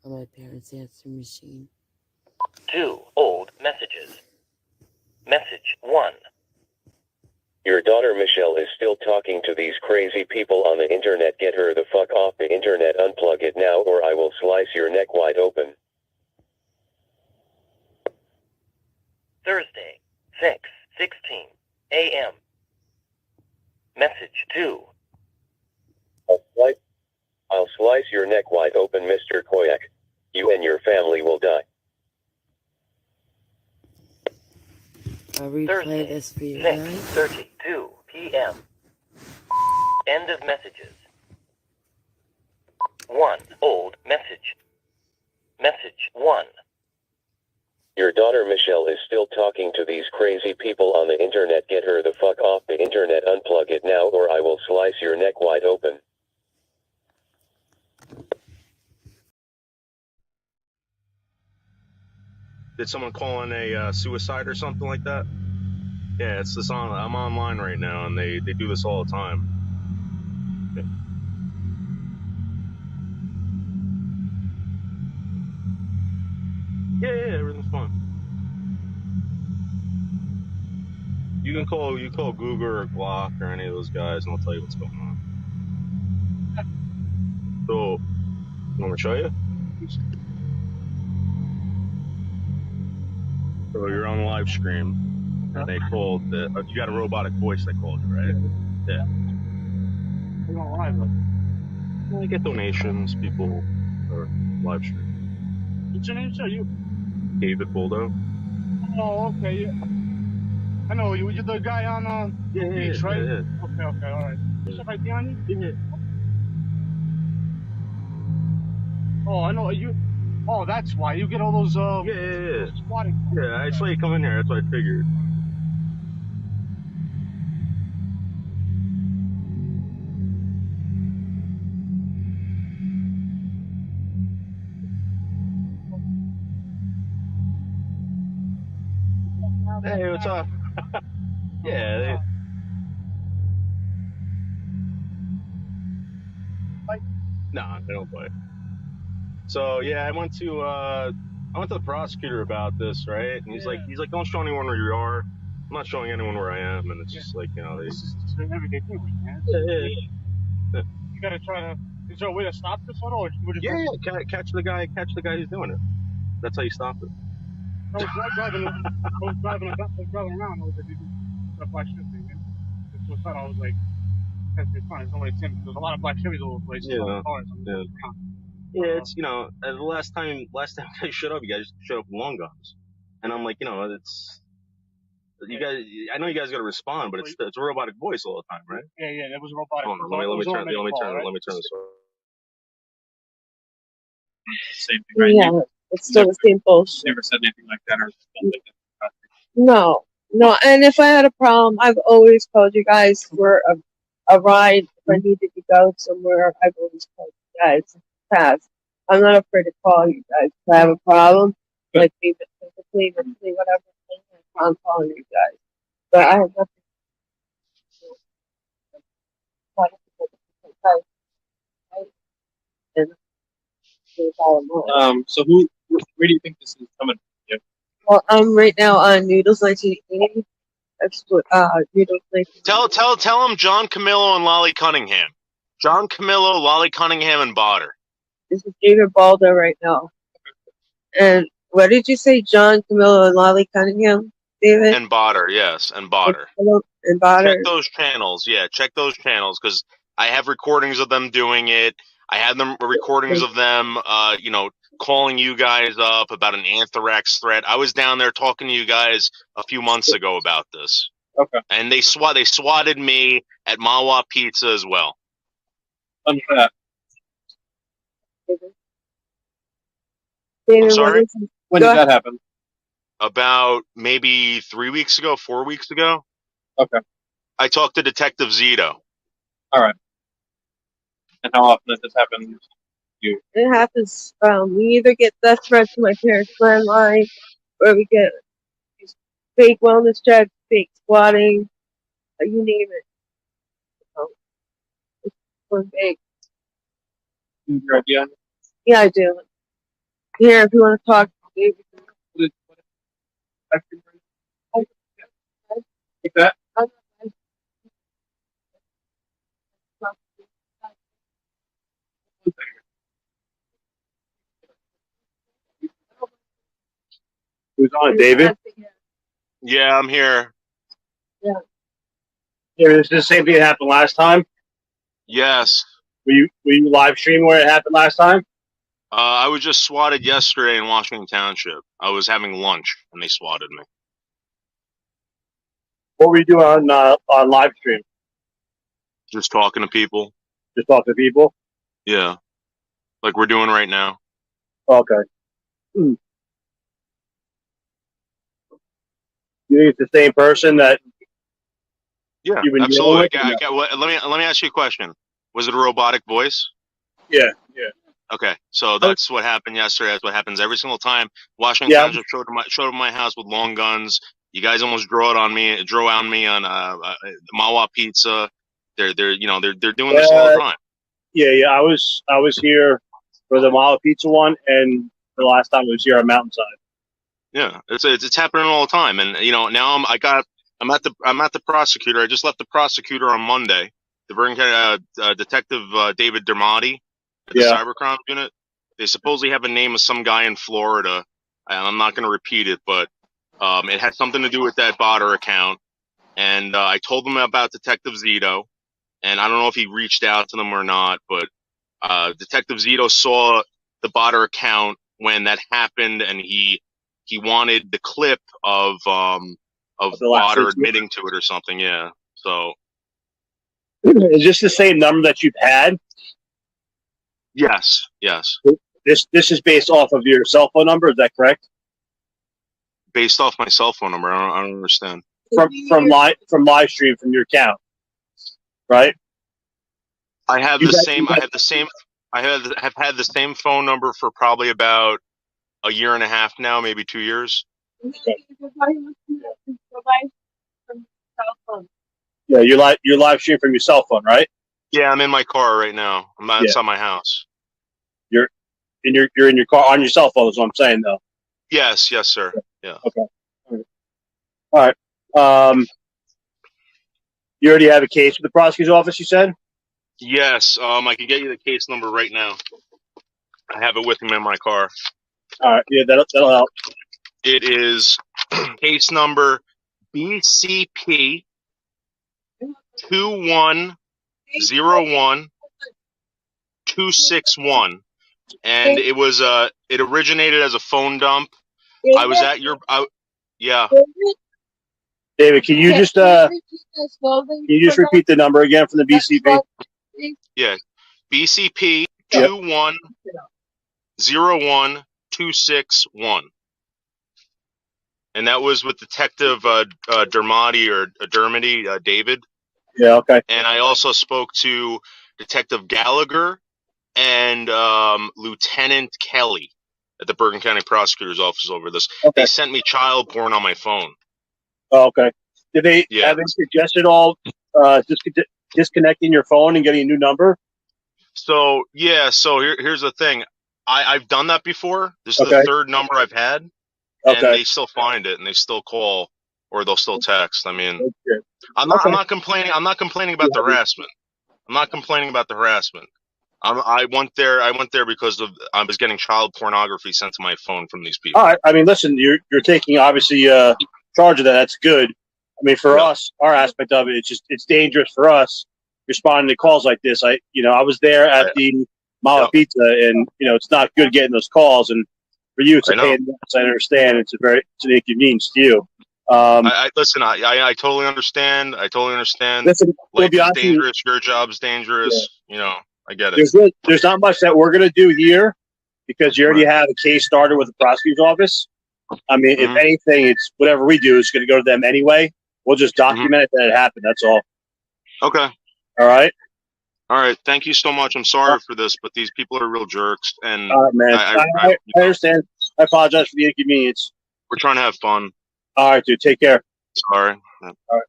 on my parents' answering machine. 2 old messages. Message 1. Your daughter Michelle is still talking to these crazy people on the internet. Get her the fuck off the internet. Unplug it now or I will slice your neck wide open. Thursday, 6:16 a.m. Message 2. I'll slice your neck wide open, Mr. Koyak. You and your family will die. I'll replay Thursday, this for you guys. 6:32 p.m. End of messages. 1 old message. Message 1. Your daughter Michelle is still talking to these crazy people on the internet. Get her the fuck off the internet. Unplug it now or I will slice your neck wide open. Did someone call in a suicide or something like that? Yeah, it's this on. I'm online right now, and they do this all the time. Yeah, everything's fine. You can call Google or Glock or any of those guys, and they'll tell you what's going on. So, you want me to show you? So you're on the live stream, and they called. You got a robotic voice. They called you, right? Yeah. You're on live, though. Well, you get donations, people, or live stream. What's your name, sir? You? David Boldo. Oh, okay. Yeah. I know you. You're the guy on beach, right? Yeah. Okay, all right. Is that ID on you? Yeah. Oh, I know you. Oh, that's why you get all those. Yeah. Squatting. Yeah, I saw you come in here. That's what I figured. Hey, what's up? Yeah. Nah, they don't play. So yeah, I went to the prosecutor about this, right? And he's like, don't show anyone where you are. I'm not showing anyone where I am, and it's just like, this is just an everyday thing, man. Yeah. You gotta try to. Is there a way to stop this at all? Or catch the guy who's doing it. That's how you stop it. I was driving around. I was like, a black Chevy, man. This was I was like, that's fine. There's nobody seeing. There's a lot of black Chevys all over the place. Yeah. Yeah, it's the last time you showed up, you guys showed up with long guns, and I'm like, it's you guys. I know you guys got to respond, but it's a robotic voice all the time, right? Yeah, it was a robotic. Hold on, let me turn this off. Same thing, right? Yeah, it's still the same bullshit. Never said anything like that or like that. No. And if I had a problem, I've always called you guys for a ride. If I needed to go somewhere, I've always called you guys in the past. I'm not afraid to call you guys if I have a problem, like even physically, mentally, whatever. I'm calling you guys. But I have nothing to do. So where do you think this is coming from? Yeah. Well, I'm right now on Noodles 1980. Noodles 1980. Tell him John Camillo and Lolly Cunningham. John Camillo, Lolly Cunningham, and Botter. This is David Baldo right now. And what did you say, John Camillo and Lolly Cunningham, David? And Botter, yes, and Botter. And Botter. Check those channels, because I have recordings of them doing it. I had recordings of them, calling you guys up about an anthrax threat. I was down there talking to you guys a few months ago about this. Okay. And they swatted me at Mawa Pizza as well. When's that? David, I'm sorry? When did that happen? About maybe 4 weeks ago. Okay. I talked to Detective Zito. All right. And how often does this happen to you? It happens. We either get death threats to my parents' landline, or we get fake wellness checks, fake squatting, you name it. It's one big. Do you have your idea? Yeah, I do. Here, if you want to talk to David. Take that. Who's on it, David? Yeah, I'm here. Yeah. Yeah, this is the same thing that happened last time. Yes. Were you live streaming where it happened last time? I was just swatted yesterday in Washington Township. I was having lunch and they swatted me. What were you doing on live stream? Just talking to people. Just talking to people? Yeah. Like we're doing right now. Okay. You think it's the same person that Yeah, you've been absolutely. dealing with? Let me ask you a question. Was it a robotic voice? Yeah. Okay, so that's what happened yesterday. That's what happens every single time. Washington Yeah. Township showed up my house with long guns. You guys almost drove on me on Mawa Pizza. They're doing this all the time. Yeah. I was here for the Mala Pizza one, and the last time I was here on Mountainside. Yeah, it's happening all the time, and now I'm at the prosecutor. I just left the prosecutor on Monday. The Bergen County Detective David Dermody at the Yeah. cybercrime unit. They supposedly have a name of some guy in Florida. I'm not going to repeat it, but it had something to do with that Botter account. And I told them about Detective Zito, and I don't know if he reached out to them or not, but Detective Zito saw the Botter account when that happened, and he wanted the clip of The last Botter incident? admitting to it or something. Yeah. So Is this the same number that you've had? yes. This is based off of your cell phone number. Is that correct? Based off my cell phone number, I don't understand. From live stream from your account, right? I have You the got- same. you got- I have the same. Have had the same phone number for probably about a year and a half now, maybe 2 years. Yeah, you're live stream from your cell phone, right? Yeah, I'm in my car right now. I'm outside my house. You're in your car on your cell phone. Is what I'm saying, though. Yes, sir. Yeah. Okay. All right. You already have a case with the prosecutor's office. You said. Yes. I can get you the case number right now. I have it with me in my car. All right. Yeah, that'll help. It is case number BCP 2101261, and it originated as a phone dump. I was at your yeah. David, can you just repeat the number again from the BCP? Yeah, BCP 2101261, and that was with Detective Dermody or Dermody David. Yeah. Okay. And I also spoke to Detective Gallagher and Lieutenant Kelly at the Bergen County Prosecutor's Office over this. Okay. They sent me child porn on my phone. Oh, okay. Did they Yeah. have they suggested all disconnecting your phone and getting a new number? So here's the thing. I've done that before. This is Okay. the third number I've had, and Okay. they still find it and they still call or they'll still text. I mean, Okay. I'm not complaining. I'm not complaining about the harassment. I'm not complaining about the harassment. I went there because I was getting child pornography sent to my phone from these people. All right. I mean, listen, you're taking obviously charge of that. That's good. I mean, for us, our aspect of it, it's dangerous for us responding to calls like this. I was there at the Mala Pizza, and it's not good getting those calls. And for you, it's a pain. I understand. It's an inconvenience to you. Listen. I totally understand. Listen, life is dangerous. Your job's dangerous. Yeah. I get it. There's not much that we're gonna do here because you already have a case started with the prosecutor's office. I mean, if anything, it's whatever we do is going to go to them anyway. We'll just document it that it happened. That's all. Okay. All right. Thank you so much. I'm sorry for this, but these people are real jerks. And man, I understand. I apologize for the inconvenience. We're trying to have fun. All right, dude. Take care. Sorry. All right.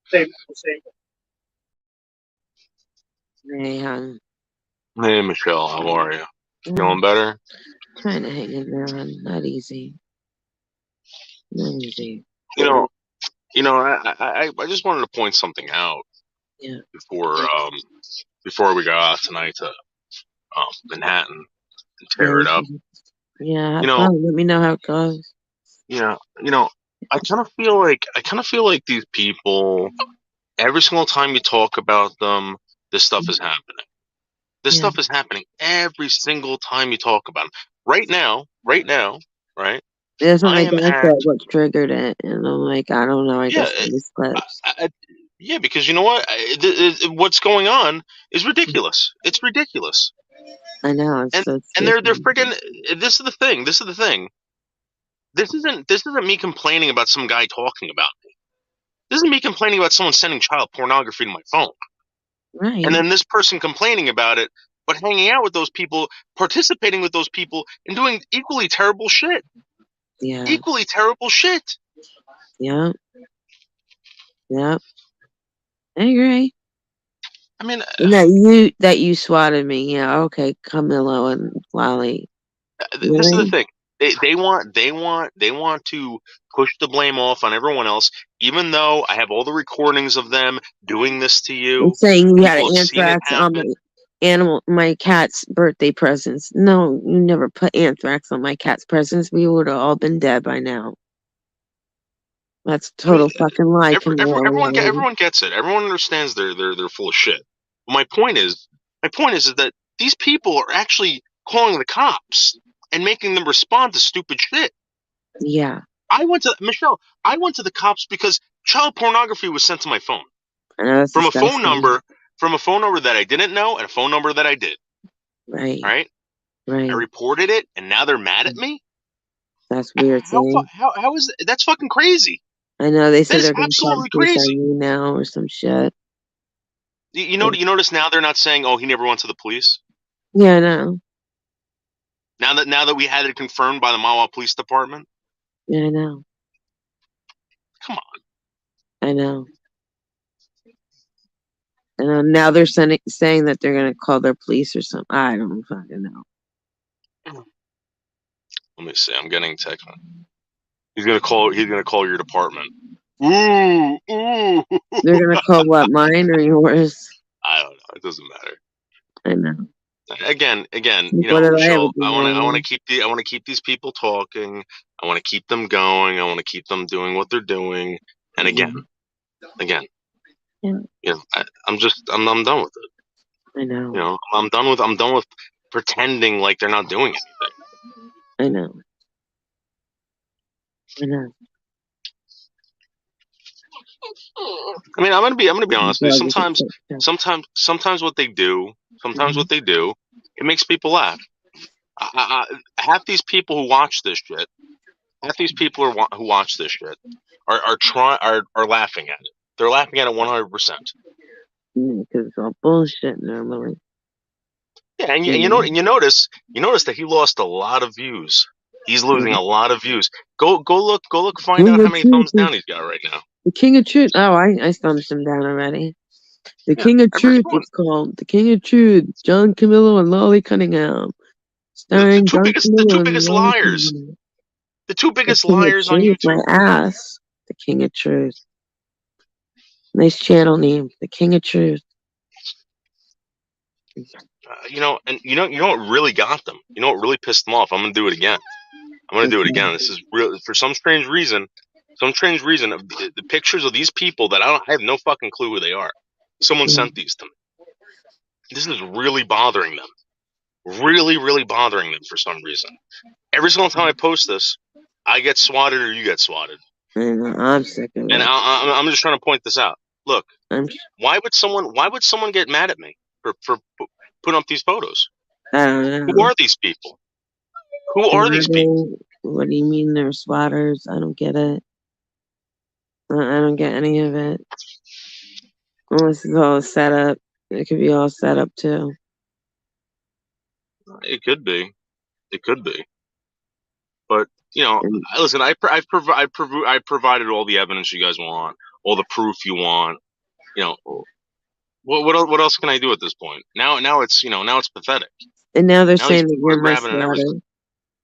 Same. Hey, Hey, Michelle, how are you? I'm Feeling better? trying to hang in there, hon. Not easy. Not easy. You know, I just wanted to point something out Yeah. before we go out tonight to Manhattan and tear it up. Yeah, You have know, fun. Let me know how it goes. you know, I kind of feel like these people. Every single time you talk about them, this stuff is happening. This Yeah. stuff is happening every single time you talk about them. Right now, right? That's what I my am dad at said, what triggered it. And I'm like, I don't know. I yeah. guess the I, clips. I, yeah, because you know what? What's going on is ridiculous. It's ridiculous. I know. It's And so they're stupid. friggin' this is the thing. This is the thing. This isn't me complaining about some guy talking about me. This isn't me complaining about someone sending child pornography to my phone. Right. And then this person complaining about it, but hanging out with those people, participating with those people, and doing equally terrible shit. Yeah. Equally terrible shit. Yeah. Yeah. I agree. I mean, And that you swatted me. Yeah. Okay. Camilo and Lolly. this is the Really? thing. They want to push the blame off on everyone else, even though I have all the recordings of them doing this to you. And saying you had People an have seen it anthrax on happen. my cat's birthday presents. No, you never put anthrax on my cat's presents. We would have all been dead by now. That's a I mean, total fucking lie, Camilo. everyone gets it. Everyone understands they're full of shit. But my point is that these people are actually calling the cops and making them respond to stupid shit. Yeah. I went to the cops because child pornography was sent to my phone I know that's from a phone disgusting. number that I didn't know and a phone number that I did. Right. All right, I Right. reported it, and now they're mad at me. That's weird thing. How is that's fucking crazy? I know they That said is they're gonna call the absolutely police on crazy. you now or some shit. You notice now they're not saying, "Oh, he never went to the police." Yeah, I know. Now that we had it confirmed by the Mahwah Police Department. Yeah, I know. Come on. I know. And now they're saying that they're gonna call their police or something. I don't fucking know. Let me see. I'm getting text. He's gonna call your department. Ooh. They're gonna call what, mine or yours? I don't know. It doesn't matter. I know. Again, What did I ever Michelle, do I want to wrong? keep these people talking. I want to keep them going. I want to keep them doing what they're doing. And again, Yeah. I'm done with it. I know. I'm done with pretending like they're not doing anything. I know. I know. I mean, I'm gonna be honest with you. Sometimes what they do, it makes people laugh. Half these people who watch this shit, who watch this shit, are laughing at it. They're laughing at it 100%. Because it's all bullshit normally. Yeah, and you notice that he lost a lot of views. He's losing a lot of views. Go look, find out how many thumbs down he's got right now. The King of Truth. Oh, I thumbs him down already. The Yeah, King of Truth. everyone. It's called The King of Truth. John Camillo and Lolly Cunningham, starring John Camillo and Lolly Liars. Cunningham. The two biggest The King of liars on Truth, YouTube. my ass. The King of Truth. Nice channel name. The King of Truth. You know what really got them? You know what really pissed them off? I'm gonna do it again. This is real. For some strange reason, the pictures of these people that I have no fucking clue who they are. Someone sent these to me. This is really bothering them. Really, really bothering them for some reason. Every single time I post this, I get swatted or you get swatted. I'm sick of it. And I'm just trying to point this out. Look, why would someone get mad at me for putting up these photos? I don't know. Who are these people? Who are these people? What do you mean they're swatters? I don't get it. I don't get any of it. Well, this is all set up. It could be all set up too. It could be. But listen. I provided all the evidence you guys want, all the proof you want. What else can I do at this point? Now it's now it's pathetic. And now they're Now these saying that people are you're my grabbing at everything.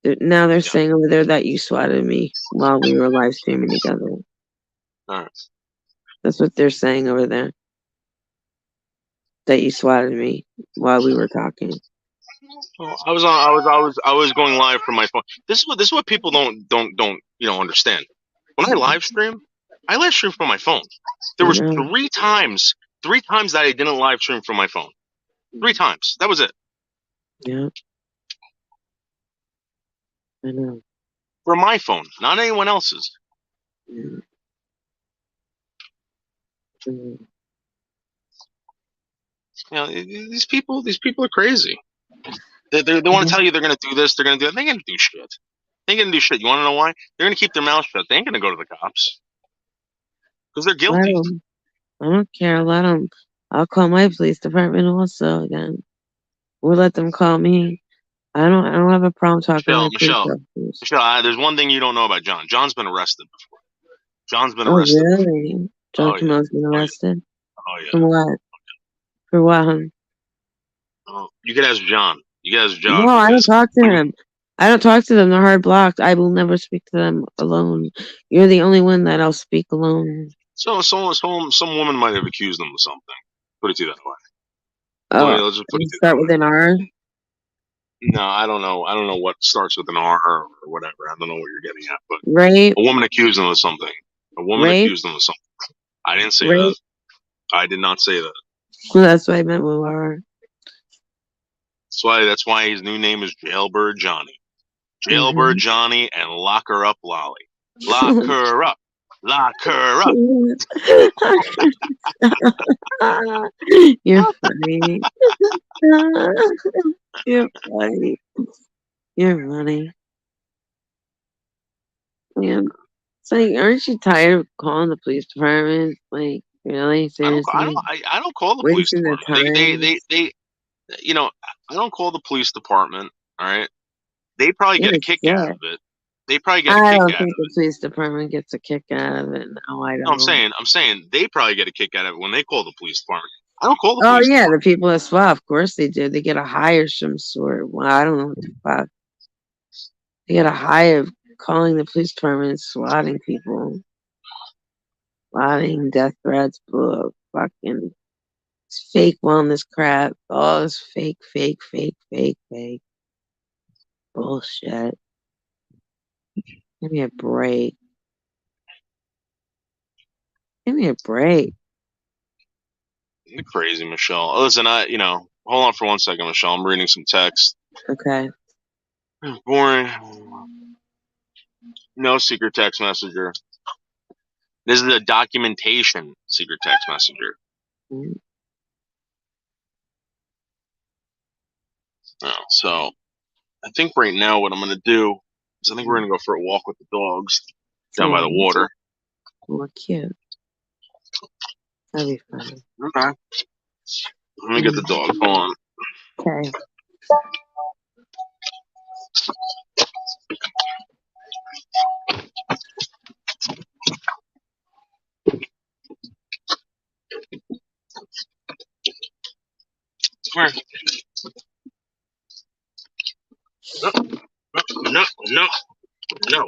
swatter. Now they're Yeah. saying over there that you swatted me while we were live streaming together. All right. That's what they're saying over there. That you swatted me while we were talking. Well, I was going live from my phone. This is what people don't understand. When I live stream from my phone. There was Yeah. 3 times that I didn't live stream from my phone. 3 times. That was it. Yeah. I know. From my phone, not anyone else's. Yeah. Mm. These people are crazy. They want to tell you they're going to do this, they're going to do that. They ain't going to do shit. They ain't going to do shit. You want to know why? They're going to keep their mouth shut. They ain't going to go to the cops. Because they're Let guilty. 'em. I don't care. Let them. I'll call my police department also again. Or let them call me. I don't have a problem talking to my police officers. Michelle, there's one thing you don't know about John. John's been arrested before. John's been Oh, arrested. really? John Oh, yeah. Camel's been arrested? Oh, yeah. For what? For what, hon? Oh, you could ask John. No, I don't talk to him. I don't talk to them. They're hard blocked. I will never speak to them alone. You're the only one that I'll speak alone. So some woman might have accused them of something. Put it to you that way. Oh, Let's just put it to you start that with way. an R? No, I don't know. I don't know what starts with an R or whatever. I don't know what you're getting at. But Rape? a woman accused them of something. Rape? I didn't say Rape? that. I did not say that. Well, that's what I meant with R. That's why his new name is Jailbird Johnny. Jailbird Johnny and Lock Her Up Lolly. Lock her up. Lock her up. You're funny. You're funny. You're funny. Man, it's like, aren't you tired of calling the police department? Like, really? Seriously? I don't call the police Wasting their department. time. They I don't call the police department. All right. They probably get a kick out of it. I don't think the police department gets a kick out of it. No, I don't. No, I'm saying they probably get a kick out of it when they call the police department. I don't call the police Oh, yeah, department. the people at SWAT, of course they do. They get a high of some sort. Well, I don't know what the fuck. They get a high of calling the police department and swatting people. Swatting, death threats, fucking fake wellness crap. All this fake bullshit. Give me a break. Give me a break. You're crazy, Michelle. Listen, hold on for 1 second, Michelle. I'm reading some text. Okay. Boring. No secret text messenger. This is a documentation secret text messenger. Mm. So, I think right now what I'm going to do is I think we're going to go for a walk with the dogs down by the water. Oh, cute. That'd be fun. Okay. Let me get the dog. Hold on. Okay. Come here. No.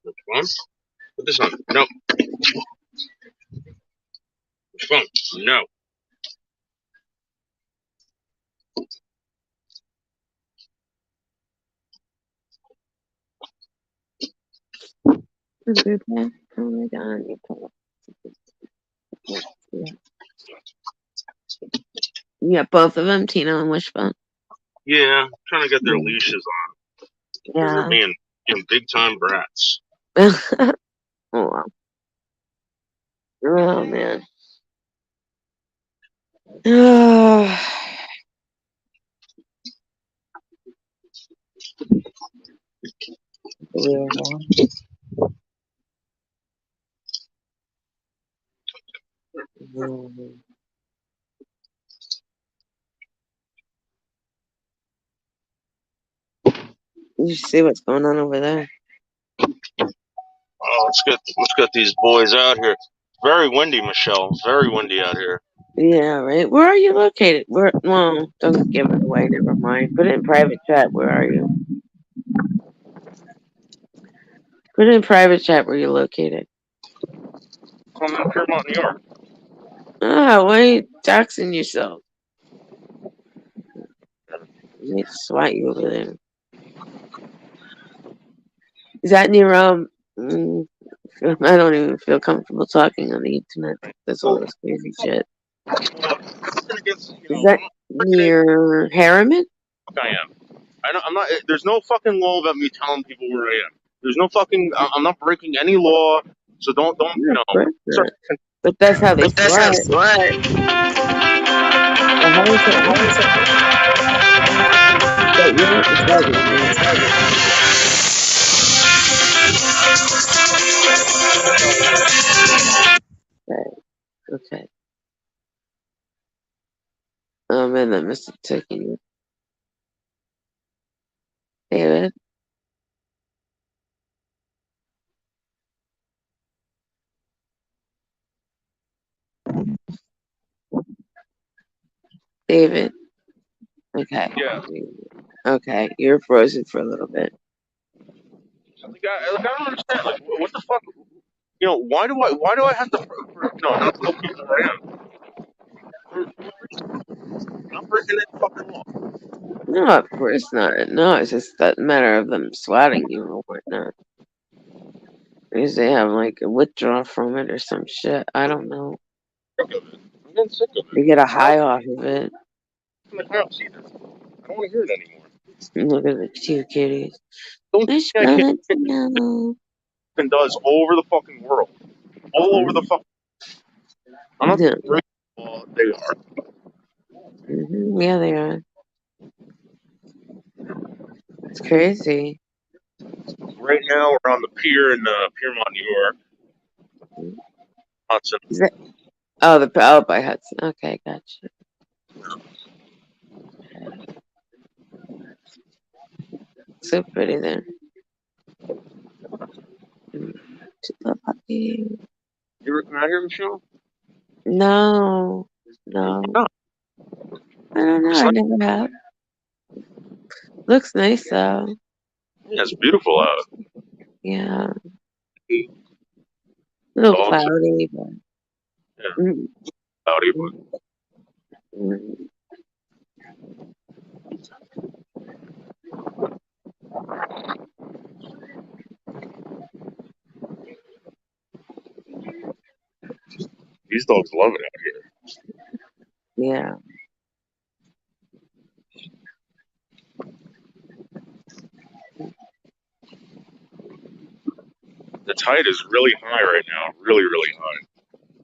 Which one? Put this on. No. Which one? No. Oh my god. You got both of them, Tino and Wishbone? Yeah, I'm trying to get their leashes on. Yeah. They're being big time brats. Oh, wow. Oh, man. You see what's going on over there? Oh, let's get these boys out here. Very windy, Michelle. Very windy out here. Yeah, right. Where are you located? Where? Well, don't give it away. Never mind. Put it in private chat. Where are you? Put it in private chat where you're located. I'm in Piermont, New York. Ah, why are you doxing yourself? Let me swat you over there. Is that near I don't even feel comfortable talking on the internet. That's all this crazy shit. Nothing against, Is that I'm not freaking near Harriman? I am. I'm not. There's no fucking law about me telling people where I am. There's no fucking. I'm not breaking any law. So don't. Yeah, of course Start, not. But that's how they but that's how swat. it's right. Well, how is it? That you? It's like okay. And then Mr. Ticky. David. David. Okay. Yeah. Okay. You're frozen for a little bit. I don't understand. Like, what the fuck? Why do I have to? Not tell people where I am. I'm not breaking any fucking law. No, of course not. No, it's just that matter of them swatting you or whatnot. Because they have like a withdrawal from it or some shit. I don't know. I'm getting sick of They it. get a high off of it. I'm in the house either. I don't want to hear it anymore. Look at the cute kitties. Don't I think I can't. want to know. Fucking does all over the fucking world, all over the fucking. I'm not Yeah. breaking the law. They are. Yeah, they are. It's crazy. Right now, we're on the pier in Piermont, New York. Hudson. Is that by Hudson. Okay, gotcha. So pretty there. Little puppy. You ever come out here, Michelle? No. No. No. I don't know. I never have. Looks nice though. Yeah, it's beautiful out. Yeah. A little Dogs. cloudy, but Yeah. Cloudy, but these dogs love it out here. yeah. The tide is really high right now. Really, really high.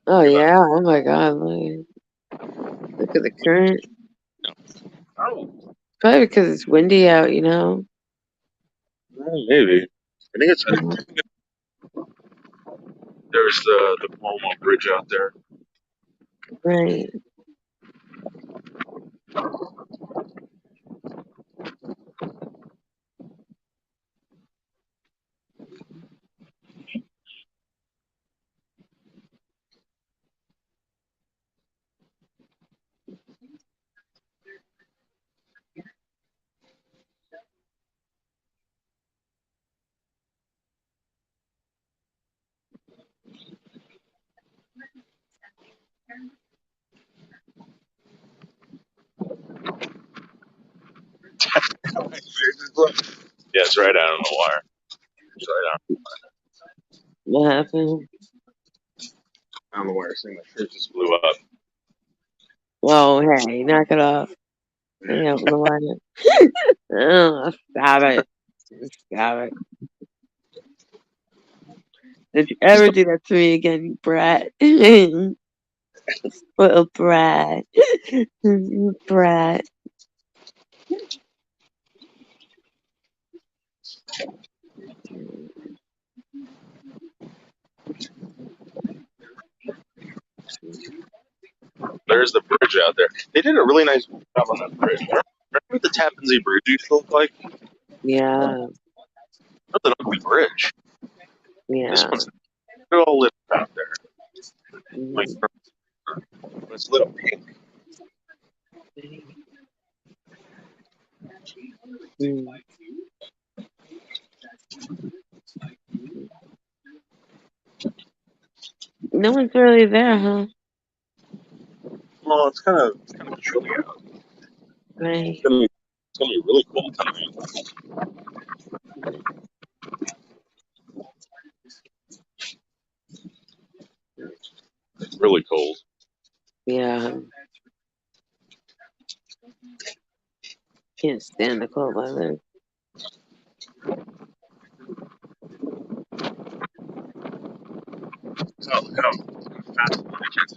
Oh yeah. Oh my God. Look at the current. Oh. Probably because it's windy out, you know. Maybe. I think it's. There's the Cuomo Bridge out there. Right. Yeah, it's right out on the wire. It's right out. What happened? On the wire. Saying my shirt just blew up. Whoa, hey, knock it off. Yeah, on the wire. Oh, stop it. Stop it. If you ever do that to me again, you brat. Little brat. Brat. There's the bridge out there. They did a really nice job on that bridge. Remember what the Tappan Zee Bridge used to look like? Yeah. That's an ugly bridge. Yeah. This one's all lit out there. Like, It's a little pink. Mm. No one's really there, huh? Well, it's kind of chilly out. Right. It's gonna be really cold tonight. Really cold. Yeah. Can't stand the cold weather. Oh, look how fast the gets.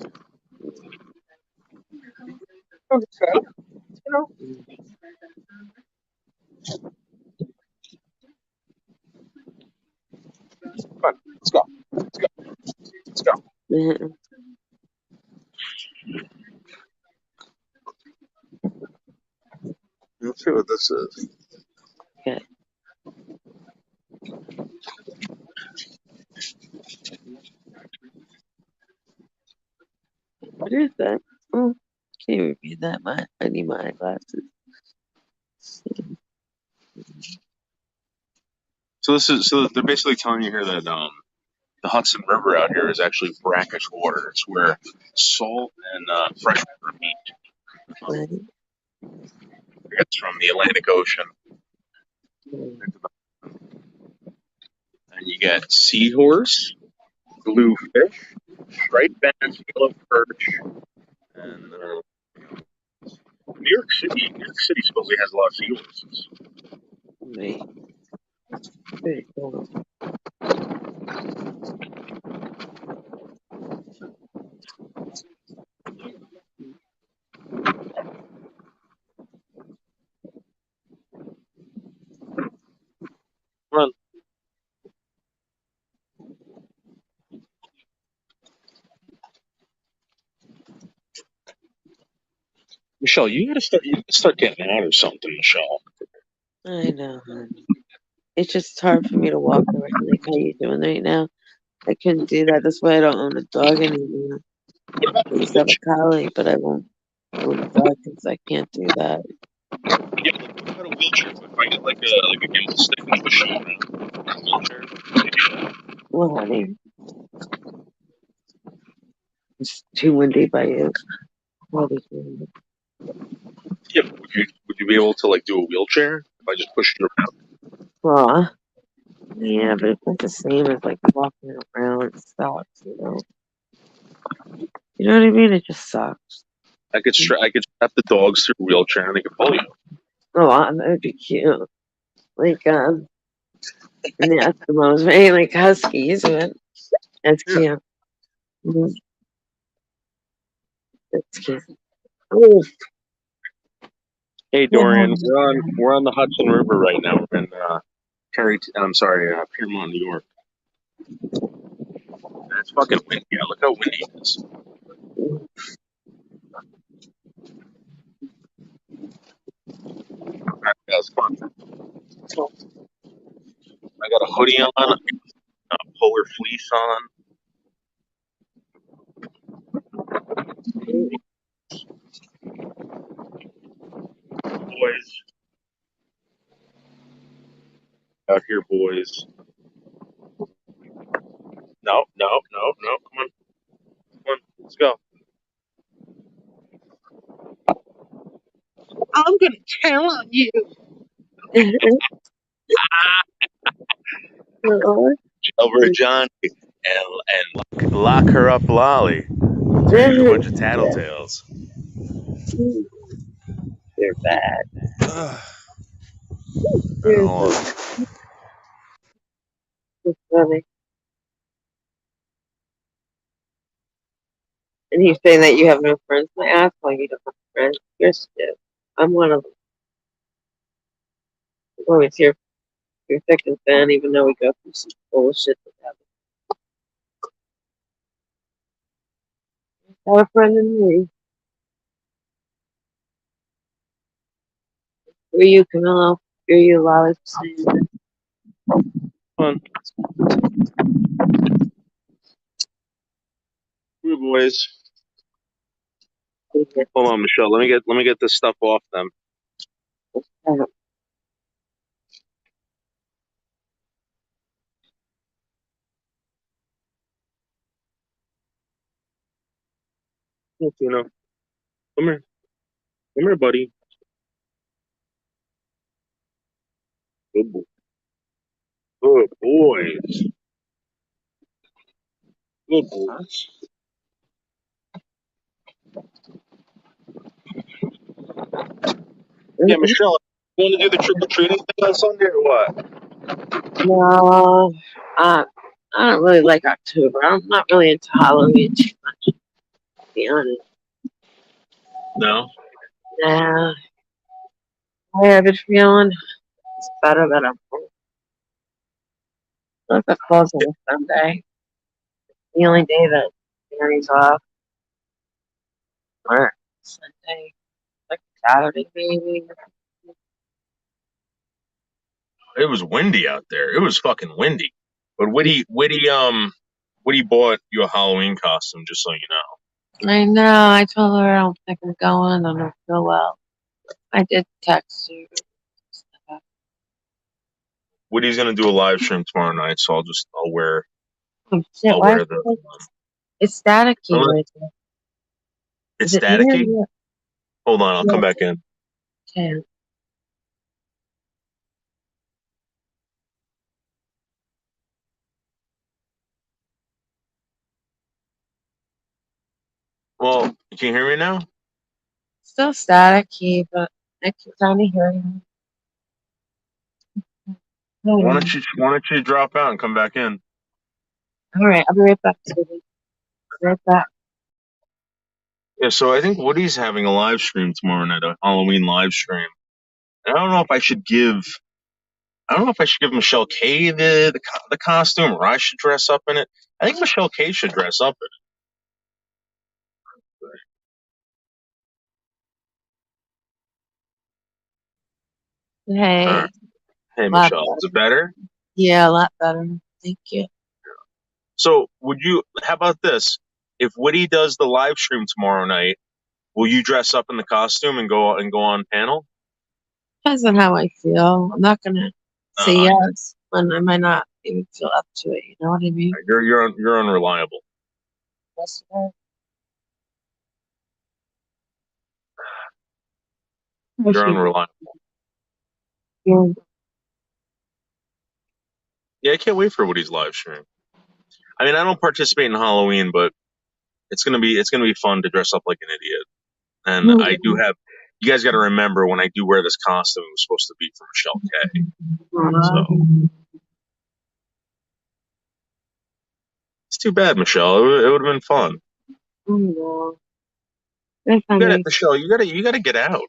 Come on, let's go. Let's go. Let's go. Let's see what this is. Okay. What is that? Oh, can't even read that. I need my eyeglasses. So they're basically telling you here that the Hudson River out here is actually brackish water. It's where salt and freshwater meet. Right. It's from the Atlantic Ocean. Mm. And you get seahorse, bluefish, striped bass, yellow perch, and New York City supposedly has a lot of seahorses. Right. Very cool. Run. Michelle, you gotta start getting out or something, Michelle. I know, honey. It's just hard for me to walk around like how you doing right now. I couldn't do that. That's why I don't own a dog anymore. What about I used to have a collie, but I won't own a dog because I can't do that. what about a wheelchair? If I get like a gimbal stick and push it around a wheelchair? Well, honey, it's too windy by you. Probably too windy. Yeah, but would you be able to like do a wheelchair if I just pushed it around? Well, yeah, but it's not the same as like walking around. It sucks, you know. You know what I mean? It just sucks. I could strap the dogs to a wheelchair and they could pull you. Oh, that would be cute. Like, in the Eskimos, right? Like huskies, but that's cute. Mhm. That's cute. Oh, Hey yeah. Dorian, we're on the Hudson River right now. We're in Piermont, New York. And it's fucking windy. Look how windy it is. Alright, guys, come on. I got a hoodie on, a polar fleece on. Boys. Out here, boys. No. Come on. Let's go. I'm gonna tell on you. Over Johnny and lock her up, Lolly. Turn into a bunch of tattletales. They're bad. It's funny. And he's saying that you have no friends. I ask why you don't have friends. You're stiff. I'm one of them. I'm always here through thick and thin, even though we go through some bullshit together. Have a friend in me. Were you, Camilo? Were you, Lolly? Fun. Good boys. Hold on, Michelle. Let me get this stuff off them. Look, come here. Come here, buddy. Good boy. Good boys. Good boys. Yeah, Michelle, you want to do the trick or treating thing on Sunday or what? No, I don't really like October. I'm not really into Halloween too much, to be honest. No. Nah, I have it feeling it's better that I'm home. Look, the close on a Sunday. The only day that Mary's off. Or Sunday, like Saturday maybe. It was windy out there. It was fucking windy. But Woody bought you a Halloween costume, just so you know. I know. I told her I don't think I'm going. I don't feel well. I did text you. Woody's gonna do a live stream tomorrow night, so I'll wear Oh, shit, I'll why wear is the. it, it's staticky Hello? right there. It's Is it me or staticky. you? Hold on, I'll come back in. Okay. Well, you can hear me now. Still staticky, but I can kind of hear you. Why don't you drop out and come back in? All right, I'll be right back, sweetie. Right back. Yeah, so I think Woody's having a live stream tomorrow night, a Halloween live stream. And I don't know if I should give Michelle K the costume, or I should dress up in it. I think Michelle K should dress up in it. All Hey, right. Hey, lot Michelle, is better. it better? Yeah, a lot better. Thank you. So, how about this? If Woody does the live stream tomorrow night, will you dress up in the costume and go on panel? Depends on how I feel. I'm not gonna say Uh, yes when I might not even feel up to it. You know what I mean? you're unreliable. Yesterday. You're unreliable. Yeah. Yeah, I can't wait for Woody's live stream. I mean, I don't participate in Halloween, but it's gonna be fun to dress up like an idiot. And I do have. You guys got to remember when I do wear this costume, it was supposed to be for Michelle K. So it's too bad, Michelle. It would have been fun. Oh, Michelle. You gotta get out.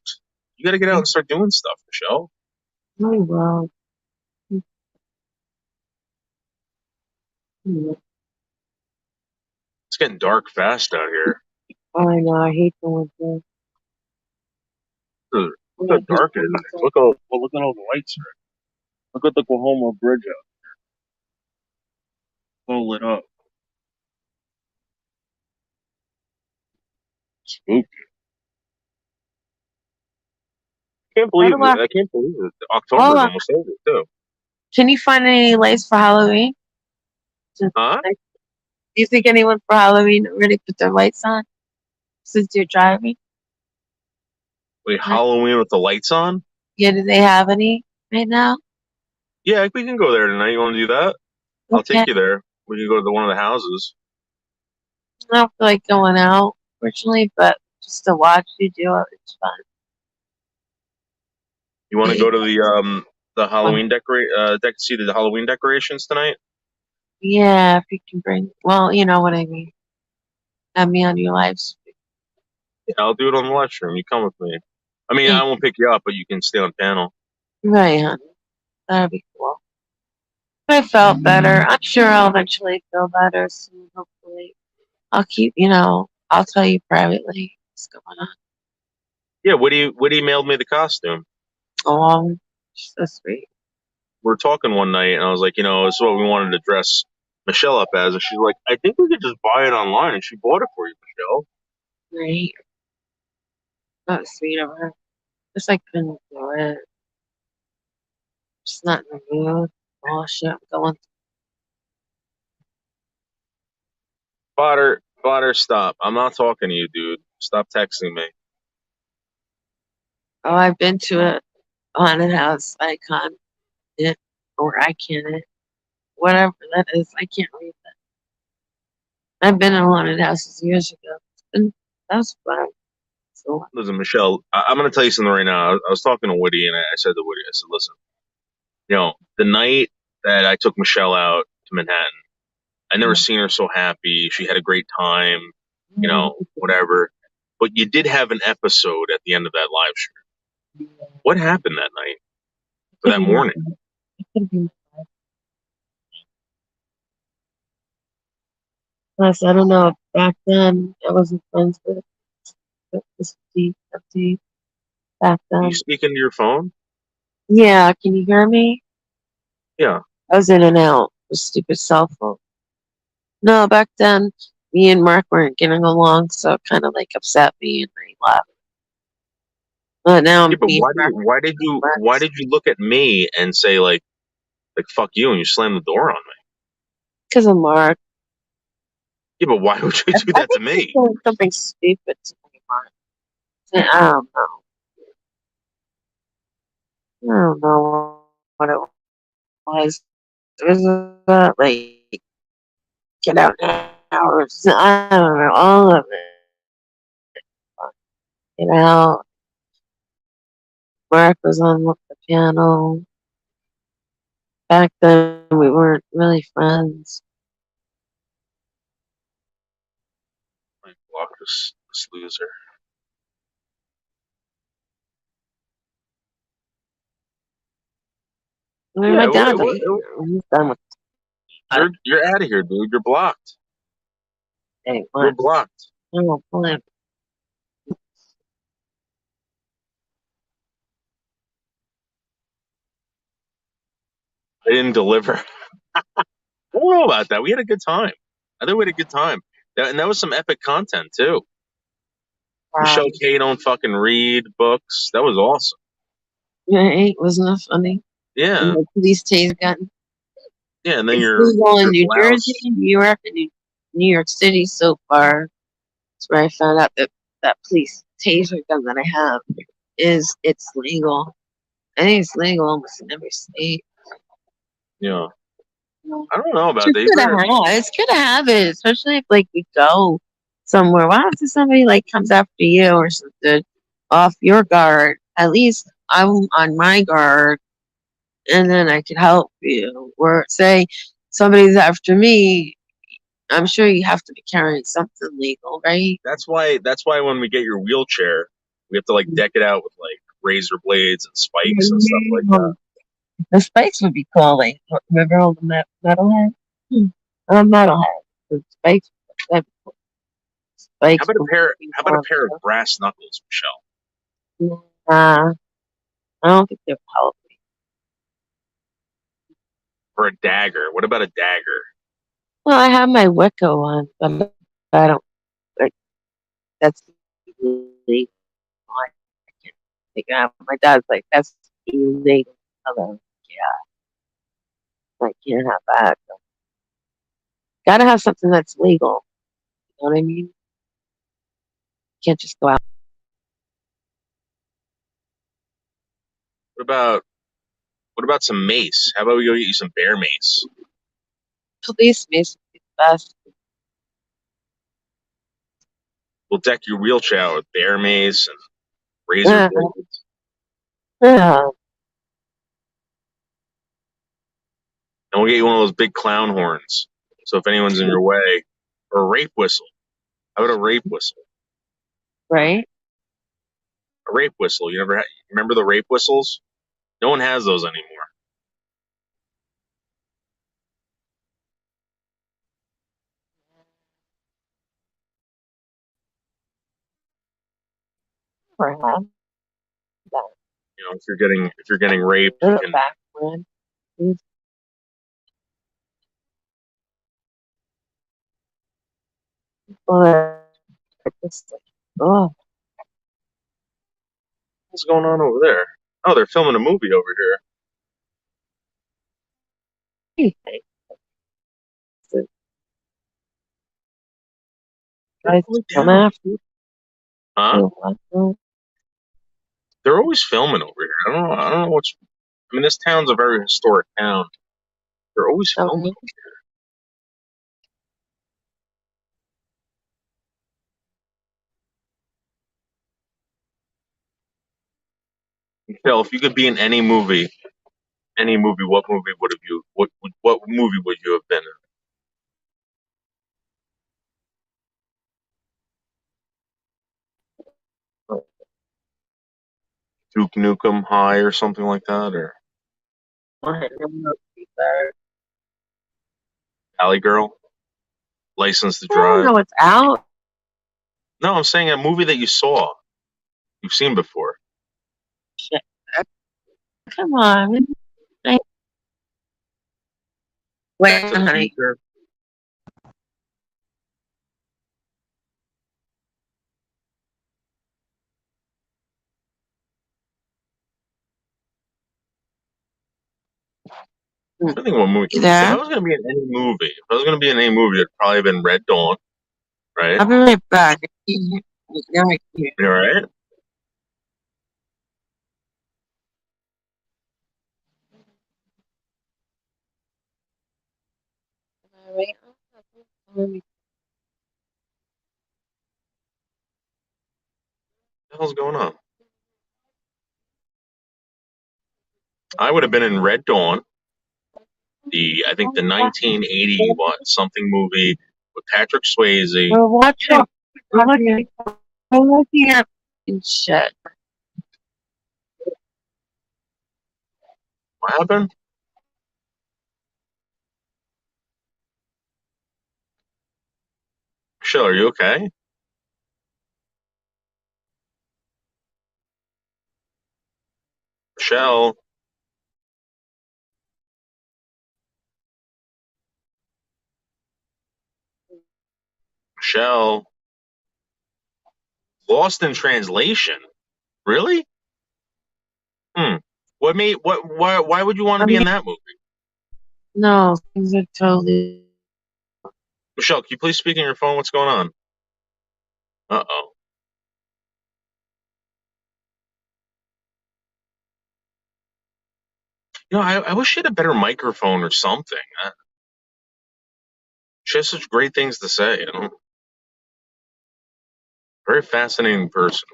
You gotta get out and start doing stuff, Michelle. Oh, well. It's getting dark fast out here. I know. I hate the winter. Look how dark it is. Look at all the lights are. Look at the Oklahoma Bridge out there. All lit up. Spooky. How do I? I can't believe it. October's Hold on. almost over too. Can you find any lights for Halloween? Huh? Do you think anyone for Halloween already put their lights on since you're driving? Wait, Halloween with the lights on? Yeah, do they have any right now? Yeah, we can go there tonight. You want to do that? I'll Okay. take you there. We can go to one of the houses. I don't feel like going out, fortunately, but just to watch you do it, it's fun. You want to go to the Halloween see the Halloween decorations tonight? Yeah, if you can bring, well, you know what I mean. Have me on your live stream. Yeah, I'll do it on the live stream. You come with me. I mean, I won't pick you up, but you can stay on panel. Right, honey. That'd be cool. I felt better. I'm sure I'll eventually feel better soon, hopefully. I'll keep, I'll tell you privately what's going on. Yeah, Woody mailed me the costume. Oh, so sweet. We were talking one night, and I was like, this is what we wanted to dress Michelle up as. And she's like, I think we could just buy it online. And she bought it for you, Michelle. Right. Not sweet of her. Just I couldn't do it. Just not in the mood. Oh shit, I'm going. Potter, stop. I'm not talking to you, dude. Stop texting me. Oh, I've been to a haunted house icon it or icon it. Whatever that is. I can't read that. I've been in haunted houses years ago. That was fun. So Listen, Michelle, I'm going to tell you something right now. I was talking to Woody, and I said to Woody, I said, listen, the night that I took Michelle out to Manhattan, I never seen her so happy. She had a great time, whatever. But you did have an episode at the end of that live stream. What happened that night or that morning? plus, I don't know. Back then, I wasn't friends with this empty back Are then. you speaking to your phone? Yeah, can you hear me? Yeah. I was in and out with stupid cell phone. No, back then, me and Mark weren't getting along, so it kind of like upset me and I left. But now Yeah, but me and Mark are why friends. did you look at me and say like fuck you and you slam the door on me? Because of Mark. Yeah, but why would you do I that to think he's me? doing something stupid to me, Mark. I don't know. I don't know what it was. It was like get out now or I don't know, all of it. Get out. Mark was on the piano. Back then, we weren't really friends. Like, block this loser. I mean, Yeah, my dad, he's done with that. you're out of here, dude. You're blocked. Hey, You're what? blocked. I don't plan. I didn't deliver. I don't know about that. We had a good time. I think we had a good time. And that was some epic content too. Michelle K don't fucking read books. That was awesome. Right? Wasn't that funny? Yeah. And the police taser gun. Yeah, and then It's your legal in your New Jersey, blouse. New York, and New York City so far. That's where I found out that that police taser gun that I have it's legal. I think it's legal almost in every state. Yeah. You know. I don't know It's about that. just You good to better have. It's good to have it, especially if like we go somewhere. Why don't somebody like comes after you or something off your guard? At least I'm on my guard, and then I could help you. Or say somebody's after me. I'm sure you have to be carrying something legal, right? that's why when we get your wheelchair, we have to like deck it out with like razor blades and spikes and stuff like that. The spikes would be cool. Like, remember all the metalhead? Metalhead. The spikes. That'd be cool. How Spikes. about a pair Would be how about a pair of brass knuckles, Michelle? Nah, I don't think they're help. Or a dagger? What about a dagger? Well, I have my Wicca one, but I don't like that's illegal. I can't figure out. My dad's like, that's illegal. I'm like, yeah, I can't have that. Gotta have something that's legal. You know what I mean? Can't just go out. What about some mace? How about we go get you some bear mace? Police may be the best. We'll deck your wheelchair out with bear mace and razor blades. Yeah. And we'll get you one of those big clown horns. So if anyone's in your way, or a rape whistle. How about a rape whistle? Right? A rape whistle. You never remember the rape whistles? No one has those anymore. Perhaps. That. If you're getting raped, you can. Back when. Or just like, oh, What's going on over there? Oh, they're filming a movie over here. Anything. They're Guys going come down. after you. Huh? Oh, They're always filming over here. I don't know what's. I mean, this town's a very historic town. They're always filming. Michelle, if you could be in any movie, what movie would have you? What movie would you have been in? Duke Nukem High or something like that, or Alley Girl, License to I don't Drive. know it's out. No, I'm saying a movie that you saw, you've seen before. Shit. Come on. Wait, Back to the honey. Future. I think what movie. You If I there? was gonna be in any movie, it'd probably have been Red Dawn, right? I'll be right back. You're right here. You all right? What the hell's going on? I would have been in Red Dawn, I think the 1980 something movie with Patrick Swayze. We're watching. We're looking at shit. What happened? Michelle, are you okay? Michelle, Michelle, Lost in Translation. Really? What made why would you want to be in that movie? No, things are totally. Michelle, can you please speak in your phone? What's going on? Uh-oh. I wish she had a better microphone or something. She has such great things to say, Very fascinating person.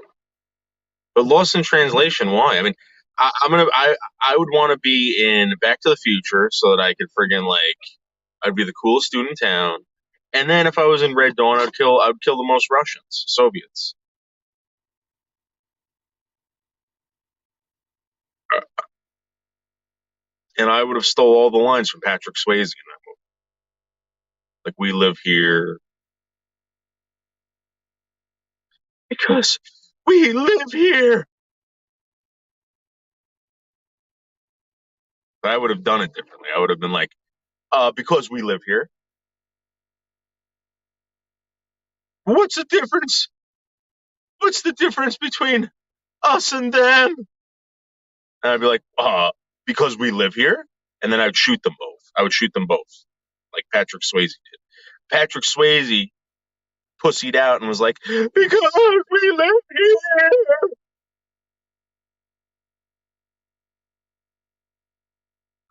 But Lost in Translation, why? I mean, I would want to be in Back to the Future so that I could friggin' I'd be the coolest dude in town. And then if I was in Red Dawn, I'd kill the most Russians, Soviets. And I would have stole all the lines from Patrick Swayze in that movie. Like, we live here because we live here. But I would have done it differently. I would have been like, because we live here. What's the difference? What's the difference between us and them? And I'd be like, because we live here. And then I'd shoot them both. I would shoot them both, like Patrick Swayze did. Patrick Swayze pussied out and was like, because we live here.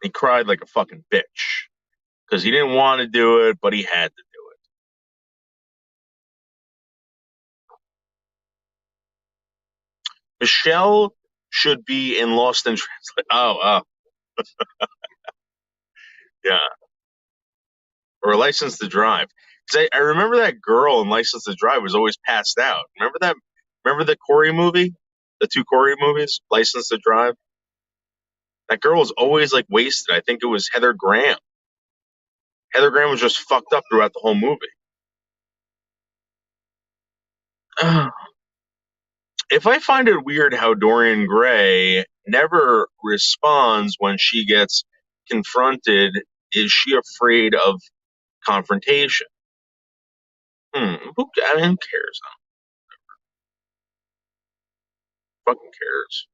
He cried like a fucking bitch because he didn't want to do it, but he had to do it. Michelle should be in Lost in Translation. Oh, yeah. Or License to Drive. I remember that girl in License to Drive was always passed out. Remember that? Remember the Corey movie? The two Corey movies, License to Drive? That girl was always wasted. I think it was Heather Graham. Heather Graham was just fucked up throughout the whole movie. If I find it weird how Dorian Gray never responds when she gets confronted, is she afraid of confrontation? Who cares? Fucking cares.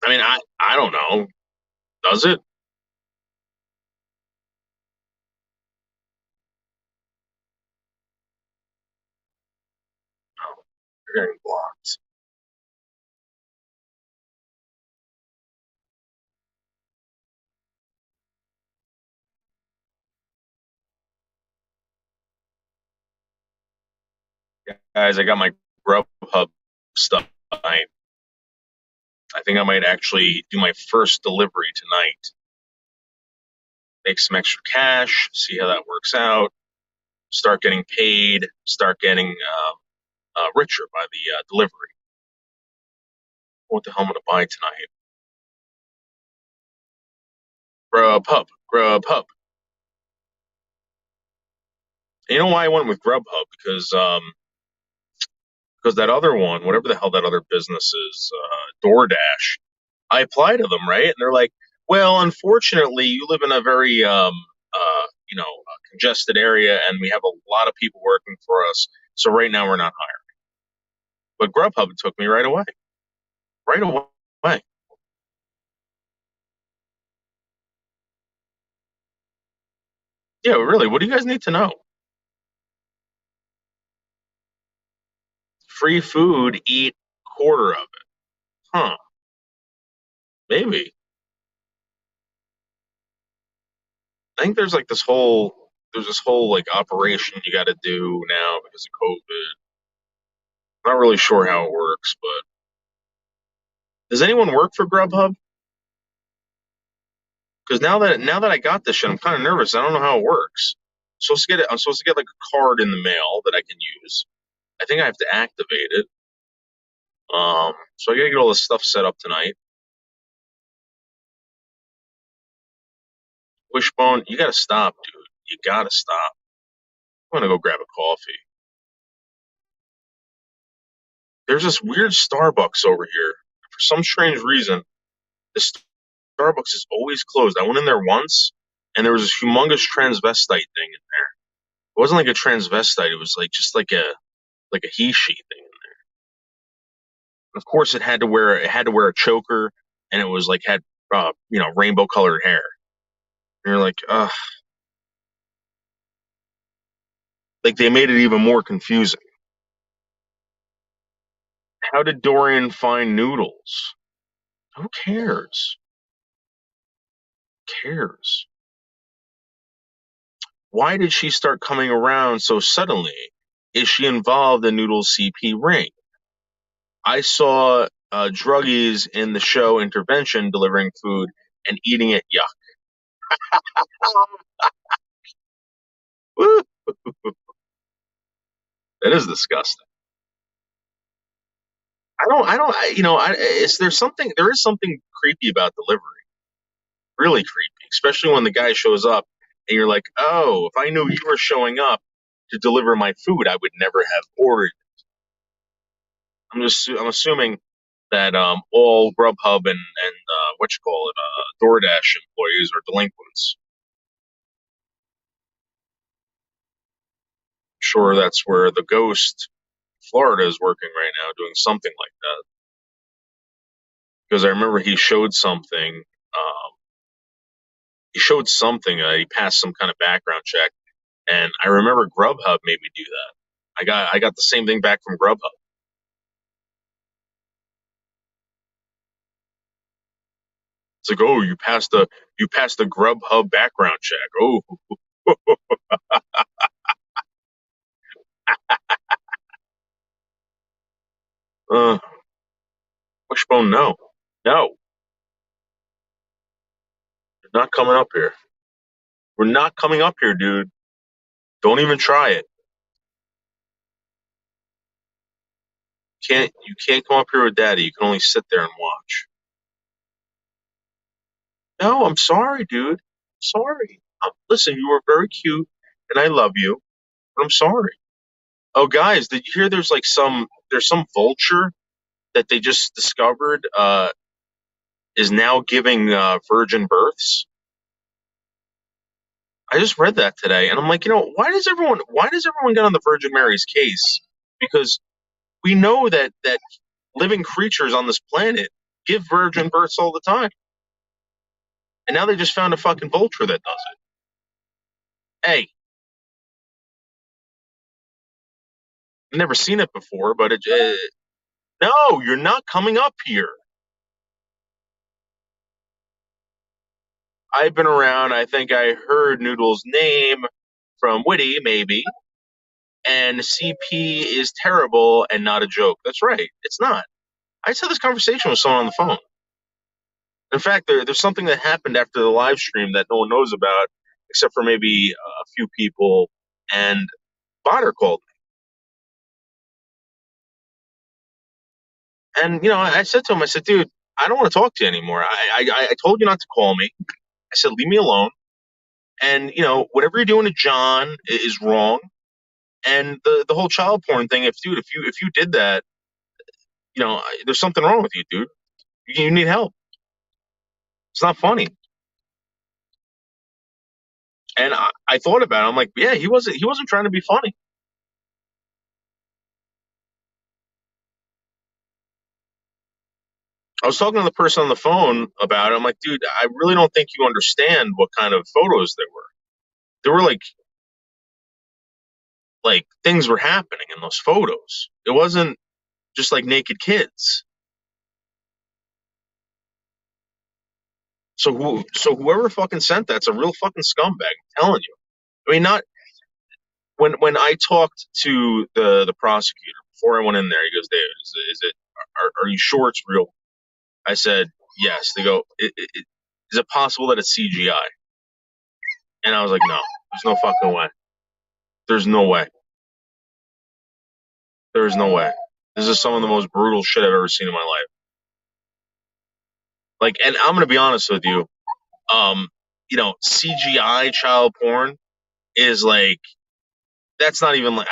I mean, I don't know. Does it? No, you're getting blocked. Guys, I got my Grubhub stuff tonight. I think I might actually do my first delivery tonight. Make some extra cash, see how that works out. Start getting paid, start getting richer by the delivery. What the hell am I going to buy tonight? Grubhub, Grubhub. You know why I went with Grubhub? Because that other one, whatever the hell that other business is, DoorDash, I apply to them, right? And they're like, well, unfortunately, you live in a very, congested area, and we have a lot of people working for us. So right now, we're not hiring. But Grubhub took me right away. Right away. Yeah, really. What do you guys need to know? Free food, eat quarter of it. Huh. Maybe. I think there's this whole like operation you got to do now because of COVID. Not really sure how it works, but does anyone work for Grubhub? Because now that I got this shit, I'm kind of nervous. I don't know how it works. I'm supposed to get like a card in the mail that I can use. I think I have to activate it. So I gotta get all this stuff set up tonight. Wishbone, you gotta stop, dude. You gotta stop. I'm gonna go grab a coffee. There's this weird Starbucks over here. For some strange reason, this Starbucks is always closed. I went in there once, and there was this humongous transvestite thing in there. It wasn't like a transvestite. It was like just like a he/she thing in there. And of course, it had to wear a choker, and it was like had rainbow colored hair. And you're like, ugh. Like they made it even more confusing. How did Dorian find Noodles? Who cares? Who cares? Why did she start coming around so suddenly? Is she involved in Noodles' CP ring? I saw druggies in the show Intervention delivering food and eating it. Yuck. Woo. That is disgusting. There is something creepy about delivery. Really creepy, especially when the guy shows up and you're like, oh, if I knew you were showing up to deliver my food, I would never have ordered. I'm assuming that all Grubhub and DoorDash employees are delinquents. Sure, that's where the ghost Florida is working right now, doing something like that. Because I remember he showed something. He passed some kind of background check, and I remember Grubhub made me do that. I got the same thing back from Grubhub. It's like, oh, you passed the Grubhub background check. Oh, Wishbone, no, you're not coming up here. We're not coming up here, dude. Don't even try it. You can't come up here with Daddy. You can only sit there and watch. No, I'm sorry, dude. I'm sorry. Listen, you were very cute, and I love you, but I'm sorry. Oh, guys, did you hear? There's some vulture that they just discovered is now giving virgin births. I just read that today, and I'm like, why does everyone get on the Virgin Mary's case because we know that living creatures on this planet give virgin births all the time. And now they just found a fucking vulture that does it. Hey, I've never seen it before, but no, you're not coming up here. I've been around. I think I heard Noodle's name from Witty, maybe. And CP is terrible and not a joke. That's right. It's not. I just had this conversation with someone on the phone. In fact, there's something that happened after the live stream that no one knows about, except for maybe a few people. And Bonner called me. And, I said to him, I said, dude, I don't want to talk to you anymore. I told you not to call me. I said, leave me alone. And, whatever you're doing to John is wrong. And the whole child porn thing, if you did that, there's something wrong with you, dude. You need help. It's not funny. And I thought about it. I'm like, yeah, he wasn't trying to be funny. I was talking to the person on the phone about it. I'm like, dude, I really don't think you understand what kind of photos there were. There were like things were happening in those photos. It wasn't just like naked kids. So whoever fucking sent that's a real fucking scumbag. I'm telling you. I mean, not when I talked to the prosecutor before I went in there. He goes, David, is it are you sure it's real? I said, yes. They go, is it possible that it's CGI? And I was like, no, there's no fucking way. There's no way. There's no way. This is some of the most brutal shit I've ever seen in my life. Like, and I'm gonna be honest with you, CGI child porn is like, that's not even like,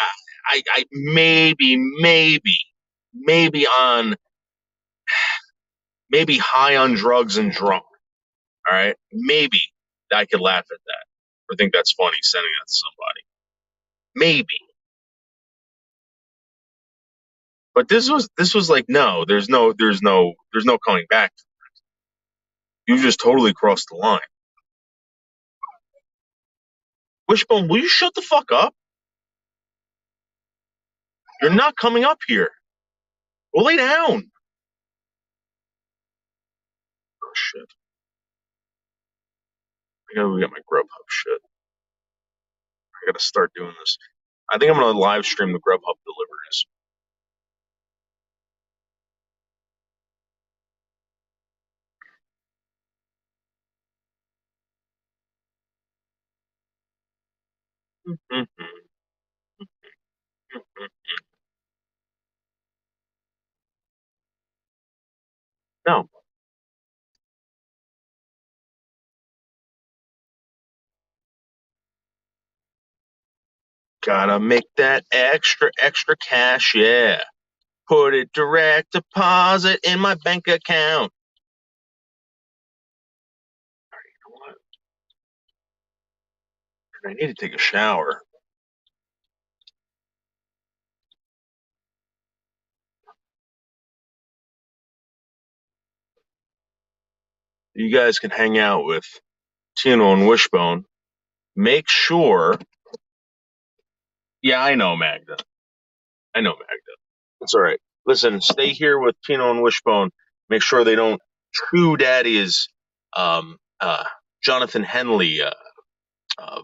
I maybe on, maybe high on drugs and drunk. All right, maybe I could laugh at that or think that's funny sending that to somebody. Maybe, but this was like, no, there's no coming back. You just totally crossed the line. Wishbone, will you shut the fuck up? You're not coming up here. Well, lay down. Oh shit! I gotta go get my Grubhub shit. I gotta start doing this. I think I'm gonna live stream the Grubhub deliveries. No. Gotta make that extra cash, yeah. Put it direct deposit in my bank account. You know what? I need to take a shower. You guys can hang out with Tino and Wishbone. Make sure. Yeah, I know, Magda. It's all right. Listen, stay here with Tino and Wishbone. Make sure they don't chew Daddy's um, uh, Jonathan Henley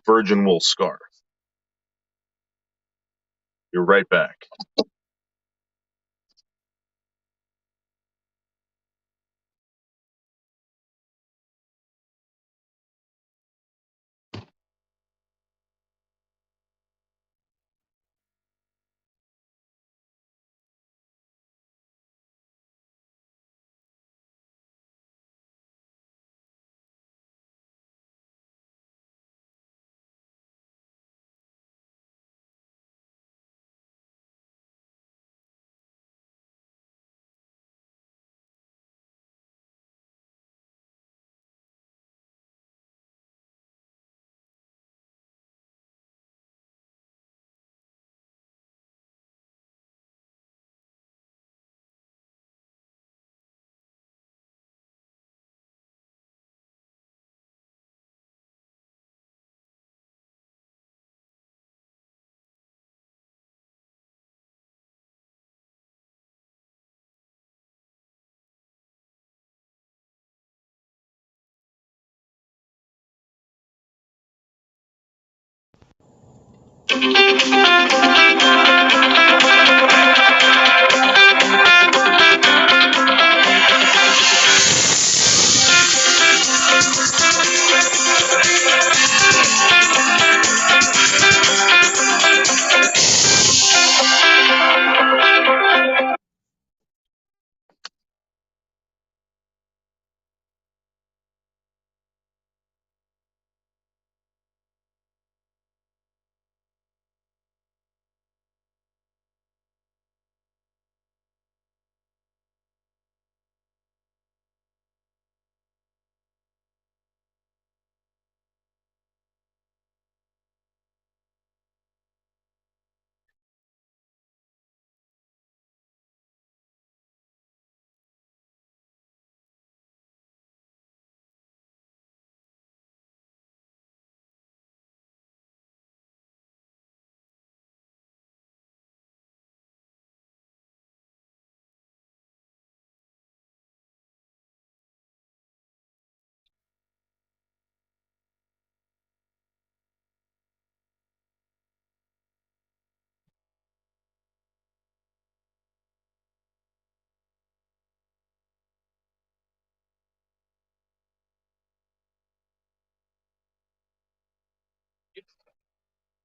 virgin wool scarf. You're right back.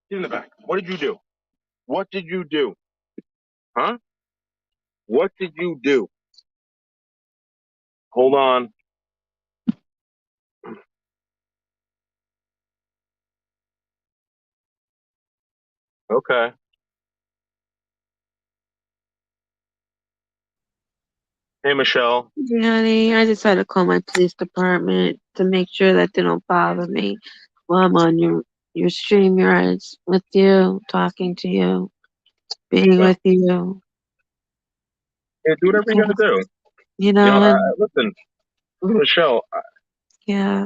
Get in the back. What did you do? What did you do? Huh? What did you do? Hold on. Okay. Hey, Michelle. Honey, I just had to call my police department to make sure that they don't bother me while I'm on your stream, your eyes with you, talking to you, being Yeah. with you. Hey, do whatever you gotta do. You You know, know, and listen, Michelle. yeah,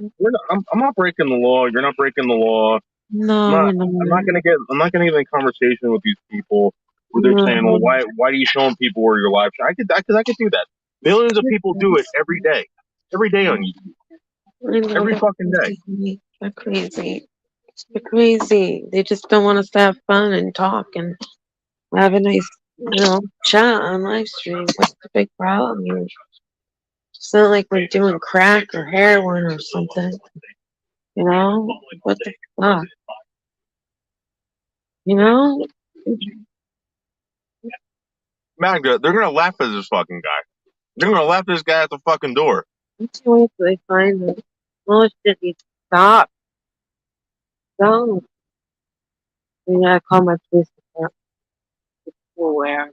I'm not breaking the law. You're not breaking the law. no, we're not. I'm not gonna get in conversation with these people where they're saying, "Well, No. why are you showing people where your live?" I could do that. Millions of people do it every day on YouTube, I know every they're fucking day. crazy. They're crazy. They're crazy. They just don't want us to have fun and talk and have a nice, chat on live stream. What's the big problem? It's not like we're doing crack or heroin or something. You know? What the fuck? You know? Magda, they're gonna laugh at this fucking guy. They're gonna laugh at this guy at the fucking door. Let's wait till they find them. All this shit needs to stop. Don't. We gotta call my police department. Aware.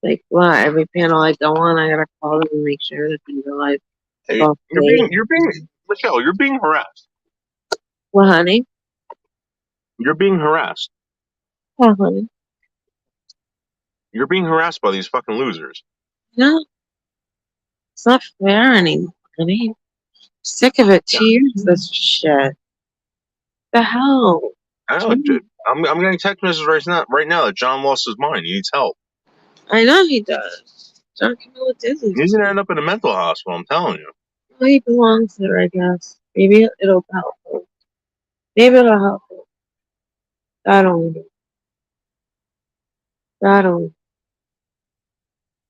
Like, what? Every panel I go on, I gotta call them and make sure that they realize Hey, both safe. you're being, Michelle, you're being harassed. Well, honey? You're being harassed. Well, honey? You're being harassed by these fucking losers. No, it's not fair anymore, honey. Sick of it. 2 years of this shit. The hell? I know. I'm getting text messages right now that John lost his mind. He needs help. I know he does. John Camilla Disney. He's gonna end up in a mental hospital. I'm telling you. Well, he belongs there, I guess. Maybe it'll help him. Maybe it'll help him. I don't know. I don't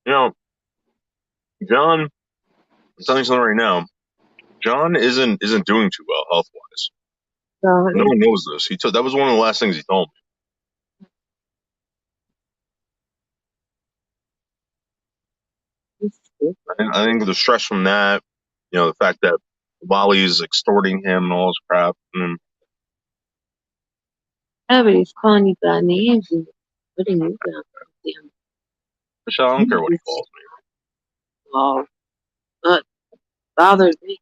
You know, John. I'm telling you something right now. John isn't doing too well health wise. know. No one knows this. That was one of the last things he told me. I think the stress from that, the fact that Wally's extorting him and all this crap. And Yeah, but he's calling you bad names and putting you down. Damn. Michelle, I don't care what he calls me. Well, that bothers me.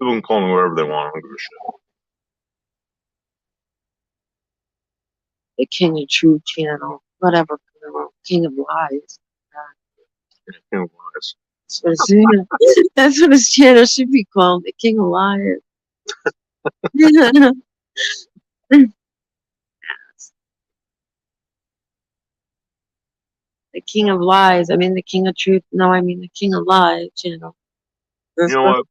People can call me whatever they want. I don't give a shit. The King of Truth channel. Whatever. King of Lies. You know, lies. That's what his channel should be called. The King of Liars. The King of Lies. I mean the King of Truth. No, I mean the King of Lies channel. You know what,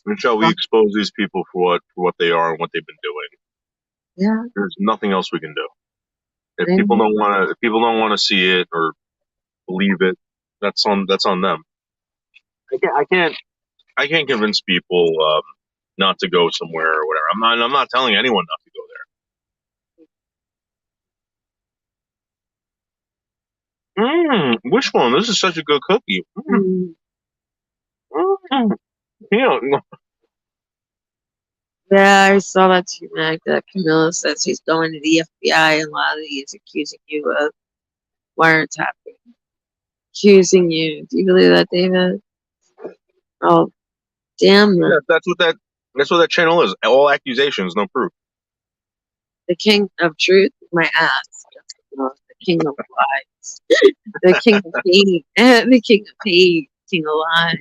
Michelle? We expose these people for what they are and what they've been doing. Yeah. There's nothing else we can do. If Amen. people don't want to see it or believe it, that's on them. I can't convince people not to go somewhere or whatever. I'm not telling anyone not to go there. Which one? This is such a good cookie. Mm. Yeah, Yeah, I saw that too, Meg. That Camilla says he's going to the FBI and Lottie is accusing you of wiretapping. Accusing you. Do you believe that, David? Oh, damn them. that's what that channel is. All accusations, no proof. The king of truth, my ass. The king of lies. The king of hate. The king of hate. King of lies.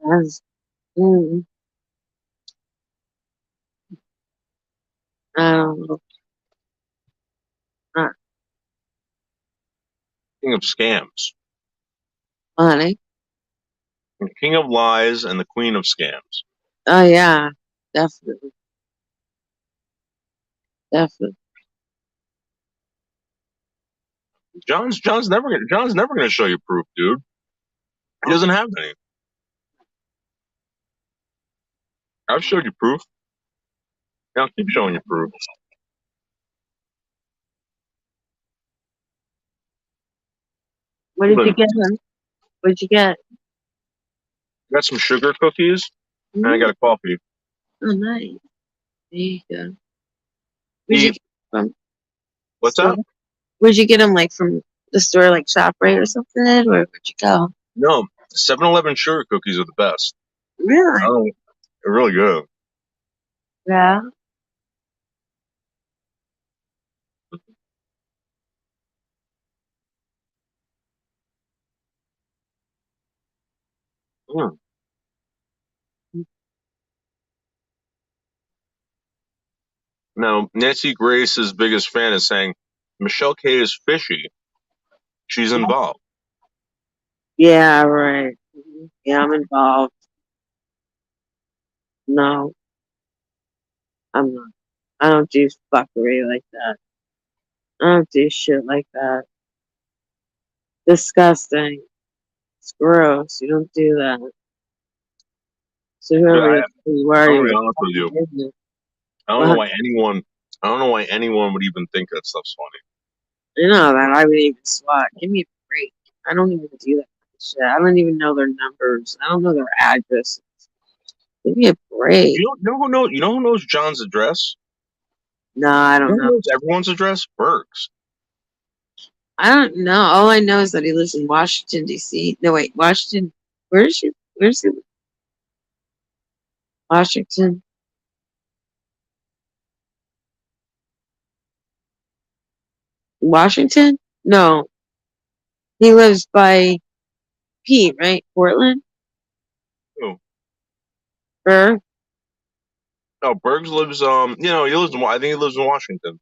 That's, mm, I don't know. King of scams, Funny. the king of lies, and the queen of scams. Oh, yeah. Definitely. Definitely. John's never gonna show you proof, dude. He doesn't have any. I've showed you proof. I'll keep showing you proof. What did you get him? What did you get? I got some sugar cookies and I got a coffee. Oh, nice. There you go. Where'd you get from? What's Store? that? Where'd you get them? Like from the store, like ShopRite or something? Or where'd you go? No, 7-Eleven sugar cookies are the best. Really? Oh, they're really good. Yeah. Mm. Now, Nancy Grace's biggest fan is saying Michelle K is fishy. She's involved. Yeah, right. Yeah, I'm involved. No, I'm not. I don't do fuckery like that. I don't do shit like that. Disgusting. It's gross. You don't do that. So whoever Yeah, you I'm are, gonna you're be honest with you. business. I don't know why anyone would even think that stuff's funny. You know that I would even SWAT. Give me a break. I don't even do that kind of shit. I don't even know their numbers. I don't know their addresses. Give me a break. You know who knows? You know who knows John's address? No, I You don't know who know. knows everyone's address? Bergs. I don't know. All I know is that he lives in Washington D.C. No, wait, Washington. Where is he? Where's he? Washington. Washington? No, he lives by Pete, right? Portland. Who? Or No, Bergs lives. He lives. I think he lives in Washington.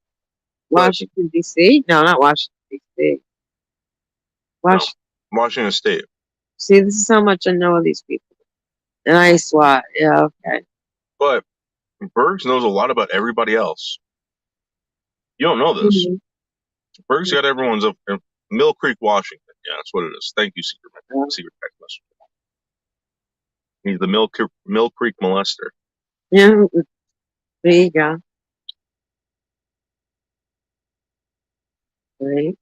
But Washington D.C. No, not Washington D.C. no, Washington. Washington State. See, this is how much I know of these people. And I SWAT. Yeah, okay. But Bergs knows a lot about everybody else. You don't know this. Mhm. Bergs got everyone's up in Mill Creek, Washington. Yeah, that's what it is. Thank you, secret text message. He's the Mill Creek molester. Yeah, there you go. Right.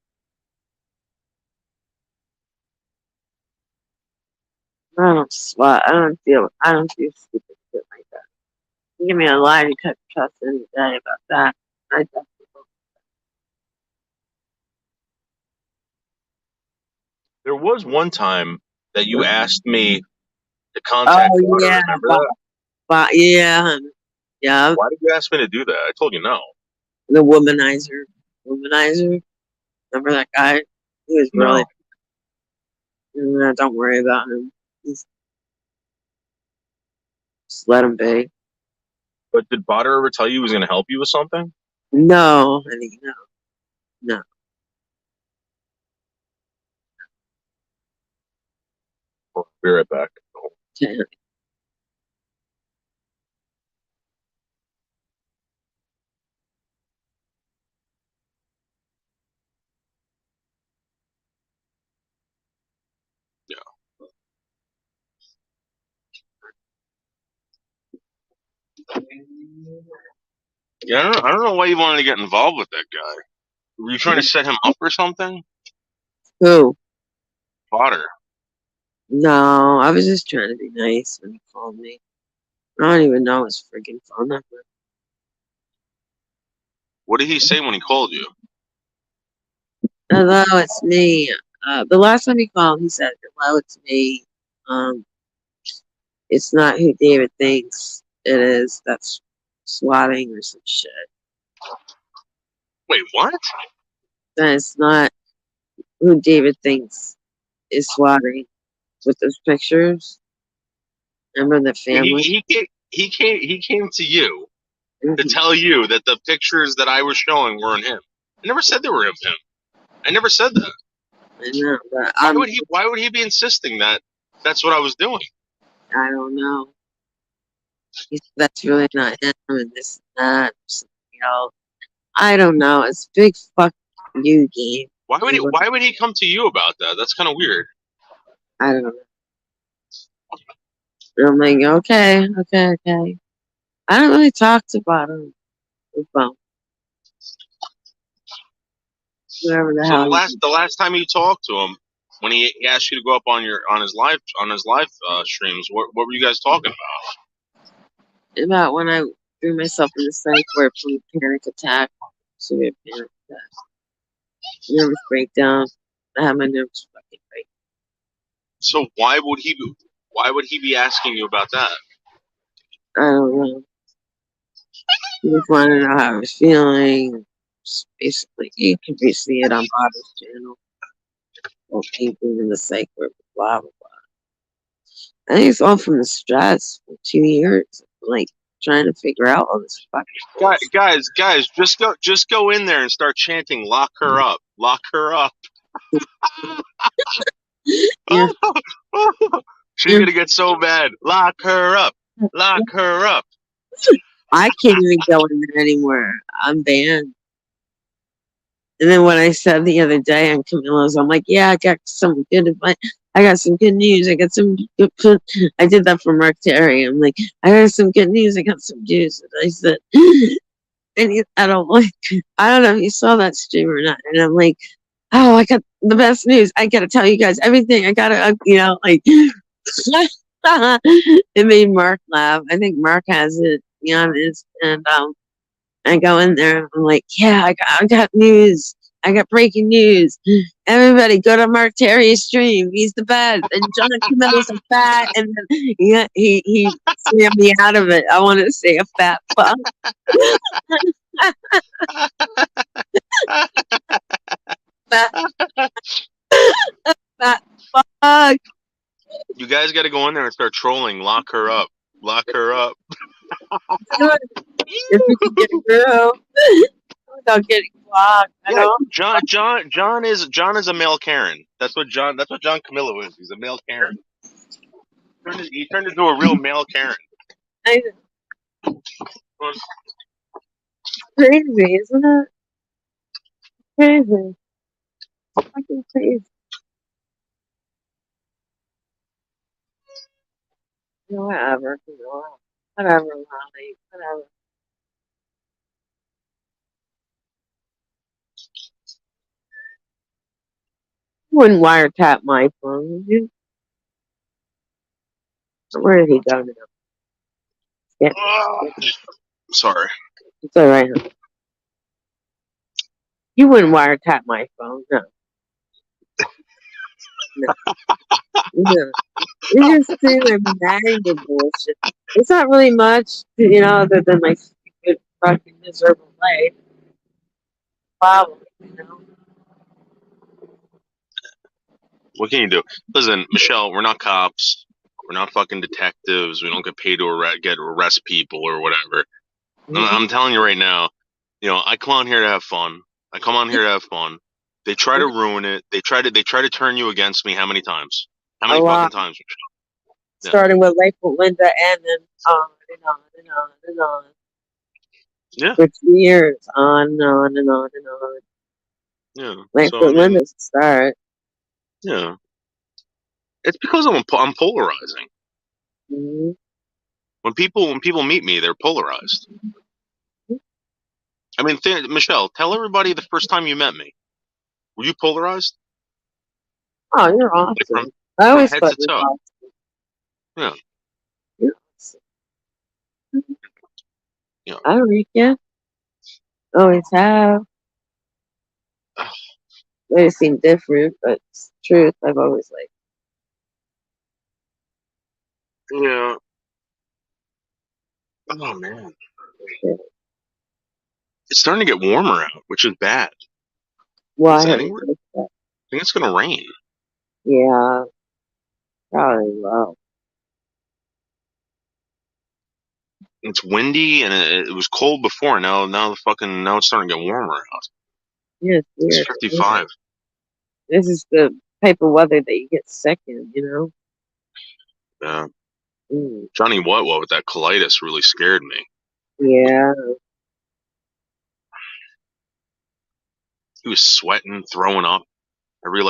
I don't SWAT. I don't do stupid shit like that. You give me a lie to cut trust any day about that. I definitely won't. There was one time that you asked me to Oh, contact Water. yeah. Remember that? But yeah, honey. Yeah. Why did you ask me to do that? I told you no. The womanizer. Womanizer. Remember that guy? He was really. No, don't worry about him. Just let him be. But did Botter ever tell you he was going to help you with something? No, honey, no. No. Be right back. Okay. Yeah, I don't know why you wanted to get involved with that guy. Were you trying to set him up or something? Who? Potter. No, I was just trying to be nice when he called me. I don't even know his freaking phone number. What did he say when he called you? Hello, it's me. The last time he called, he said, "Hello, it's me. Um, it's not who David thinks it is. That's swatting or some shit. Wait, what? That it's not who David thinks is swatting with those pictures. Remember the family? He came to you to Mhm. tell you that the pictures that I was showing weren't him. I never said they were of him. I never said that. I know, but Why would he be insisting that that's what I was doing? I don't know. He said that's really not him and this and that. Or something else. I don't know. It's a big fuck you game. Why would he come to you about that? That's kind of weird. I don't know. And I'm like, okay. I don't really talk to Bottom or Bump. Whatever the So hell. the last time you talked to him, when he asked you to go up on his live streams, what were you guys talking about? About when I threw myself in the psych ward from a panic attack. Severe panic attack. Nervous breakdown. I had my nerves fucking break. So why would he be asking you about that? I don't know. He just wanted to know how I was feeling. Just basically, you can see it on Bobby's channel. Well, being in the psych ward, blah, blah, blah. I think it's all from the stress for 2 years. Like, trying to figure out all this fucking bullshit. Guys, just go in there and start chanting, "Lock her up, lock her up." Yeah, She's yeah. gonna get so bad. Lock her up, lock her up. I can't even go in there anymore. I'm banned. And then what I said the other day on Camilla's, I'm like, yeah, I got some good advice. I got some good news. I got some good. I did that for Mark Terry. I'm like, I got some good news. I got some news. And I said, and I don't know if you saw that stream or not. And I'm like, oh, I got the best news. I got to tell you guys everything. I got to, like, it made Mark laugh. I think Mark has it, on his, and I go in there and I'm like, yeah, I got news. I got breaking news. Everybody go to Mark Terry's stream. He's the best. And John Camilla's a fat. And then he slammed me out of it. I want to say a fat fuck. Fat fuck. You guys got to go in there and start trolling. Lock her up, lock her up. If we can get through without getting blocked. Yeah, John is a male Karen. That's what John Camillo is. He's a male Karen. He turned into a real male Karen. Crazy, isn't it? Crazy. Fucking crazy. Whatever. Whatever, Molly. Whatever. You wouldn't wiretap my phone, would you? Where did he go now? Yeah, Sorry. it's all right. Huh? You wouldn't wiretap my phone, no. No. You're just saying I'm married to bullshit. It's not really much, other than my stupid fucking miserable life. Problem, What can you do? Listen, Michelle, we're not cops. We're not fucking detectives. We don't get paid to arrest people or whatever. I'm telling you right now, I come on here to have fun. They try to ruin it. They try to turn you against me. How many times? How many A fucking lot. times? Yeah. Starting with Life with Linda and then on and on and on and on. Yeah. For 2 years, on and on and on and on. Yeah. Life So, with I mean, Linda's the start. yeah. It's because I'm polarizing. Mhm. When people meet me, they're polarized. I mean, Michelle, tell everybody the first time you met me. Were you polarized? Oh, you're Like awesome. I from always head thought to you toe. were awesome. Yeah. You're awesome. You know. I like you. Always have. They seem different, but it's the truth. I've always liked Yeah. Oh man. you. It's starting to get warmer out, which is bad. Well, I I haven't think noticed that. it's gonna rain. Yeah, probably will. It's windy and it was cold before. Now it's starting to get warmer out. Yeah, it's It's weird. 55. This is the type of weather that you get sick in, you know? Yeah. Mm. Johnny What with that colitis really scared me. Yeah, He was sweating, throwing up every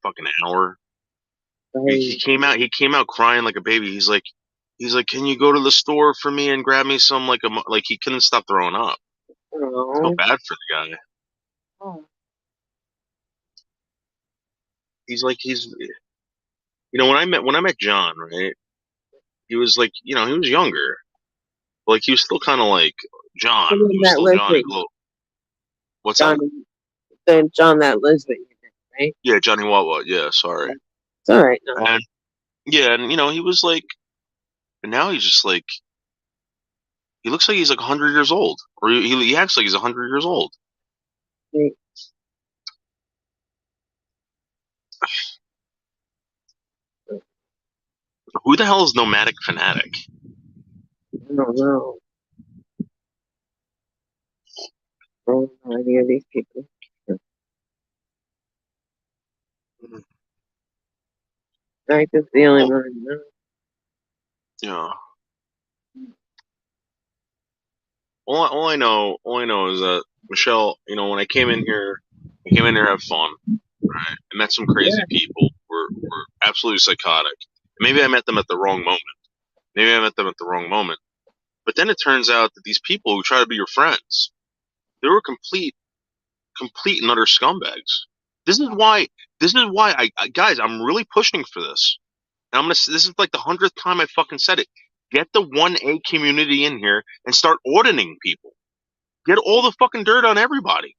fucking hour. He right. came out crying like a baby. He's like, can you go to the store for me and grab me some like he couldn't stop throwing up. I feel Oh. bad for the guy. Oh. He's when I met John, right? He was like, he was younger. Like he was still kind of like John. The He one was that still lives Johnny with you, Glow. What's John, that? the John that lives with you, right? Yeah, Johnny What? Yeah, sorry. It's all right. No. And yeah, and he was like, and now he's just like, he looks like he's like 100 years old, or he acts like he's 100 years old. Right. Who the hell is Nomadic Fanatic? I don't know. I don't know any of these people. Right, that's the only Oh, one I know. yeah. All I know is that Michelle, when I came in here to have fun. Right? I met some crazy people who were absolutely psychotic. Maybe I met them at the wrong moment. But then it turns out that these people who try to be your friends, they were complete and utter scumbags. This is why guys, I'm really pushing for this. And this is like the 100th time I fucking said it. Get the 1A community in here and start auditing people. Get all the fucking dirt on everybody.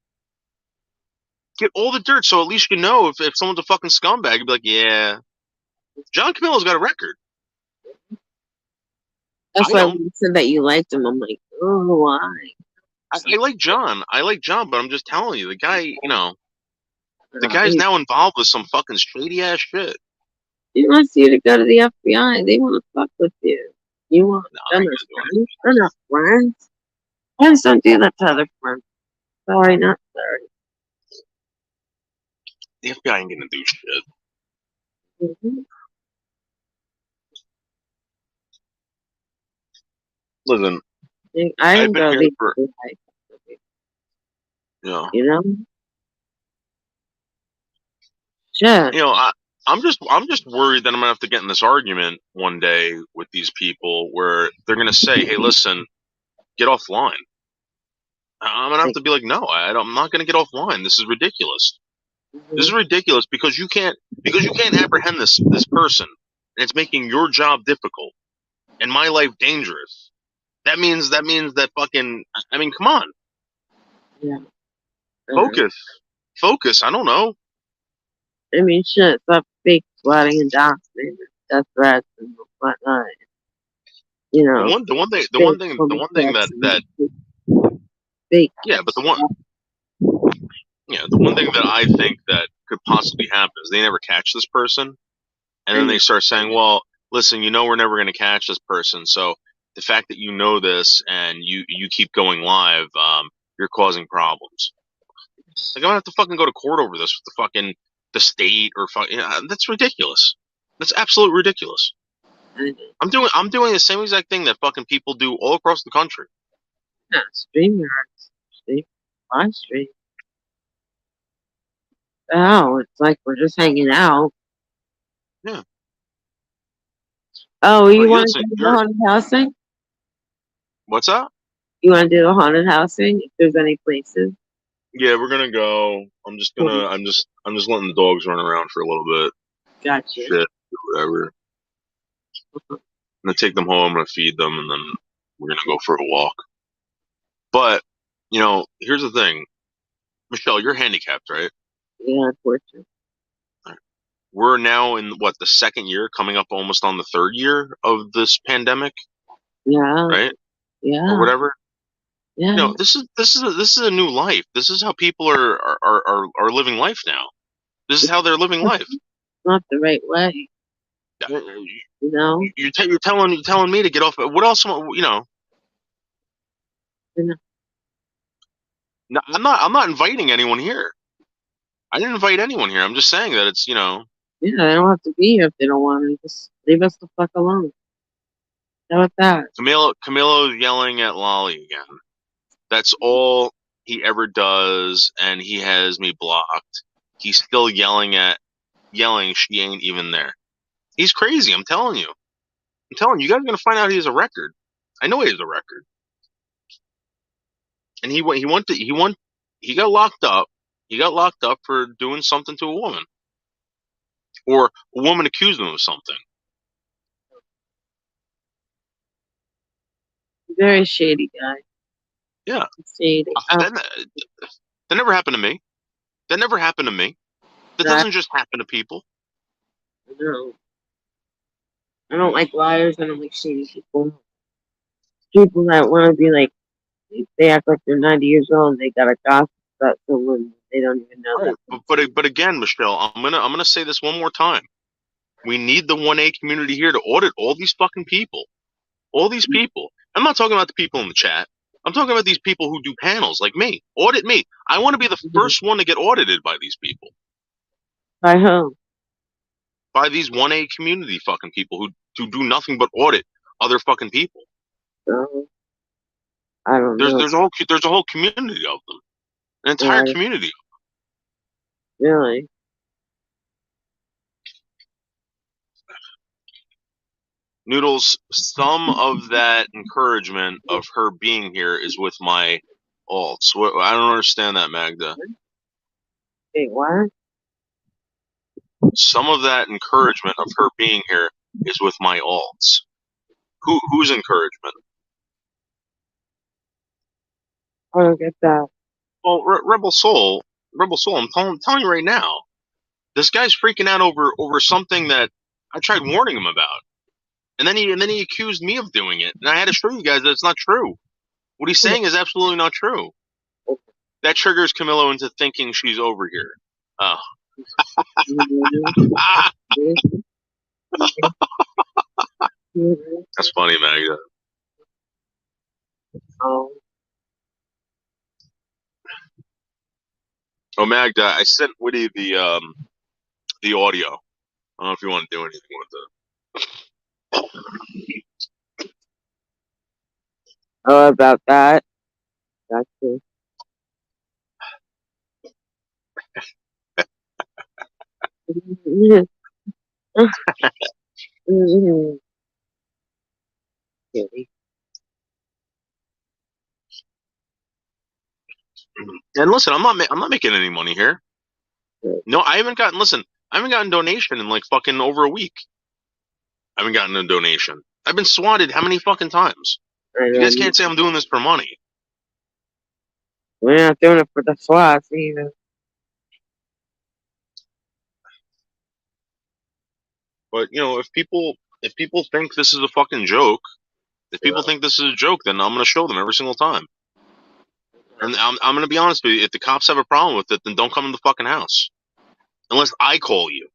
Get all the dirt so at least you know if someone's a fucking scumbag, you'd be like, yeah, John Camilla's got a record. That's I why don't. when you said that you liked him, I'm like, oh, why? I like John. But I'm just telling you, the guy, the Uh, guy's he, now involved with some fucking shady ass shit. he wants you to go to the FBI. They want to fuck with you. You want No, I them ain't as gonna friends? They're not friends. Friends don't do that to other friends. Sorry, not sorry. do it. The FBI ain't gonna do shit. Mm-hmm. Listen, I I've didn't been go here the for, FBI, you know, you know? Shit. I'm just worried that I'm gonna have to get in this argument one day with these people where they're gonna say, "Hey, listen, get offline." I'm gonna have to be like, "No, I'm not gonna get offline. This is ridiculous. This is Mm-hmm. ridiculous because you can't apprehend this person, and it's making your job difficult and my life dangerous. That means that fucking. I mean, come on, Yeah. focus, focus. I don't know. I mean, shit, stop fake swatting and doxing, death threats and whatnot. You know, The fake one thing homosexuals that and fake yeah, but the one thing that I think that could possibly happen is they never catch this person, and then they start saying, "Well, listen, we're never going to catch this person, so the fact that you know this and you keep going live, you're causing problems." Like I'm gonna have to fucking go to court over this with the state or that's ridiculous. That's absolutely ridiculous. I know. I'm doing the same exact thing that fucking people do all across the country. Yeah, StreamYard. Live stream. Oh, it's like we're just hanging out. Yeah. Oh, you But want to listen, do the haunted house thing? what's up? You want to do the haunted house thing? If there's any places. Yeah, we're gonna go. I'm just letting the dogs run around for a little bit. Gotcha. Shit, whatever. I'm gonna take them home. I'm gonna feed them, and then we're gonna go for a walk. But here's the thing, Michelle, you're handicapped, right? Yeah, unfortunately. We're now in the second year, coming up almost on the third year of this pandemic, Yeah. right? Yeah. Or whatever. Yeah. This is a new life. This is how people are living life now. This is how they're living life. Not the right way. You know? You're telling me to get off. What else? You know. No, I'm not inviting anyone here. I didn't invite anyone here. I'm just saying that it's Yeah, they don't have to be here if they don't want to. Just leave us the fuck alone. How about that? Camilo's yelling at Lolly again. That's all he ever does, and he has me blocked. He's still yelling. She ain't even there. He's crazy. I'm telling you. You guys are gonna find out he has a record. I know he has a record. And he got locked up. He got locked up for doing something to a woman, or a woman accused him of something. Very shady guy. Yeah. Shady. That never happened to me. That never happened to me. That doesn't just happen to people. No. I don't like liars. I don't like shady people. People that want to be like, they act like they're 90 years old and they got a gossip about someone they don't even know. Right. But again, Michelle, I'm gonna say this one more time. We need the 1A community here to audit all these fucking people. All these people. I'm not talking about the people in the chat. I'm talking about these people who do panels like me. Audit me. I want to be the first one to get audited by these people. By whom? By these 1A community fucking people who do nothing but audit other fucking people. I don't know. There's a whole community of them. An entire community. Really? Noodles, some of that encouragement of her being here is with my alts. I don't understand that, Magda. Wait, what? Some of that encouragement of her being here is with my alts. Whose encouragement? I don't get that. Well, Rebel Soul, I'm telling you right now, this guy's freaking out over something that I tried warning him about. And then he accused me of doing it. And I had to show you guys that it's not true. What he's saying is absolutely not true. That triggers Camilo into thinking she's over here. Oh. That's funny, Magda. Oh, Magda, I sent Woody the audio. I don't know if you want to do anything with it. Oh, about that? That's true. And listen, I'm not making any money here. No, I haven't gotten donation in like fucking over a week. I haven't gotten a donation. I've been swatted how many fucking times? You guys can't say I'm doing this for money. We're not doing it for the swats either. But if people think this is a fucking joke, if people think this is a joke, then I'm gonna show them every single time. And I'm gonna be honest with you. If the cops have a problem with it, then don't come in the fucking house, unless I call you.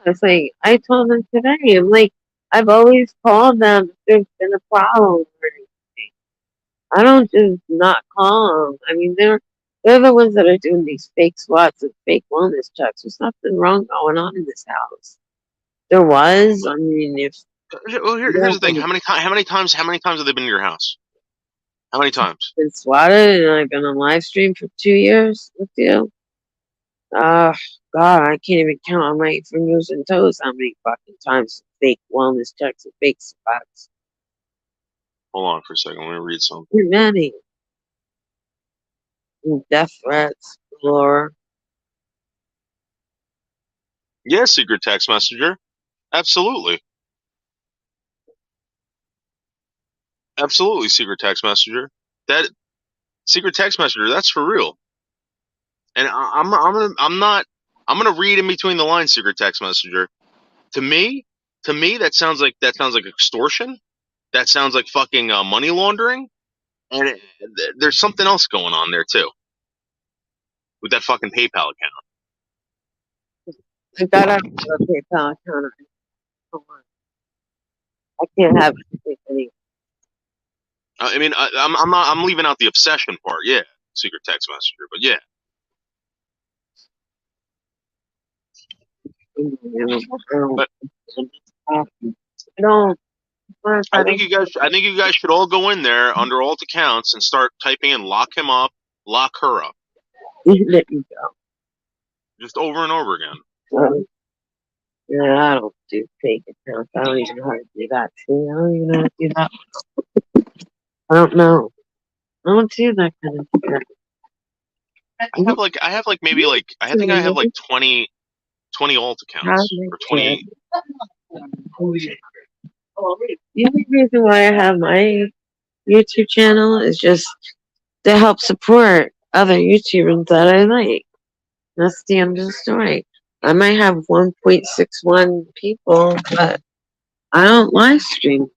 It's like I told them today. I'm like, I've always called them if there's been a problem or anything. I don't just not call them. I mean, they're the ones that are doing these fake swats and fake wellness checks. There's nothing wrong going on in this house. There was. I mean, if Well, here's the thing. How many times have they been to your house? How many times? Been swatted and I've been on live stream for 2 years with you. God, I can't even count on my fingers and toes how many fucking times fake wellness checks and fake spots. Hold on for a second. Let me read something. Too many. And death threats, galore. Yeah, secret text messenger. Absolutely. Absolutely, secret text messenger. That secret text messenger. That's for real. And I'm gonna read in between the lines. Secret text messenger. To me, that sounds like extortion. That sounds like fucking money laundering. And there's something else going on there too with that fucking PayPal account. I gotta have a PayPal account. I can't have any. I mean, I'm leaving out the obsession part. Yeah, secret text messenger, but yeah. But No. I think you guys should all go in there under alt accounts and start typing in "lock him up, lock her up," Let me just over and over again. go. Yeah, I don't do fake accounts. I don't even know how to do that. See, I don't even know how to do that. I don't know. I don't do that kind of shit. I have maybe I think I have 20 alt accounts or 20. The only reason why I have my YouTube channel is just to help support other YouTubers that I like. That's the end of the story. I might have 1.61 people, but I don't live stream.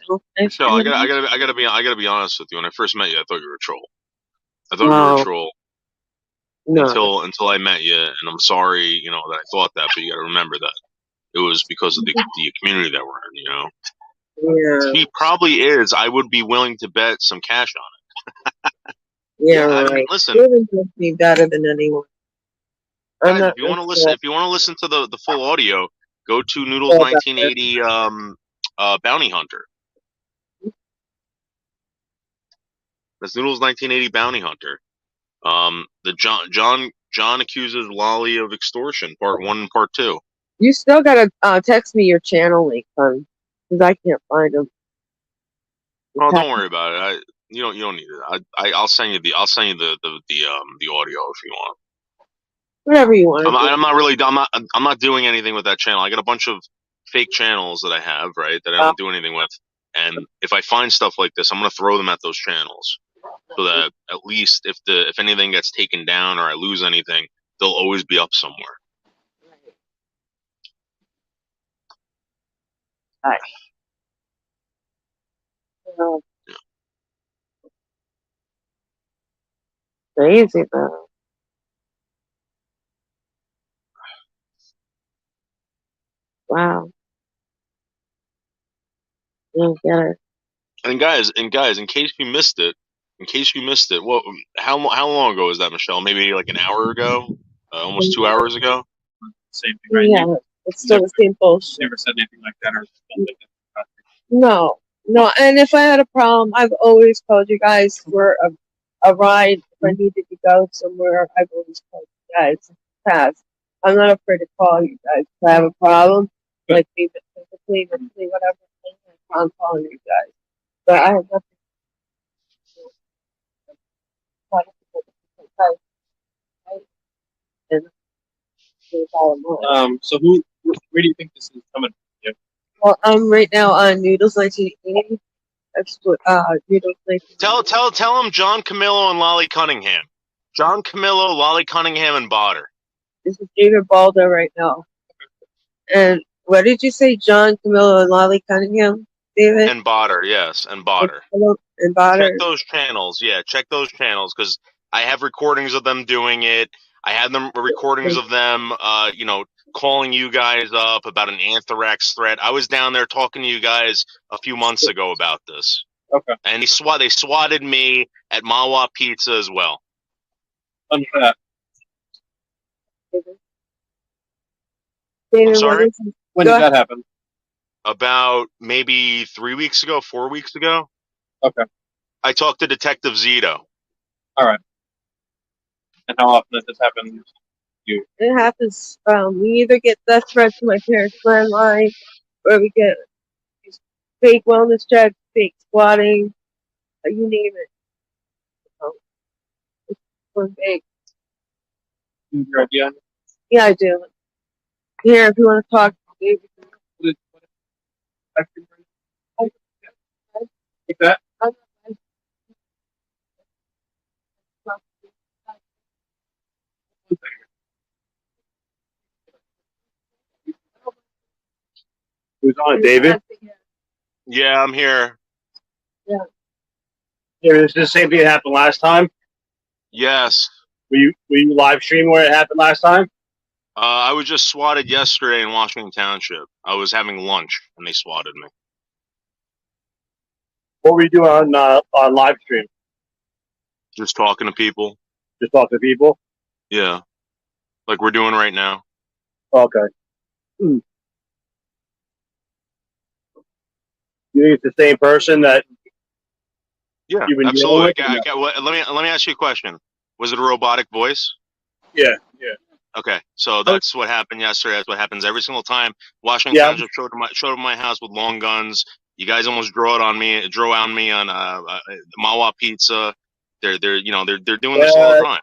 So I gotta be honest with you. When I first met you, I thought you were a troll. I thought you were a troll until I met you, and I'm sorry, that I thought that. But you gotta remember that it was because of the community that we're in. Yeah. He probably is. I would be willing to bet some cash on it. Yeah, I mean, right. listen, David knows me better than anyone. guys, if you want to listen to the full audio, go to Noodles 1980 Bounty Hunter. That's Noodles 1980 Bounty Hunter. The John accuses Lolly of extortion, part 1 and part 2. You still gotta text me your channel link, son, because I can't find them. Oh, don't worry about it. You don't need it. I'll send you the audio if you want. Whatever you want. I'm not doing anything with that channel. I got a bunch of fake channels that I have, right, that I don't do anything with. And if I find stuff like this, I'm gonna throw them at those channels, so that at least if anything gets taken down or I lose anything, they'll always be up somewhere. Right. Crazy though. Wow. I don't get it. And guys, in case you missed it, how long ago was that, Michelle? Maybe like an hour ago, almost 2 hours ago. Same thing, right? Yeah, it's still the same bullshit. Never said anything like that or something like that. No, and if I had a problem, I've always called you guys for a ride. If I needed to go somewhere, I've always called you guys in the past. I'm not afraid to call you guys if I have a problem, like even physically, mentally, whatever. I'm calling you guys. But I have nothing to do with and the bottom line. So where do you think this is coming from? Yeah. Well, I'm right now on Noodles 1980. Noodles 1980. Tell him John Camillo and Lolly Cunningham. John Camillo, Lolly Cunningham, and Botter. This is David Baldo right now. And what did you say, John Camillo and Lolly Cunningham, David? And Botter, yes, and Botter. And Botter. Check those channels, because I have recordings of them doing it. I have recordings of them, calling you guys up about an anthrax threat. I was down there talking to you guys a few months ago about this. Okay. And they swatted me at Mawa Pizza as well. Under that. David, I'm sorry? When did that happen? about maybe 3 weeks ago, 4 weeks ago. Okay. I talked to Detective Zito. And how often does this happen? It happens. We either get death threats to my parents' landline, or we get these fake wellness checks, fake squatting, you name it. So, it's one big. Your idea? Yeah, I do. Here, if you want to talk, David. Take that. Who's on it, David? Yeah, I'm here. Yeah. Yeah, this is the same thing that happened last time. Yes. Were you live streaming where it happened last time? I was just swatted yesterday in Washington Township. I was having lunch and they swatted me. What were you doing on live stream? Just talking to people. Just talk to people? Yeah. Like we're doing right now. Okay. You think it's the same person that Yeah, you've been absolutely. dealing with? Let me ask you a question. Was it a robotic voice? Yeah. Okay, so that's what happened yesterday. That's what happens every single time. Washington Yeah. Township showed up my house with long guns. You guys almost drove on me on Mawa Pizza. They're doing this all the time.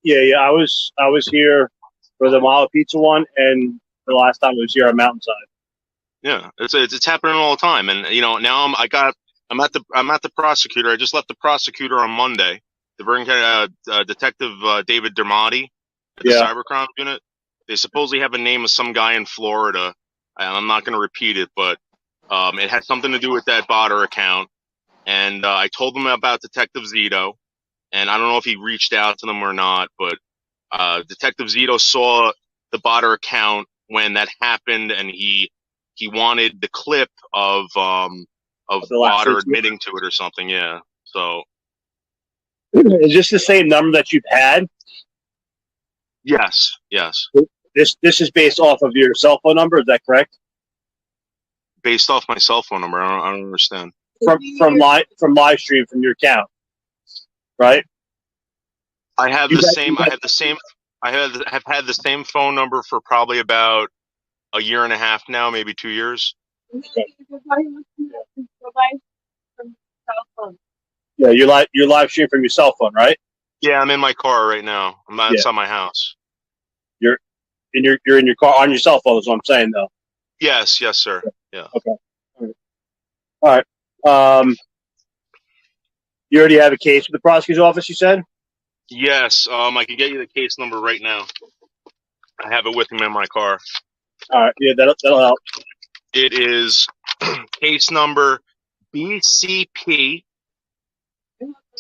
Yeah. I was here for the Mala Pizza one, and the last time I was here on Mountainside. Yeah, it's happening all the time, and now I'm at the prosecutor. I just left the prosecutor on Monday. The Bergen County Detective David Dermody at the Cybercrime Unit. They supposedly have a name of some guy in Florida. I'm not going to repeat it, but it had something to do with that Botter account. And I told them about Detective Zito, and I don't know if he reached out to them or not, but Detective Zito saw the Botter account when that happened, and he wanted the clip of Botter admitting to it or something. Yeah. So is this the same number that you've had? yes. This is based off of your cell phone number. Is that correct? Based off my cell phone number. I don't understand. From live stream from your account, right? I have the same. I have had the same phone number for probably about a year and a half now, maybe 2 years. Yeah, you're live stream from your cell phone, right? Yeah, I'm in my car right now. I'm outside my house. You're in your car on your cell phone. Is what I'm saying, though. Yes, sir. Yeah. Okay. All right. You already have a case with the prosecutor's office. You said. Yes. I can get you the case number right now. I have it with me in my car. All right. Yeah, that'll help. It is case number BCP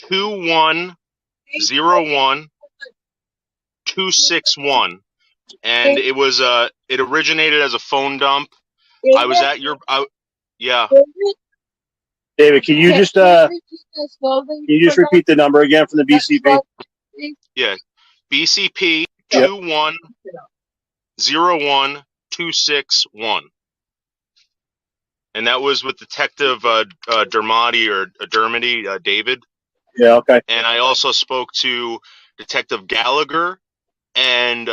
2101261, and it originated as a phone dump. I was at your yeah. David, can you just repeat the number again from the BCP? Yeah, BCP 2101261, and that was with Detective Dermody or Dermody David. Yeah, okay. And I also spoke to Detective Gallagher and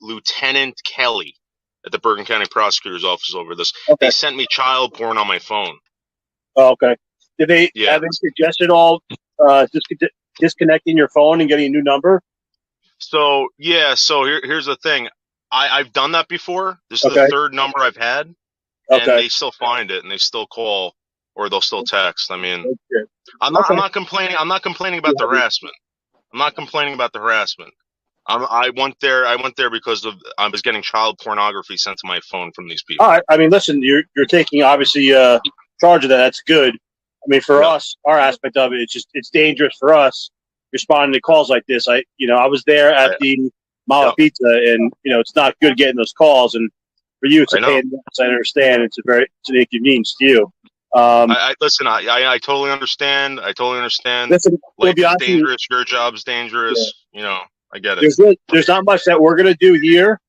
Lieutenant Kelly at the Bergen County Prosecutor's Office over this. Okay. They sent me child porn on my phone. Oh, okay. Did they have they suggested all disconnecting your phone and getting a new number? So here's the thing. I've done that before. This is the third number I've had, and they still find it and they still call or they'll still text. I mean, I'm not complaining. I'm not complaining about the harassment. I'm not complaining about the harassment. I went there because I was getting child pornography sent to my phone from these people. All right. I mean, listen, you're taking obviously charge of that. That's good. I mean, for us, our aspect of it, it's dangerous for us responding to calls like this. I was there at the Mala Pizza, and it's not good getting those calls. And for you, it's a pain. I understand. It's an inconvenience to you. Listen. I totally understand. Listen, life is dangerous. Your job's dangerous. Yeah. I get it. There's not much that we're going to do here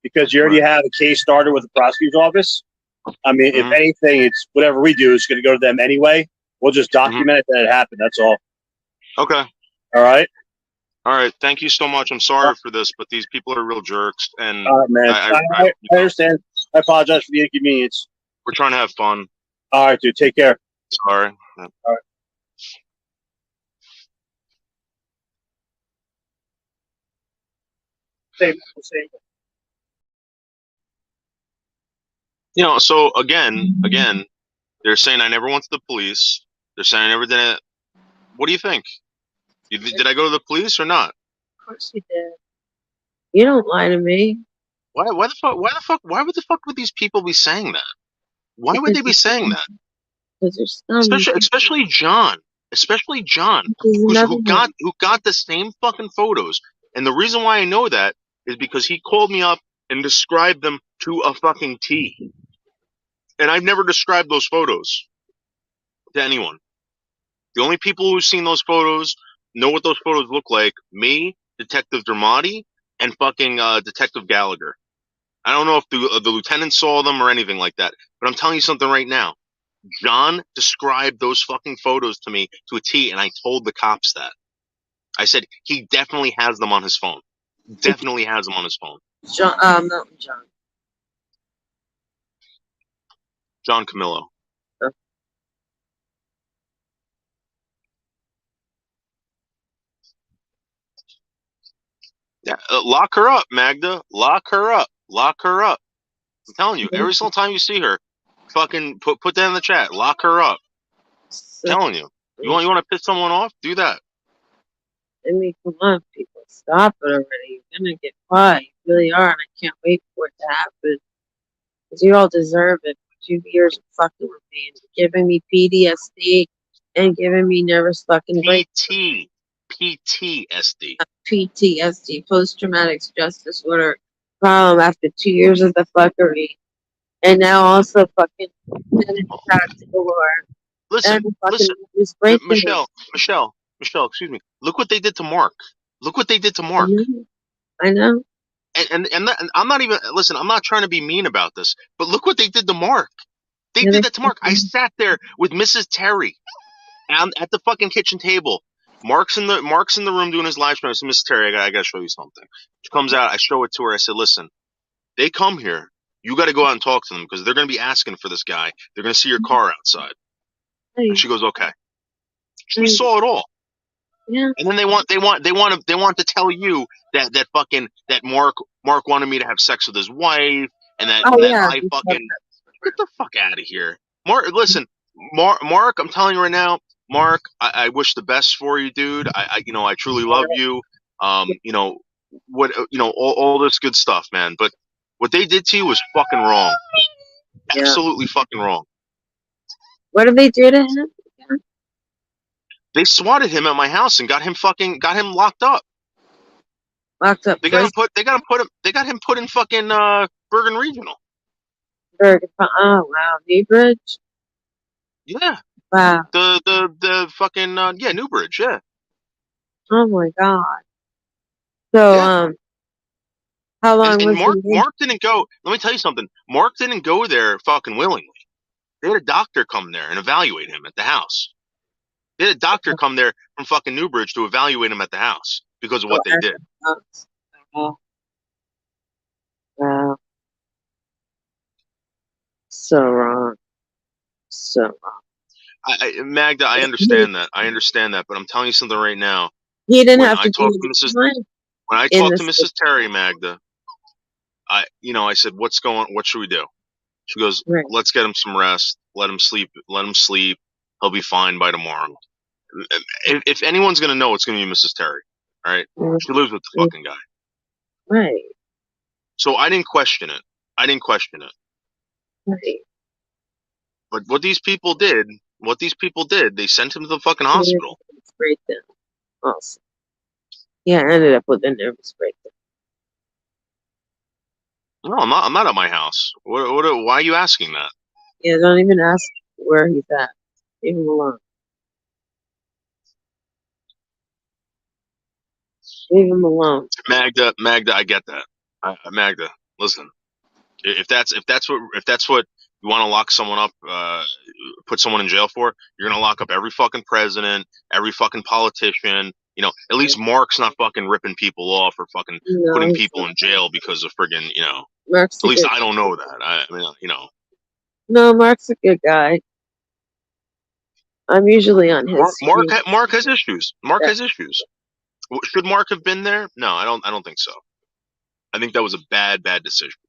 because you already have a case started with the prosecutor's office. I mean, if Mhm. anything, it's whatever we do is going to go to them anyway. We'll just document it that it happened. That's all. Okay. All right. All right. Thank you so much. I'm sorry for this, but these people are real jerks, and All right, man. I understand. I apologize for the inconvenience. we're trying to have fun. All right, dude. Take care. Sorry. Same. You know, so again, they're saying I never went to the police. They're saying I never did it. What do you think? Did I go to the police or not? Of course you did. You don't lie to me. Why the fuck would these people be saying that? Why would they be saying that? Because you're scummy. Especially John. Especially John, who got the same fucking photos. And the reason why I know that is because he called me up and described them to a fucking T. And I've never described those photos to anyone. The only people who've seen those photos know what those photos look like. Me, Detective Dramati, and fucking Detective Gallagher. I don't know if the lieutenant saw them or anything like that, but I'm telling you something right now. John described those fucking photos to me to a T, and I told the cops that. I said he definitely has them on his phone. Definitely has them on his phone. Milton John. John Camillo. Oh. Yeah, lock her up, Magda. Lock her up. Lock her up. I'm telling you, every single time you see her, fucking put that in the chat. Lock her up. I'm telling you. You want to piss someone off? Do that. I mean, come on, people, stop it already. You're gonna get caught. You really are, and I can't wait for it to happen. Because you all deserve it. 2 years of fucking with me and giving me PTSD and giving me nervous fucking breakdown. PTSD. PTSD, post-traumatic stress disorder problem after 2 years of the fuckery. And now also fucking panic attacks galore. Listen, And fucking nervous breakdown. Michelle, excuse me. Look what they did to Mark. Look what they did to Mark. I know. And I'm not even, listen, I'm not trying to be mean about this, but look what they did to Mark. They did that to Mark. I sat there with Mrs. Terry at the fucking kitchen table. Mark's in the room doing his live stream. I said, Mrs. Terry, I gotta show you something. She comes out, I show it to her. I said, listen, they come here. You got to go out and talk to them because they're going to be asking for this guy. They're going to see your car outside. And she goes, okay. She saw it all. Yeah. And then they want to tell you that Mark wanted me to have sex with his wife and that I fucking get the fuck out of here. Mark, listen, Mark, I'm telling you right now, Mark, I wish the best for you, dude. I truly love you. All this good stuff, man. But what they did to you was fucking wrong. Yeah. Absolutely fucking wrong. What did they do to him? They swatted him at my house and got him locked up. Locked up. They got him put in fucking Bergen Regional. Bergen. Oh wow, Newbridge. Yeah. Wow. The fucking Newbridge. Yeah. Oh my god. So how long was Mark didn't go. Let me tell you something. Mark didn't go there fucking willingly. They had a doctor come there and evaluate him at the house. They had a doctor come there from fucking Newbridge to evaluate him at the house because of what they did. Wow. So wrong. So wrong. Magda, I understand that, but I'm telling you something right now. He didn't have to do when I talked to Mrs. Terry, Magda, I said, what should we do? She goes, let's get him some rest. Let him sleep. He'll be fine by tomorrow. If anyone's going to know, it's going to be Mrs. Terry. All right? She lives with the fucking guy. Right. So I didn't question it. Right. But what these people did, they sent him to the fucking hospital. Breakdown. Also. Yeah, I ended up with a nervous breakdown. No, I'm not at my house. Why are you asking that? Yeah, don't even ask where he's at. Leave him alone. Leave him alone. Magda, I get that. Magda, listen. If that's what you want to lock someone up, put someone in jail for, you're gonna lock up every fucking president, every fucking politician. You know, at least Mark's not fucking ripping people off or fucking No, putting he's people not. in jail because of friggin', you know. Mark's At a least good. I don't know that. I mean, you know, No, Mark's a good guy. I'm usually on his team. Mark has issues. Mark Yeah. has issues. Should Mark have been there? No, I don't think so. I think that was a bad decision.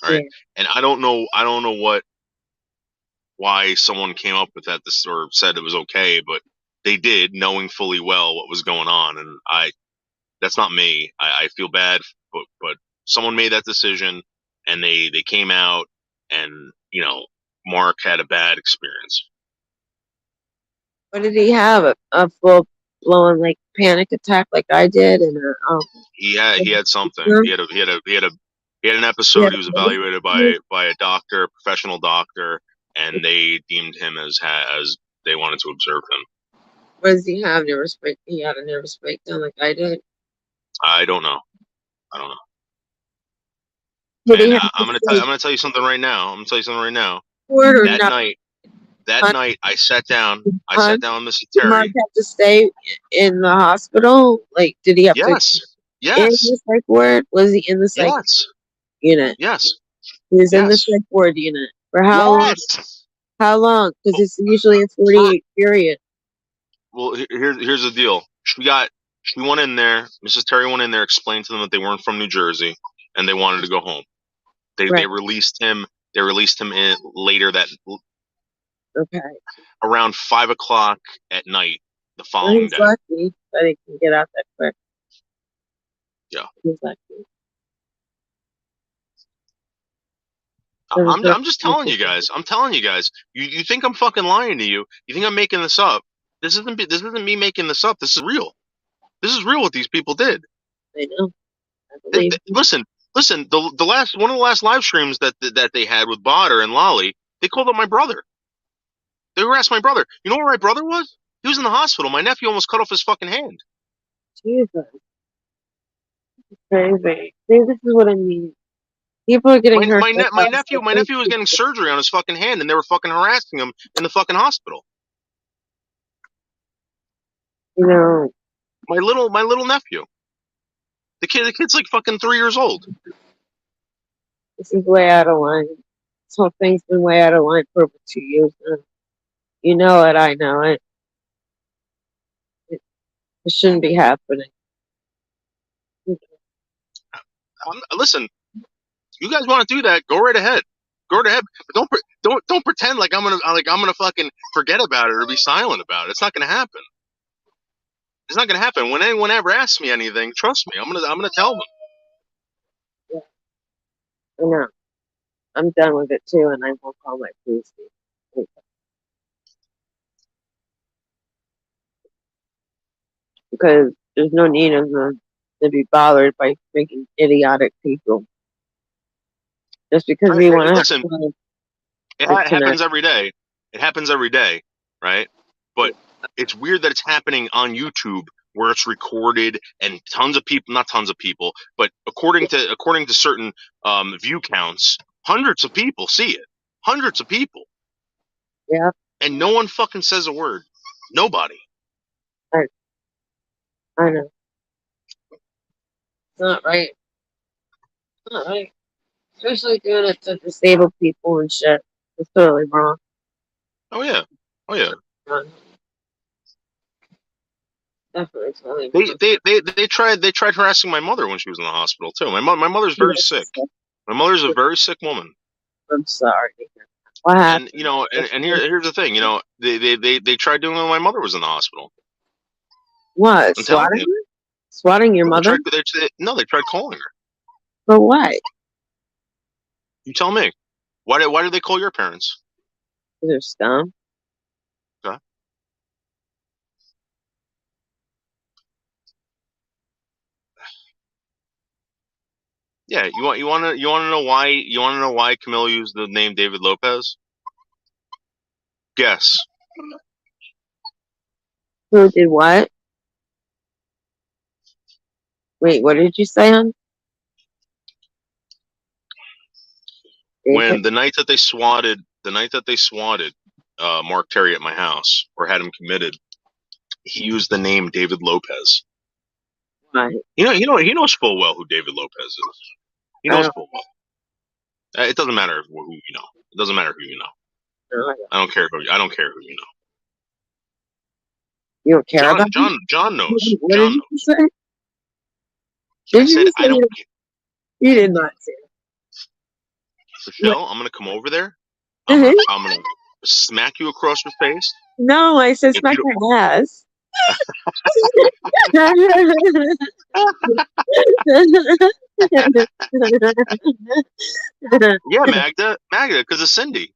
All right, Yeah. and I don't know why someone came up with that or said it was okay, but they did, knowing fully well what was going on, and that's not me. I feel bad, but someone made that decision, and they came out, and you know, Mark had a bad experience. What did he have? A full blown like panic attack like I did, and He had something. He had an episode. Yeah. He was evaluated by a doctor, a professional doctor, and they deemed him as they wanted to observe him. What does he have? He had a nervous breakdown like I did. I don't know. Did he And have I'm gonna tell you something right now. support or That not? night, I sat down with Mrs. Did Mark Terry. have to stay in the hospital? Like, did he have to in Yes, the psych ward? Was he in the psych unit? yes. He was in the Yes. psych ward unit. For how long? Yes. How long? Because it's usually a 48 period. Well, here's the deal. She went in there. Mrs. Terry went in there, explained to them that they weren't from New Jersey and they wanted to go home. They Right. released him. They released him in later Okay. around 5:00 at night the Well, following he's day. lucky that he can get out that quick. Yeah. He's lucky. I'm just telling you guys. You think I'm fucking lying to you? You think I'm making this up? This isn't me making this up. This is real. This is real what these people did. I know. I believe. Listen. The last one of the last live streams that they had with Botter and Lolly, they called up my brother. They harassed my brother. You know where my brother was? He was in the hospital. My nephew almost cut off his fucking hand. Jesus. Crazy. See, this is what I mean. People are getting hurt. My nephew was getting surgery on his fucking hand, and they were fucking harassing him in the fucking hospital. You know, My little nephew. The kid's like fucking 3 years old. this is way out of line. This whole thing's been way out of line for over 2 years now. You know it. I know it. It shouldn't be happening. Listen, you guys want to do that? Go right ahead. But don't pretend like I'm gonna fucking forget about it or be silent about it. It's not gonna happen. It's not gonna happen. When anyone ever asks me anything, trust me, I'm gonna tell them. I know. I'm done with it too, and I won't call my police. Because there's no need of them to be bothered by freaking idiotic people. Just because we want to Listen, it happens every day. It happens every day, right? But it's weird that it's happening on YouTube where it's recorded and not tons of people, but according to certain view counts, hundreds of people see it. Hundreds of people. Yeah. And no one fucking says a word. Nobody. I know. It's not right. It's not right. Especially doing it to disabled people and shit. It's totally wrong. Oh yeah. Definitely totally wrong. They tried harassing my mother when she was in the hospital too. My mother's very sick. My mother's a very sick woman. I'm sorry. What happened? And and here's the thing, they tried doing it when my mother was in the hospital. What? Swatting her? Swatting your mother? They tried calling her. For what? You tell me. Why did they call your parents? They're scum. Okay. Yeah, you want to know why Camilla used the name David Lopez? Guess. Who did what? Wait, what did you say, hon? When the night that they swatted the night that they swatted Mark Terry at my house or had him committed, he used the name David Lopez. Right. He knows full well who David Lopez is. He I knows don't full well. It doesn't matter who you know. It doesn't matter who you know. know. I don't care who you know. You don't care about him? John knows. What John did you knows. say? I Did said you I say don't. you did not say Michelle, I'm gonna come over there. that. I'm gonna smack you across your face. No, I said If smack you your ass. Yeah, Magda, because of Cindy.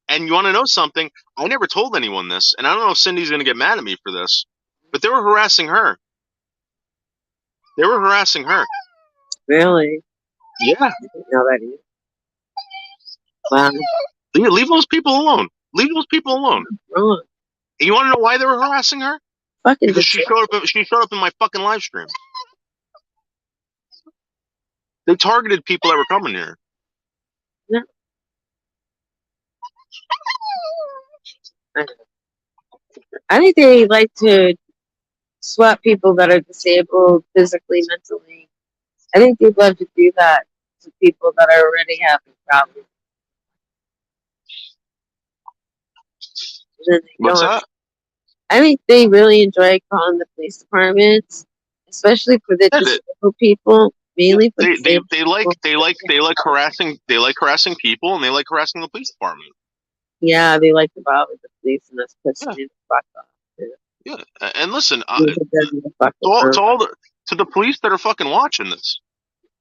And you want to know something? I never told anyone this, and I don't know if Cindy's going to get mad at me for this, but they were harassing her. Really? Yeah. I didn't know that either. Wow. Leave those people alone. Wrong. You want to know why they were harassing her? Fucking Because she showed up in my fucking live stream. They targeted people that were coming here. Yeah. I think they like to swap people that are disabled physically, mentally. I think they'd love to do that to people that are already having problems. And then they What's don't. that? I think they really enjoy calling the police departments, especially for the Yeah, disabled people, mainly for they disabled like harassing people, and they like harassing the police department. Yeah, they like to bother the police, and that's pissing Yeah. me the fuck off. Yeah, and listen, It does me the fuck off. to the police that are fucking watching this,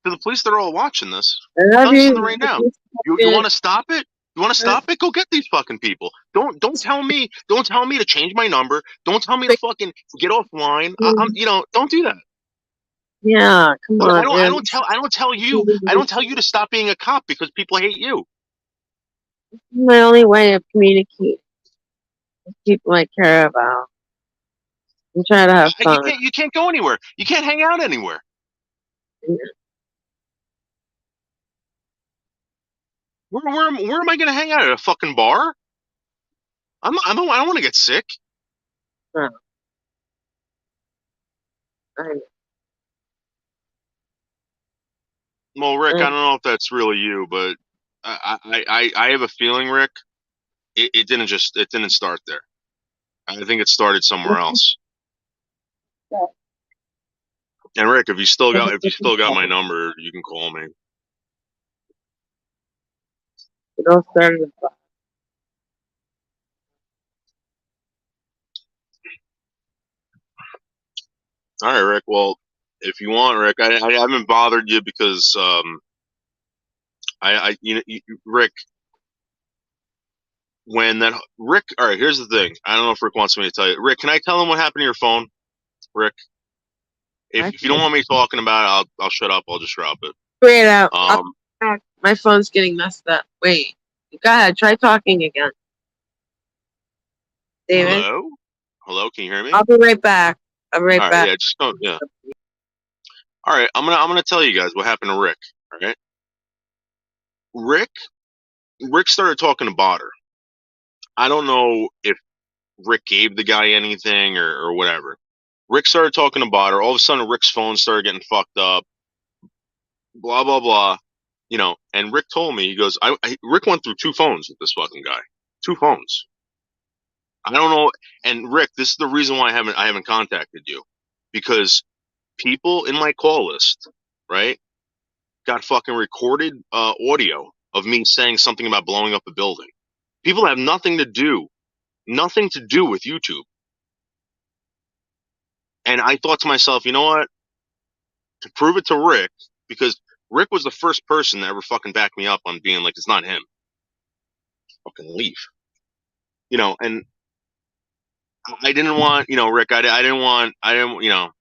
to the police that are all watching this, I love tell you you. something right now. You want to stop it? You want to stop it? Go get these fucking people. Don't tell me to change my number. Don't tell me to fucking get offline. Don't do that. Yeah, come on, I man. don't tell you to stop being a cop because people hate you. My only way of communicating with people I care about. I'm trying to have fun. You can't go anywhere. You can't hang out anywhere. Yeah. Where am I going to hang out at a fucking bar? I don't want to get sick. No. I know. Well, Rick, I don't know if that's really you, but I have a feeling, Rick, it didn't start there. I think it started somewhere else. Yeah. And Rick, if you still got my number, you can call me. It all started with fun. All right, Rick. Well, if you want, Rick, I haven't bothered you because Rick, when that Rick. All right, here's the thing. I don't know if Rick wants me to tell you. Rick, can I tell him what happened to your phone? Rick, if you don't want me talking about it, I'll shut up. I'll just drop it. Straight out. My phone's getting messed up. Wait. Go ahead. Try talking again. David? Hello. Can you hear me? I'll be right back. I'll be right back. Yeah, just don't. Yeah. All right, I'm gonna tell you guys what happened to Rick. All right. Rick started talking to Botter. I don't know if Rick gave the guy anything or whatever. Rick started talking to Botter. All of a sudden, Rick's phone started getting fucked up. Blah blah blah. And Rick told me, he goes, Rick went through 2 phones with this fucking guy. 2 phones. I don't know. And Rick, this is the reason why I haven't contacted you, because people in my call list, right, got fucking recorded audio of me saying something about blowing up a building. People have nothing to do with YouTube. And I thought to myself, you know what? To prove it to Rick, because Rick was the first person to ever fucking back me up on being like, it's not him. Fucking leave. And I didn't want, Rick, I didn't,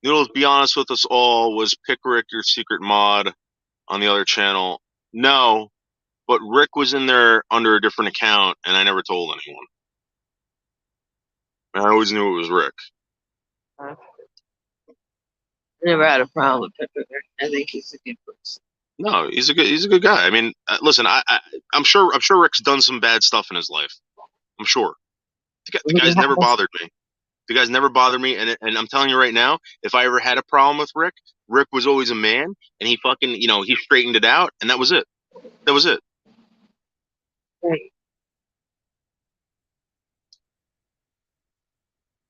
Noodles, be honest with us all. Was Pick Rick your secret mod on the other channel? No, but Rick was in there under a different account, and I never told anyone. I always knew it was Rick. Never had a problem with Pepper. I think he's a good person. No, he's a good guy. I mean, listen, I'm sure Rick's done some bad stuff in his life. I'm sure. The guy's never bothered me. The guy's never bothered me, and I'm telling you right now, if I ever had a problem with Rick, Rick was always a man, and he fucking, he straightened it out, and that was it. That was it. Right.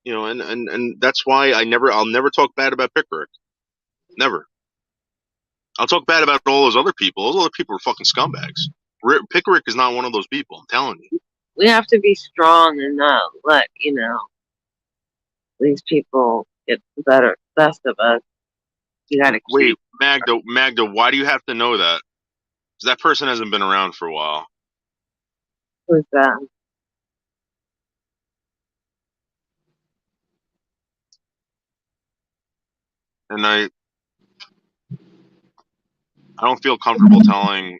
And that's why I'll never talk bad about Pickerick. Never. I'll talk bad about all those other people. Those other people are fucking scumbags. Pickerick is not one of those people. I'm telling you. We have to be strong and not let these people get the best of us. You gotta Wait, Magda, why do you have to know that? Because that person hasn't been around for a while. Who's that? And I don't feel comfortable telling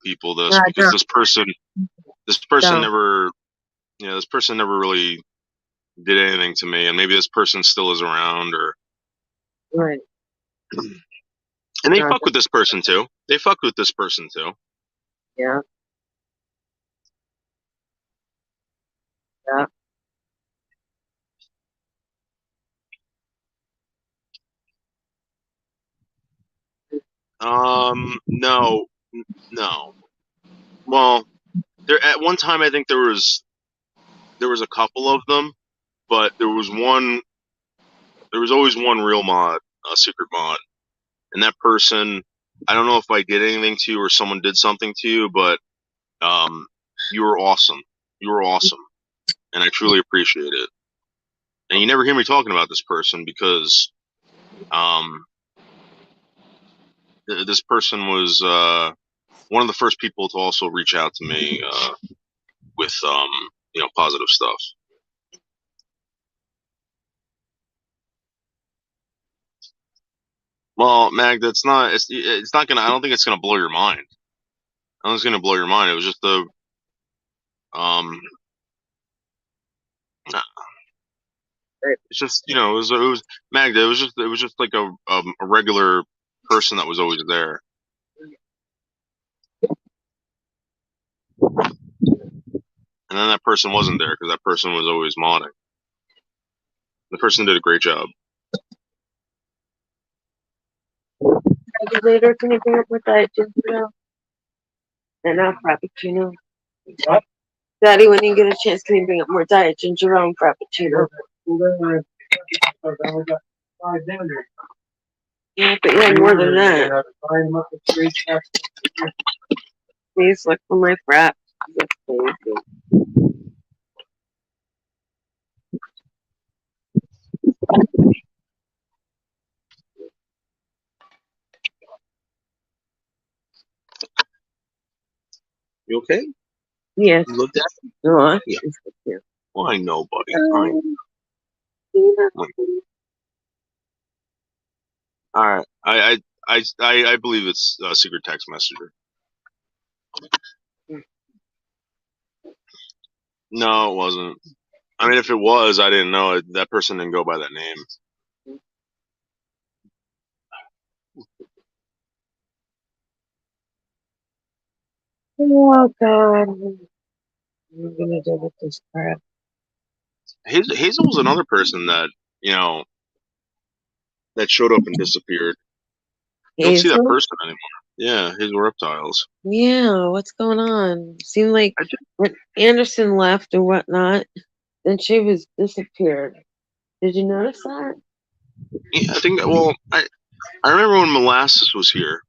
people this No, because don't. this person Don't. never, this person never really did anything to me, and maybe this person still is around, or Right. and they No, fuck with this person too. They fuck with this person too. yeah. Yeah. No, no. Well, there at one time I think there was a couple of them, but there was always one real mod, a secret mod, and that person, I don't know if I did anything to you or someone did something to you, but you were awesome. You were awesome, and I truly appreciate it. And you never hear me talking about this person because this person was one of the first people to also reach out to me with positive stuff. Well, Mag, it's not gonna. I don't think it's gonna blow your mind. I don't think it's gonna blow your mind. It was just it's just it was Magda. It was just like a regular person that was always there. And then that person wasn't there because that person was always modding. The person did a great job. Later, can you bring up with that ginger and not frappuccino? What? Daddy, when you get a chance, can you bring up more diet ginger ale and frappuccino? Yeah, but you had more than that. Please look for my frap. That's crazy. You okay? Yes. You looked at me? No, Yeah. yeah. Well, I know, buddy. I know. All right. I believe it's a secret text messenger. No, it wasn't. I mean, if it was, I didn't know it. That person didn't go by that name. Oh God, what are you gonna do with this crap? Hazel was another person that that showed up and disappeared. You don't see that Hazel? person anymore. Yeah, Hazel Reptiles. Yeah, what's going on? Seemed like I just, when Anderson left or whatnot, then she was disappeared. Did you notice that? yeah, I think. Well, I remember when Molasses was here.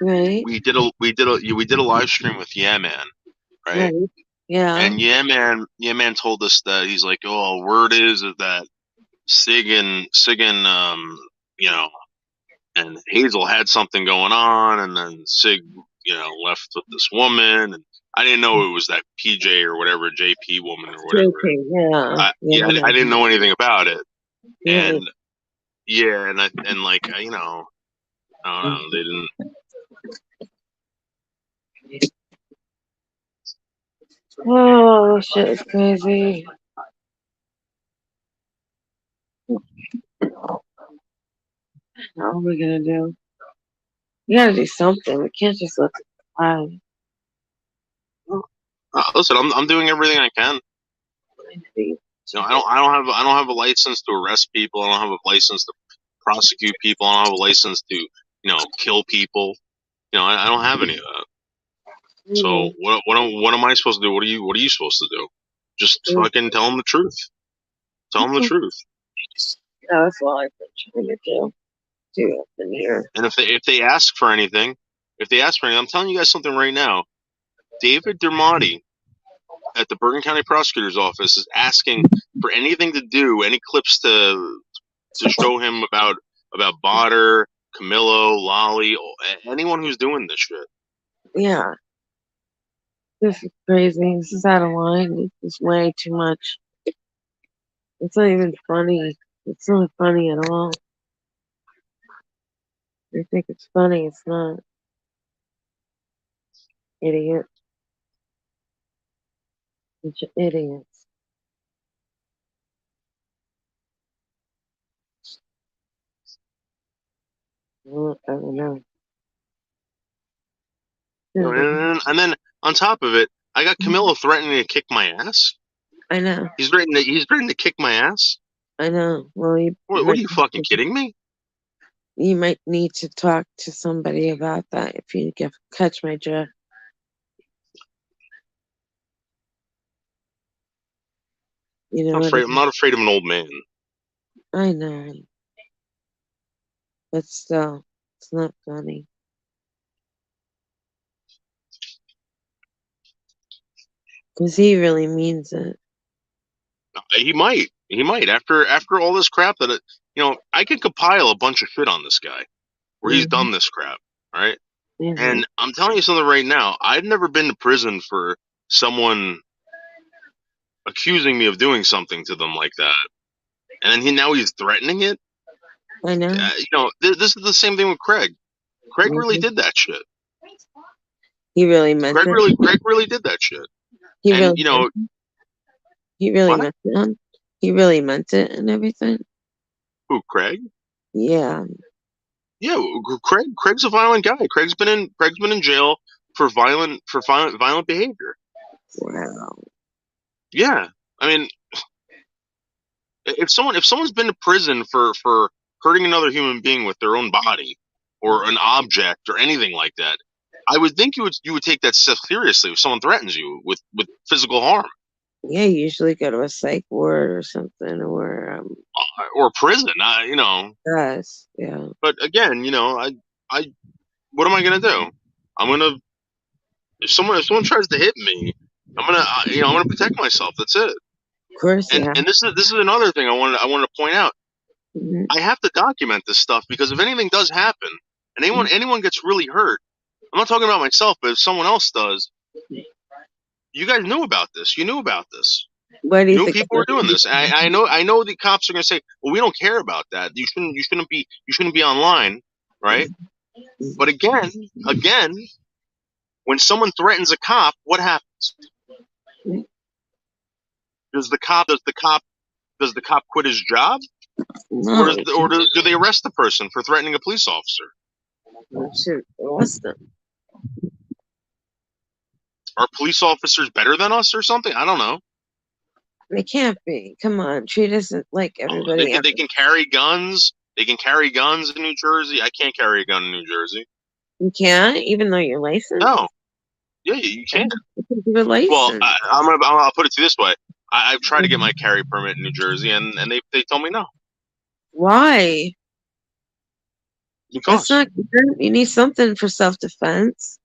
Right. We did a live stream with Yeah Man, right? Right. Yeah. And Yeah Man told us that he's like, oh, word is that Sig and and Hazel had something going on, and then Sig, left with this woman, and I didn't know it was that PJ or whatever, JP woman or whatever. Okay. Yeah. I didn't know anything about it, Yeah. and yeah, and I don't know, they didn't. Oh, shit is crazy. What are we gonna do? We gotta do something. We can't just let it fly. Listen, I'm doing everything I can. I don't have a license to arrest people. I don't have a license to prosecute people. I don't have a license to kill people. I don't have any of that. So what am I supposed to do? What are you supposed to do? Just fucking tell them the truth. Tell them the truth. That's all I've been trying to do up in here. And if they ask for anything, I'm telling you guys something right now. David Dermody at the Bergen County Prosecutor's Office is asking for anything to do, any clips to show him about Botter, Camillo, Lolly, anyone who's doing this shit. Yeah. This is crazy. This is out of line. This is way too much. It's not even funny. It's not funny at all. They think it's funny. It's not. Idiot. Bunch of idiots. I don't know. And then on top of it, I got Camillo threatening to kick my ass. I know. He's threatening to kick my ass. I know. Well, What are you fucking kidding me? You might need to talk to somebody about that if you catch my drift. You know, I'm not afraid of an old man. I know, but still, it's not funny. Because he really means it. He might after all this crap that I could compile a bunch of shit on this guy where he's done this crap, all right? Mm-hmm. And I'm telling you something right now. I've never been to prison for someone accusing me of doing something to them like that, and then now he's threatening it. I know. This is the same thing with Craig. Craig really did that shit. He really meant it. Craig really did that shit. He and really, he really meant it. He really meant it and everything. Who, Craig? Yeah. Yeah, Craig's a violent guy. Craig's been in jail for violent behavior. Wow. Yeah, I mean, if someone's been to prison for hurting another human being with their own body or an object or anything like that, I would think you would take that stuff seriously if someone threatens you with physical harm. Yeah, you usually go to a psych ward or something, or prison. Yes, yeah. But again, I what am I gonna do? I'm gonna if someone tries to hit me, I'm gonna protect myself. That's it. Of course, and this is another thing I wanted to point out. Mm-hmm. I have to document this stuff because if anything does happen and anyone gets really hurt, I'm not talking about myself, but if someone else does, you guys knew about this. You knew about this. Why do you think people were doing this? I know the cops are going to say, "Well, we don't care about that. You shouldn't be online, right?" But again, when someone threatens a cop, what happens? Does the cop quit his job? No, or do they arrest the person for threatening a police officer? Should arrest them. Are police officers better than us or something? I don't know. They can't be. Come on, treat us like everybody else. They can carry guns. They can carry guns in New Jersey. I can't carry a gun in New Jersey. You can't, even though you're licensed. No. Yeah, you can't. You're licensed. Well, I'll put it to you this way. I've tried to get my carry permit in New Jersey, and they told me no. Why? Because that's not good. You need something for self-defense.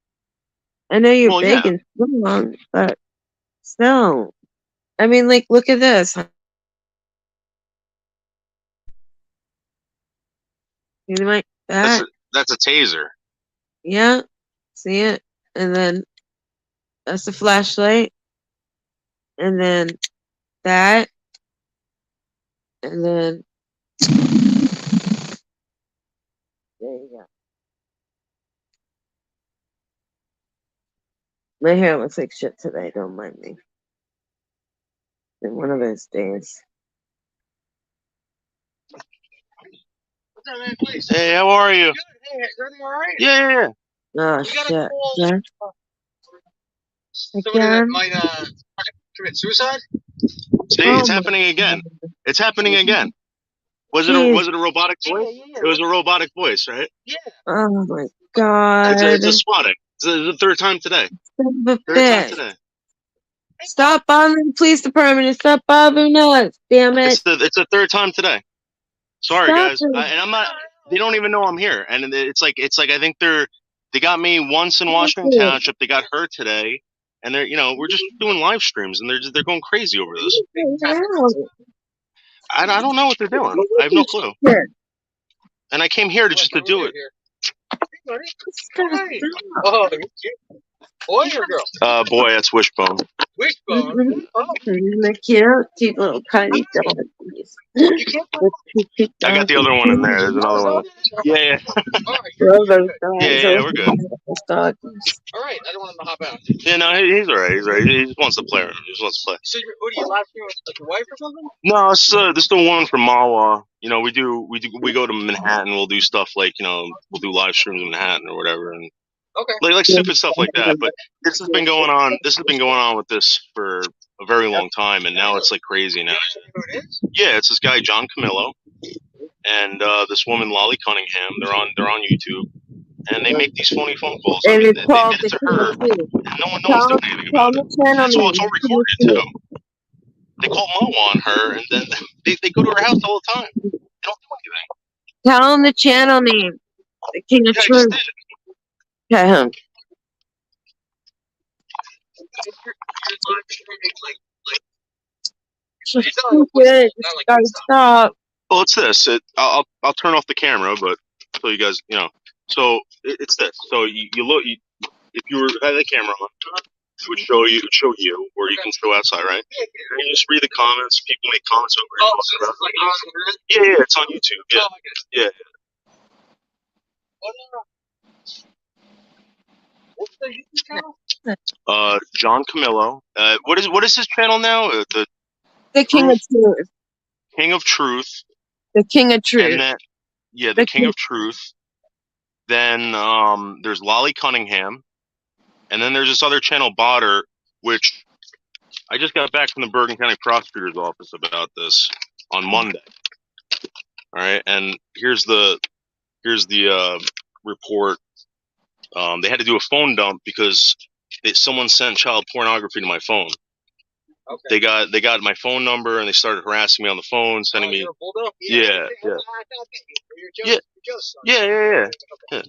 I know you're big and strong, but still. I mean, like, look at this. You might that's a taser. Yeah, see it, and then that's a flashlight, and then that, and then there you go. My hair looks like shit today. Don't mind me. It's one of those days. What's up, man? Please. Hey, how are you? Good. Hey, is everything all right? Yeah. Oh We got a shit. call. Yeah. Somebody that Again? might commit suicide. See, Oh it's my happening again. god. It's happening again. Was Jeez. it a robotic voice? It was a robotic voice, right? Yeah. Oh my god. It's a swatting. It's the third time today. Son of a Third time bitch. today. Stop bothering the police department. Stop bothering us. Damn it. It's the third time today. Sorry, Stop guys. it. And I'm not. They don't even know I'm here. And it's like I think they got me once in Stop Washington it. Township. They got her today, and we're just doing live streams, and they're going crazy over this. What the hell? I don't know what they're doing. I have no clue. Shit. And I came here just to do it. Stop. Oh, boy or girl? Boy, that's Wishbone. Wishbone. Isn't that cute? Cute little tiny dog. You can't. I got the other one in there. There's another one. Yeah. All right. Love those dogs. Yeah, we're good. Those dogs. All right. I don't want him to hop out. Yeah, no, he's alright. He's alright. He just wants to play. He just wants to play. So, what are you live streaming with like your wife or something? No, this is the one from Mawa. We go to Manhattan. We'll do stuff like we'll do live streams in Manhattan or whatever, and Okay. like stupid stuff like that. But this has been going on. This has been going on with this for a very long time, and now it's like crazy now. Who it is? Yeah, it's this guy John Camillo, and this woman Lolly Cunningham. They're on YouTube, and they make these phony phone calls. I And mean, it's they called did it the to her, King and no one's doing anything about it. channel And so it's name. all recorded too. They call Mawa on her, and then they go to her house all the time. They don't do anything. Tell him the channel name. The King of Yeah, I Truth. just did. Tell him. Stupid. Gotta stop. Well, it's this. I'll turn off the camera, but so you guys, So it's this. So you look. If you had the camera on, it would show you, or you can show outside, right? And you just read the comments. People make comments over it. Oh, so this is like on the Yeah, it's on YouTube. Yeah, Oh, I guess. yeah. What's the YouTube channel? John Camillo. What is his channel now? The The King of Truth. King of Truth. The King of Truth. And then the King of Truth. Then there's Lolly Cunningham, and then there's this other channel, Botter, which I just got back from the Bergen County Prosecutor's Office about this on Monday. All right, and here's the report. They had to do a phone dump because someone sent child pornography to my phone. Okay. They got my phone number and they started harassing me on the phone, sending me. You're a bulldog? Yeah. Yeah. Yeah.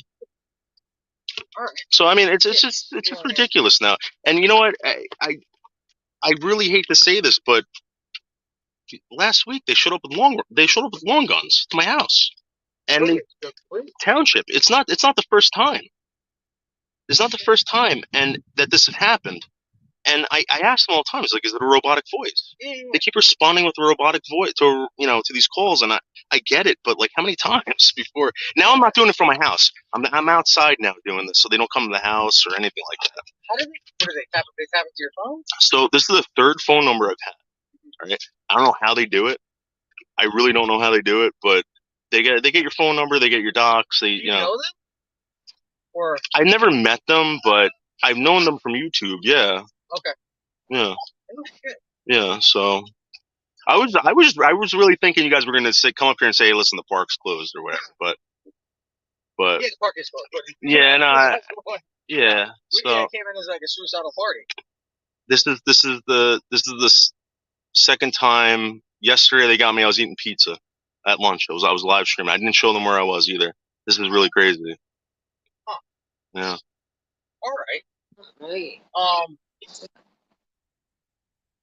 All right. So I mean, it's just ridiculous now. And you know what? I really hate to say this, but last week they showed up with long guns to my house, and the township. It's not the first time. It's not the first time, and that this has happened. And I ask them all the time. It's like, is it a robotic voice? Yeah. They keep responding with a robotic voice to these calls, and I get it, but like how many times before? Now I'm not doing it from my house. I'm outside now doing this, so they don't come to the house or anything like that. How do they? What do they tap? They tap into your phone? So this is the third phone number I've had. All right, I don't know how they do it. I really don't know how they do it, but they get your phone number, they get your docs. They You know them? Or I never met them, but I've known them from YouTube. Yeah. okay. Yeah. Oh, shit. Yeah. So I was really thinking you guys were gonna come up here and say, hey, listen, the park's closed or whatever, but Yeah, the park is closed. yeah, no, yeah. We So came in as like a suicidal party. this is the second time. Yesterday they got me. I was eating pizza at lunch. I was live streaming. I didn't show them where I was either. This is really crazy. Huh. Yeah. All right. Right.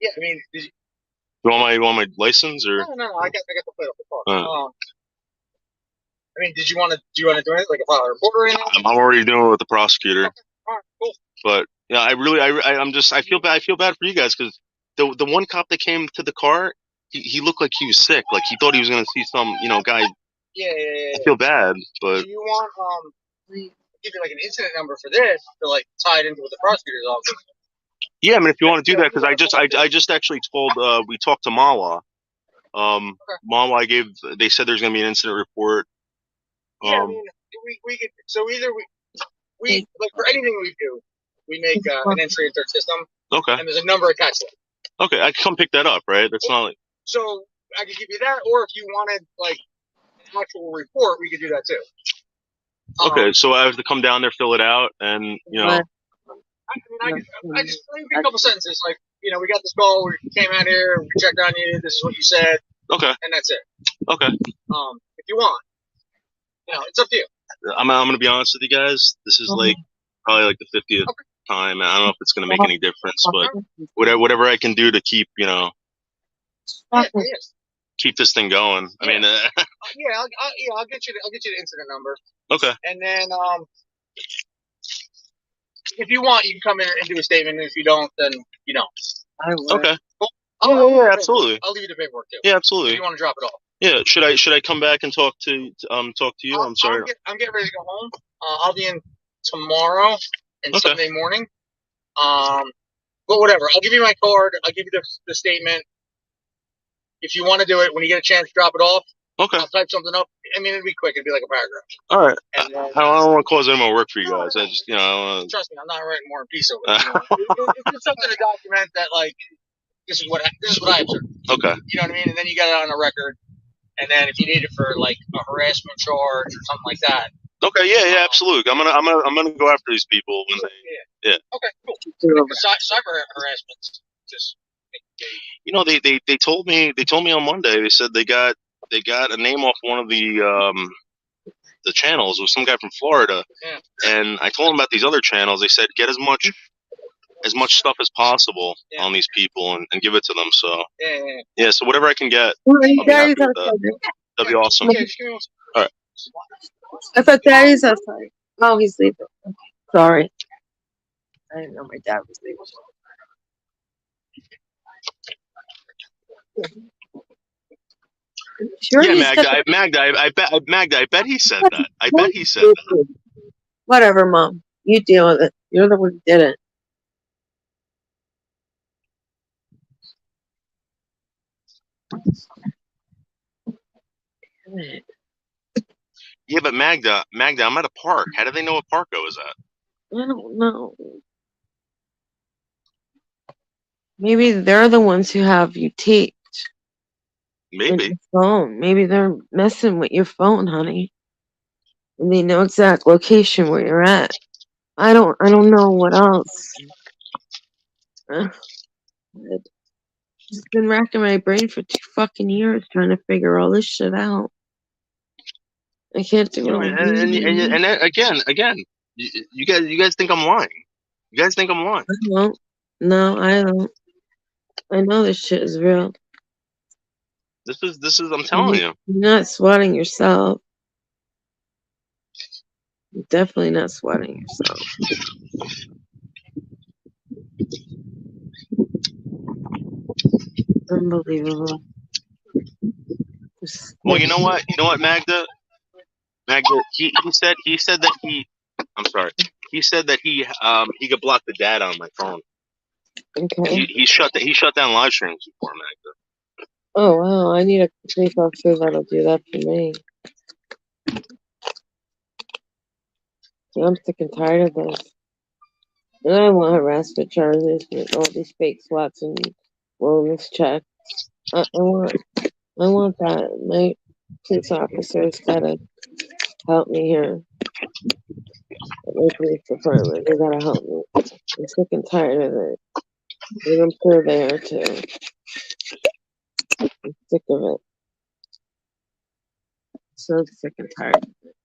Yeah, I mean, did you, You want my license or? no, I got the plate off the car. Uh. I mean, do you want to do it like a file a report or anything? I'm already doing it with the prosecutor. All right, cool. But yeah, I feel bad for you guys because the one cop that came to the car, he looked like he was sick. Like he thought he was gonna see some guy. Yeah. I feel bad, but Do you want give you like an incident number for this to like tie it into with the prosecutor's office? yeah, I mean, if you want to do that, because I just actually told we talked to Mawa. Mawa they said there's gonna be an incident report. Yeah, I mean, we could. So either we like for anything we do, we make an entry into our system, Okay. and there's a number attached to it. Okay, I can come pick that up, right? That's not like. So I could give you that, or if you wanted like an actual report, we could do that too. Okay, so I have to come down there, fill it out, and you know. I just leave a couple sentences like, you know, we got this call, we came out here, we checked on you, this is what you said, Okay. and that's it. Okay. If you want, you know, it's up to you. I'm gonna be honest with you guys. This is like probably like the 50th time. I don't know if it's gonna make any difference, but whatever I can do to keep, you know, keep this thing going. I mean, I'll get you the incident number. Okay. And then, if you want, you can come in and do a statement. And if you don't, then you don't. Okay. Yeah, absolutely. I'll leave you the paperwork too. Yeah, absolutely. If you want to drop it off. Yeah. Should I come back and talk to you? I'm sorry. I'm getting ready to go home. I'll be in tomorrow and Sunday morning. But whatever. I'll give you my card. I'll give you the statement. If you want to do it, when you get a chance, drop it off. Okay. I'll type something up. I mean, it'd be quick. It'd be like a paragraph. All right. And then, I don't want to cause any more work for you guys. I just, you know. Trust me, I'm not writing War and Peace over it. It's just something to document that, like, this is what I observed. Okay. You know what I mean? And then you got it on a record. And then if you need it for like a harassment charge or something like that. Okay. Yeah. Absolutely. I'm gonna go after these people when they. Yeah. Okay. Cool. Cyber harassment. Just. You know, they told me on Monday. They said they got a name off one of the channels. It was some guy from Florida. Yeah. And I told him about these other channels. They said get as much stuff as possible on these people and give it to them. So yeah. So whatever I can get, I'll be happy with that. That'd be awesome. Yeah, just give me one second. All right. I thought Daddy's outside. Oh, he's leaving. Okay. Sorry. I didn't know my dad was leaving. Sure, Yeah, he Magda. said- I bet he said that. I bet he said that. Whatever, Mom. You deal with it. You're the one who did it. Yeah, but Magda, I'm at a park. How do they know what park I was at? I don't know. Maybe they're the ones who have you taped. With Maybe. your phone. Maybe they're messing with your phone, honey. And they know exact location where you're at. I don't know what else. I've just been racking my brain for 2 fucking years trying to figure all this shit out. I can't do it all. And then, again, you guys think I'm lying. You guys think I'm lying. I don't. No, I don't. I know this shit is real. This is I'm telling you. You're not sweating yourself. You're definitely not sweating yourself. Unbelievable. Well, you know what, Magda, he said that he. I'm sorry. He said that he could block the data on my phone. Okay. He shut down live streams before, Magda. Oh wow, I need a police officer that'll do that for me. I'm sick and tired of this. And I want harassment charges with all these fake swats and wellness checks. I want that. My police officers gotta help me here. At my police department, they gotta help me. I'm sick and tired of it. And I'm sure they are too. I'm sick of it. So sick and tired of it.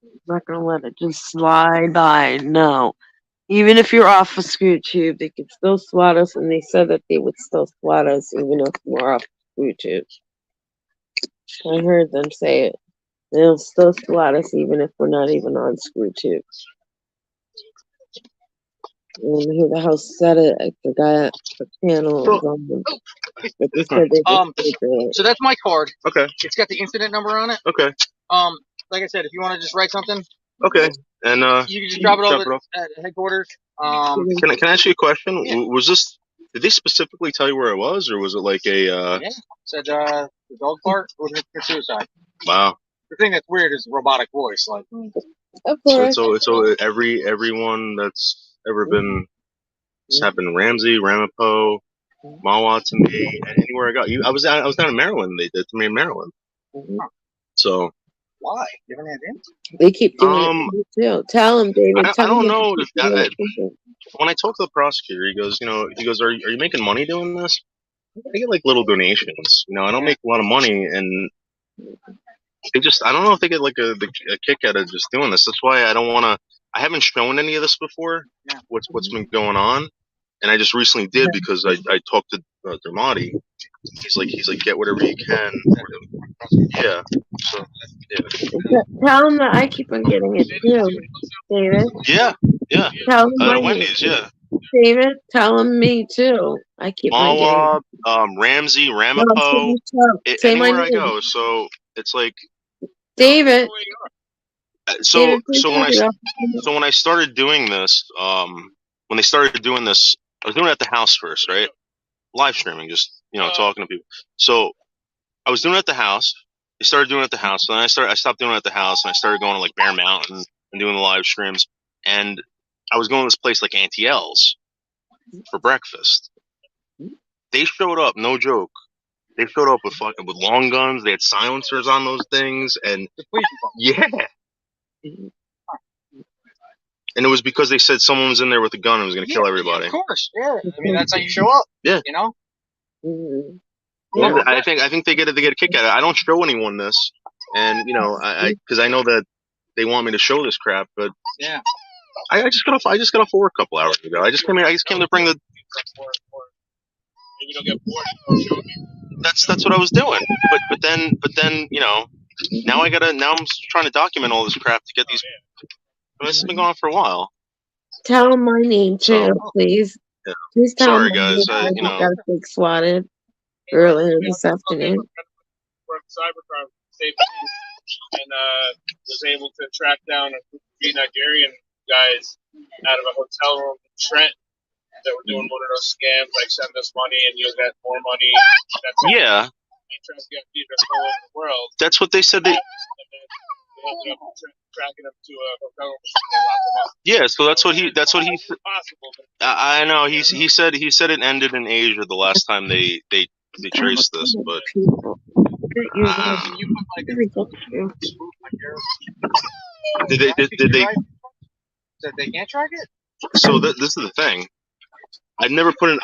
I'm not gonna let it just slide by. No. Even if you're off of ScrewTube, they could still swat us, and they said that they would still swat us even if we're off ScrewTube. I heard them say it. They'll still swat us even if we're not even on ScrewTube. And who the hell said it? I forgot the channel. But they said they would still do it. So that's my card. Okay. It's got the incident number on it. Okay. Like I said, if you want to just write something, Okay. And you can just drop it off at headquarters. Can I ask you a question? Yeah. Did they specifically tell you where it was, or was it like a? Yeah. Said the dog part was for suicide. Wow. the thing that's weird is the robotic voice. Like, Of course. So everyone that's ever been, it's happened. Ramsey, Ramapo, Mawa to me, and anywhere I got. I was down in Maryland. They did to me in Maryland. So why? You haven't had him? They keep doing Um, it to you too. Tell them, David. I Tell don't them know if that. that. When I talk to the prosecutor, he goes, are you making money doing this? I get like little donations. I don't make a lot of money, and they just, I don't know if they get like a kick out of just doing this. That's why I don't want to. I haven't shown any of this before. Yeah. What's been going on, and I just recently did because I talked to Dermody. He's like, get whatever you can. Yeah. So yeah. Tell them that I keep on getting it too, David. Yeah. Tell them my name. Wendy's. Yeah. David, tell them me too. I keep on getting Mawa, Ramsey, No, Ramapo, say my anywhere I name. go. So it's like, David. so David, please so when look it up. I started doing this, when they started doing this, I was doing it at the house first, right? Live streaming, just talking to people. So I was doing it at the house. They started doing it at the house, and then I stopped doing it at the house, and I started going to like Bear Mountain and doing the live streams. And I was going to this place like Auntie L's for breakfast. They showed up, no joke. They showed up with long guns. They had silencers on those things, and yeah. And it was because they said someone was in there with a gun and was going to kill everybody. Of course, yeah. I mean, that's how you show up. Yeah. Mhm. Yeah. I think they get a kick out of it. I don't show anyone this, and because I know that they want me to show this crap, but yeah. I just got off work a couple hours ago. I just came to bring the. Maybe don't get bored. That's what I was doing, but then now I'm trying to document all this crap to get these. This has been going on for a while. Tell them my name too, please. Yeah. Please tell Sorry, them guys. I just got a big swatted earlier this afternoon. From cybercrime state police and was able to track down a group of Nigerian guys out of a hotel room in Trent that were doing one of those scams, like send us money and you'll get more money. Yeah. They try to get people all over the world. That's what they said. They ended up tracking them to a hotel room and they locked them up. Yeah, so that's what he Possible, but I know he said it ended in Asia the last time they traced this, but You put like did they that they can't track it? so this is the thing. I never put a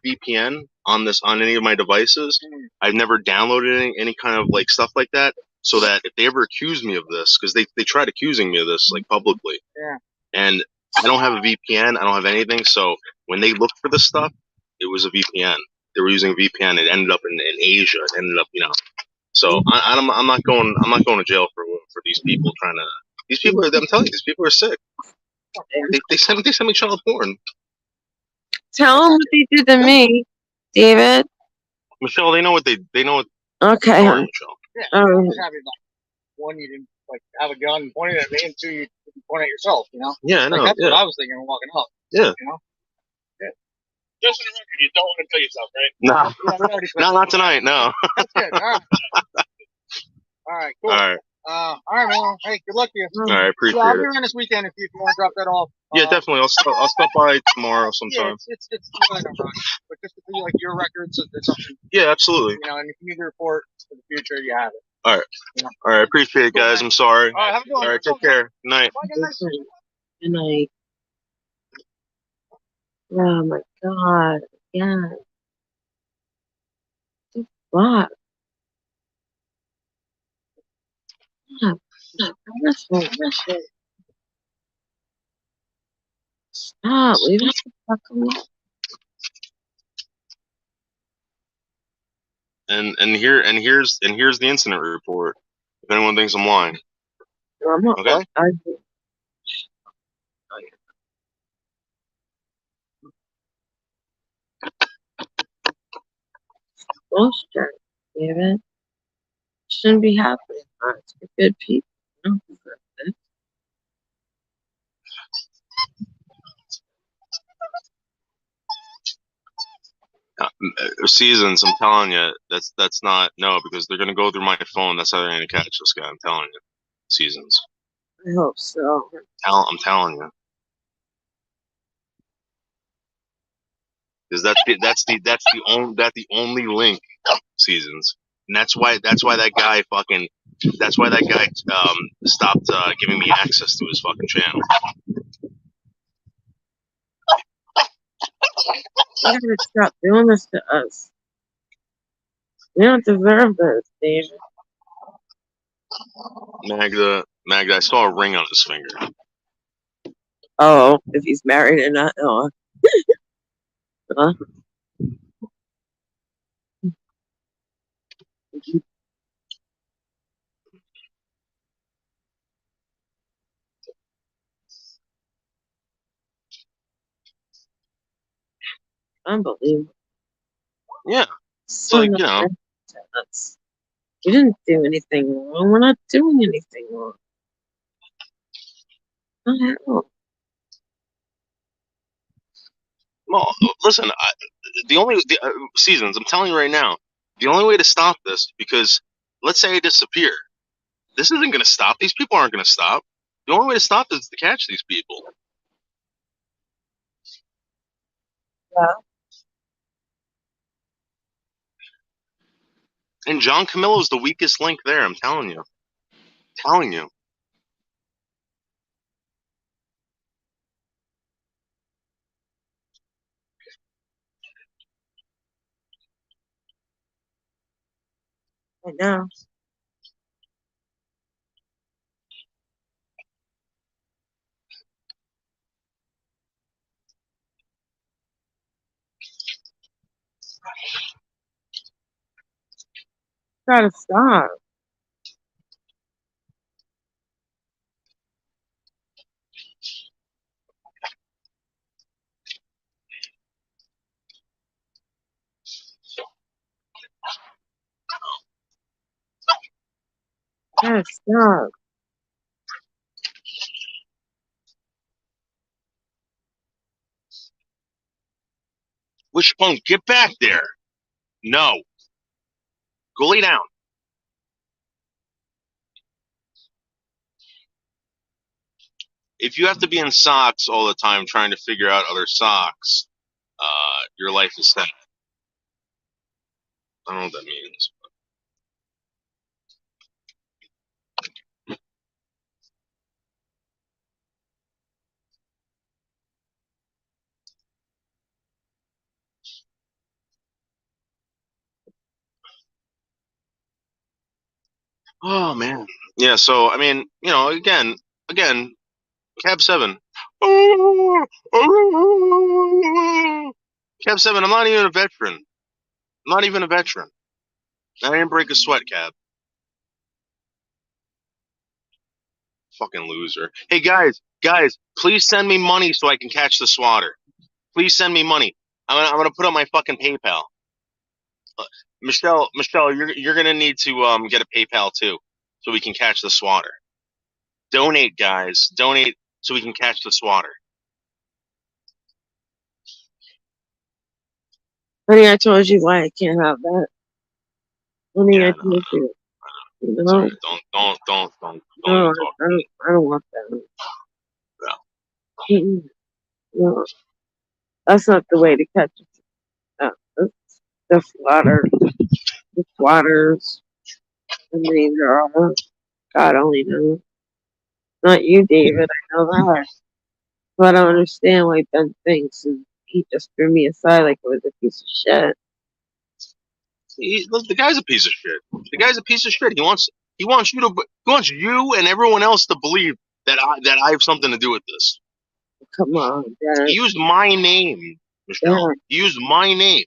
VPN on any of my devices. I've never downloaded any kind of like stuff like that, so that if they ever accuse me of this, because they tried accusing me of this like publicly. Yeah. And I don't have a VPN. I don't have anything. So when they looked for this stuff, it was a VPN. They were using a VPN. It ended up in Asia. It ended up, So I'm not going to jail for these people trying to. These people I'm telling you, these people are sick. They send me child porn. Tell them what they did to me, David. Michelle, they know what they know what. Okay. Sorry, Michelle. Yeah. Just having, like, one, you didn't like have a gun pointed at me, and two, you point at yourself. Yeah, I know. Like, that's yeah. what I was thinking when walking up. Yeah. just for the record, you don't want to kill yourself, right? No, not tonight. No. That's good. All right. Cool. All right. All right, man. Hey, good luck to you. All right. Appreciate I'll be it. around this weekend if you want to drop that off. Yeah, definitely. I'll stop by tomorrow sometime. Yeah, it's really no rush, but just to be like your records, it's something. Yeah, absolutely. And if you need to report for the future, you have it. All right. All right. Appreciate it, guys. I'm sorry. All right, have a good one. All right. Take care. Good night. Good night. Oh my God. Yeah. What? Stop. Stop. Leave us the fuck alone. And here's the incident report. If anyone thinks I'm lying. I'm not. Okay. Bullshit, David. Shouldn't be happening. It's for good people. No, for this. Seasons, I'm telling you, that's not no, because they're gonna go through my phone. That's how they're gonna catch this guy. I'm telling you, Seasons. I hope so. I'm telling you, because that's the only link. Seasons, and that's why that guy stopped giving me access to his fucking channel. You gotta stop doing this to us. We don't deserve this, David. Magda, I saw a ring on his finger. Oh, if he's married or not. Oh. Huh? Unbelievable. Yeah, So like, not you know. fair to us. We didn't do anything wrong. We're not doing anything wrong. Not at all. Well, listen, Seasons. I'm telling you right now, the only way to stop this, because let's say I disappear, this isn't going to stop. These people aren't going to stop. The only way to stop this is to catch these people. Yeah. And John Camillo is the weakest link there. I'm telling you. Telling you. I know. Gotta stop. Gotta stop. Wishbone, get back there. No. Go lay down. If you have to be in socks all the time trying to figure out other socks, your life is sad. I don't know what that means. Oh, man. Yeah, so, I mean, you know, again, Cab 7. Cab 7, I'm not even a veteran. I'm not even a veteran. I didn't break a sweat, Cab. Fucking loser. Hey, guys, please send me money so I can catch the swatter. Please send me money. I'm gonna put up my fucking PayPal. Michelle, you're gonna need to get a PayPal too, so we can catch the swatter. Donate, guys. Donate so we can catch the swatter. Honey, I told you why I can't have that. Honey, Yeah, I no, told you. You know? sorry. Don't No, even talk to me. I don't want that. No. Mm-mm. No, that's not the way to catch it. The swatters. I mean, they're all, God only knows. Not you, David. I know that. But I don't understand why Ben thinks and he just threw me aside like it was a piece of shit. The guy's a piece of shit. The guy's a piece of shit. He wants you and everyone else to believe that I have something to do with this. Come on, Dad. He used my name, Michelle. Yeah. He used my name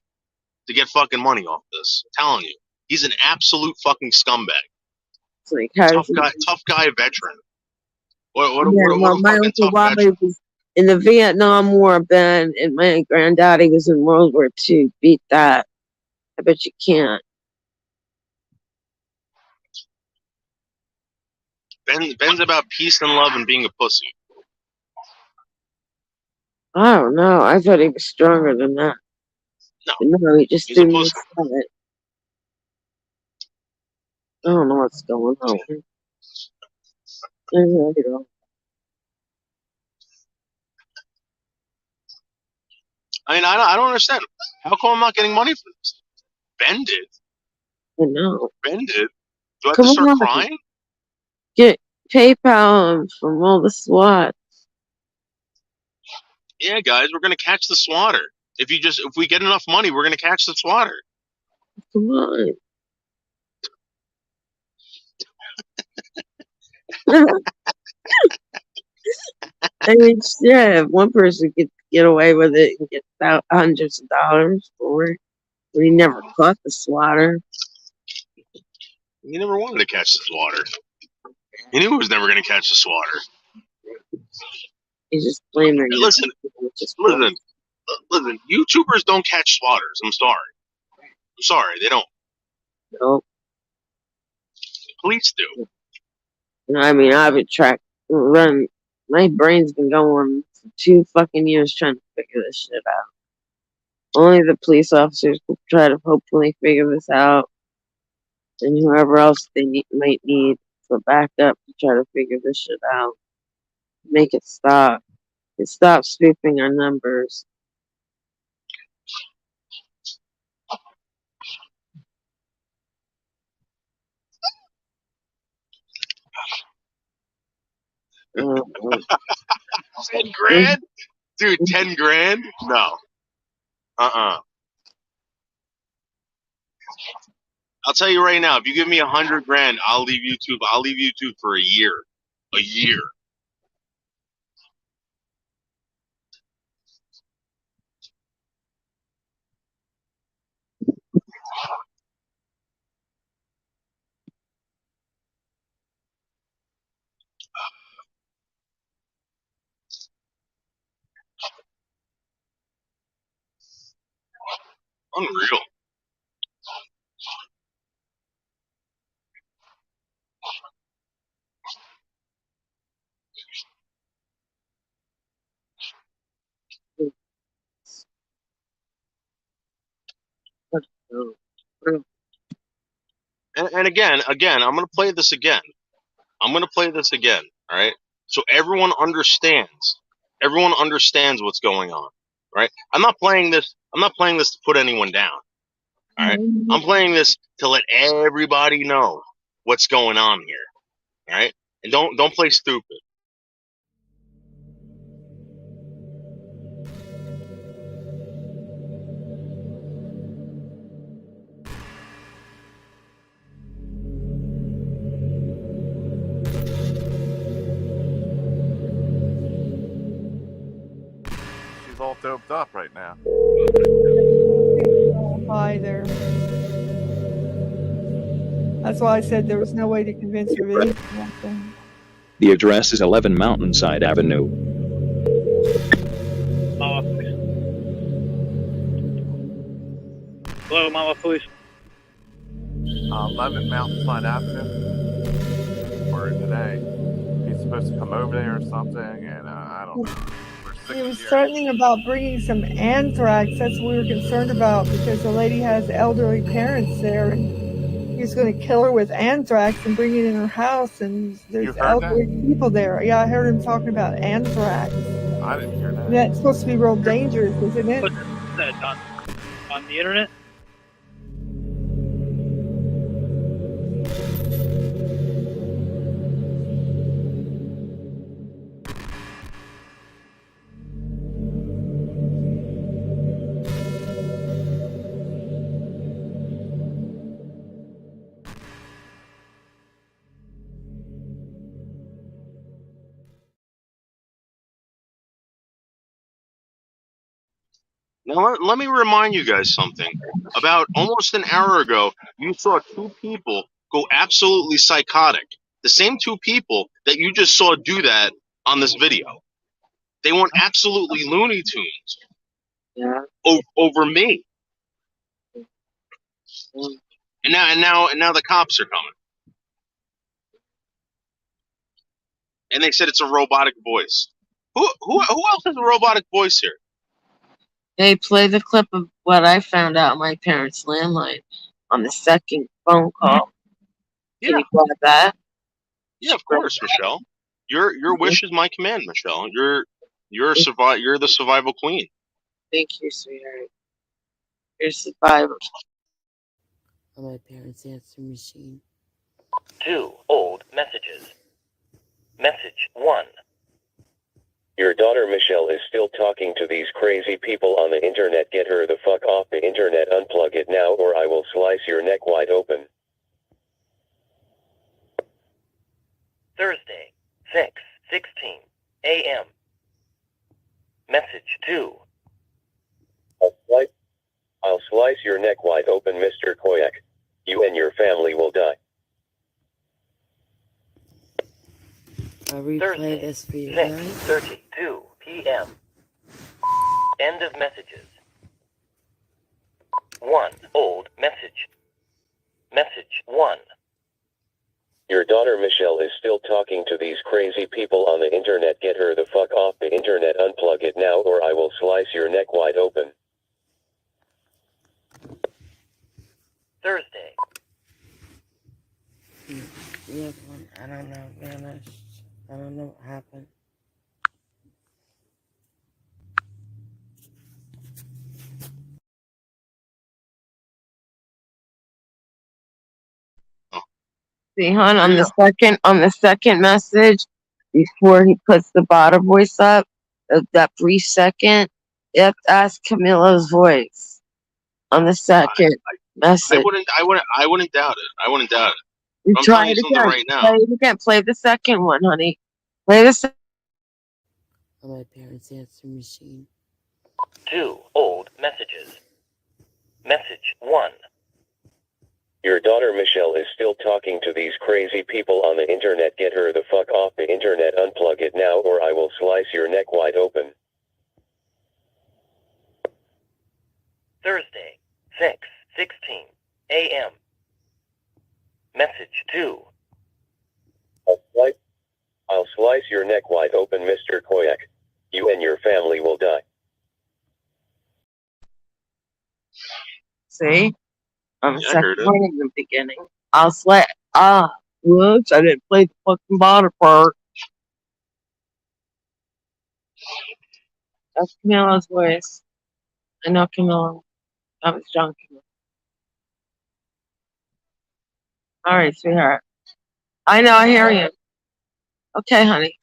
to get fucking money off this. I'm telling you, he's an absolute fucking scumbag. It's like, how does Tough guy veteran. What well, a my fucking Uncle tough Robert veteran. was in the Vietnam War, Ben, and my granddaddy was in World War II. Beat that. I bet you can't. Ben's about peace and love and being a pussy. I don't know. I thought he was stronger than that. No, he just He's a threw me a pussy. shot. I don't know what's going on. I really don't I mean, I don't understand. How come I'm not getting money for this? Ben did. know. Ben did. Do I have Come to start on, crying? get PayPal him from all the SWAT. Yeah, guys, we're gonna catch the swatter. If we get enough money, we're gonna catch the swatter. Come on. I mean, yeah, if one person could get away with it and get hundreds of dollars for it, but he never caught the swatter. He never wanted to catch the swatter. He knew he was never gonna catch the swatter. He's just blaming Hey, you. listen, YouTubers don't catch swatters. I'm sorry, they don't. Nope. Police do. I mean, I've been my brain's been going for 2 fucking years trying to figure this shit out. Only the police officers will try to hopefully figure this out, and whoever else they might need for backup to try to figure this shit out. Make it stop. It stops spoofing our numbers. Uh, 10 grand? Dude, 10 grand? No. I'll tell you right now, if you give me 100 grand, I'll leave YouTube. I'll leave YouTube for a year. A year. Unreal. And again, I'm gonna play this again. All right? So everyone understands. Everyone understands what's going on. Right? I'm not playing this to put anyone down. All right? I'm playing this to let everybody know what's going on here. All right? And don't play stupid. She's all doped up right now. Hi there. That's why I said there was no way to convince her of anything. The address is 11 Mountainside Avenue. Mama Police. Hello, Mama Police. 11 Mountainside Avenue for today. He's supposed to come over there or something, and I don't know. He was threatening about bringing some anthrax. That's what we were concerned about because the lady has elderly parents there, and he was going to kill her with anthrax and bring it in her house. And there's elderly people there. Yeah, I heard him talking about anthrax. I didn't hear that. And that's supposed to be real dangerous, isn't it? What's that on the internet? Now, let me remind you guys something. About almost an hour ago, you saw 2 people go absolutely psychotic. The same 2 people that you just saw do that on this video. They went absolutely Looney Tunes. Yeah. Over me. And now the cops are coming. And they said it's a robotic voice. Who else has a robotic voice here? Hey, play the clip of what I found out on my parents' landline on the second phone call. Yeah. Can you play that? Yeah, of course, Michelle. Your wish is my command, Michelle. You're the survival queen. Thank you, sweetheart. You're survivor. On my parents' answer machine. 2 old messages. Message 1. Your daughter Michelle is still talking to these crazy people on the internet. Get her the fuck off the internet. Unplug it now or I will slice your neck wide open. Thursday, 6:16 a.m. Message 2. I'll slice your neck wide open, Mr. Koyak. You and your family will die. I'll replay Thursday, this for you guys. 6:32 p.m. End of messages. 1 old message. Message 1. Your daughter Michelle is still talking to these crazy people on the internet. Get her the fuck off the internet. Unplug it now or I will slice your neck wide open. Thursday. The other one, I don't know, vanished. I don't know what happened. See, hon, on the second message, before he puts the bottom voice up, that brief second, you have to ask Camilo's voice on the second message. I wouldn't doubt it. I wouldn't doubt it. You I'm try telling you it something again. right now. Play it again. Play the second one, honey. Play the second. On my parents' answer machine. 2 old messages. Message 1. Your daughter Michelle is still talking to these crazy people on the internet. Get her the fuck off the internet. Unplug it now or I will slice your neck wide open. Thursday, 6:16 a.m. Message 2. I'll slice your neck wide open, Mr. Koyak. You and your family will die. See? On the Yeah, I second heard it. one in the beginning. I'll slay. Whoops, I didn't play the fucking bottom part. That's Camilo's voice. I know Camilo. That was John Camilo. All right, sweetheart. I know, I hear you. Okay, honey.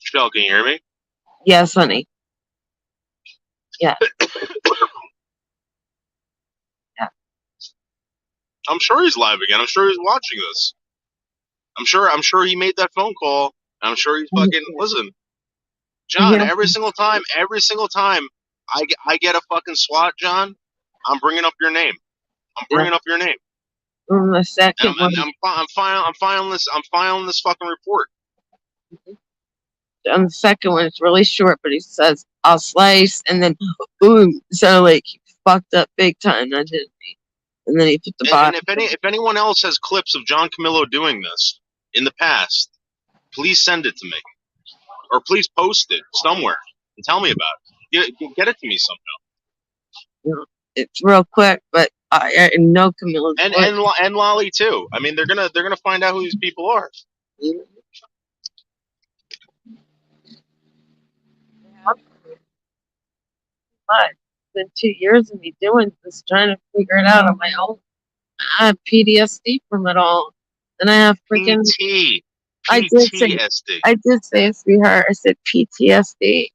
Michelle, can you hear me? Yes, honey. Yeah. Yeah. I'm sure he's live again. I'm sure he's watching this. I'm sure he made that phone call. I'm sure he's fucking listen. John, every single time I get a fucking SWAT, John, I'm bringing up your name. I'm bringing up your name. On the second one. I'm filing this fucking report. On the second one, it's really short, but he says, I'll slice, and then, ooh, so like he fucked up big time, I didn't he? And then he put the bottom. And if anyone else has clips of John Camilo doing this in the past, please send it to me. Or please post it somewhere and tell me about it. Get it to me somehow. You know, it's real quick, but I know Camilo's and Lolly too. I mean, they're gonna find out who these people are. But it's been 2 years of me doing this, trying to figure it out on my own. I have PTSD from it all. And I have freaking PTSD. I did say, sweetheart, I said PTSD.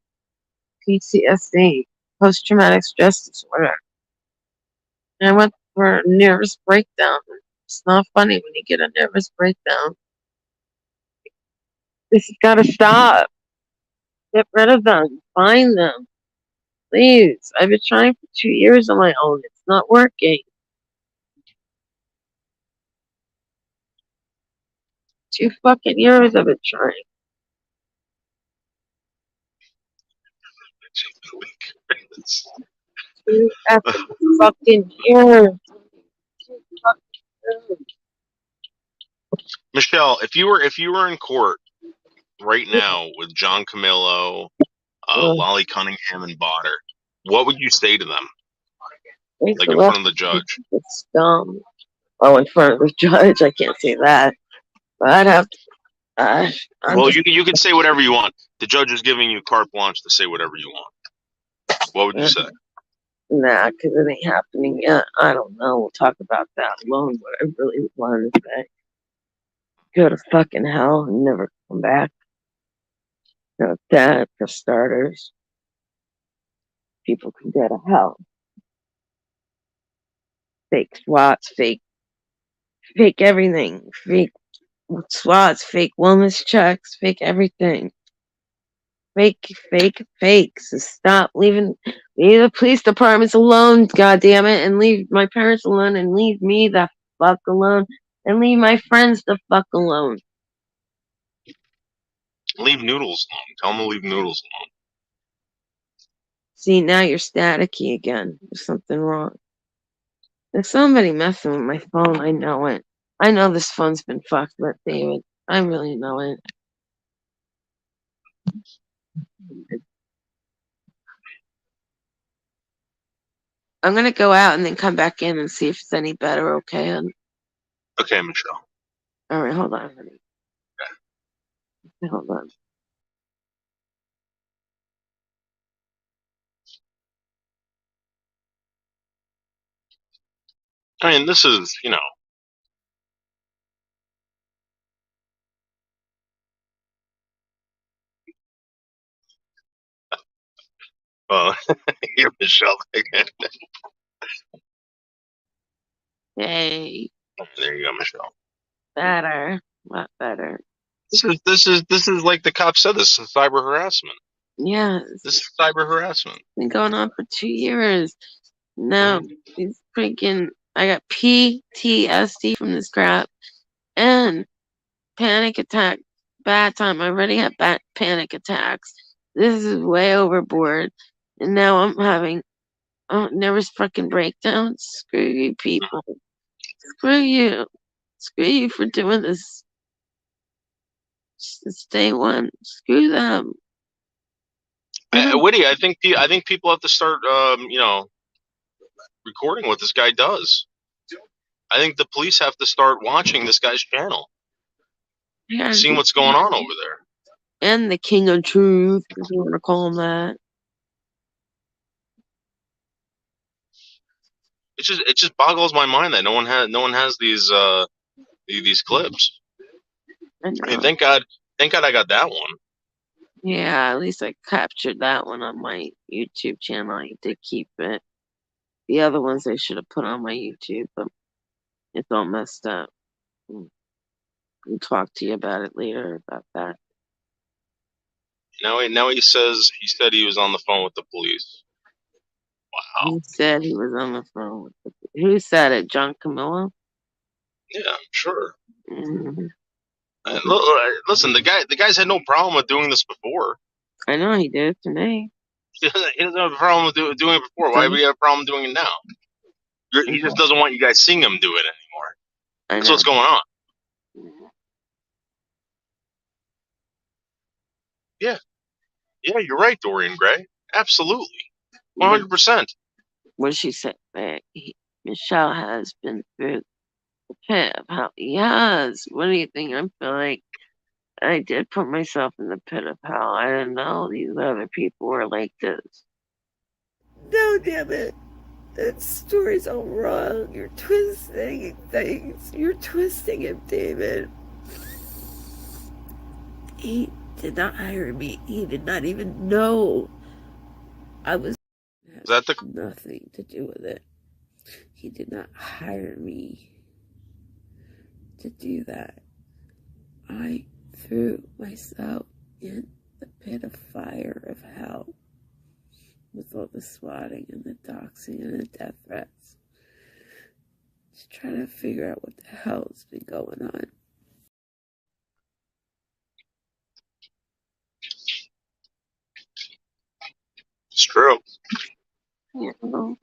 PTSD. Post traumatic stress disorder. And I went for a nervous breakdown. It's not funny when you get a nervous breakdown. This has got to stop. Get rid of them. Find them. Please. I've been trying for 2 years on my own. It's not working. 2 fucking years I've been trying. 2 fucking years. Michelle, if you were in court right now with John Camillo, Lolly Cunningham, and Botter, what would you say to them? Like in front of the judge? It's dumb. Oh, in front of the judge, I can't say that. But I'd have to. Well, you can say whatever you want. The judge is giving you carte blanche to say whatever you want. What would you say? Nah, because it ain't happening yet. I don't know. We'll talk about that alone. What I really wanted to say. Go to fucking hell and never come back. That, for starters. People can go to hell. Fake SWATs, fake everything. Fake SWATs, fake wellness checks, fake everything. Fake. So stop leave the police departments alone, goddammit, and leave my parents alone, and leave me the fuck alone, and leave my friends the fuck alone. Leave Noodles alone. Tell them to leave Noodles alone. See, now you're staticky again. There's something wrong. There's somebody messing with my phone. I know it. I know this phone's been fucked with, David. I really know it. I'm gonna go out and then come back in and see if it's any better, okay? Okay, Michelle. Alright, hold on, honey. Hold on. I mean, this is, here, Michelle. Hey. There you go, Michelle. Better. A lot better. This is like the cop said. This is cyber harassment. Yes. This is cyber harassment. It's been going on for 2 years. Now, he's freaking. I got PTSD from this crap and panic attack. Bad time. I already had bad panic attacks. This is way overboard. And now I'm having nervous fucking breakdowns. Screw you, people. Screw you. Screw you for doing this. Since day one. Screw them. Whitty, I think people have to start, recording what this guy does. I think the police have to start watching this guy's channel, seeing what's going on over there. And the King of Truth, if you want to call him that. It just boggles my mind that no one has these clips. I mean, thank God I got that one. Yeah, at least I captured that one on my YouTube channel. I did keep it. The other ones I should have put on my YouTube, but it's all messed up. I'll talk to you about it later about that. Now he said he was on the phone with the police. Wow. He said he was on the phone with the Who said it? John Camillo? Yeah, I'm sure. Mm-hmm. Listen, the guy's had no problem with doing this before. I know he did to me. He doesn't have a problem with doing it before. Why do we have a problem doing it now? He just doesn't want you guys seeing him do it anymore. That's what's going on. Yeah, you're right, Dorian Gray. Absolutely, 100%. What she said, Michelle has been through the pit of hell. Yes. What do you think? I feel like I did put myself in the pit of hell. I didn't know these other people were like this. No, damn it. That story's all wrong. You're twisting things. You're twisting it, David. He did not hire me. He did not even know I was. Is that nothing to do with it. He did not hire me to do that. I threw myself in the pit of fire of hell with all the swatting and the doxing and the death threats. Just trying to figure out what the hell has been going on. It's true. You know,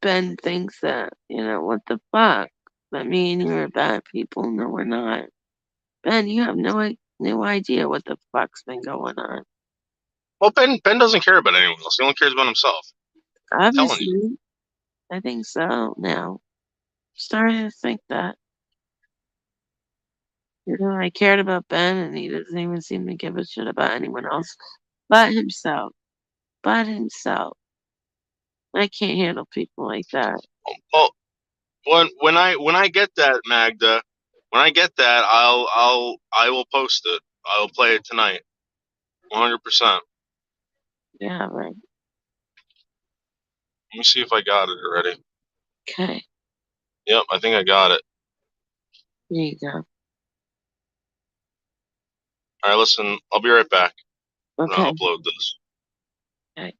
Ben thinks that, what the fuck? That me and you are bad people. No, we're not. Ben, you have no idea. No idea what the fuck's been going on. Well, Ben doesn't care about anyone else. He only cares about himself. I'm telling you. Obviously, I think so now. Starting to think that. You know, I cared about Ben, and he doesn't even seem to give a shit about anyone else but himself. But himself. I can't handle people like that. Well, when I get that, Magda, when I get that, I will post it. I will play it tonight. 100%. Let Yeah, right. me see if I got it already. Okay. Yep, I think I got it. There you go. All right, listen. I'll be right back. I'm Okay. gonna upload this. Okay.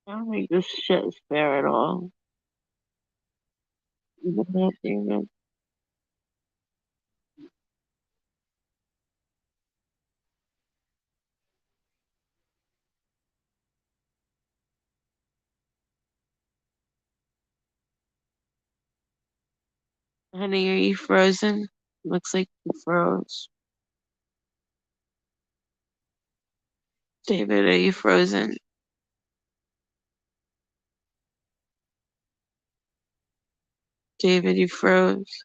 I don't think this shit is fair at all. Even that thing, honey, are you frozen? Looks like you froze. David, are you frozen? David, you froze.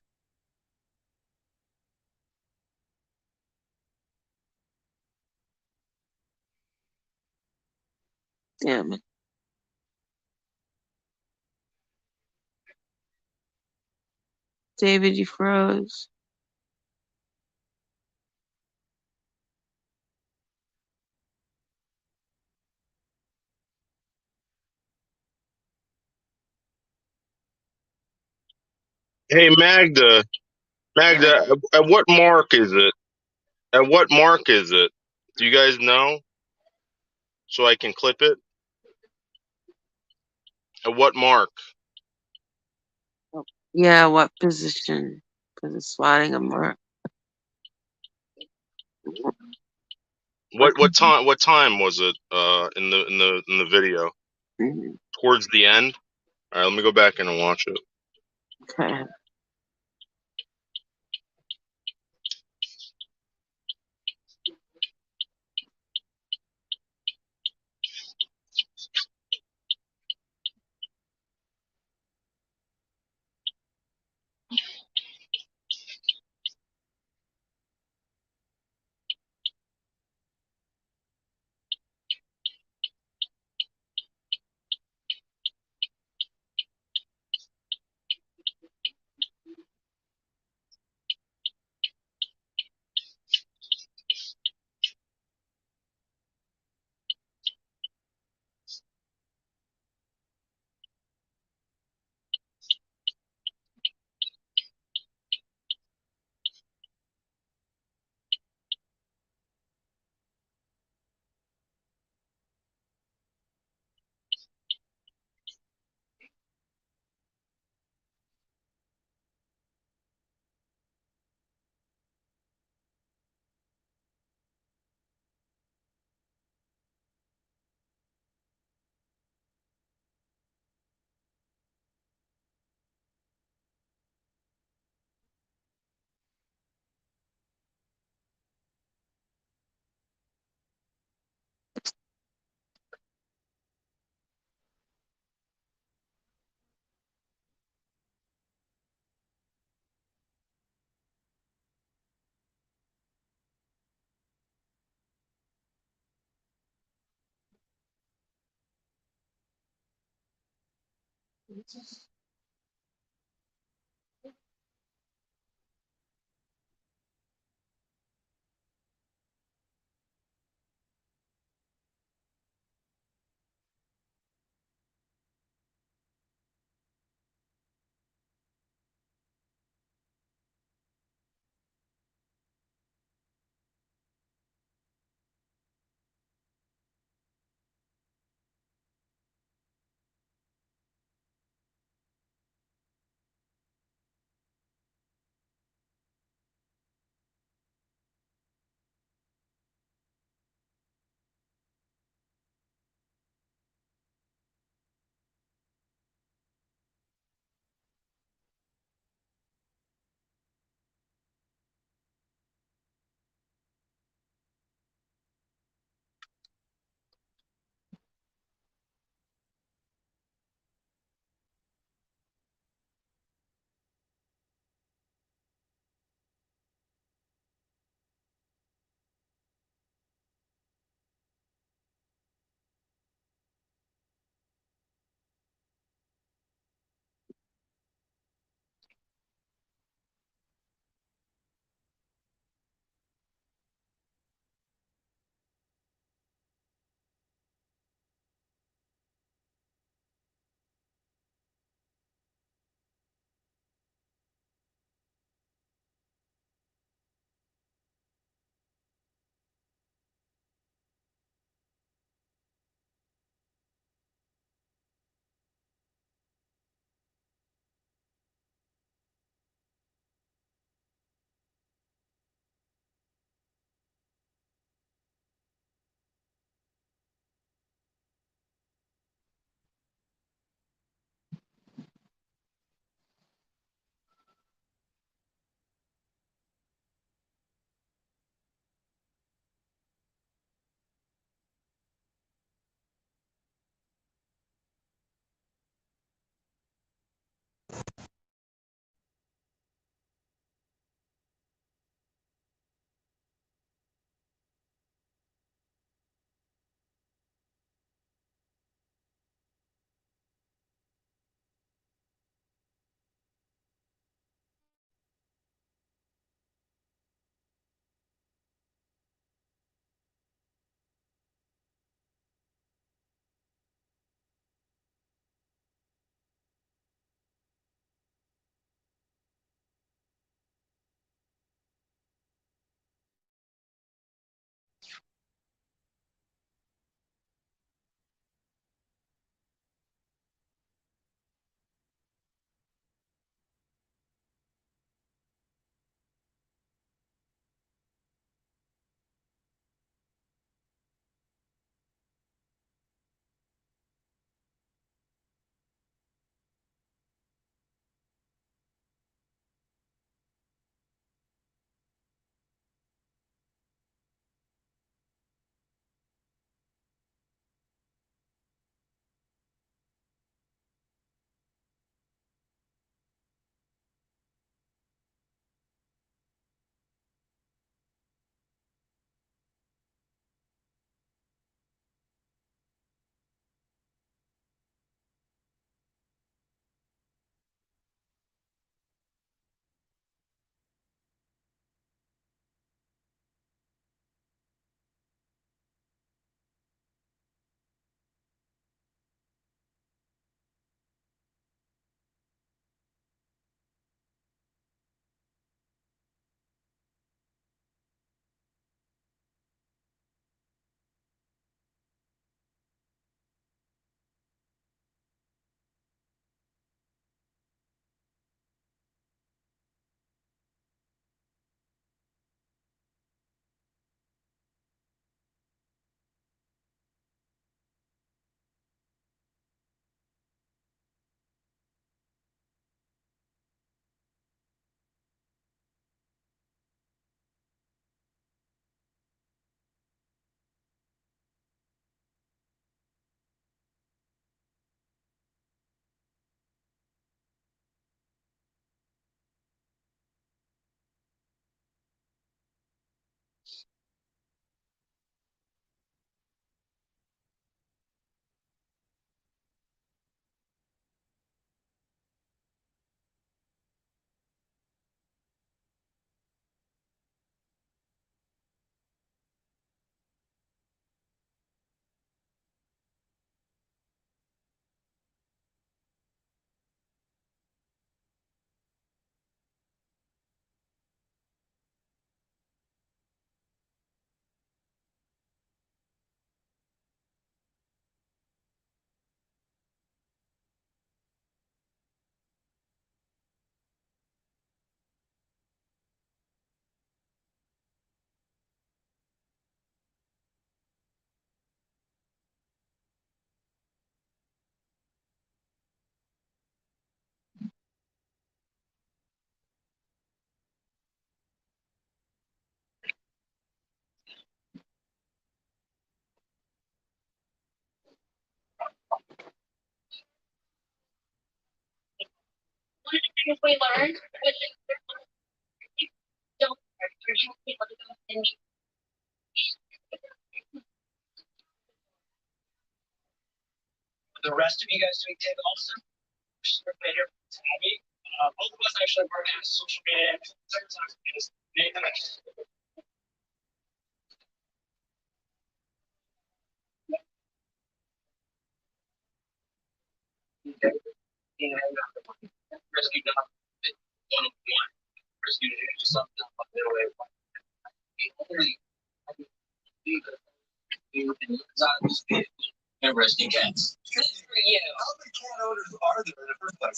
Damn it. David, you froze. Hey, Magda. Magda, at what mark is it? At what mark is it? Do you guys know? So I can clip it? At what mark? Yeah, what position? Because it's swatting a mark. What time was it in the video? Mhm. Towards the end? Alright, let me go back in and watch it. Okay.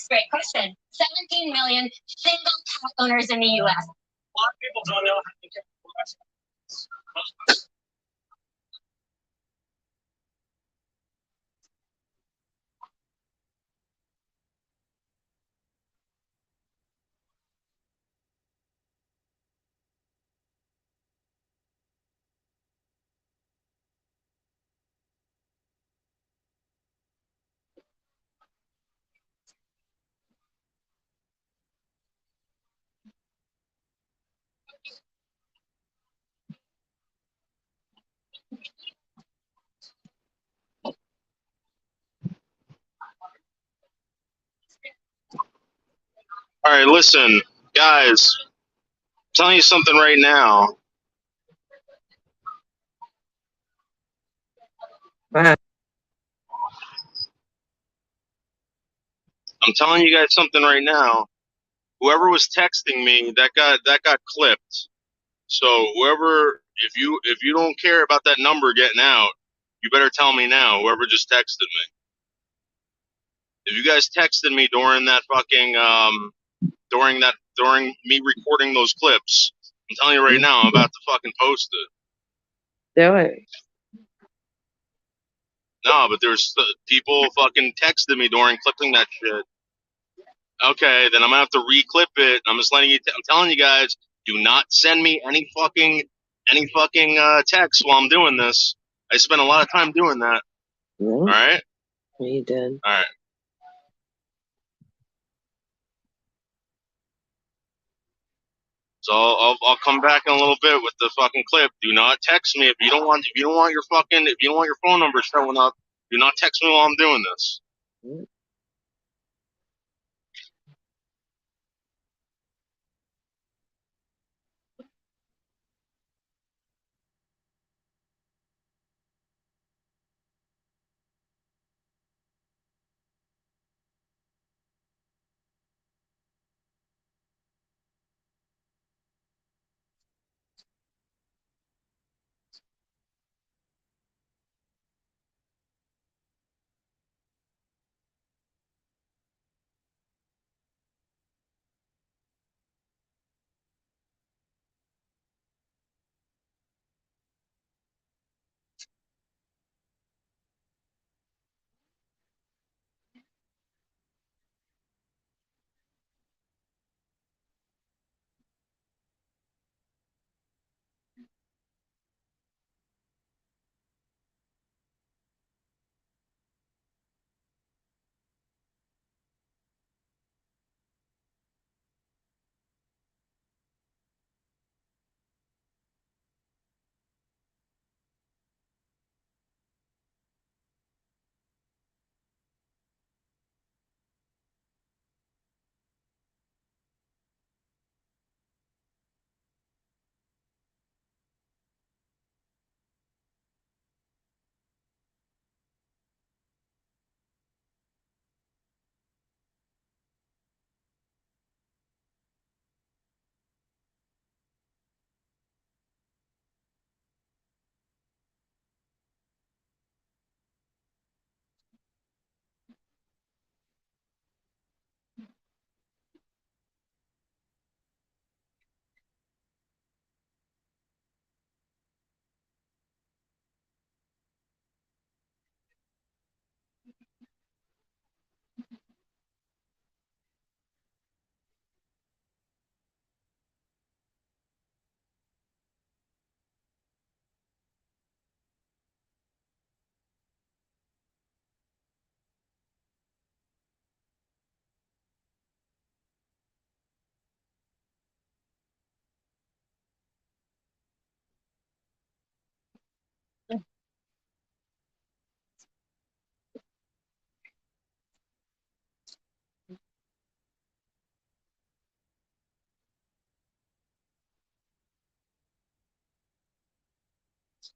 Great question. 17 million single cat owners in the U.S. All right, listen, guys. I'm telling you something right now. I'm telling you guys something right now. Whoever was texting me, that got clipped. So whoever, if you don't care about that number getting out, you better tell me now. Whoever just texted me. If you guys texted me during that fucking during me recording those clips, I'm telling you right now, I'm about to fucking post it. Do it. No, but there's people fucking texted me during clipping that shit. Okay, then I'm gonna have to re-clip it. I'm just letting you. I'm telling you guys, do not send me any fucking text while I'm doing this. I spent a lot of time doing that. All right. You did. All right. So I'll come back in a little bit with the fucking clip. Do not text me if you don't want your phone number showing up. Do not text me while I'm doing this.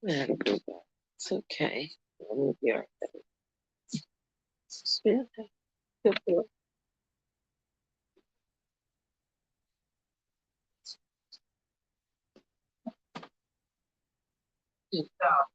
Yeah, it's okay. We'll be all right. Yeah, good boy. Good dog.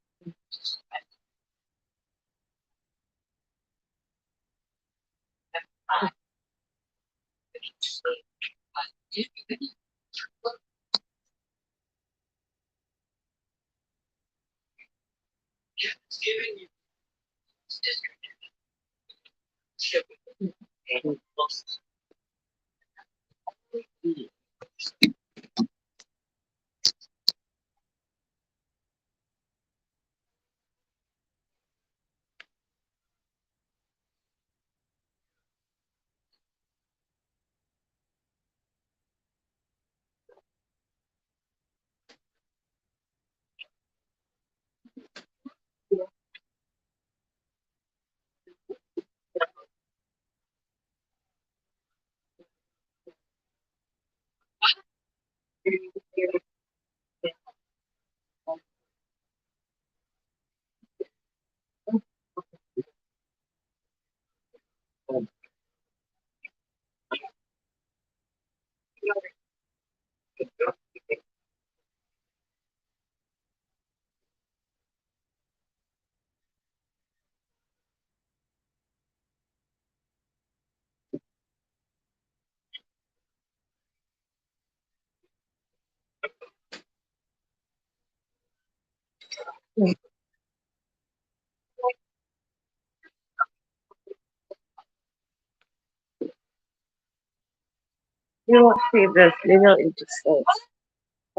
You don't see this. You don't eat the steak.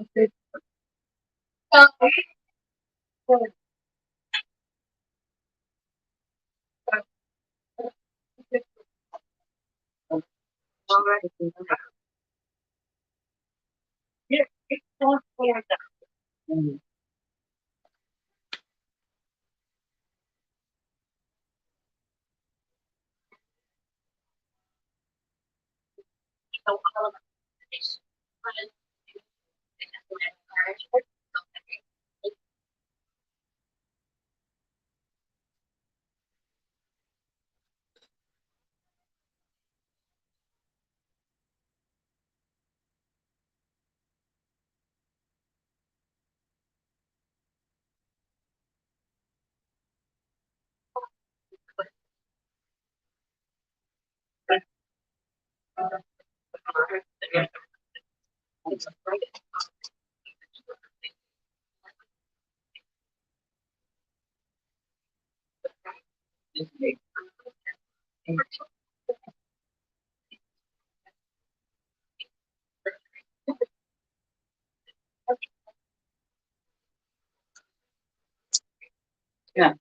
Okay. Yeah.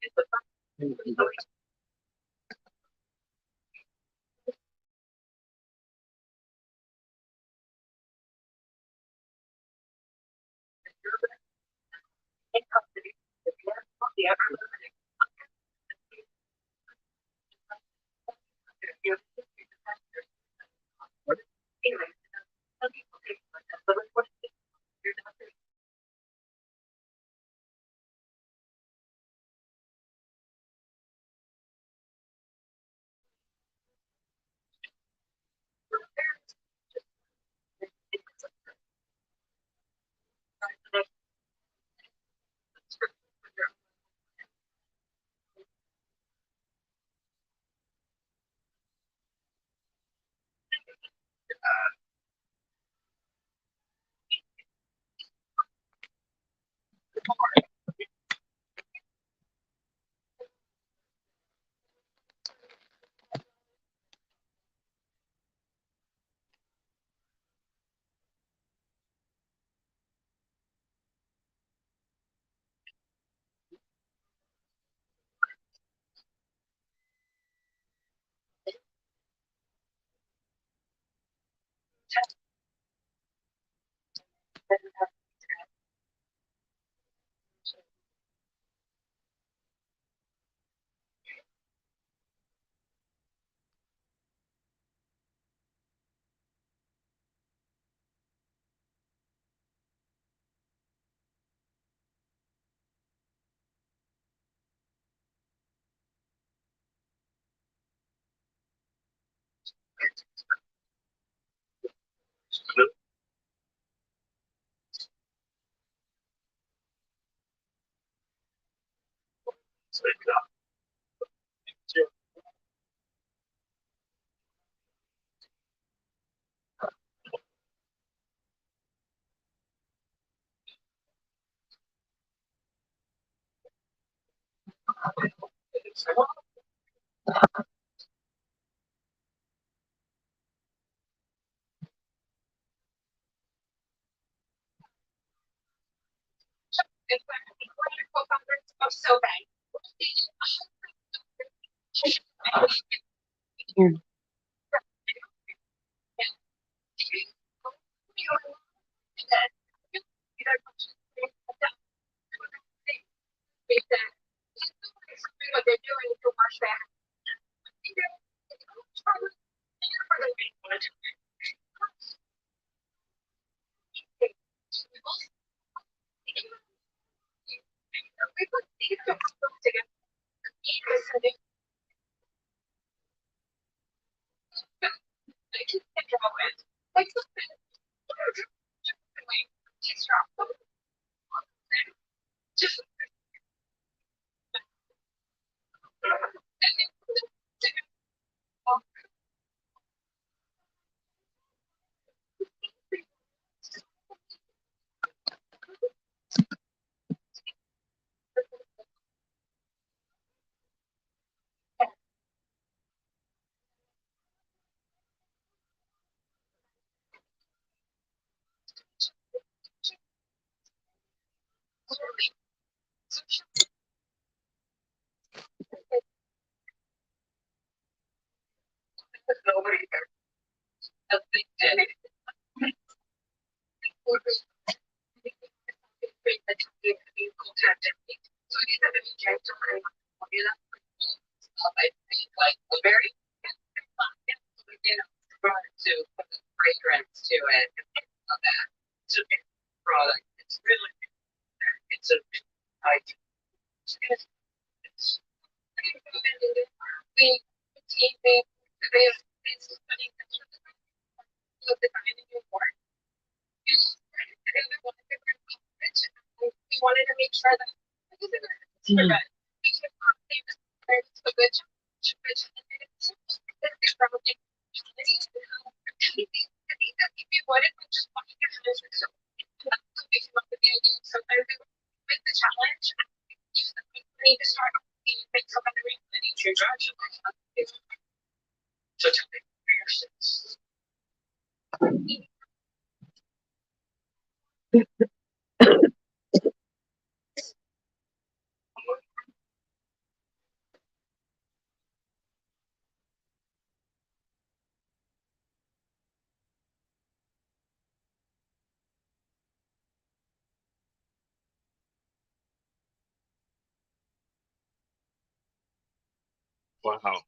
Wow.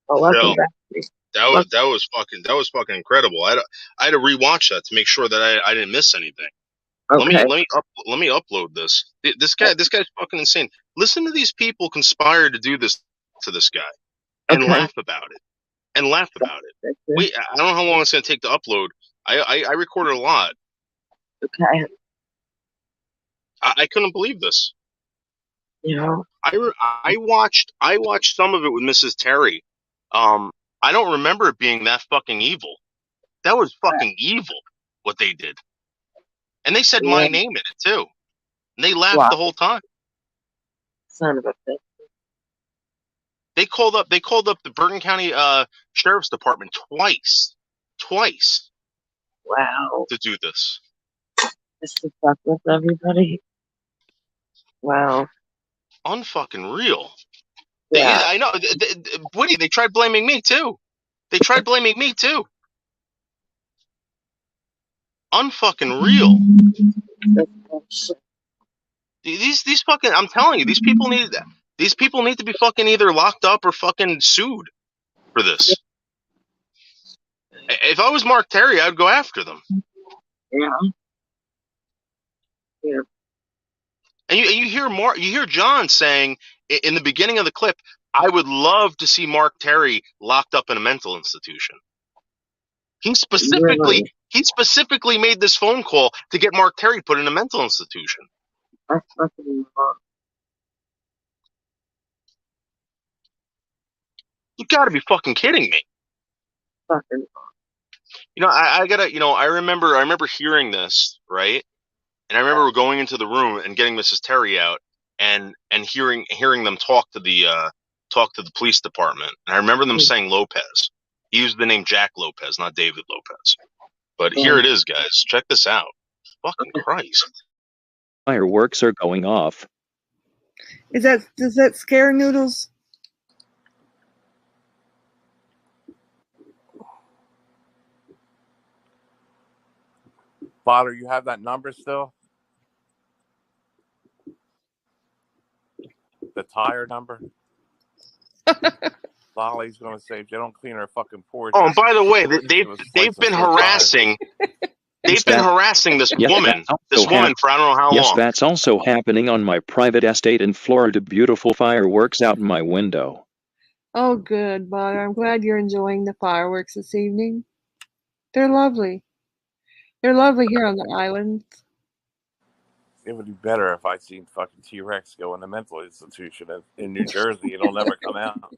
Oh, welcome Phil, back. that was fucking incredible. I had to rewatch that to make sure that I didn't miss anything. Okay. Let me upload this. This guy's fucking insane. Listen to these people conspire to do this to this guy and Okay. laugh about it. Wait, I don't know how long it's gonna take to upload. I recorded a lot. Okay. I couldn't believe this. You know. I watched some of it with Mrs. Terry. I don't remember it being that fucking evil. That was fucking evil what they did. And they said my name in it too. And they laughed the whole time. Son of a bitch. They called up the Bergen County Sheriff's Department twice. Wow. To do this. Just to fuck with everybody. Wow. Unfucking real. Yeah. I know. Woody, they tried blaming me too. Unfucking real. These fucking, I'm telling you, these people need to be fucking either locked up or fucking sued for this. If I was Mark Terry, I'd go after them. Yeah. Yeah. And you hear John saying in the beginning of the clip, I would love to see Mark Terry locked up in a mental institution. He specifically made this phone call to get Mark Terry put in a mental institution. That's fucking wrong. You got to be fucking kidding me. Fucking You know, I gotta, you know, I remember hearing this, right? And I remember going into the room and getting Mrs. Terry out and hearing them talk to the police department. And I remember them saying Lopez. He used the name Jack Lopez, not David Lopez. But here it is, guys. Check this out. Fucking Christ. Fireworks are going off. Does that scare Noodles? Father, you have that number still? The tire number? Lolly's gonna say if they don't clean her fucking porch. Oh, and by the way, they've been harassing this woman for I don't know how long. Yes, that's also happening on my private estate in Florida. Beautiful fireworks out my window. Oh, good, Butter. I'm glad you're enjoying the fireworks this evening. They're lovely. They're lovely here on the island. It would be better if I seen fucking T-Rex go in a mental institution in New Jersey. It'll never come out.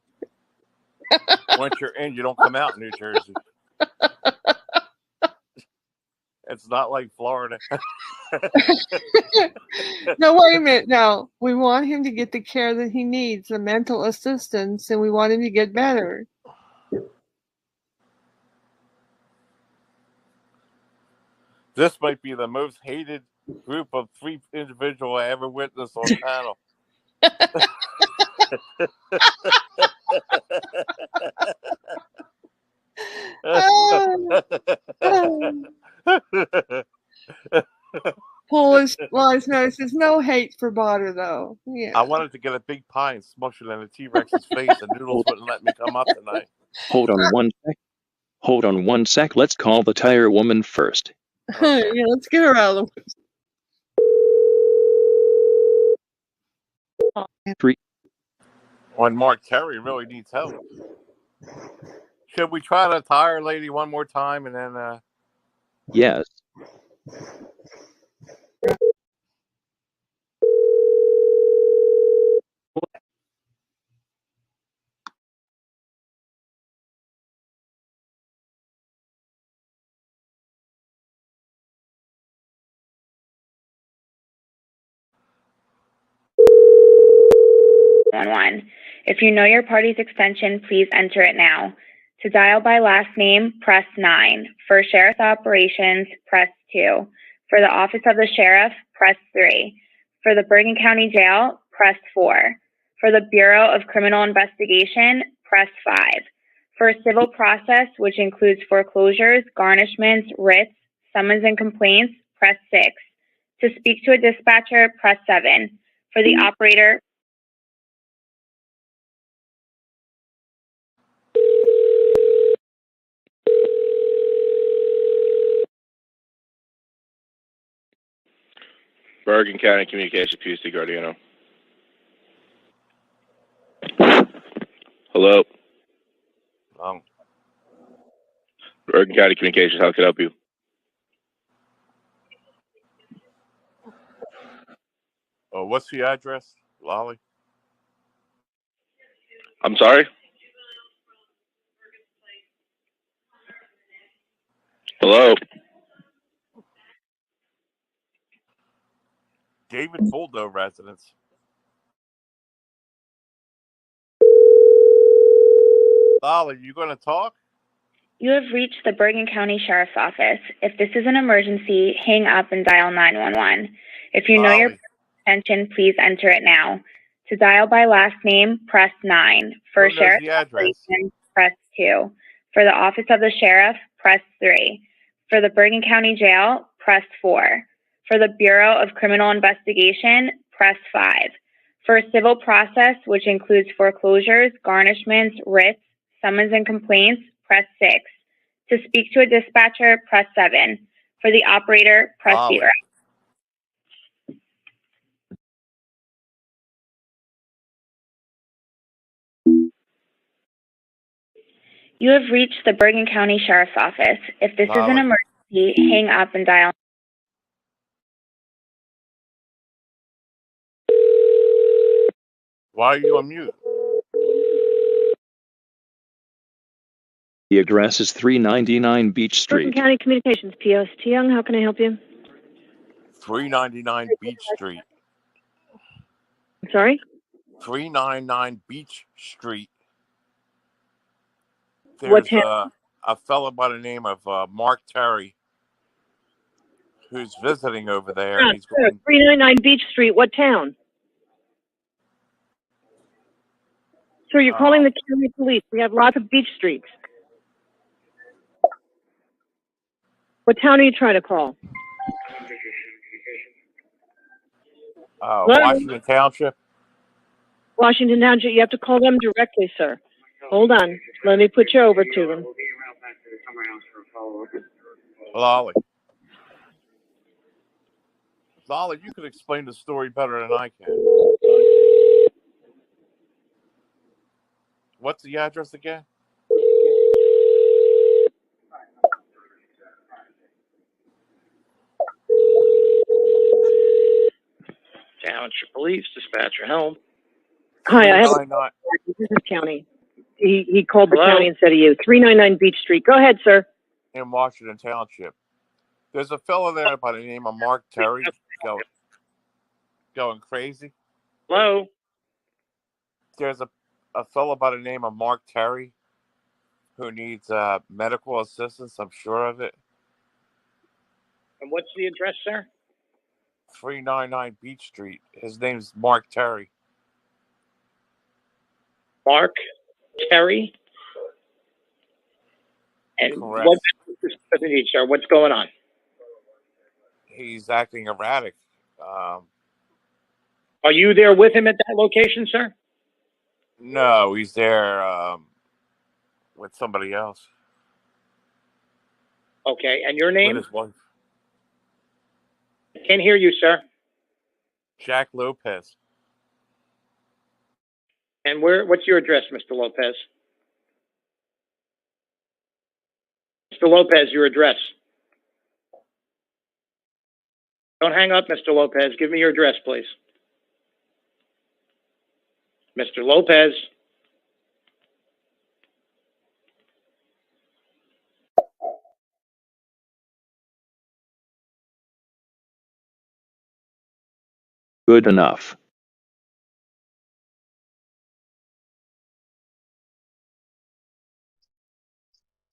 Once you're in, you don't come out in New Jersey. It's not like Florida. No, wait a minute. No, we want him to get the care that he needs, the mental assistance, and we want him to get better. This might be the most hated group of 3 individuals I ever witnessed on panel. Polish Lives Matter says no hate for Butter, though. Yeah. I wanted to get a big pie and smush it in a T-Rex's face, and Noodles wouldn't let me come up tonight. Hold on one sec. Let's call the tire woman first. Yeah, let's get her out of the way. When Mark Terry really needs help. Should we try the tire lady one more time and then Yes. If you know your party's extension, please enter it now. To dial by last name, press 9. For Sheriff's Operations, press 2. For the Office of the Sheriff, press 3. For the Bergen County Jail, press 4. For the Bureau of Criminal Investigation, press 5. For civil process, which includes foreclosures, garnishments, writs, summons, and complaints, press 6. To speak to a dispatcher, press 7. For the operator, Bergen County Communications, PC Guardiano. Hello. Bergen County Communications, how can I help you? oh, what's the address, Lolly? I'm sorry? Hello? David Foldo residence. Lolly, you going to talk? you have reached the Bergen County Sheriff's Office. If this is an emergency, hang up and dial 911. If you know your extension, please enter it now. To dial by last name, press 9. For Sheriff's Operations, press 2. For the Office of the Sheriff, press 3. For the Bergen County Jail, press 4. For the Bureau of Criminal Investigation, press 5. For civil process, which includes foreclosures, garnishments, writs, summons, and complaints, press 6. To speak to a dispatcher, press 7. For the operator, press 0. You have reached the Bergen County Sheriff's Office. If this is an Molly. emergency, hang up and dial. Why are you on mute? The address is 399 Beach Bergen Street. County Communications, PST Young, how can I help you? 399 Beach Street. I'm sorry? 399 Beach Street. What There's town? a fellow by the name of Mark Terry who's visiting over there, and he's going. 399 Beach Street, what town? Sir, you're calling the county police. We have lots of beach streets. What town are you trying to call? Hello? Washington Township. Washington Township. You have to call them directly, sir. Hold on. Let me put you over to them. Lolly. Lolly, you could explain the story better than I can. What's the address again? Township Police, dispatcher help. Hi, I have 399. this is county. He called the Hello? county instead of you. 399 Beach Street. Go ahead, sir. In Washington Township. There's a fellow there by the name of Mark Terry going crazy. Hello? There's a fellow by the name of Mark Terry who needs medical assistance. I'm sure of it. And what's the address, sir? 399 Beach Street. His name's Mark Terry. Mark Terry? And Correct. what does this need, sir? What's going on? He's acting erratic. Are you there with him at that location, sir? No, he's there with somebody else. Okay, and your With name? his wife. Can't hear you, sir. Jack Lopez. And what's your address, Mr. Lopez? Mr. Lopez, your address. Don't hang up, Mr. Lopez. Give me your address, please. Mr. Lopez. Good enough.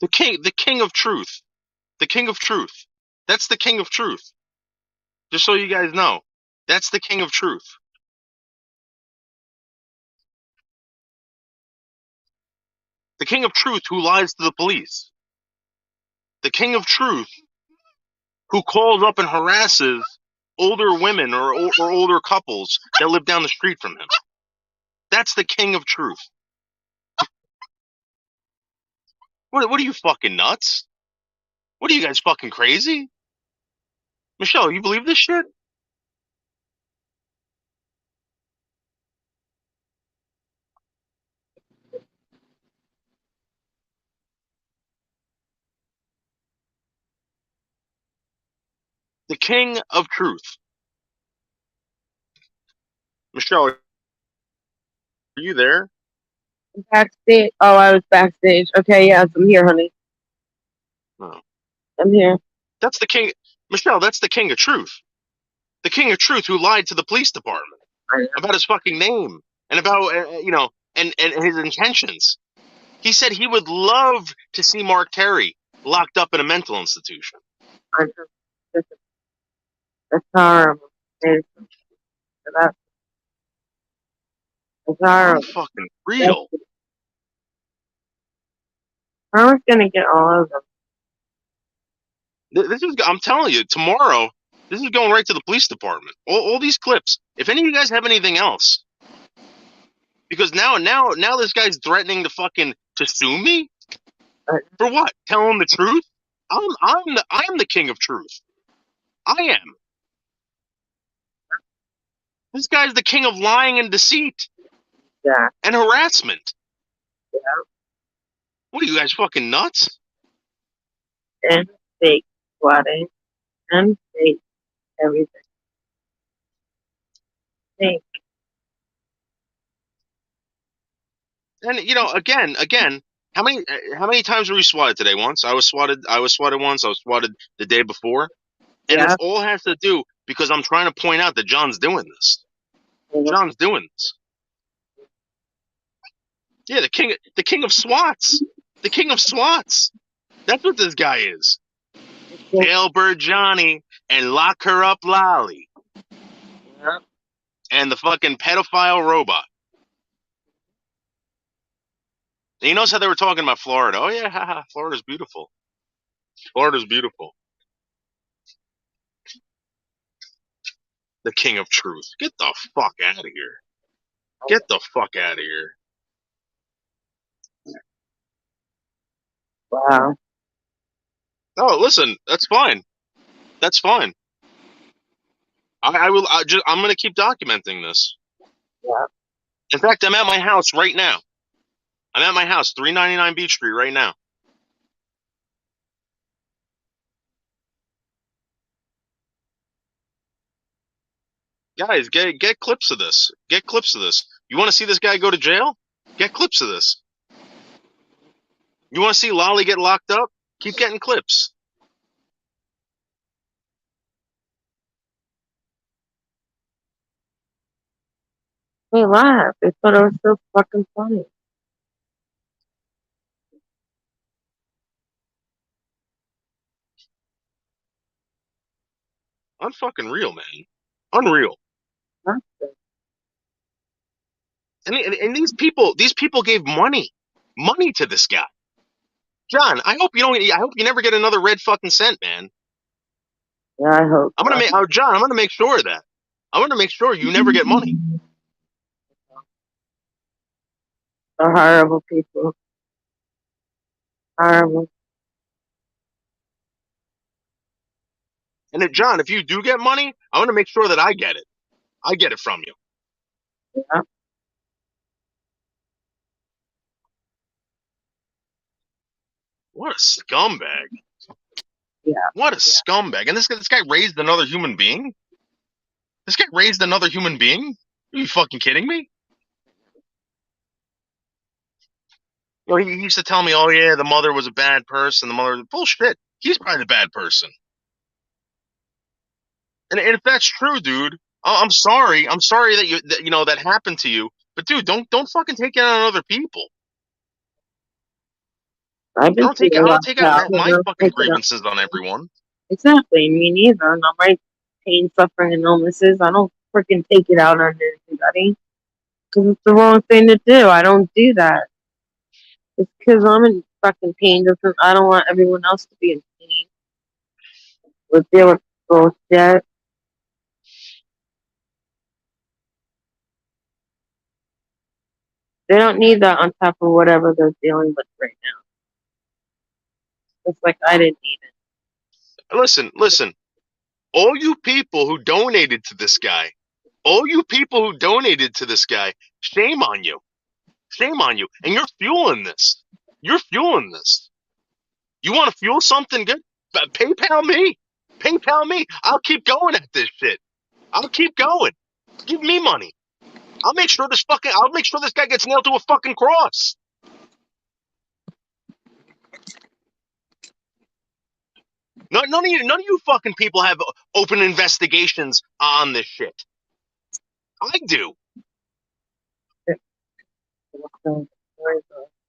The king of truth. The king of truth. That's the king of truth. Just so you guys know. That's the king of truth. The king of truth who lies to the police. The king of truth who calls up and harasses older women or older couples that live down the street from him. That's the king of truth. What are you fucking nuts? What are you guys fucking crazy? Michelle, you believe this shit? The king of truth. Michelle, are you there? Backstage. Oh, I was backstage. Okay, yes, I'm here, honey. No. I'm here. That's the king. Michelle, that's the king of truth. The king of truth who lied to the police department about his fucking name and about, and his intentions. He said he would love to see Mark Terry locked up in a mental institution. I just, that's horrible. That's horrible. Fucking real. I was gonna get all of them. This is, I'm telling you, tomorrow, this is going right to the police department. All these clips. If any of you guys have anything else, because now this guy's threatening to sue me for what? Telling the truth? I'm the king of truth. I am. This guy's the king of lying and deceit. Yeah. And harassment. Yeah. What are you guys fucking nuts? And fake squatting. And fake everything. Fake. And again, how many times were we swatted today? Once I was swatted once. I was swatted the day before, and Yeah. this all has to do because I'm trying to point out that John's doing this. John's doing this. Yeah, the king of swats. The king of swats. That's what this guy is. Jailbird Johnny and lock her up Lolly. Yeah. And the fucking pedophile robot. And you notice how they were talking about Florida. Oh yeah, haha, Florida's beautiful. Florida's beautiful. The king of truth. Get the fuck out of here. Get the fuck out of here. Wow. Oh, listen, that's fine. That's fine. I'm gonna keep documenting this. Yeah. In fact, I'm at my house right now. I'm at my house, 399 Beach Street right now. Guys, get clips of this. Get clips of this. You want to see this guy go to jail? Get clips of this. You want to see Lolly get locked up? Keep getting clips. They laughed. They thought it was so fucking funny. Unfucking real, man. Unreal. Nothing. And these people gave money to this guy. John, I hope you never get another red fucking cent, man. Yeah, I hope. John, I'm gonna make sure of that. I'm gonna make sure you never get money. They're horrible people. Horrible. And then, John, if you do get money, I want to make sure that I get it. I get it from you. Yeah. What a scumbag. Yeah. What a scumbag. And this guy raised another human being? This guy raised another human being? Are you fucking kidding me? Well, he used to tell me, oh yeah, the mother was a bad person. The mother was bullshit. He's probably the bad person. And if that's true, dude, I'm sorry. I'm sorry that that happened to you. But dude, don't fucking take it out on other people. I've been I don't take out my fucking grievances on everyone. Exactly. Me neither. Not my pain, suffering, and illnesses. I don't freaking take it out on anybody. Because it's the wrong thing to do. I don't do that. It's because I'm in fucking pain. I don't want everyone else to be in pain. We'll deal with bullshit. They don't need that on top of whatever they're dealing with right now. It's like I didn't need it. Listen. All you people who donated to this guy, shame on you. Shame on you. And you're fueling this. You want to fuel something good? PayPal me. I'll keep going at this shit. I'll keep going. Give me money. I'll make sure this guy gets nailed to a fucking cross. None of you fucking people have open investigations on this shit. I do.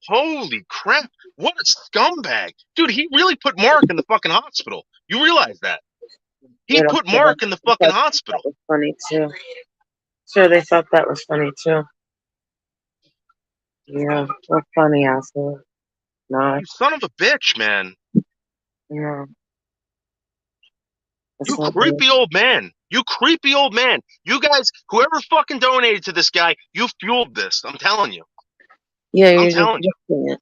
Holy crap. What a scumbag. Dude, he really put Mark in the fucking hospital. You realize that? He put Mark in the fucking hospital. That was funny too. Sure, they thought that was funny too. Yeah, what funny asshole. No. You son of a bitch, man. Yeah. You creepy old man. You guys, whoever fucking donated to this guy, you fueled this. I'm telling you. Yeah, I'm telling you. It.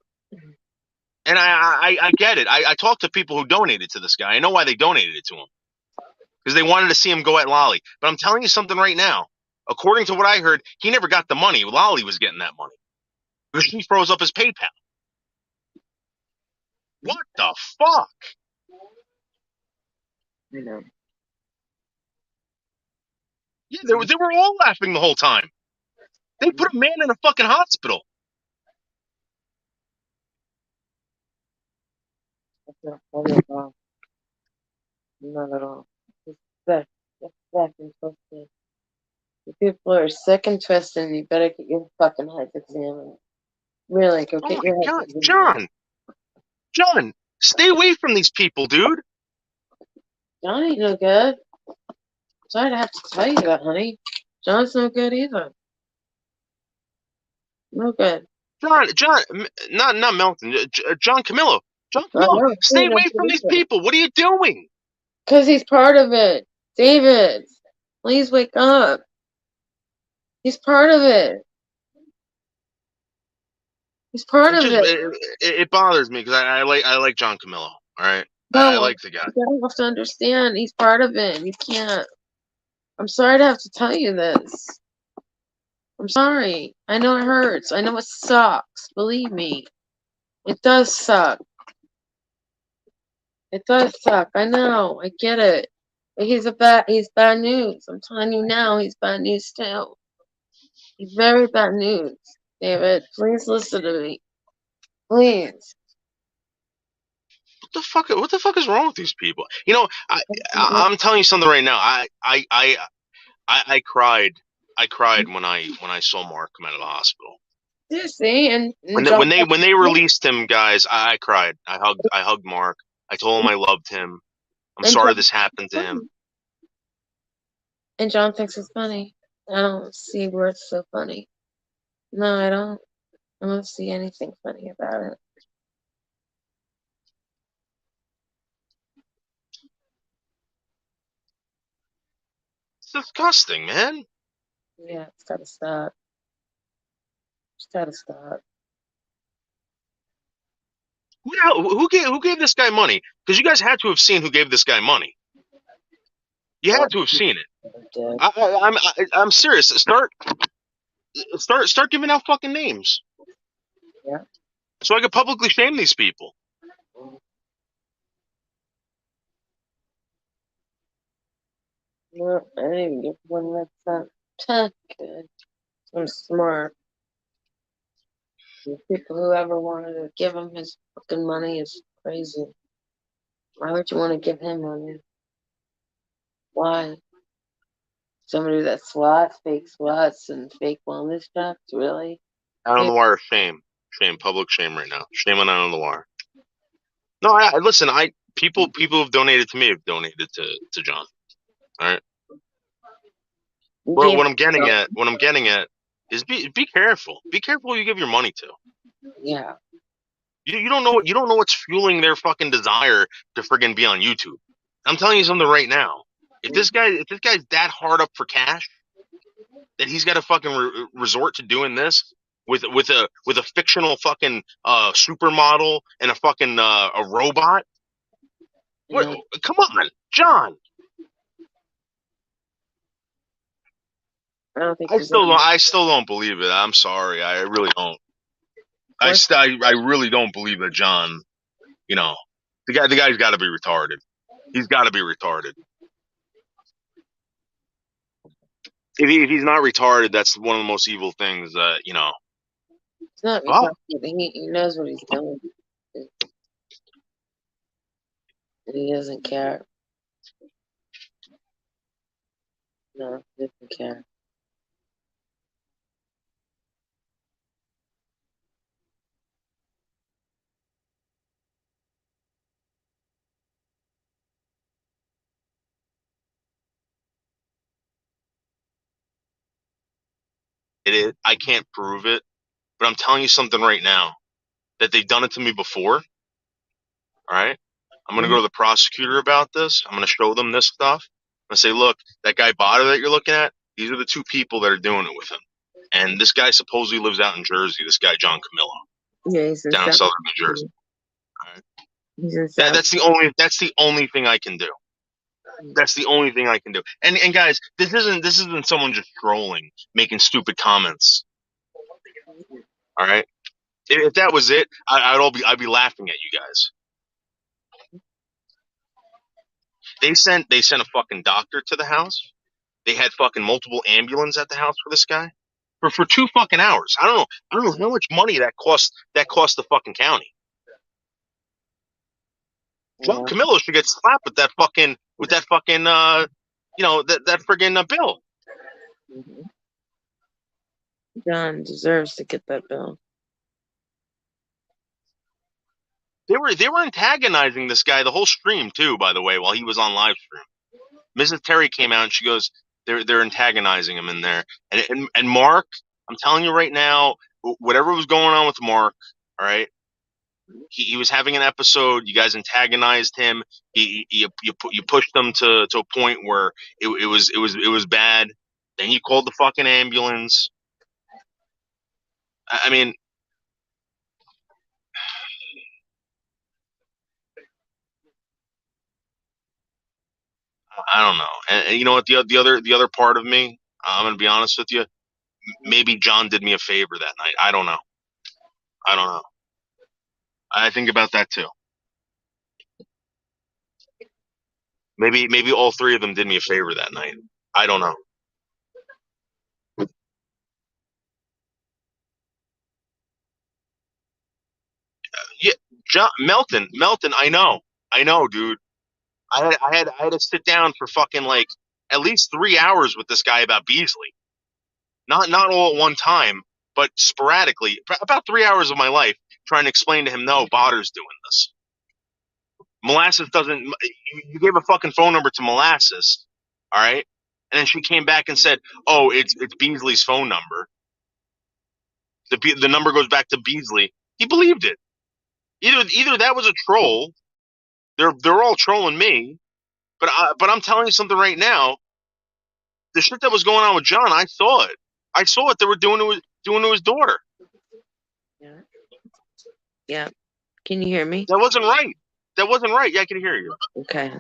And I get it. I talked to people who donated to this guy. I know why they donated it to him. Because they wanted to see him go at Lolly. But I'm telling you something right now. According to what I heard, he never got the money. Lolly was getting that money. Because she froze up his PayPal. What the fuck? You know. Yeah, they were all laughing the whole time. They put a man in a fucking hospital. That's not funny at all. Not at all. It's sick. It's sick and twisted. If people are sick and twisted, you better get your fucking heads examined. Really, go Oh get my your God, heads examined. John, stay away from these people, dude. John ain't no good. Sorry to have to tell you that, honey. John's no good either. No good. John, not Melton. John Camillo. John I Camillo, know. stay away from these people. What are you doing? Because he's part of it. David, please wake up. He's part of it. He's part of it. It bothers me because I like John Camillo. All right, I No, like the guy. you gotta have to understand. He's part of it. You can't. I'm sorry to have to tell you this. I'm sorry. I know it hurts. I know it sucks. Believe me. It does suck. It does suck. I know. I get it. But he's bad news. I'm telling you now, he's bad news too. He's very bad news. David, please listen to me. Please. What the fuck is wrong with these people? You know, I'm telling you something right now. I cried. I cried when I saw Mark come out of the hospital. You see, and When they released him, guys, I cried. I hugged Mark. I told him I loved him. I'm sorry this happened to him. And John thinks it's funny. I don't see where it's so funny. No, I don't. I don't see anything funny about it. It's disgusting, man. Yeah, it's gotta stop. It's gotta stop. Who gave this guy money? Because you guys had to have seen who gave this guy money. You had to have seen it. I'm serious. Start giving out fucking names. Yeah. So I could publicly shame these people. No, I didn't even get one that's good. I'm smart. The people who ever wanted to give him his fucking money is crazy. Why would you want to give him money? Why? Somebody that fake swats, and fake wellness checks, really? Out on the wire, shame, public shame right now. Shame on Out on the Wire. No, listen. People have donated to me. Have donated to John. All right. Well, what I'm getting at is be careful. Be careful who you give your money to. Yeah. You don't know what's fueling their fucking desire to friggin' be on YouTube. I'm telling you something right now. If this guy's that hard up for cash that he's got to fucking resort to doing this with a fictional fucking supermodel and a fucking a robot. What? Come on, John. I still don't believe it. I'm sorry. I really don't. I really don't believe that John. You know, the guy's got to be retarded. He's got to be retarded. If he's not retarded, that's one of the most evil things that, you know. It's not retarded. He knows what he's doing. And he doesn't care. No, he doesn't care. It is. I can't prove it, but I'm telling you something right now that they've done it to me before. All right, I'm gonna go to the prosecutor about this. I'm gonna show them this stuff. I'm gonna say, look, that guy Botter that you're looking at, these are the two people that are doing it with him. And this guy supposedly lives out in Jersey. This guy John Camillo. Yeah, he's in down in southern New Jersey. All right. He's in That's the only thing I can do. That's the only thing I can do. And guys, this isn't someone just trolling, making stupid comments. All right. If that was it, I'd be laughing at you guys. They sent a fucking doctor to the house. They had fucking multiple ambulance at the house for this guy for 2 fucking hours. I don't know how much money that cost the fucking county. John Camillo should get slapped with that fucking that friggin' bill. John deserves to get that bill. They were antagonizing this guy the whole stream too, by the way, while he was on live stream. Mrs. Terry came out and she goes, they're antagonizing him in there. And Mark, I'm telling you right now, whatever was going on with Mark, all right, he was having an episode. You guys antagonized him. You pushed him to a point where it was bad. Then you called the fucking ambulance. I mean, I don't know. And you know what? The other part of me, I'm gonna be honest with you. Maybe John did me a favor that night. I don't know. I think about that too. Maybe all three of them did me a favor that night. I don't know. Yeah, John Melton. I know, dude. I had to sit down for fucking like at least 3 hours with this guy about Beasley. Not all at one time, but sporadically. About 3 hours of my life trying to explain to him, no, Botter's doing this. Molasses doesn't. You gave a fucking phone number to Molasses, all right, and then she came back and said, "Oh, it's Beasley's phone number." The number goes back to Beasley. He believed it. Either that was a troll. They're all trolling me, but I'm telling you something right now. The shit that was going on with John, I saw it. I saw what they were doing to his daughter. Yeah. Can you hear me? That wasn't right. Yeah, I can hear you. Okay.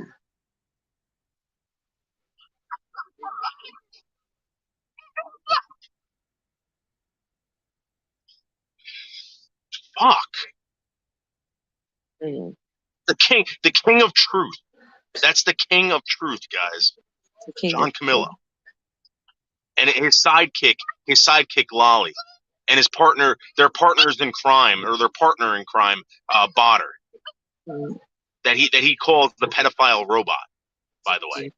Fuck. Mm. The king of truth. That's the king of truth, guys. John Camillo. And his sidekick Lolly. And his partner, their partners in crime, or their partner in crime, Botter. Mm. That he calls the pedophile robot, by the way.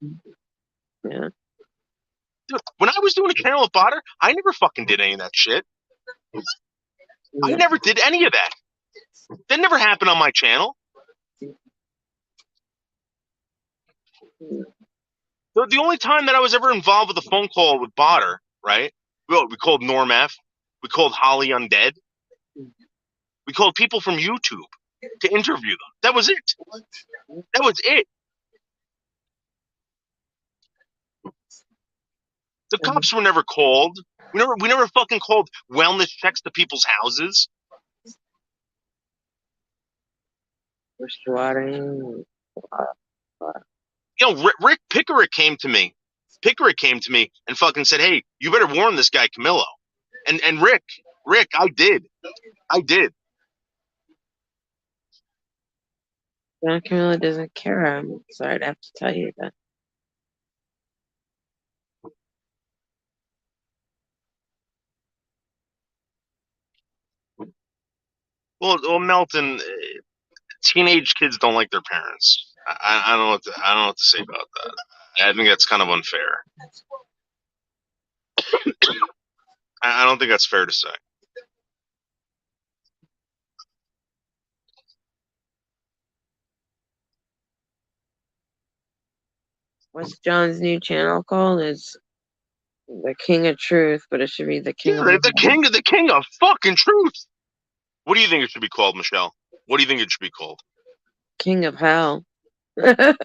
Yeah. Dude, when I was doing a channel with Botter, I never fucking did any of that shit. Yeah. I never did any of that. That never happened on my channel. The only time that I was ever involved with a phone call with Botter, right? We called Norm F. We called Holly Undead. We called people from YouTube to interview them. That was it. The cops were never called. We never fucking called wellness checks to people's houses. We're swatting. You know, Rick Pickerick came to me. And fucking said, "Hey, you better warn this guy Camillo." And Rick, I did. John Camillo doesn't care. I'm sorry to have to tell you that. Well, Melton, teenage kids don't like their parents. I don't know what to say about that. I think that's kind of unfair. I don't think that's fair to say. What's John's new channel called? It's the King of Truth, but it should be the King of the King of fucking Truth. What do you think it should be called, Michelle? What do you think it should be called? King of Hell. The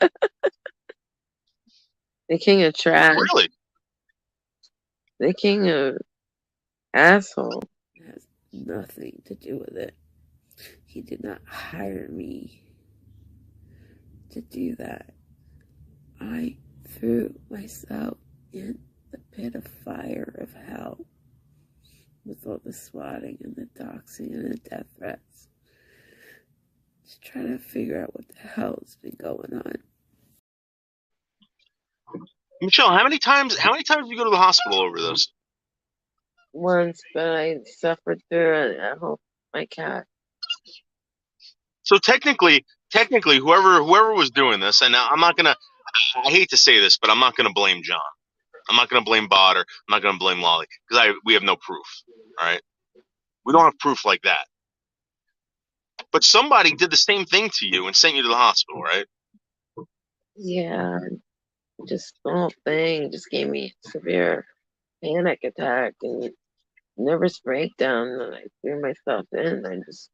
King of Trash. Really? The King of Asshole. It has nothing to do with it. He did not hire me to do that. I threw myself in the pit of fire of hell with all the swatting and the doxing and the death threats. Just trying to figure out what the hell has been going on. Michelle, how many times do you go to the hospital over this? Once, but I suffered through it at home. My cat. So technically, whoever was doing this, and I'm not gonna. I hate to say this, but I'm not gonna blame John. I'm not gonna blame Bod, or I'm not gonna blame Lolly because we have no proof. All right, we don't have proof like that. But somebody did the same thing to you and sent you to the hospital, right? Yeah, just the whole thing just gave me a severe panic attack and nervous breakdown. And I threw myself in. I just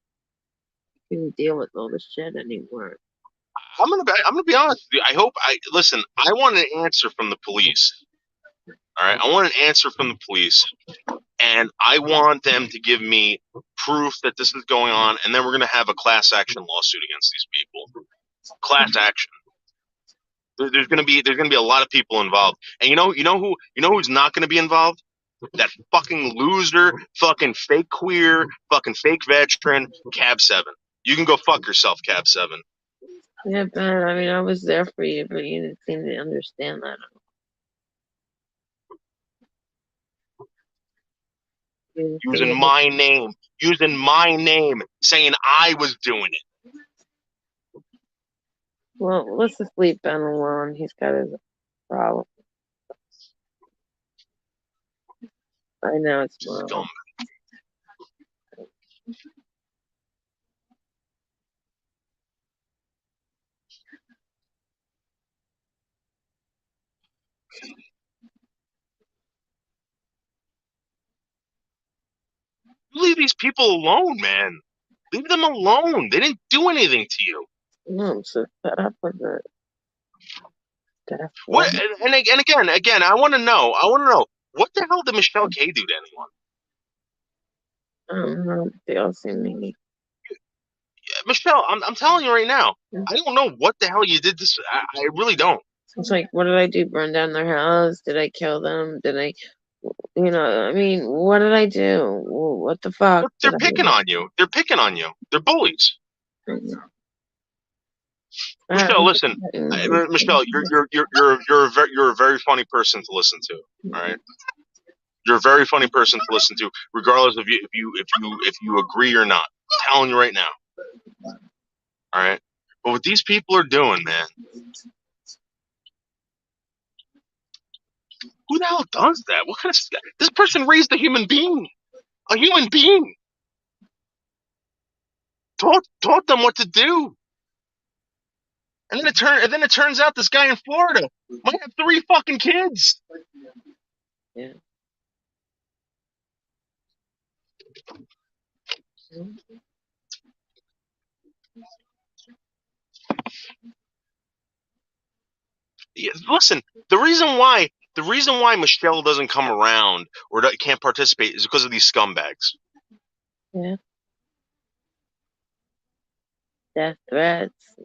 couldn't deal with all the shit anymore. I'm gonna be honest with you. I want an answer from the police. All right, I want an answer from the police, and I want them to give me proof that this is going on, and then we're gonna have a class action lawsuit against these people. Class action. There's gonna be a lot of people involved, and you know who's not gonna be involved? That fucking loser, fucking fake queer, fucking fake veteran, Cab 7. You can go fuck yourself, Cab 7. Yeah, Ben, I mean, I was there for you, but you didn't seem to understand that. Using my name, saying I was doing it. Well, let's just leave Ben alone. He's got his problem. I know it's wrong. Leave these people alone, man. Leave them alone. They didn't do anything to you. No, I'm so fed up with it. What? And again, I want to know. What the hell did Michelle K do to anyone? I don't know. They all seem mean. Michelle, I'm telling you right now. I don't know what the hell you did this. I really don't. It's like, what did I do? Burn down their house? Did I kill them? Did I, I mean, what did I do? What the fuck? They're picking on you. They're picking on you. They're bullies. Michelle, listen. Michelle, you're a very funny person to listen to. All right. You're a very funny person to listen to, regardless of if you agree or not. I'm telling you right now. All right. But what these people are doing, man. Who the hell does that? What kind of this person raised a human being? A human being. Taught them what to do. And then it turns out this guy in Florida might have 3 fucking kids. Yeah. Yeah, listen, the reason why Michelle doesn't come around or can't participate is because of these scumbags. Yeah. Death threats,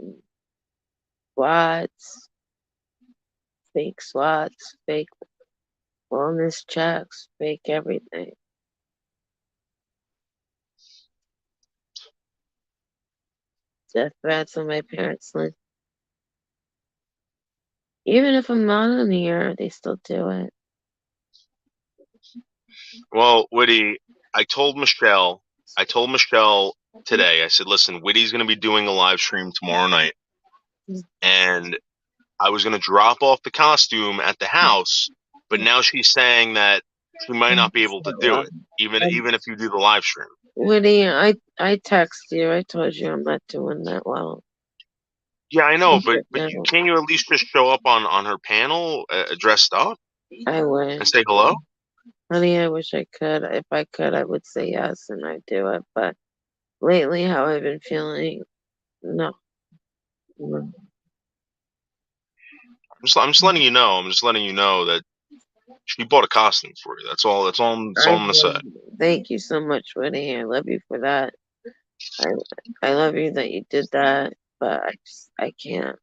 SWATs, fake SWATs, fake wellness checks, fake everything. Death threats on my parents' list. Even if I'm not on here, they still do it. Well, Woody, I told Michelle today, I said, listen, Witty's going to be doing a live stream tomorrow night. And I was going to drop off the costume at the house, but now she's saying that she might not be able to do it, even if you do the live stream. Woody, I text you. I told you I'm not doing that well. Yeah, I know, but can't you at least just show up on her panel dressed up? I wish. And say hello? Honey, I wish I could. If I could, I would say yes and I'd do it. But lately, how I've been feeling, no. I'm just letting you know. I'm just letting you know that she bought a costume for you. That's all I'm gonna say. Thank you so much, Woody. I love you for that. I love you that you did that, but I can't.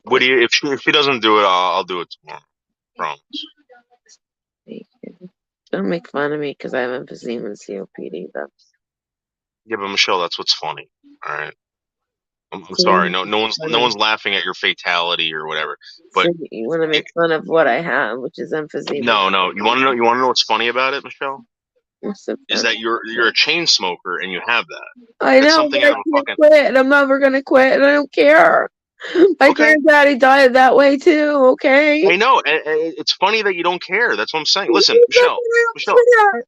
Woody, if she doesn't do it, I'll do it tomorrow. Promise. Thank you. Don't make fun of me because I have emphysema and COPD, though. Yeah, but Michelle, that's what's funny. All right. I'm So sorry. you No one's laughing at your fatality or whatever. But want to make fun of what I have, which is emphysema. no. You want to know what's funny about it, Michelle? What's so Is funny? that you're a chain smoker and you have that. I That's know, something but I out of can't fucking. quit, and I'm never gonna quit, and I don't care. My Okay. granddaddy died that way too. Okay. I know. And it's funny that you don't care. That's what I'm saying. Listen, Michelle,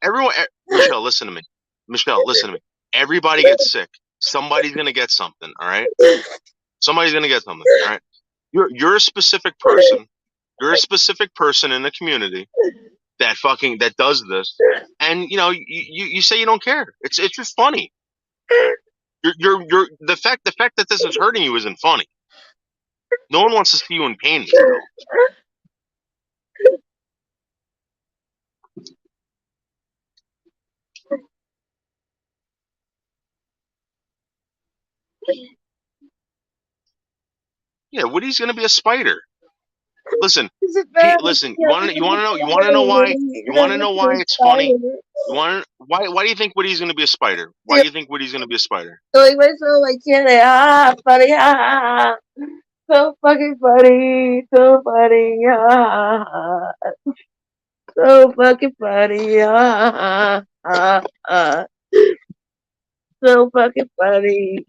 everyone, Michelle, listen to me. Michelle, listen to me. Everybody gets sick. Somebody's gonna get something. All right. Somebody's gonna get something. All right. You're a specific person. You're a specific person in the community that does this, and you say you don't care. It's just funny. You're the fact that this is hurting you isn't funny. No one wants to see you in pain, Michelle. Yeah, Woody's gonna be a spider. Listen, listen. You want to know why? You want to know why it's funny? Why do you think Woody's gonna be a spider? Why do you think Woody's gonna be a spider? Like myself, I can't. Funny. So fucking funny. So funny. So fucking funny. So fucking funny.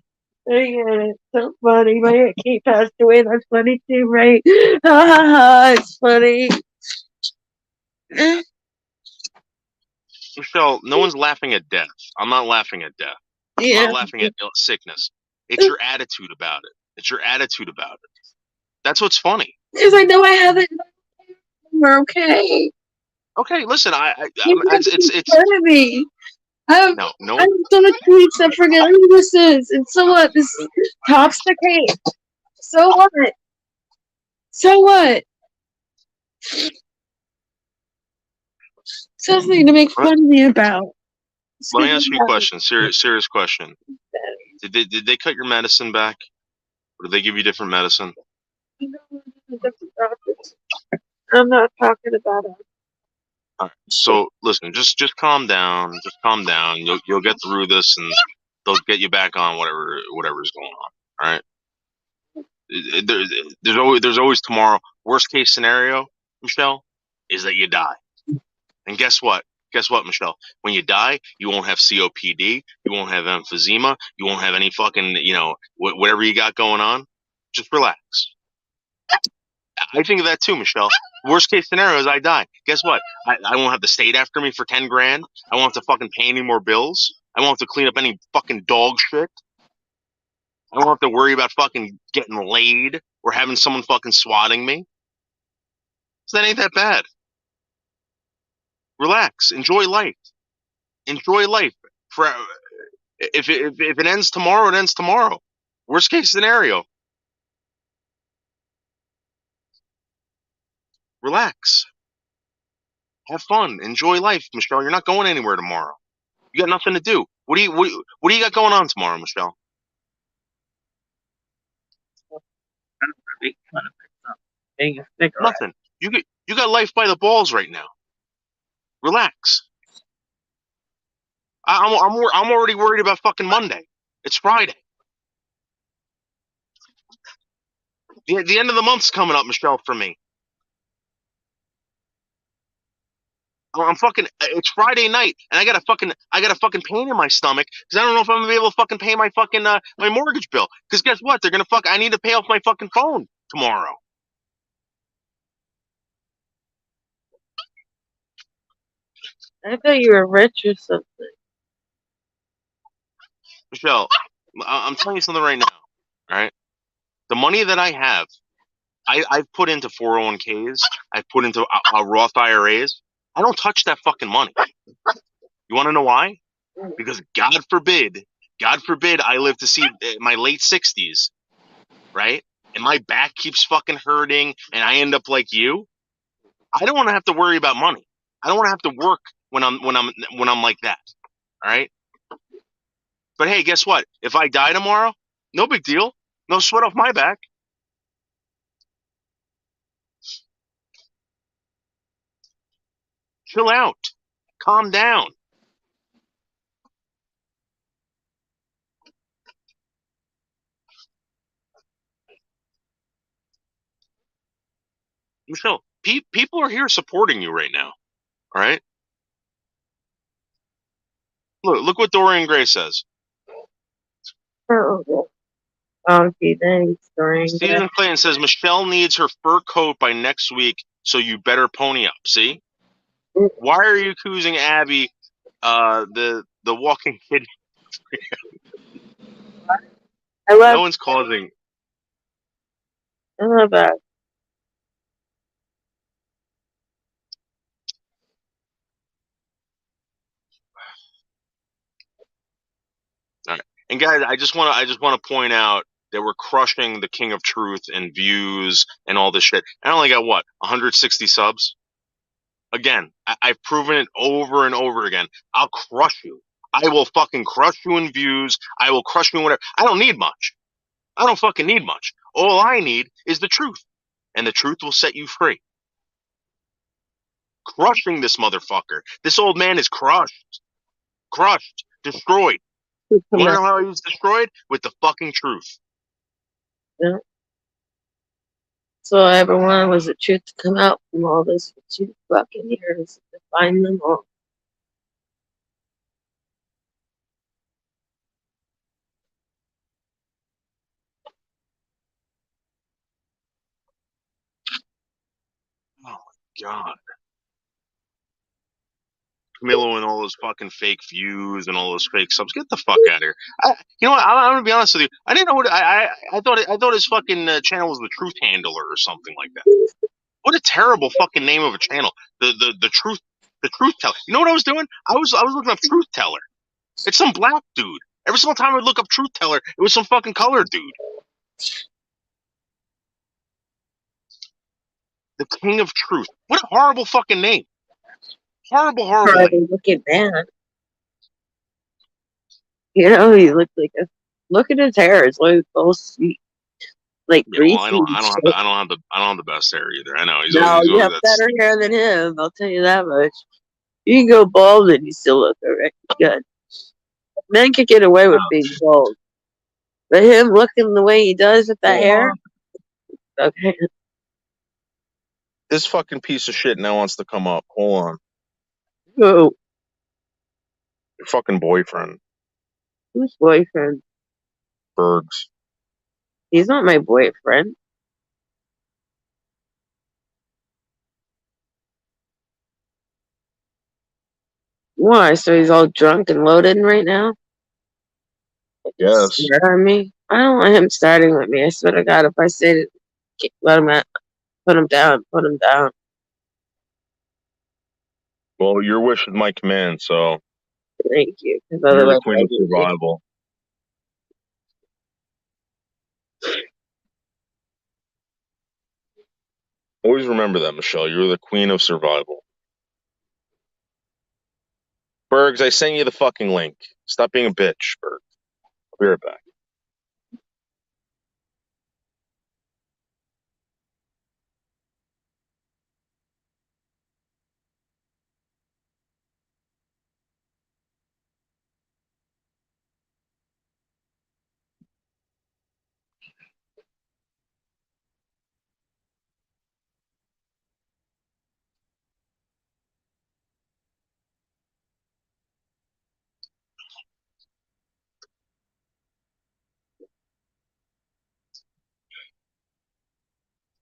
So funny. My aunt Kate passed away. That's funny too, right? It's funny. Michelle, no one's laughing at death. I'm not laughing at death. Yeah. I'm not laughing at sickness. It's your attitude about it. It's your attitude about it. That's what's funny. Because I know I haven't. We're okay. Okay, listen. It's fun of me. I've no. done a tweets that forget this is, and so what? This is toxic hate. So what? So what? Something to make fun of me about. Let me ask you a question. Serious question. Did they cut your medicine back, or did they give you different medicine? I'm not talking about it. All right. So listen, just calm down. Just calm down. You'll get through this, and they'll get you back on whatever's going on. All right. There's always tomorrow. Worst case scenario, Michelle, is that you die. And guess what? Guess what, Michelle? When you die, you won't have COPD. You won't have emphysema. You won't have any fucking, whatever you got going on. Just relax. I think of that too, Michelle. Worst case scenario is I die. Guess what? I won't have the state after me for 10 grand. I won't have to fucking pay any more bills. I won't have to clean up any fucking dog shit. I won't have to worry about fucking getting laid or having someone fucking swatting me. So that ain't that bad. Relax. Enjoy life. Enjoy life. If it ends tomorrow, it ends tomorrow. Worst case scenario. Relax. Have fun. Enjoy life, Michelle. You're not going anywhere tomorrow. You got nothing to do. What do you got going on tomorrow, Michelle? Nothing. You got life by the balls right now. Relax. I'm already worried about fucking Monday. It's Friday. The end of the month's coming up, Michelle, for me. It's Friday night, and I got a fucking pain in my stomach because I don't know if I'm gonna be able to fucking pay my fucking my mortgage bill. Because guess what? They're gonna I need to pay off my fucking phone tomorrow. I thought you were rich or something. Michelle, I'm telling you something right now. All right, the money that I have, I've put into 401ks. I've put into Roth IRAs. I don't touch that fucking money. You want to know why? Because God forbid I live to see my late 60s, right? And my back keeps fucking hurting, and I end up like you. I don't want to have to worry about money. I don't want to have to work when I'm like that. All right. But hey, guess what? If I die tomorrow, no big deal. No sweat off my back. Chill out. Calm down. Michelle, people are here supporting you right now. All right. Look what Dorian Gray says. Oh, okay, thanks, Dorian. Stephen Clayton says Michelle needs her fur coat by next week, so you better pony up. See? Why are you accusing Abby, the walking kid? No one's causing. I love that. All right. And guys, I just want to point out that we're crushing the King of Truth and views and all this shit. I only got 160 subs. Again, I've proven it over and over again. I'll crush you. I will fucking crush you in views. I will crush you in whatever. I don't need much. I don't fucking need much. All I need is the truth, and the truth will set you free. Crushing this motherfucker. This old man is crushed, destroyed. You wanna know how he was destroyed? With the fucking truth. Yeah. So everyone was the truth to come out from all this for 2 fucking years to find them all. Oh my god. Camilo and all those fucking fake views and all those fake subs. Get the fuck out of here. You know what? I'm gonna be honest with you. I didn't know what I thought his fucking channel was the Truth Handler or something like that. What a terrible fucking name of a channel. The truth teller. You know what I was doing? I was looking up Truth Teller. It's some black dude. Every single time I would look up Truth Teller, it was some fucking colored dude. The King of Truth. What a horrible fucking name. Horrible name. Looking man. You know, he looked like a. Look at his hair. It's like all sweet, like greasy. Well, I don't have the best hair either. I know. You have better hair than him. I'll tell you that much. You can go bald and you still look alright. Good. Men could get away with being bald, but him looking the way he does with that hair. Okay. This fucking piece of shit now wants to come up. Hold on. Who? Your fucking boyfriend. Whose boyfriend? Bergs. He's not my boyfriend. Why? So he's all drunk and loaded right now? Yes. Start on me? I don't want him starting with me. I swear to God, if I say to let him out, put him down, put him down. Well, your wish is my command, so. Thank you. You're the queen of survival. Always remember that, Michelle. You're the queen of survival. Bergs, I sent you the fucking link. Stop being a bitch, Bergs. I'll be right back.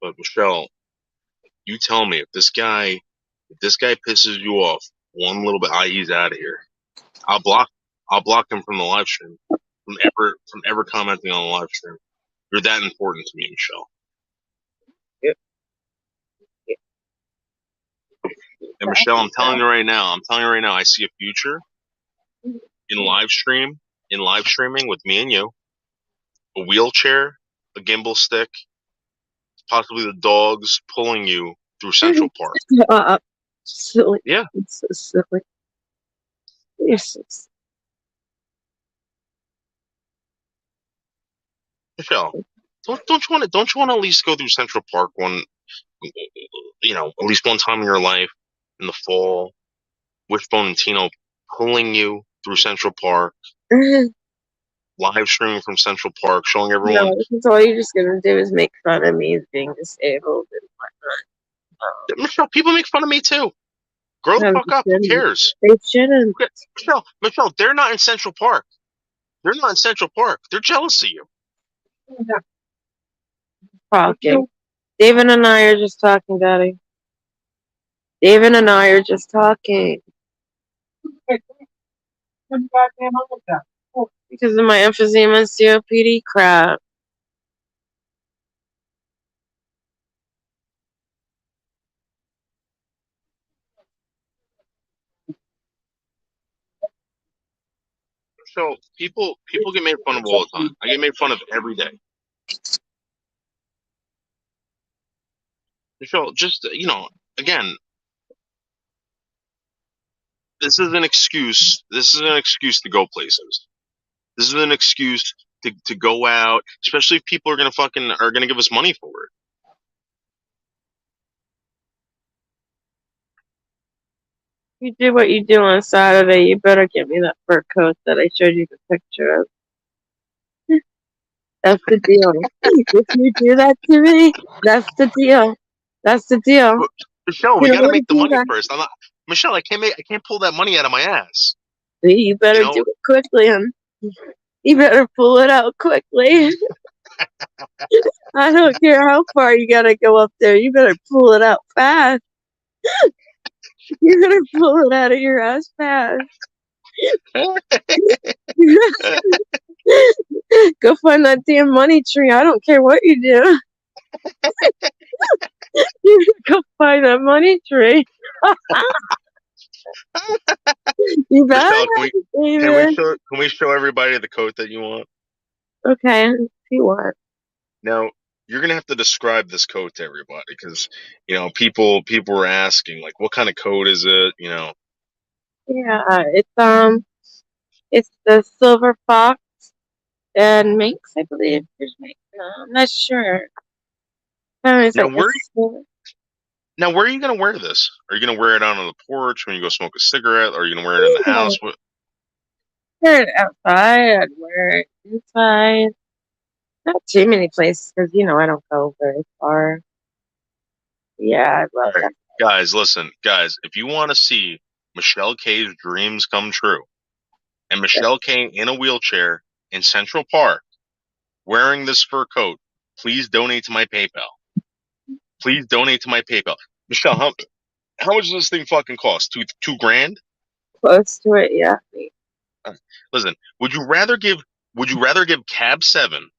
But Michelle, you tell me if this guy pisses you off one little bit, he's out of here. I'll block him from the live stream, from ever commenting on the live stream. You're that important to me, Michelle. Yep. And Michelle, I'm telling you right now, I see a future in live streaming with me and you. A wheelchair, a gimbal stick, possibly the dogs pulling you through Central Park. Silly. Yeah. It's so silly. You're so silly. Michelle, don't you want to at least go through Central Park at least one time in your life in the fall? Wishbone and Tino pulling you through Central Park, live streaming from Central Park, showing everyone. No, because all you're just gonna do is make fun of me as being disabled and whatnot. Michelle, people make fun of me too. Grow the No, fuck they up. Who shouldn't. cares? They shouldn't. Michelle, they're not in Central Park. They're not in Central Park. They're jealous of you. Talking. David and I are just talking, Daddy. David and I are just talking. Because of my emphysema and COPD crap. So people get made fun of all the time. I get made fun of every day. Michelle, just again, this is an excuse. This is an excuse to go places. This is an excuse to go out, especially if people are gonna give us money for it. You do what you do on Saturday, you better get me that fur coat that I showed you the picture of. That's the deal. If you do that to me, that's the deal. That's the deal. But, Michelle, You we know gotta what make the do money that? first. Michelle, I can't pull that money out of my ass. You better do it quickly, and you better pull it out quickly. I don't care how far you gotta go up there. You better pull it out fast. You better pull it out of your ass fast. Go find that damn money tree. I don't care what you do. Go find that money tree. You better, Michelle, David. can we show everybody the coat that you want? Okay, if you want. Now you're gonna have to describe this coat to everybody because people were asking like, what kind of coat is it? Yeah, it's the silver fox and minx, I believe. There's minx. No, I'm not sure. It's Now like this. where are you gonna wear this? Are you gonna wear it out on the porch when you go smoke a cigarette? Or are you gonna wear it in the house? What? Wear it outside. I'd wear it inside. Not too many places because I don't go very far. Yeah, I love All right, that. guys, listen, guys. If you want to see Michelle K's dreams come true, and Michelle K in a wheelchair in Central Park wearing this fur coat, please donate to my PayPal. Please donate to my PayPal. Michelle, how much does this thing fucking cost? Two grand? Close to it, yeah. Listen, would you rather give Cab 7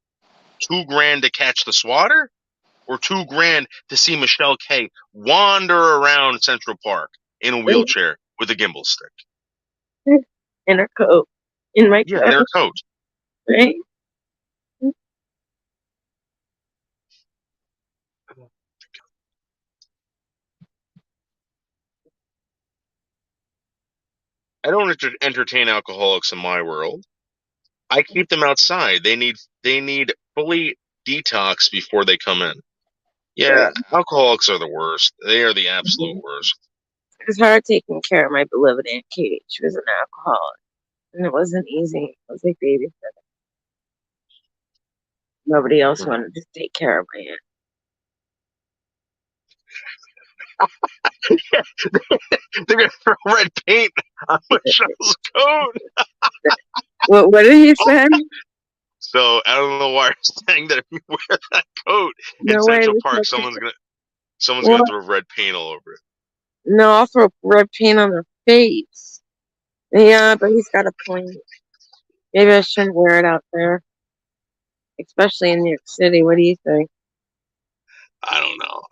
$2,000 to catch the swatter, or $2,000 to see Michelle K wander around Central Park in a wheelchair with a gimbal stick? In her coat. In my coat. In her coat. Right? I don't entertain alcoholics in my world. I keep them outside. They need fully detox before they come in. Yeah, alcoholics are the worst. They are the absolute worst. It was hard taking care of my beloved Aunt Kate. She was an alcoholic. And it wasn't easy. It was like babysitting. Nobody else wanted to take care of my aunt. They're gonna throw red paint on Michelle's coat. What did he say? So I don't know why I'm saying that if you wear that coat in Central Park, someone's gonna throw red paint all over it. No, I'll throw red paint on their face. Yeah, but he's got a point. Maybe I shouldn't wear it out there. Especially in New York City. What do you think? I don't know.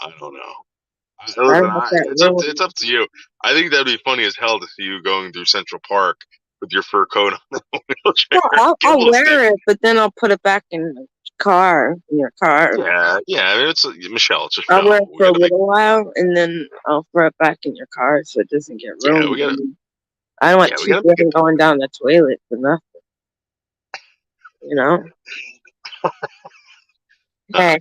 It's up to you. I think that'd be funny as hell to see you going through Central Park with your fur coat on the wheelchair. Well, I'll wear it, but then I'll put it back in the car. In your car. Yeah. I mean, Michelle. It's a show. I'll wear it for a little while, and then I'll throw it back in your car so it doesn't get ruined. I don't want two women going down the toilet for nothing. Hey,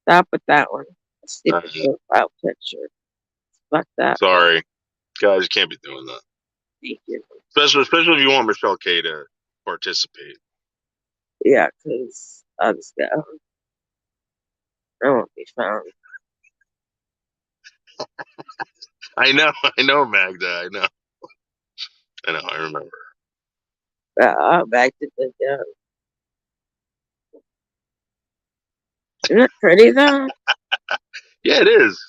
stop with that one. Stupid profile picture. Fuck that. Sorry, guys, you can't be doing that. Thank you. Especially if you want Michelle K to participate. Yeah, because I'll just go. I won't be found. I know, Magda. I remember. Back to the Isn't it pretty though? Yeah, it is.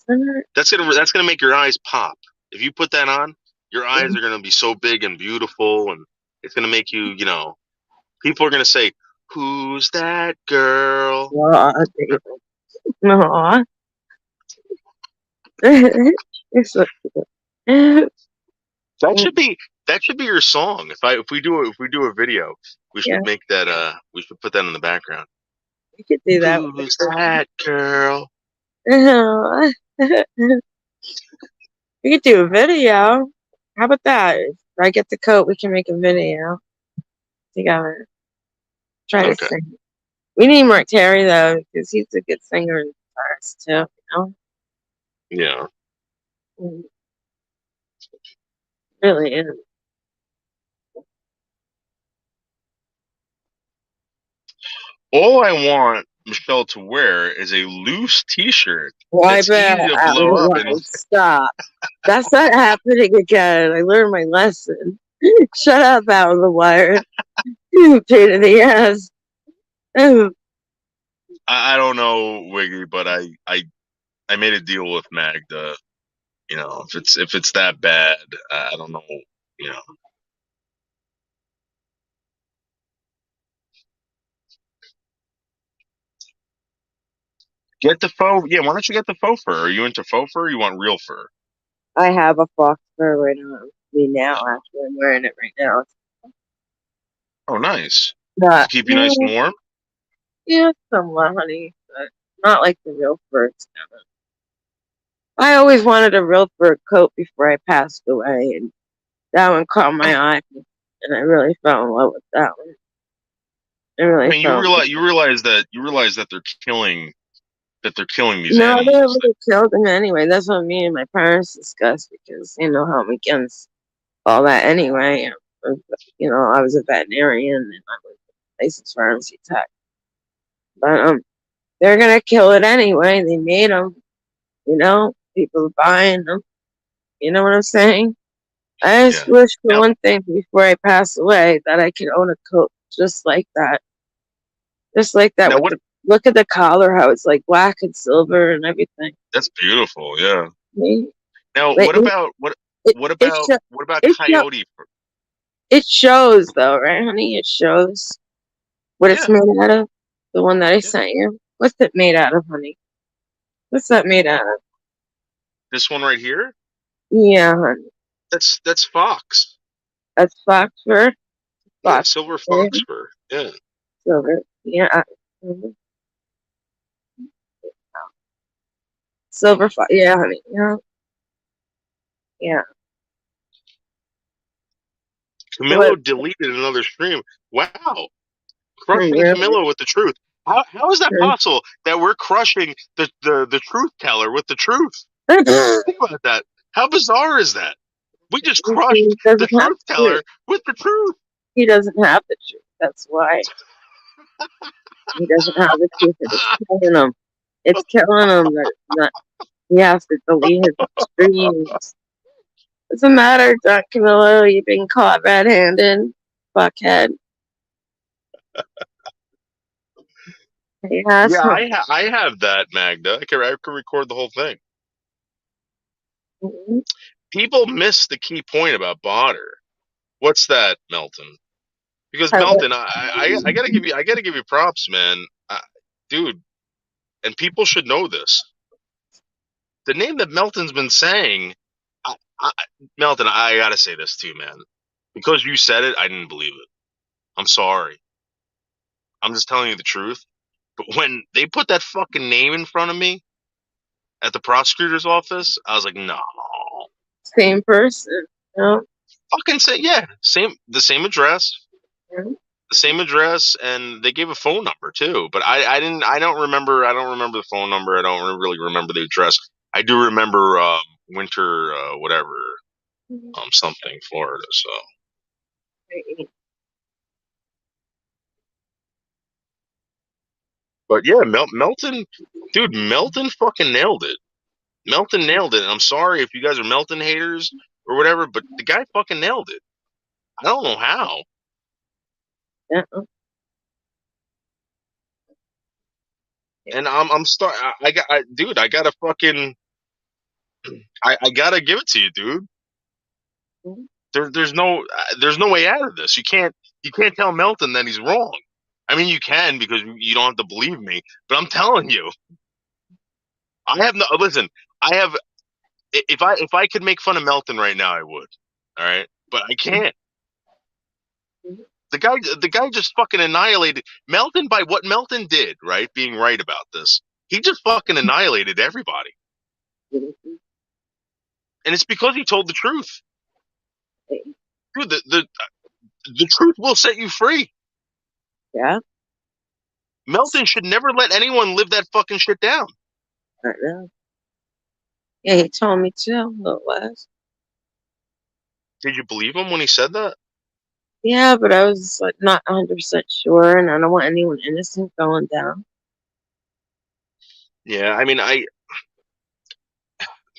Isn't it? That's gonna make your eyes pop. If you put that on, your eyes are gonna be so big and beautiful, and it's gonna make you, people are gonna say, "Who's that girl?" Aw, David. Aw. It's so cute. That should be your song. If we do a video, we Yeah, should make that. We should put that in the background. you could do that with Who's the that girl? Aw. We could do a video. How about that? If I get the coat, we can make a video together. Try to Okay. sing. We need Mark Terry though, because he's a good singer and guitarist too. Yeah. Mm, really is. All I want Michelle to wear is a loose T-shirt Why that's bet? easy to blow up and. Stop. That's not happening again. I learned my lesson. Shut up, out of the wire. Pain in the ass. Oh, I don't know, Wiggy, but I made a deal with Magda. If it's that bad, I don't know. You know, get the faux. Yeah, why don't you get the faux fur? Are you into faux fur? Or you want real fur? I have a fox fur right on me now. Actually, I'm wearing it right now. Oh, nice. To But keep you nice and warm. yeah, somewhat, honey, but not like the real fur. It's never. I always wanted a real fur coat before I passed away, and that one caught my eye, and I really fell in love with that one. I I really mean, fell. you realize that they're killing these No, they animals. would have killed him anyway. That's what me and my parents discussed because how I'm against all that anyway. I was a veterinarian and I was a licensed pharmacy tech. But they're gonna kill it anyway. They made them. People are buying them. You know what I'm saying? I just Yeah. wish for Now, one thing before I pass away that I could own a coat just like that. Just like that now with what? look at the collar, how it's like black and silver and everything. That's beautiful. Yeah. Me- Now, Like it, it, sho- what about it, sho- coyote fur? it shows though, right, honey? It shows what it's Yeah. made out of. The one that I Yeah. sent you. What's it made out of, honey? What's that made out of? This one right here. Yeah, honey. That's fox. That's fox fur. Yeah, Fox silver fur. fox fur. Yeah. Silver. Yeah. Mhm. Silver fox. Yeah, honey. Yeah. Yeah. Camillo What? deleted another stream. Wow. Crushing Really? Camillo with the truth. How is that possible that we're crushing the truth teller with the truth? Think about that. How bizarre is that? We just crushed He the doesn't have truth to. teller with the truth. He doesn't have the truth. That's why. He doesn't have the truth. And it's killing him. It's killing him. That it's not. He has to delete his streams. Doesn't matter, John Camillo. You've been caught red-handed, fuckhead. Hey, Yeah, asshole. I have that, Magda. I can record the whole thing. Mhm. People miss the key point about Botter. What's that, Melton? Because I Melton, I gotta give you props, man, dude. And people should know this. The name that Melton's been saying, Melton, I gotta say this too, man. Because you said it, I didn't believe it. I'm sorry. I'm just telling you the truth. But when they put that fucking name in front of me at the prosecutor's office, I was like, no. Same person. No. Fucking say, yeah, the same address. Mhm. The same address, and they gave a phone number too. But I don't remember the phone number. I don't really remember the address. I do remember Winter whatever something Florida. So, but yeah, Melton, dude, Melton fucking nailed it. Melton nailed it. And I'm sorry if you guys are Melton haters or whatever, but the guy fucking nailed it. I don't know how. And dude, I gotta fucking, I gotta give it to you, dude. There's no way out of this. You can't tell Melton that he's wrong. I mean, you can because you don't have to believe me, but I'm telling you, listen. If I could make fun of Melton right now, I would. All right, but I can't. The guy just fucking annihilated Melton by what Melton did, right? Being right about this, he just fucking annihilated everybody, and it's because he told the truth. Dude, the truth will set you free. Yeah. Melton should never let anyone live that fucking shit down. I know. Yeah, he told me too. It was. Did you believe him when he said that? Yeah, but I was like not 100% sure, and I don't want anyone innocent going down. Yeah, I mean,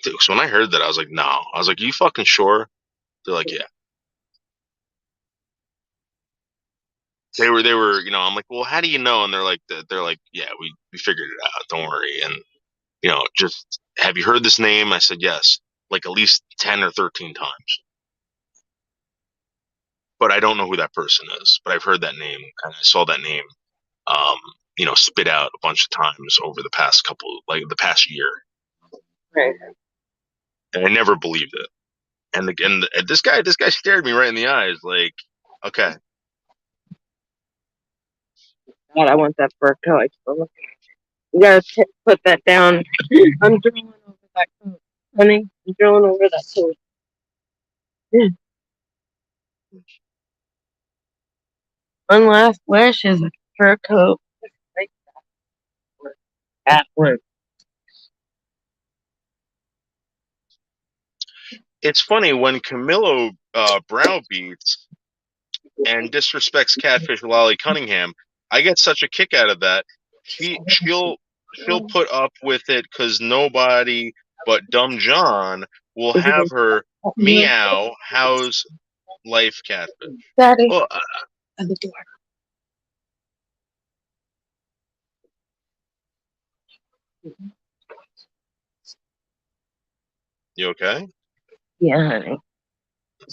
dude, so when I heard that, I was like, no. I was like, are you fucking sure? They're like, yeah. They were, I'm like, well, how do you know? And they're like, yeah, we figured it out. Don't worry. And, just, have you heard this name? I said, yes, like at least 10 or 13 times. But I don't know who that person is. But I've heard that name, and I saw that name, spit out a bunch of times over the past the past year. Right. And I never believed it. And this guy stared me right in the eyes, like, okay. God, I want that fur coat. I keep looking. You gotta put that down. I'm drilling over that coat, honey. I'm drilling over that coat. Yeah. One last wish is a fur coat. Like that one. It's funny when Camillo browbeats and disrespects Catfish Lolly Cunningham. I get such a kick out of that. She'll put up with it because nobody but Dumb John will have her meow. How's life, Catfish? Daddy. Well, At the door. you okay? Yeah, honey.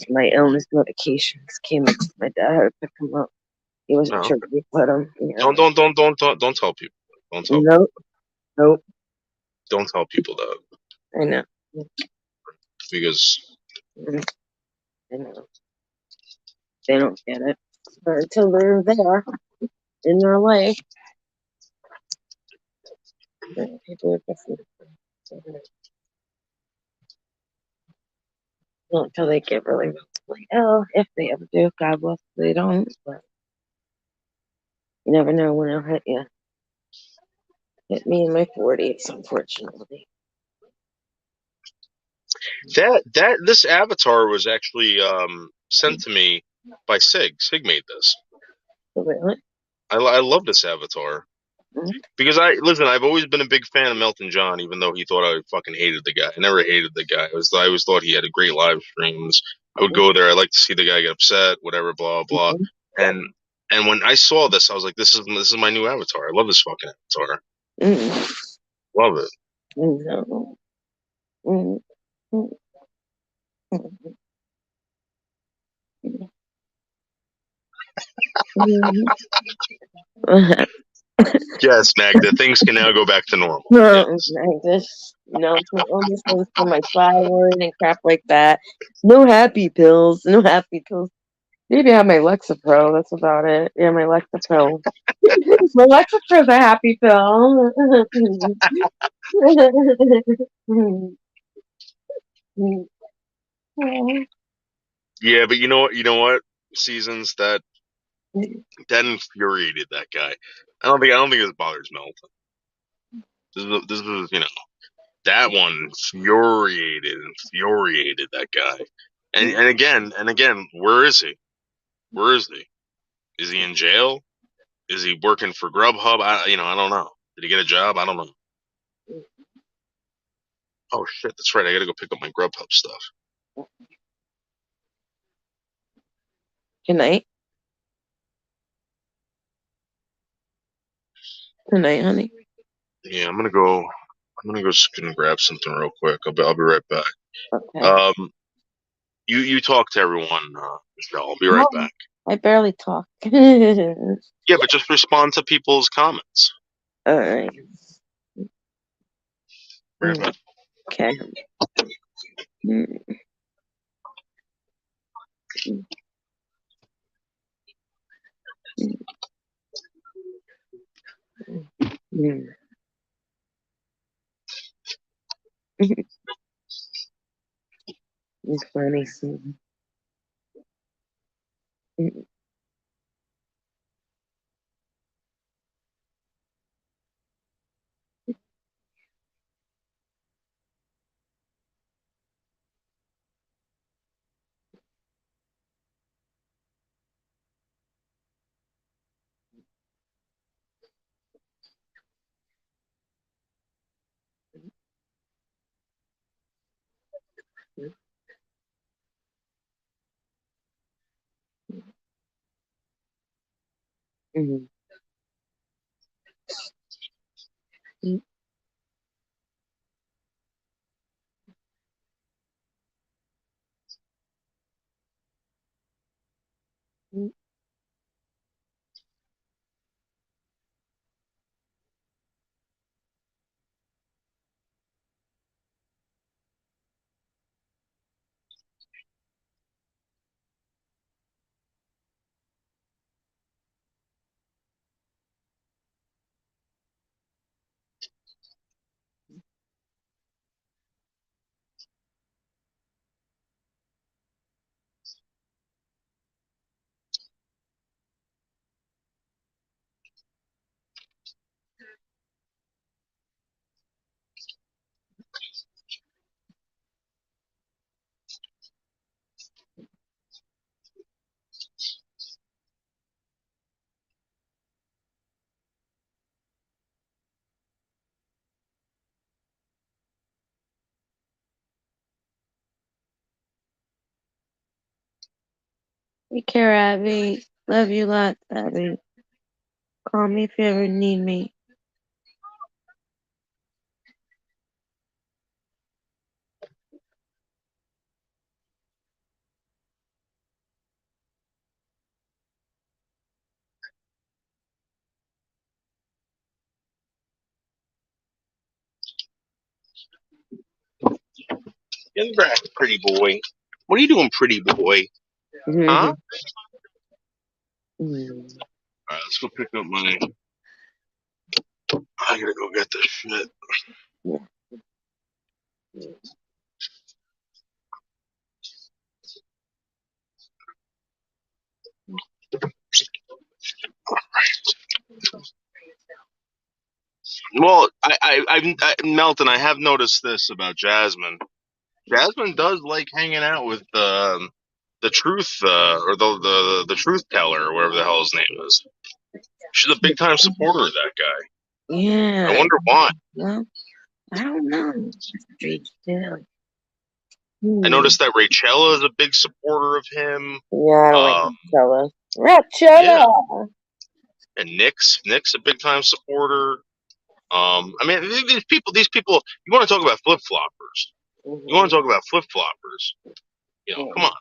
My illness notifications came in. My dad had to pick him up. He wasn't sure where we put him. Yeah. Don't tell people. Don't tell people. Nope. Don't tell people that. I know. Because I know. They don't get it. But until they're there in their life, people are different. Not until they get really ill, if they ever do. God bless if they don't. But you never know when it'll hit you. Hit me in my 40s, unfortunately. This avatar was actually sent to me by Sig. Sig made this. Really? I love this avatar. Because I've always been a big fan of Melton John, even though he thought I fucking hated the guy. I never hated the guy. I always thought he had a great live streams. I would go there. I like to see the guy get upset, whatever, blah blah. And when I saw this, I was like, this is my new avatar. I love this fucking avatar. Love it. No. Yes, Magda, things can now go back to normal. Yes. No illness for my thyroid and crap like that. No happy pills. Maybe I have my Lexapro. That's about it. Yeah, my Lexapro. My Lexapro's a happy pill. Yeah, but you know what? Seasons that infuriated that guy. I don't think this bothers Melton. This was that one infuriated that guy. And again, where is he? Is he in jail? Is he working for Grubhub? I don't know. Did he get a job? I don't know. Oh shit, that's right. I gotta go pick up my Grubhub stuff. Good night. Good night, honey. Yeah, I'm gonna go scoot and grab something real quick. I'll be right back. Okay. You talk to everyone, Michelle. I'll be right No, back. I barely talk. All Yeah, but just respond to people's comments. right. Right back. Okay. Mm. Mm. It's funny, Susan. Mm. Mm. Mm. Mm. Take care, Abby. Love you lots, Abby. Call me if you ever need me. Get back, pretty boy. What are you doing, pretty boy? Huh? Mm. Alright, let's go pick up my. I gotta go get this shit. Yeah. Well, Melton, I have noticed this about Jasmine. Jasmine does like hanging out with the truth or the truth teller or whatever the hell his name is. She's a big time supporter of that guy. Yeah. I wonder why. Well, I don't know. Strange too. I noticed that Rachella is a big supporter of him. Yeah, I don't like Rachella. Yeah. Rachella! And Nick's a big time supporter. I mean, these people. You want to talk about flip floppers? You want to talk about flip floppers? You know, come on.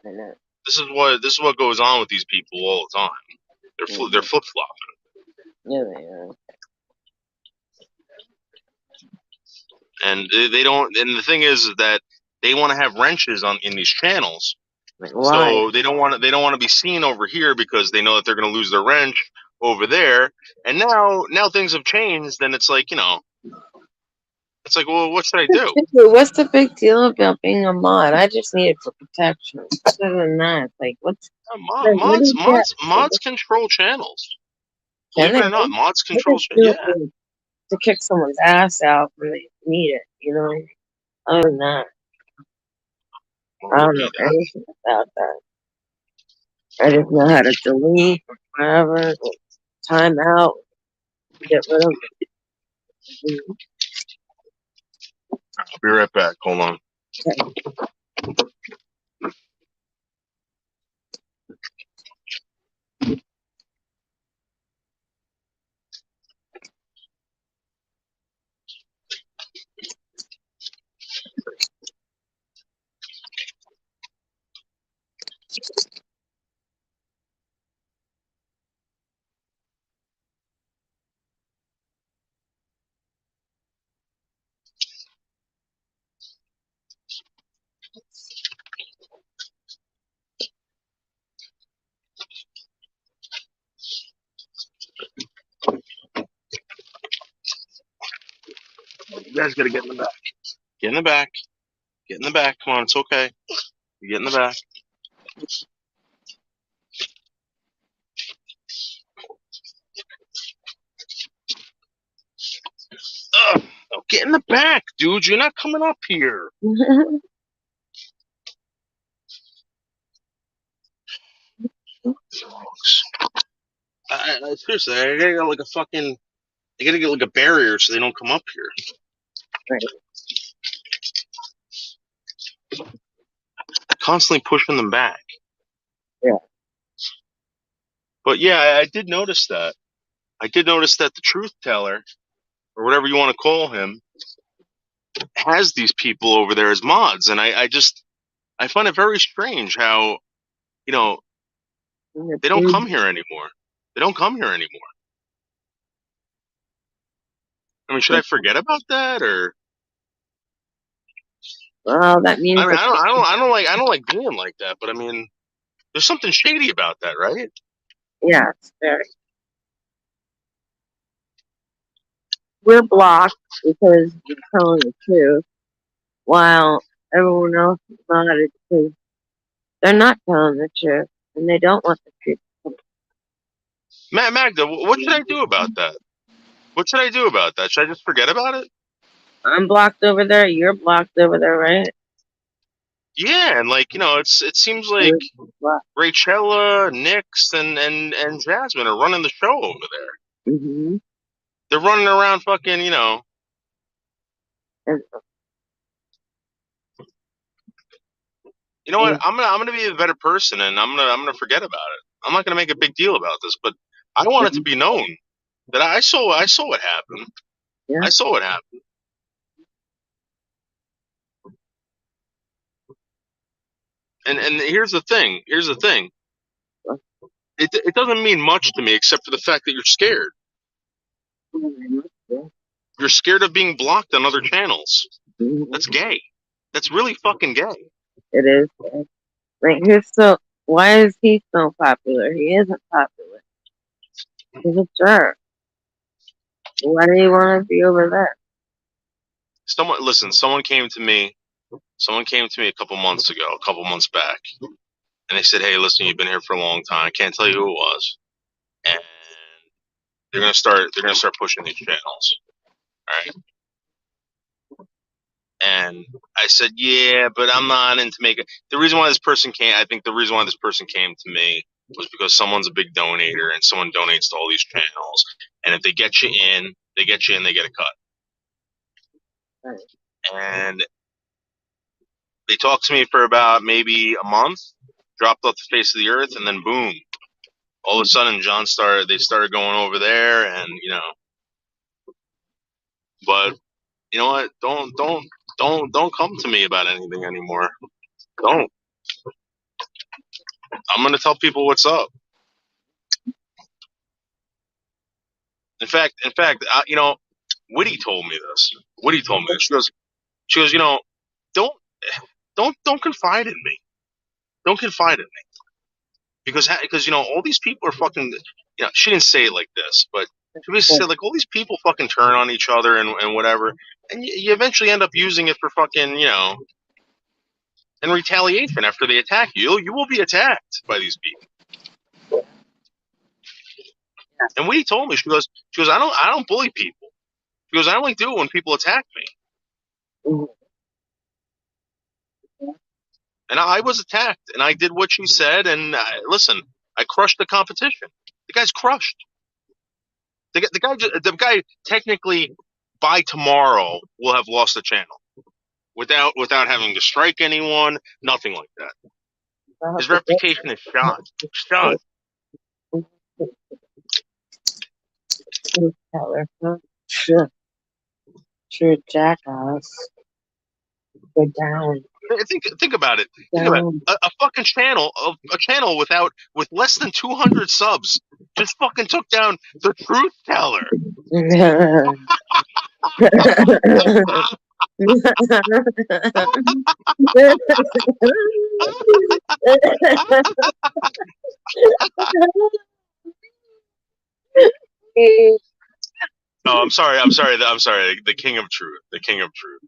I know. This is what goes on with these people all the time. They're flip flopping. Yeah, they are. And they don't. And the thing is that they want to have wrenches in these channels. Why? So they don't want to be seen over here because they know that they're going to lose their wrench over there. And now things have changed, and it's like, it's like, well, what should I do? What's the big deal about being a mod? I just need it for protection. Other than that, like, what's Mods control channels. Can Believe it they? or not, mods They control. just do Yeah. it to kick someone's ass out when they need it, you know? Other than that, I don't know anything about that. I just know how to delete, whatever, time out, get rid of it. Be right back. Hold on. You guys gotta get in the back. Get in the back. Get in the back. Come on, it's okay. You get in the back. Ugh. Oh, get in the back, dude. You're not coming up here. Seriously, I gotta get like a fucking. I gotta get like a barrier so they don't come up here. Constantly pushing them back. Yeah. But yeah, I did notice that. I did notice that the truth teller, or whatever you want to call him, has these people over there as mods, and I find it very strange how, you know, they don't come here anymore. They don't come here anymore. I mean, should I forget about that, or? Well, that means I don't like being like that, but I mean, there's something shady about that, right? yeah, it's very. We're blocked because we're telling the truth, while everyone else is not, because they're not telling the truth and they don't want the truth. Magda, what should I do about that? What should I do about that? Should I just forget about it? I'm blocked over there. You're blocked over there, right? Yeah, and like, you know, it seems like Rachella, Nix, and Jasmine are running the show over there. Mm-hmm. They're running around fucking, you know. You know what? I'm gonna be a better person, and I'm gonna forget about it. I'm not gonna make a big deal about this, but I want it to be known that I saw what happened. Yeah. I saw what happened. And here's the thing. It doesn't mean much to me except for the fact that you're scared. You're scared of being blocked on other channels. That's gay. That's really fucking gay. It is. Like, why is he so popular? He isn't popular. He's a jerk. Why do you want to be over there? Someone came to me a couple months back, and they said, "Hey, listen, you've been here for a long time. I can't tell you who it was, and they're gonna start pushing these channels, all right?" And I said, "Yeah, but I'm not into making." The reason why this person came to me was because someone's a big donator, and someone donates to all these channels, and if they get you in, they get a cut. Right. And they talked to me for about maybe a month, dropped off the face of the earth, and then boom, all of a sudden they started going over there, and you know. But you know what? Don't come to me about anything anymore. Don't. I'm gonna tell people what's up. In fact, you know, Whitty told me this. She goes, you know, don't confide in me. Don't confide in me. Because you know, all these people are fucking. You know, she didn't say it like this, but she basically said like all these people fucking turn on each other and whatever, and you eventually end up using it for fucking, you know, in retaliation after they attack you. You will be attacked by these people. And Whitty told me, she goes, I don't bully people. She goes, I only do it when people attack me. And I was attacked, and I did what she said, and listen, I crushed the competition. The guy's crushed. The guy technically by tomorrow will have lost the channel. without having to strike anyone, nothing like that. His reputation is shot. Shot. Truth teller, huh? Sure. True jackass. Go down. Think about it. Think about it. A fucking channel, a channel with less than 200 subs, just fucking took down the Truth Teller. Oh, I'm sorry. The King of Truth. The King of Truth.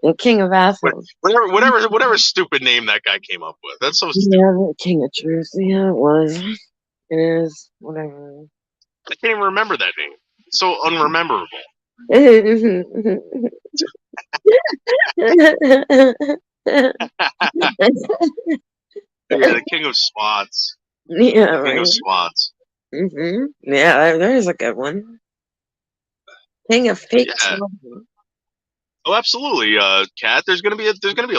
The King of Assholes. Whatever stupid name that guy came up with. That's so stupid. Yeah, the King of Truth. Yeah, it was. It is. Whatever. I can't even remember that name. It's so unrememberable. Yeah, the King of Swats. Yeah, the King of Swats. Yeah, there's a good one. King of Fake Yeah. Oh, absolutely, Kat. There's gonna be a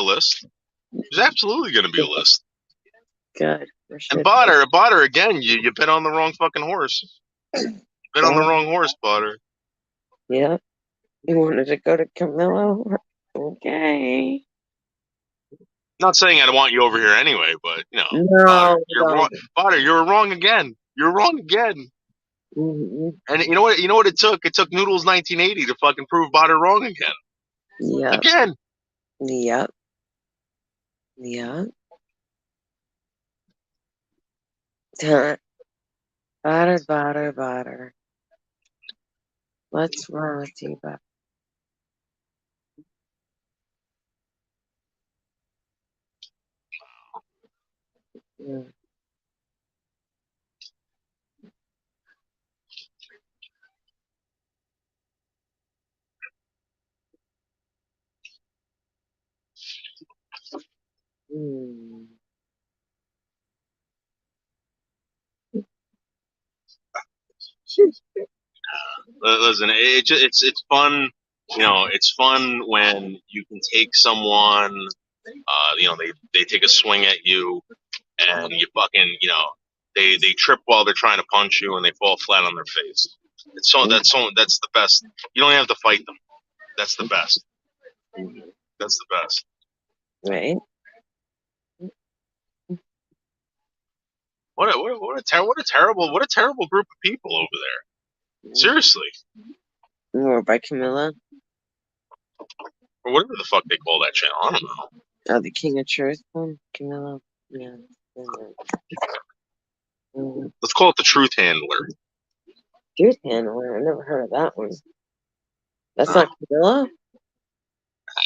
list. There's absolutely gonna be a list. Good. And Botter again. You bet on the wrong fucking horse. Bet on the wrong horse, Botter. Yeah. You wanted to go to Camilla? Okay. Not saying I want you over here anyway, but you know, No, you're wrong. Botter, you're wrong again. You're wrong again. And you know what? You know what it took? It took Noodles 1980 to fucking prove Botter wrong again. Yeah. Again. Yep. Yeah. Butter. What's wrong with you, Butter? Mm. Listen, it's fun. You know, it's fun when you can take someone. You know, they take a swing at you, and you fucking, you know, they trip while they're trying to punch you, and they fall flat on their face. That's the best. You don't have to fight them. That's the best. That's the best. Right. What a terrible group of people over there. Seriously. Or by Camilla. Or whatever the fuck they call that channel. I don't know. Oh, the King of Truth one? Camilla. Yeah. Let's call it the Truth Handler. Truth Handler? I never heard of that one. That's not Camilla?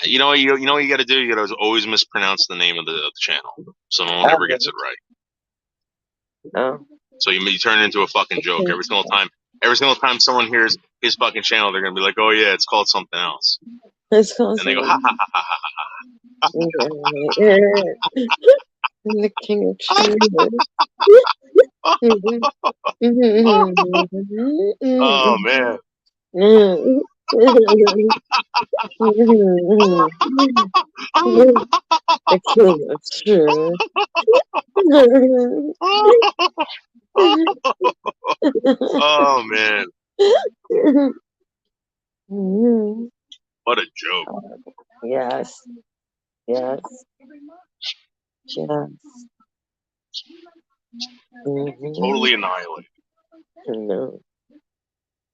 You know what you got to do? You got to always mispronounce the name of the channel, so no one ever gets it right. Oh. So you turn it into a fucking joke every single time. Every single time someone hears his fucking channel, they're gonna be like, "Oh yeah, it's called something else." It's called and they go, "Ha ha ha ha ha ha." The King of Truth. Oh man. The King of Truth. Oh man. What a joke. Yes. Totally annihilated. No.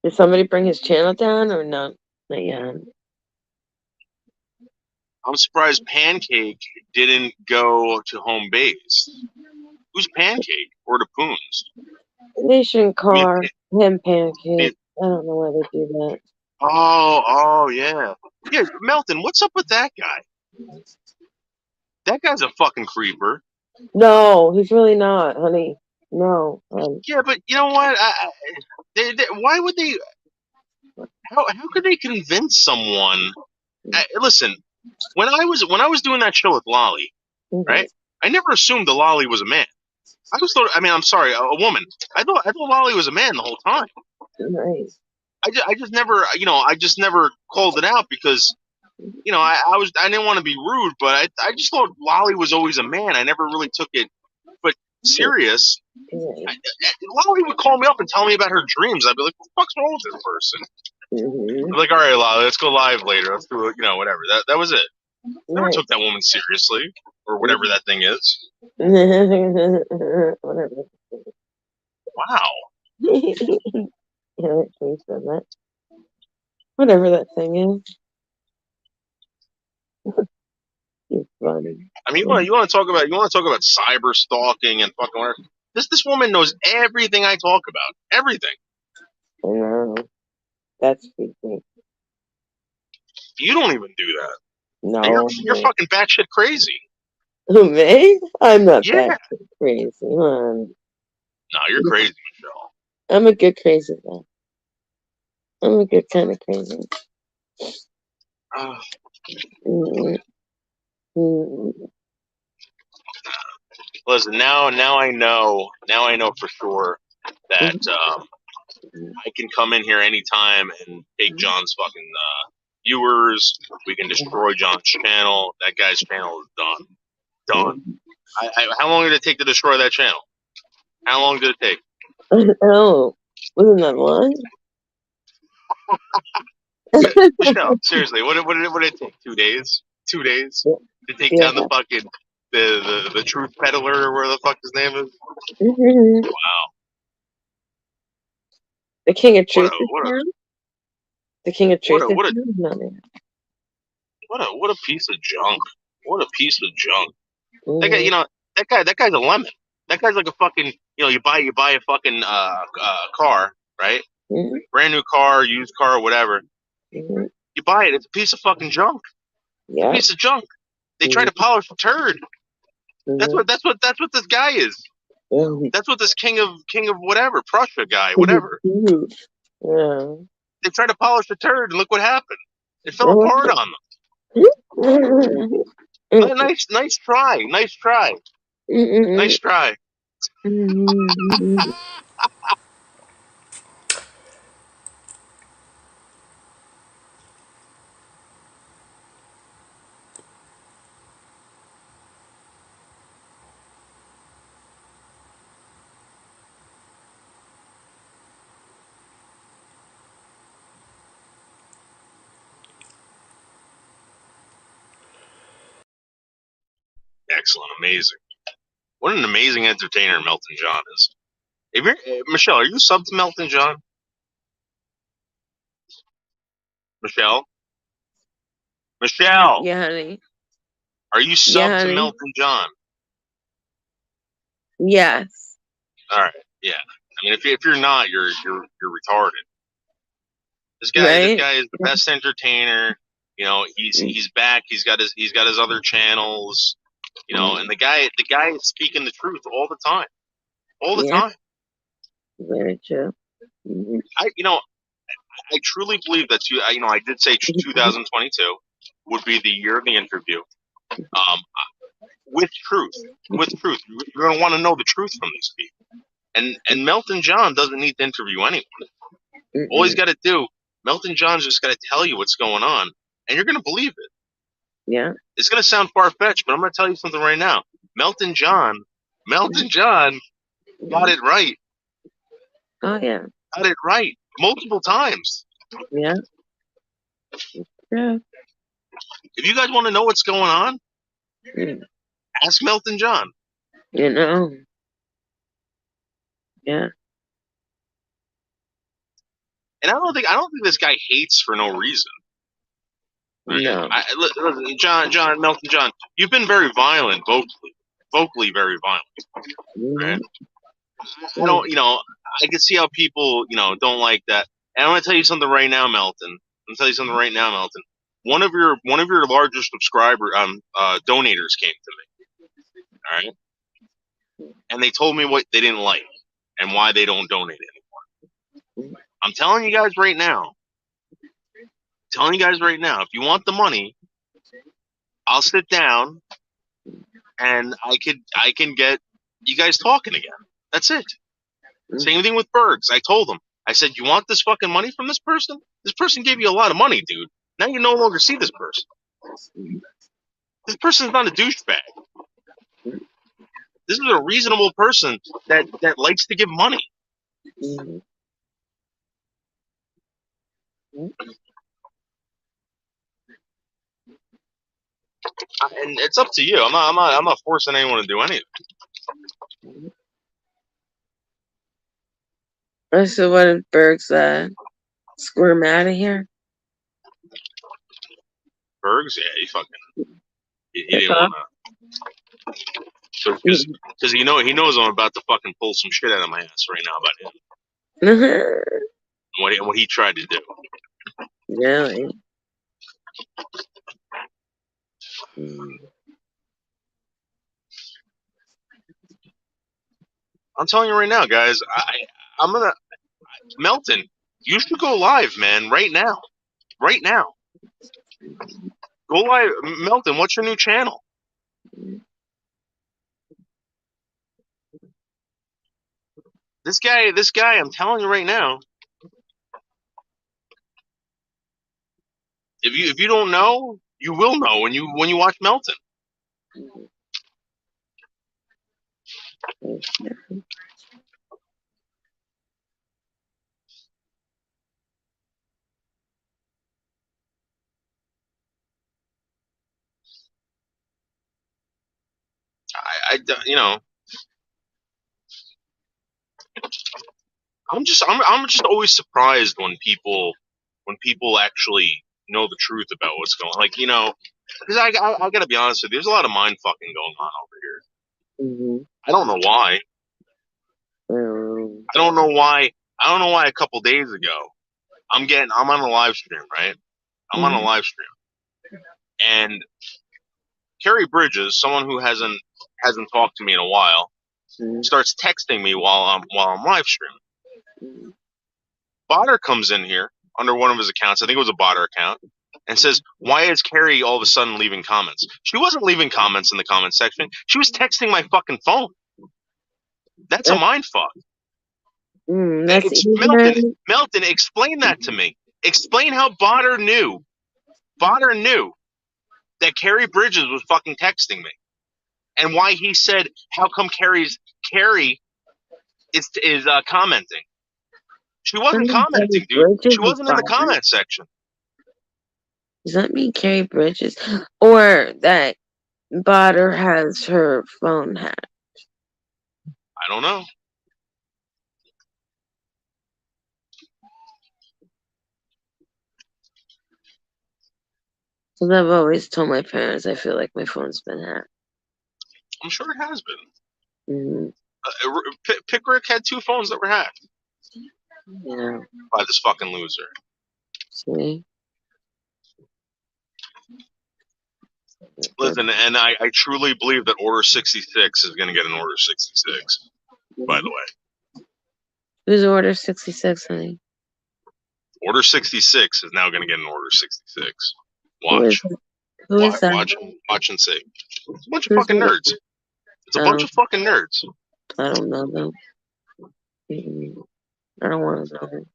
Did somebody bring his channel down or not? Not yet. I'm surprised Pancake didn't go to home base. Who's Pancake? Or the Poons? They shouldn't call him Pancake. I don't know why they do that. Oh, yeah. Yeah, Melton, what's up with that guy? That guy's a fucking creeper. No, he's really not, honey. No. Yeah, but you know what? Why would they? How could they convince someone? Listen, when I was doing that show with Lolly, right? I never assumed that Lolly was a man. I'm sorry, a woman. I thought Lolly was a man the whole time. Nice. I just never called it out because you know, I didn't want to be rude, but I just thought Lolly was always a man. I never really took it, but serious. Lolly would call me up and tell me about her dreams. I'd be like, what the fuck's wrong with this person? Mm-hmm. I'm like, all right, Lolly, let's go live later. Let's do it, you know, whatever. That was it. Never Right. took that woman seriously, or whatever that thing is. Whatever. Wow. Yeah, please said that. Whatever that thing is. You're funny. I mean, you want to talk about cyber stalking and fucking whatever. This woman knows everything I talk about. Everything. I know. That's creepy. You don't even do that. No. And you're fucking batshit crazy. Who, me? I'm not Yeah. that crazy. No, you're crazy, Michelle. I'm a good crazy though. I'm a good kind of crazy. Listen, now I know for sure that I can come in here anytime and take John's fucking viewers. We can destroy John's channel. That guy's channel is done. Done. How long did it take to destroy that channel? How long did it take? Oh, wasn't that long? Michelle, seriously, what did it take? 2 days? 2 days to take down the fucking the truth peddler or where the fuck his name is? Wow. The King of Truth. What the King of Truth. What a piece of junk. What a piece of junk. That guy, you know, that guy's a lemon. That guy's like a fucking, you know, you buy a fucking car, right? Brand new car, used car, whatever. You buy it, it's a piece of fucking junk. It's a piece of junk. They try to polish a turd. That's what this guy is. That's what this king of whatever, Prussia guy, whatever. Yeah. They tried to polish a turd and look what happened. It fell apart on them. Nice try. Nice try. Nice try. Excellent, amazing. What an amazing entertainer Melton John is. If you're, Michelle, are you subbed to Melton John? Michelle? Yeah, honey. Are you subbed to Melton John? Yes. All right. Yeah. I mean, if you're not, you're retarded. This guy is the best entertainer. You know, he's back. He's got his other channels. You know, and the guy is speaking the truth all the time. All the time. Very true. I truly believe that I did say 2022 would be the year of the interview. With truth. You're going to want to know the truth from these people. And Melton John doesn't need to interview anyone. All he's got to do, Melton John's just got to tell you what's going on, and you're going to believe it. Yeah. It's going to sound far-fetched, but I'm going to tell you something right now. Melton John got it right. Oh, yeah. Got it right. Multiple times. Yeah. Yeah. If you guys want to know what's going on, ask Melton John. You know. Yeah. And I don't think this guy hates for no reason. No. Listen, Melton John, you've been very violent, vocally very violent. Right? I can see how people, don't like that. And I'm gonna tell you something right now, Melton. One of your largest subscriber donators came to me. All right, and they told me what they didn't like and why they don't donate anymore. I'm telling you guys right now. If you want the money, I'll sit down and I can get you guys talking again. That's it. Same thing with Bergs. I told him. I said, you want this fucking money from this person? This person gave you a lot of money, dude. Now you no longer see this person. This person's not a douchebag. This is a reasonable person that likes to give money. Mhm. And it's up to you. I'm not forcing anyone to do anything. So what if Berg's squirm out of here? Bergs, yeah, he That's didn't all. want to. Because he knows I'm about to fucking pull some shit out of my ass right now about him. And what he tried to do. Really? Mm. I'm telling you right now, guys. I'm gonna Melton. You should go live, man, right now. Right now. Go live, Melton. What's your new channel? This guy. I'm telling you right now. If you don't know, you will know when you watch Melton. You know, I'm just always surprised when people actually know the truth about what's going on. Like, you know, because I gotta be honest with you, there's a lot of mind fucking going on over here. Mm-hmm. I don't know why. I don't know why. I don't know why. A couple days ago, I'm on a live stream, right? I'm on a live stream, and Carrie Bridges, someone who hasn't talked to me in a while, starts texting me while I'm live streaming. Botter comes in here under one of his accounts. I think it was a Botter account, and says, "Why is Carrie all of a sudden leaving comments?" She wasn't leaving comments in the comment section. She was texting my fucking phone. That's a mind fuck. Melton, explain that to me. Explain how Botter knew that Carrie Bridges was fucking texting me, and why he said, "How come Carrie is commenting?" She wasn't commenting, dude. She wasn't in the comment section. Does that mean Carrie Bridges, or that Botter has her phone hacked? I don't know. Because I've always told my parents I feel like my phone's been hacked. I'm sure it has been. Mm-hmm. Pickrick had 2 phones that were hacked. Yeah. By this fucking loser. See? Listen, and I truly believe that Order 66 is going to get an Order 66, by the way. Who's Order 66, honey? Order 66 is now going to get an Order 66. Watch. Who is that? Watch and see. It's a bunch of fucking nerds. It's a bunch of fucking nerds. I don't know them. I don't want to know them.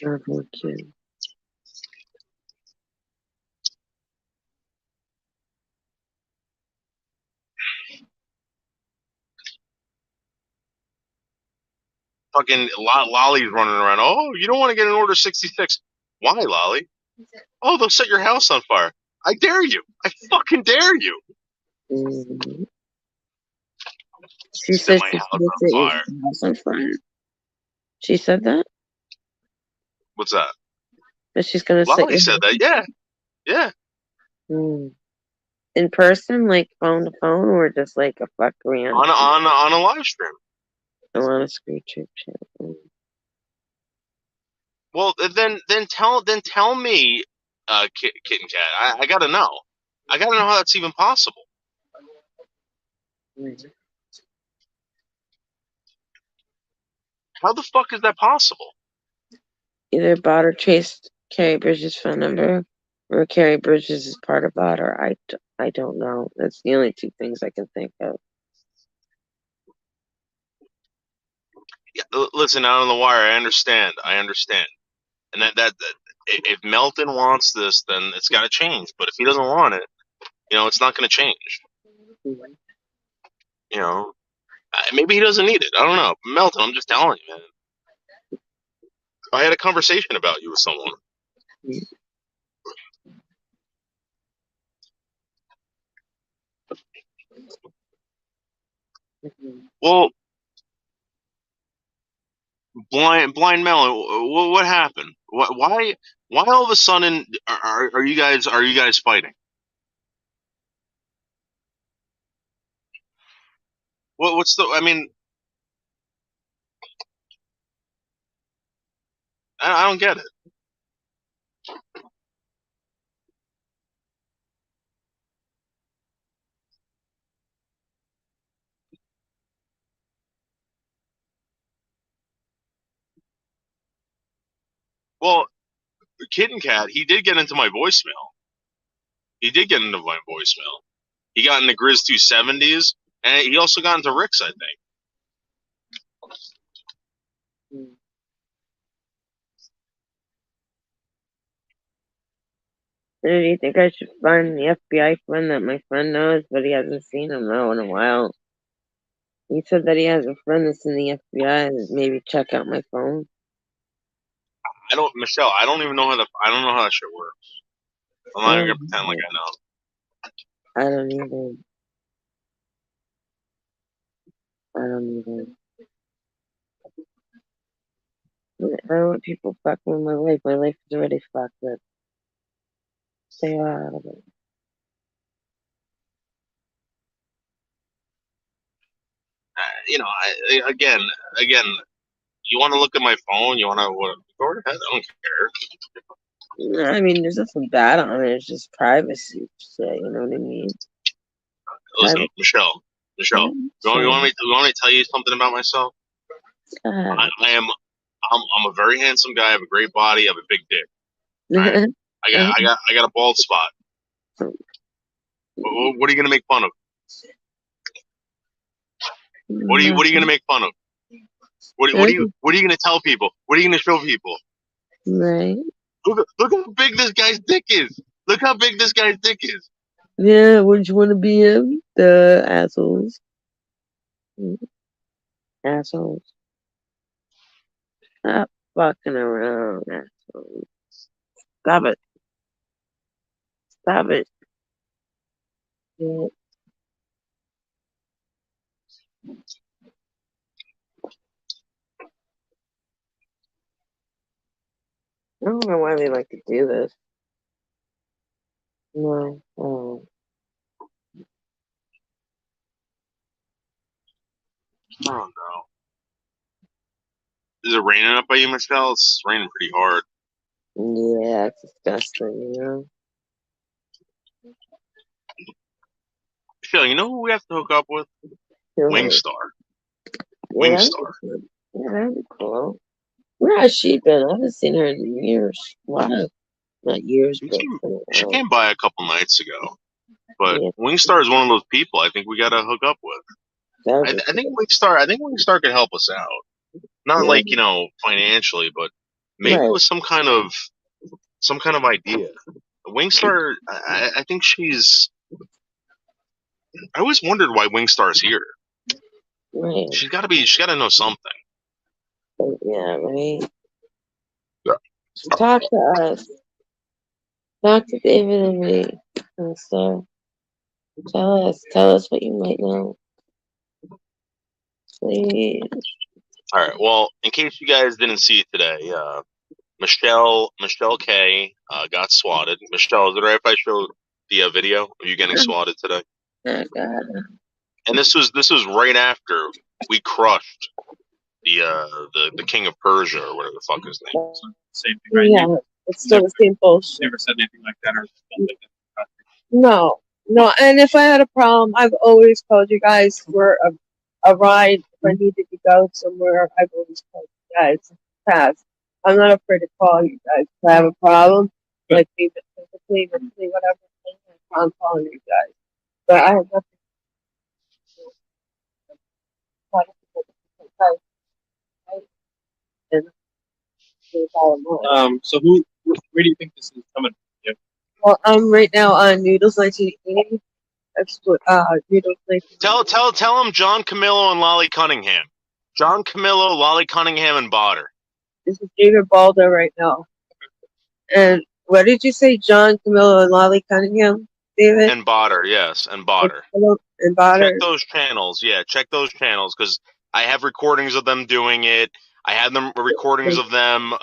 Okay. Fucking Lolly's running around. Oh, you don't want to get an Order 66. Why, Lolly? Oh, they'll set your house on fire. I dare you. I fucking dare you. Mm-hmm. She said she's going to set your house on fire. She said that? What's that? That she's going to set your Lolly said that. Yeah. Yeah. In person, like phone to phone, or just like a fuckery on a live stream? On a screw trip channel. Well, then tell me, Kitten Cat. I gotta know. I gotta know how that's even possible. How the fuck is that possible? Either Botter traced Carrie Bridges' phone number, or Carrie Bridges is part of Botter. I don't know. That's the only 2 things I can think of. Yeah, listen, out on the wire, I understand. And that if Melton wants this, then it's got to change. But if he doesn't want it, it's not going to change. Maybe he doesn't need it. I don't know, Melton. I'm just telling you, man. I had a conversation about you with someone. Well, blind Melon, what happened? Why all of a sudden are you guys fighting? What's the? I mean, I don't get it. Well, Kitten Cat, he did get into my voicemail. He got into Grizz 270s, and he also got into Rick's, I think. Do you think I should find the FBI friend that my friend knows, but he hasn't seen him now in a while? He said that he has a friend that's in the FBI and maybe check out my phone. Michelle, I don't know how that shit works. I'm not even gonna pretend like I know. I don't either. I don't want people fucking with my life. My life is already fucked up. Stay out of it. Again, you want to look at my phone? You want to go ahead? I don't care. I mean, there's nothing bad on it. It's just privacy. So, you know what I mean? Listen, Michelle, you want me to tell you something about myself? I'm a very handsome guy. I have a great body. I have a big dick. Right? I got a bald spot. What are you gonna make fun of? What are you gonna make fun of? What are you gonna tell people? What are you gonna show people? Right. Look how big this guy's dick is. Look how big this guy's dick is. Yeah, wouldn't you want to be him? The assholes. Assholes. Stop fucking around, assholes. Stop it. Stop it. Yeah. I don't know why they like to do this. No. Oh. I don't know. Is it raining up by you, Michelle? It's raining pretty hard. Yeah, it's disgusting, you know? Michelle, you know who we have to hook up with? Wingstar. Yeah, Wingstar. that'd be cool. Where has she been? I haven't seen her in years. Wow. Not years, but She came by a couple nights ago. But Wingstar is one of those people I think we gotta hook up with. I think Wingstar could help us out. Not like, financially, but maybe with some kind of idea. Wingstar, I think she's. I always wondered why Wingstar's here. Right. She's got to know something. Yeah, right. Yeah. Talk to us. Talk to David and me. And so, tell us what you might know. Please. All right. Well, in case you guys didn't see it today, Michelle K got swatted. Michelle, is it right if I show the video of you getting swatted today? Oh, God. And this was right after we crushed the King of Persia or whatever the fuck his name is. Same thing, right? Yeah, it's still the same bullshit. Never said anything like that or No. And if I had a problem, I've always told you guys for a ride. If I needed to go somewhere, I've always told you guys in the past. I'm not afraid to call you guys if I have a problem, like physically, mentally, whatever. I'm calling you guys, but I have nothing. So where do you think this is coming from? Well, I'm right now on Noodles 1980. That's what Noodles 1980. Tell him John Camillo and Lolly Cunningham. John Camillo, Lolly Cunningham, and Botter. This is David Baldo right now. And what did you say, John Camillo and Lolly Cunningham, David? And Botter, yes, and Botter. And Botter. Check those channels, yeah. Check those channels because I have recordings of them doing it. I had them recordings of them,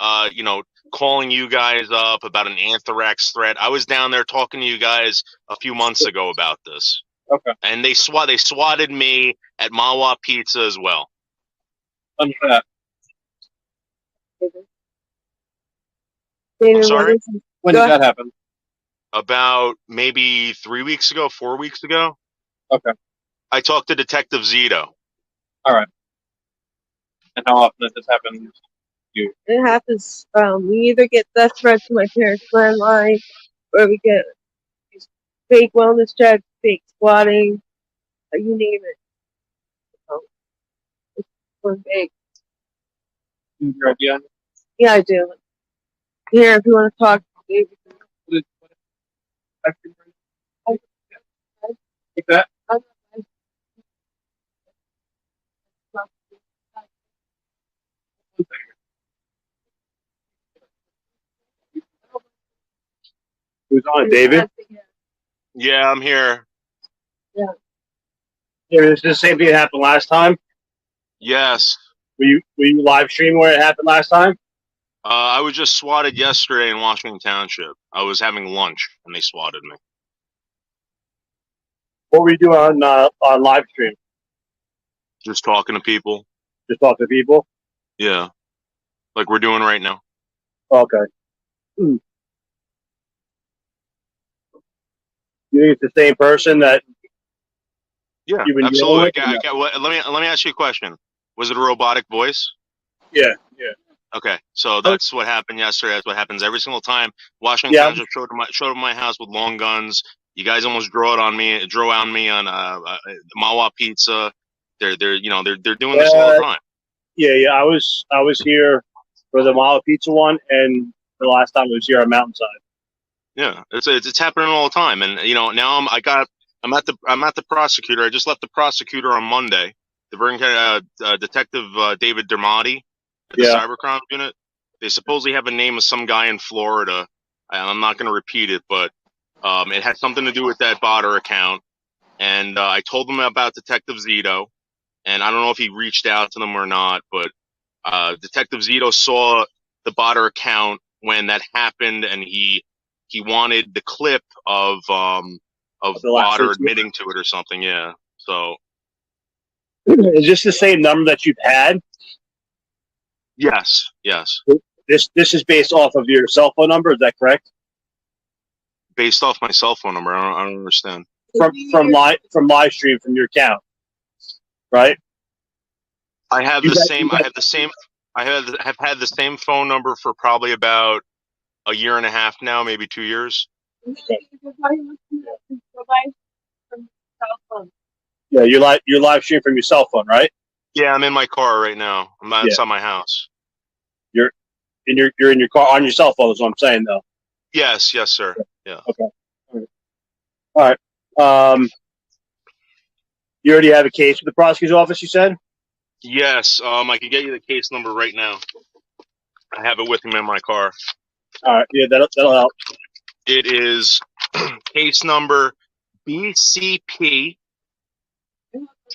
calling you guys up about an anthrax threat. I was down there talking to you guys a few months ago about this. Okay. And they swatted me at Mawa Pizza as well. When did that? David, I'm sorry? When did that happen? About maybe 4 weeks ago. Okay. I talked to Detective Zito. All right. And how often does this happen to you? It happens. We either get death threats to my parents' landline, or we get these fake wellness checks, fake squatting, you name it. It's one big. Do you have your idea? Yeah, I do. Here, if you want to talk, David. Take that. Who's on it, David? Yeah, I'm here. Yeah. Yeah, this is the same thing that happened last time. Yes. Were you live streaming where it happened last time? I was just swatted yesterday in Washington Township. I was having lunch and they swatted me. What were you doing on live stream? Just talking to people. Just talking to people? Yeah. Like we're doing right now. Okay. You think it's the same person that? Yeah, you've been absolutely. dealing with? Let me ask you a question. Was it a robotic voice? Yeah. Okay, so that's what happened yesterday. That's what happens every single time. Washington Township showed up my house with long guns. You guys almost drove on me on Mawa Pizza. They're doing this all the time. Yeah. I was here for the Mala Pizza one, and the last time I was here on Mountainside. Yeah, it's happening all the time, and now I'm at the prosecutor. I just left the prosecutor on Monday. The Bergen County Detective David Dermody at the Cybercrime Unit. They supposedly have a name of some guy in Florida. I'm not going to repeat it, but it had something to do with that Botter account. And I told them about Detective Zito, and I don't know if he reached out to them or not, but Detective Zito saw the Botter account when that happened, and he wanted the clip of Botter admitting to it or something. Yeah. So is this the same number that you've had? Yes. This is based off of your cell phone number. Is that correct? Based off my cell phone number. I don't understand. From live stream from your account, right? I have the same. I have had the same phone number for probably about a year and a half now, maybe 2 years. Yeah, you're live stream from your cell phone, right? Yeah, I'm in my car right now. I'm outside my house. You're in your car on your cell phone. Is what I'm saying, though. Yes, sir. Yeah. Okay. All right. You already have a case with the prosecutor's office, you said? Yes. I can get you the case number right now. I have it with me in my car. All right. Yeah, that'll help. It is case number BCP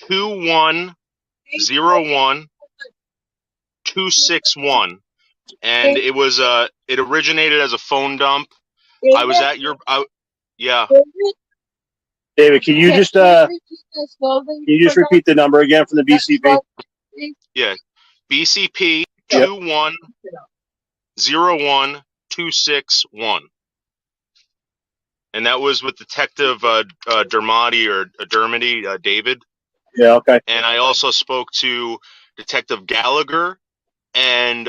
2101261, and it originated as a phone dump. I was at your yeah. David, can you just repeat the number again from the BCP? Yeah, BCP 2101261, and that was with Detective Dermody or Dermody David. Yeah, okay. And I also spoke to Detective Gallagher and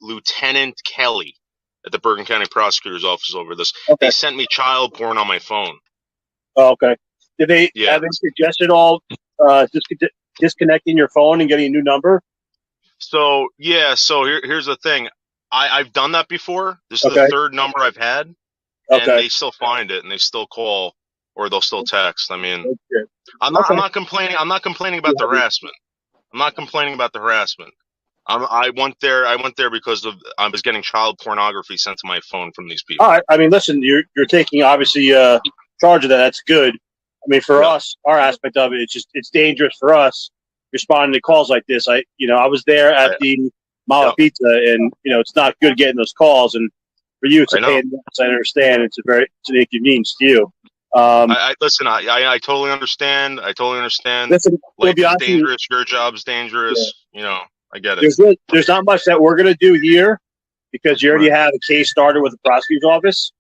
Lieutenant Kelly at the Bergen County Prosecutor's Office over this. Okay. They sent me child porn on my phone. Oh, okay. Have they suggested all disconnecting your phone and getting a new number? So here's the thing. I've done that before. This is the Okay. third number I've had, and Okay. they still find it and they still call or they'll still text. I mean, Okay. I'm not complaining. I'm not complaining about the harassment. I'm not complaining about the harassment. I went there because I was getting child pornography sent to my phone from these people. All right. I mean, listen, you're taking obviously charge of that. That's good. I mean, for us, our aspect of it, it's dangerous for us responding to calls like this. I was there at the Mala Pizza, and it's not good getting those calls. And for you, it's a pain. I understand. It's an inconvenience to you. Listen. I totally understand. Listen, life is dangerous. Your job's dangerous. Yeah. I get it. There's not much that we're gonna do here because you already have a case started with the prosecutor's office.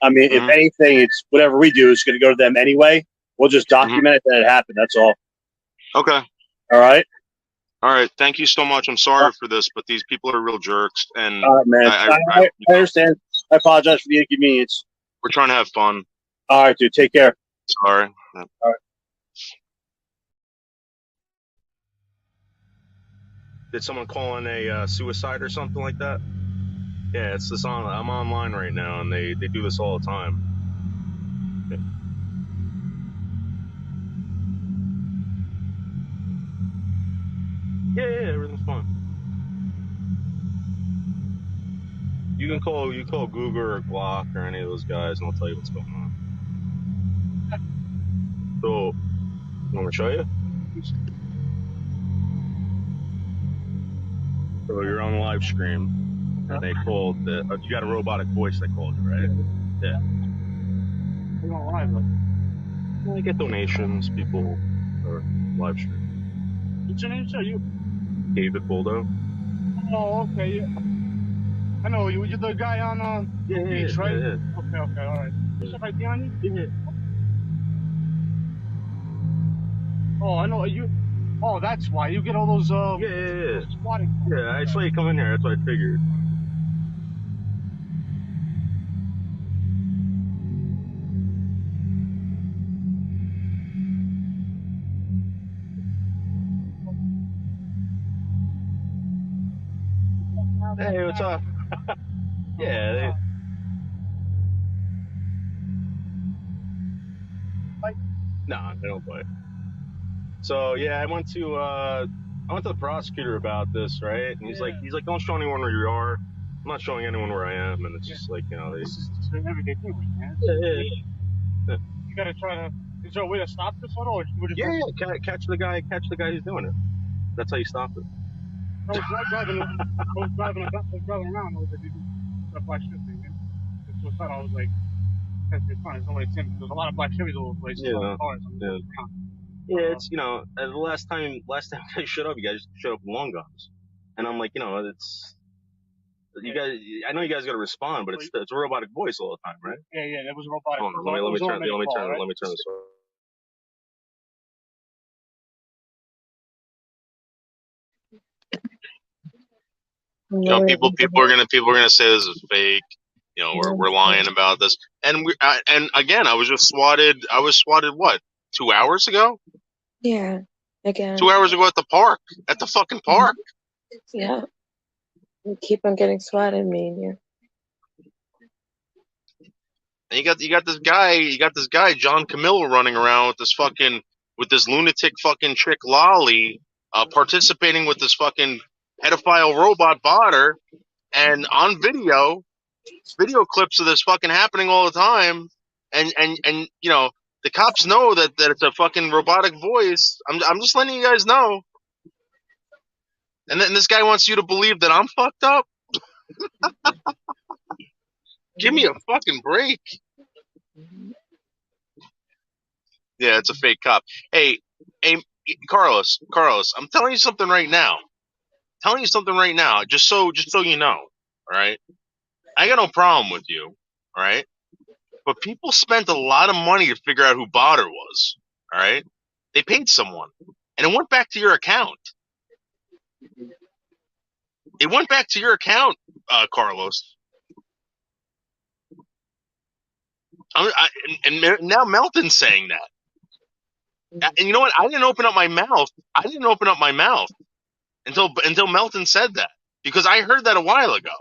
I mean, if anything, it's whatever we do is going to go to them anyway. We'll just document it that it happened. That's all. Okay. All right. All right. Thank you so much. I'm sorry for this, but these people are real jerks. And man, I understand. I apologize for the inconvenience. We're trying to have fun. All right, dude. Take care. Sorry. All right. Did someone call in a suicide or something like that? Yeah, it's this on. I'm online right now, and they do this all the time. Yeah, everything's fine. You can call Google or Glock or any of those guys, and they'll tell you what's going on. So, you want me to show you? So you're on the live stream. And they called you got a robotic voice. They called you, right? Yeah. You're not live, though. Well, I get donations. People are live stream. What's your name, sir? You? David Boldo. Oh, okay. Yeah. I know you. You're the guy on beach, right? Yeah. Okay, all right. You have ID on you? Yeah. Oh, I know you. Oh, that's why you get all those. Yeah. Squatting. Yeah, I saw you come in here. That's what I figured. Hey, what's up? Yeah. Nah, they don't play. So yeah, I went to the prosecutor about this, right? And he's like, don't show anyone where you are. I'm not showing anyone where I am, and it's just like, This is just an everyday thing, man. Yeah. You gotta try to. Is there a way to stop this one, or would you? Yeah, catch the guy who's doing it. That's how you stop it. I was driving around. I was like, that black shit thing, man. This was fun. I was like, that's fine. There's nobody in. There's a lot of black Chevys all over the place. Yeah. Cars. Yeah, it's the last time you guys showed up, you guys showed up with long guns, and I'm like, it's you guys. I know you guys got to respond, but it's a robotic voice all the time, right? Yeah, that was a robotic. Hold on, let me turn this on. People are gonna say this is fake. We're lying about this, and again, I was swatted what, 2 hours ago? Yeah. Again. 2 hours ago at the park, at the fucking park. Yeah. You keep on getting swatted, Mania. And you got this guy, John Camillo, running around with this lunatic fucking chick Lolly, participating with this fucking pedophile robot botter, and on video clips of this fucking happening all the time, and the cops know that it's a fucking robotic voice. I'm just letting you guys know. And then this guy wants you to believe that I'm fucked up. Give me a fucking break. Yeah, it's a fake cop. Hey, Carlos, I'm telling you something right now. Just so you know, all right? I got no problem with you, all right? But people spent a lot of money to figure out who Botter was, all right? They paid someone, and it went back to your account. It went back to your account, Carlos. And now Melton's saying that. And you know what? I didn't open up my mouth until Melton said that, because I heard that a while ago.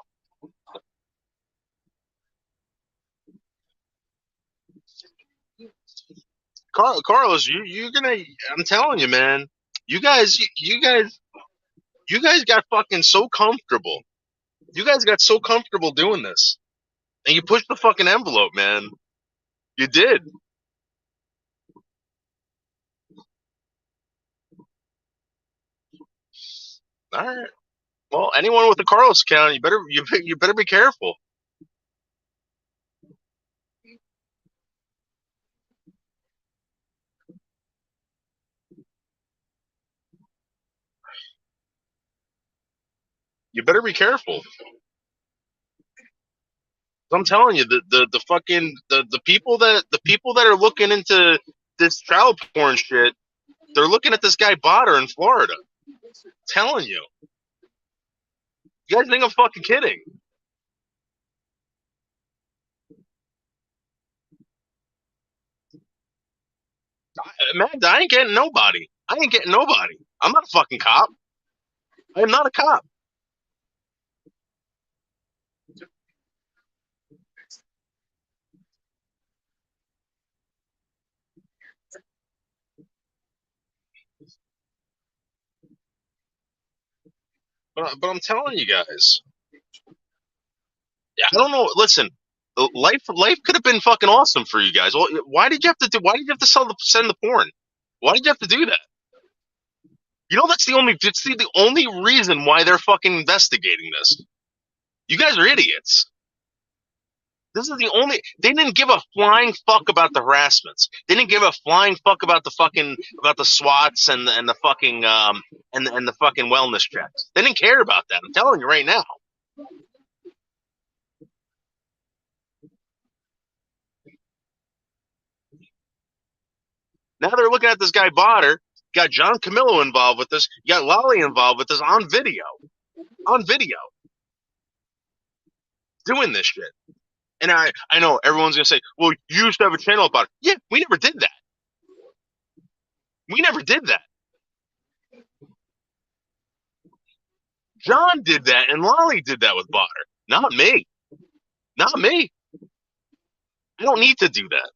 Carlos, you're gonna. I'm telling you, man. You guys got fucking so comfortable. You guys got so comfortable doing this, and you pushed the fucking envelope, man. You did. All right. Well, anyone with a Carlos account, you better be careful. You better be careful. I'm telling you, the fucking the people that are looking into this child porn shit, they're looking at this guy Botter in Florida. Telling you. You guys think I'm fucking kidding? Magda, I ain't getting nobody. I'm not a fucking cop. I am not a cop. But I'm telling you guys. I don't know. Listen, life could have been fucking awesome for you guys. Well, why did you have to send the porn? Why did you have to do that? You know that's the only reason why they're fucking investigating this. You guys are idiots. This is the only. They didn't give a flying fuck about the harassments. They didn't give a flying fuck about the SWATs and the fucking and the fucking wellness checks. They didn't care about that. I'm telling you right now. Now they're looking at this guy Botter. You got John Camillo involved with this. You got Lolly involved with this on video. Doing this shit. And I know everyone's going to say, well, you used to have a channel about it. Yeah, we never did that. John did that and Lolly did that with Botter. Not me. I don't need to do that.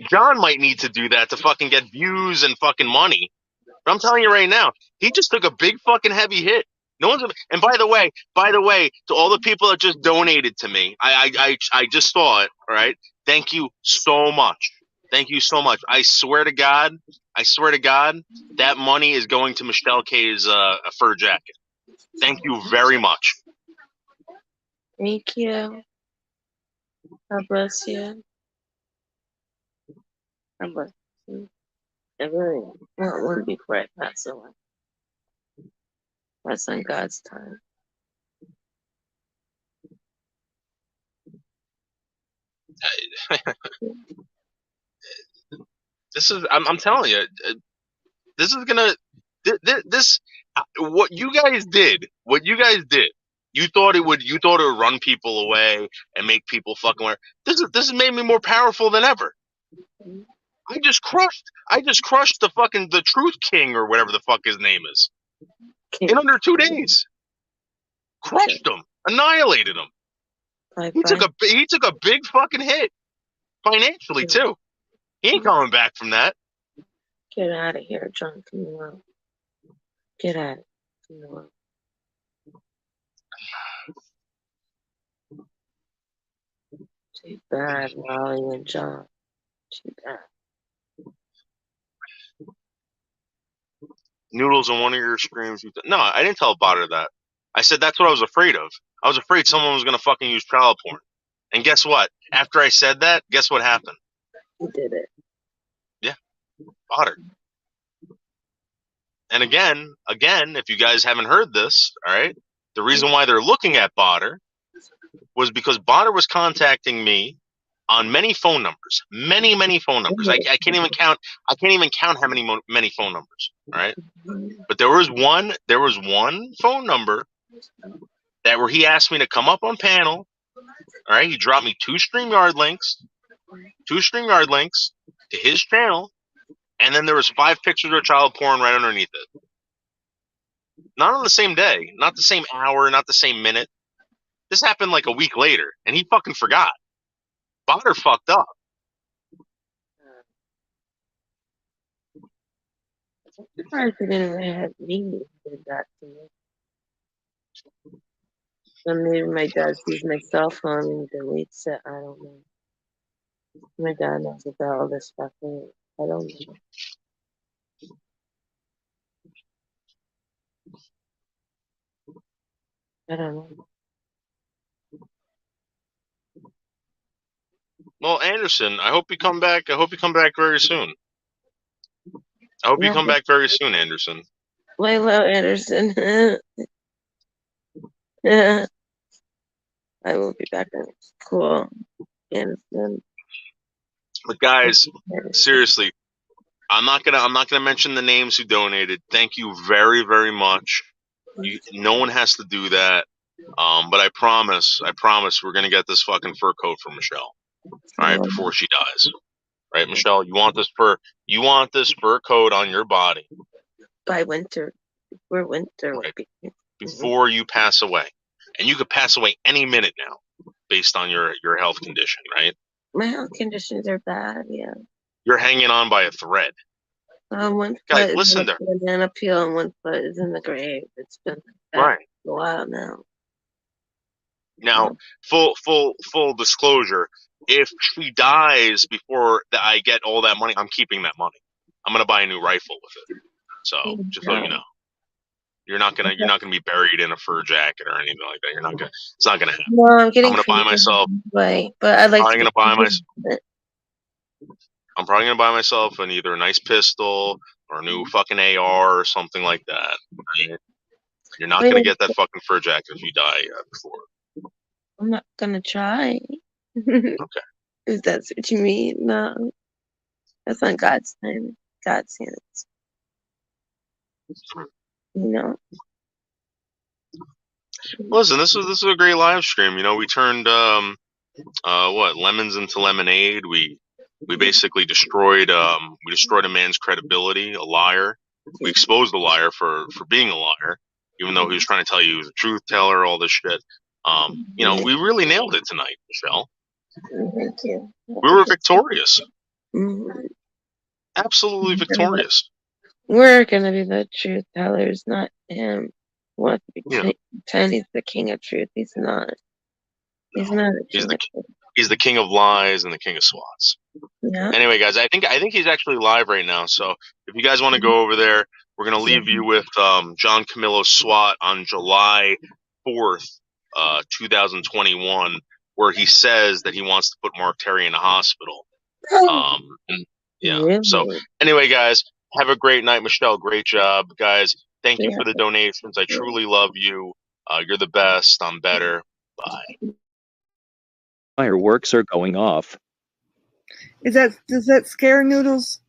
John might need to do that to fucking get views and fucking money. But I'm telling you right now, he just took a big fucking heavy hit. No one's. And by the way, to all the people that just donated to me, I just saw it. All right, thank you so much. I swear to God, that money is going to Michelle K's fur jacket. Thank you very much. Thank you. God bless you. God bless you. I really want to be before I pass away. That's on God's time. This is. I'm telling you, this is gonna. This what you guys did. You thought it would run people away and make people fucking wear. This has made me more powerful than ever. I just crushed the Truth King or whatever the fuck his name is. In under 2 days. Crushed him. Annihilated him. He took a big fucking hit. Financially too. He ain't coming back from that. Get out of here, John Camillo. Get out of here. Too bad, Lolly and John. Too bad. Noodles in one of your streams. No, I didn't tell Botter that. I said that's what I was afraid of. I was afraid someone was going to fucking use child porn. And guess what? After I said that, guess what happened? You did it. Yeah. Botter. And again, if you guys haven't heard this, all right, the reason why they're looking at Botter was because Botter was contacting me on many phone numbers, many phone numbers. I can't even count how many phone numbers. All right, but there was one phone number that where he asked me to come up on panel. All right, he dropped me 2 StreamYard links to his channel, and then there was 5 pictures of child porn right underneath it. Not on the same day, not the same hour, not the same minute. This happened like a week later, and he fucking forgot. Botter fucked up. I didn't even have me did that to me. And maybe my dad sees my cell phone and deletes it. I don't know. My dad knows about all this fucking. I don't know. I don't know. Well, Anderson, I hope you come back. I hope you come back very soon. I hope you come back very soon, Anderson. Lay low, Anderson. Yeah. I will be back. Cool. Anderson. But guys, seriously, I'm not gonna mention the names who donated. Thank you very, very much. No one has to do that. But I promise, we're gonna get this fucking fur coat for Michelle. All right, before she dies. Right, Michelle? You want this fur coat on your body. By winter. Before winter. Right. Before you pass away. And you could pass away any minute now, based on your health condition, right? My health conditions are bad, yeah. You're hanging on by a thread. One Guys, foot listen is to in a banana peel and one foot is in the grave. It's been like that for a while now. Now, full disclosure, if she dies before I get all that money, I'm keeping that money. I'm gonna buy a new rifle with it. So just so you know. You're not gonna be buried in a fur jacket or anything like that. It's not gonna happen. No, I'm gonna buy myself way, but I'd like I'm to probably gonna buy myself either a nice pistol or a new fucking AR or something like that. Right? You're not gonna get that fucking fur jacket if you die before. I'm not gonna try. Okay. If that's what you mean. No. That's not God's time. God's hands. You know. Listen, this is a great live stream. You know, we turned lemons into lemonade. We basically destroyed a man's credibility, a liar. We exposed the liar for being a liar, even though he was trying to tell you he was a truth teller, all this shit. You know, we really nailed it tonight, Michelle. Thank you. We were victorious. Mm-hmm. Absolutely victorious. We're gonna be the truth tellers, not him. What pretend he's the king of truth. He's not. He's not. He's the king of lies and the king of swats. Yeah. Anyway, guys, I think he's actually live right now. So if you guys want to go over there, we're gonna leave you with John Camillo's SWAT on July 4th, 2021, where he says that he wants to put Mark Terry in a hospital. Really? So anyway, guys, have a great night, Michelle. Great job, guys. Thank you for the donations. I truly love you. You're the best. I'm better. Bye. Fireworks are going off. Does that scare Noodles?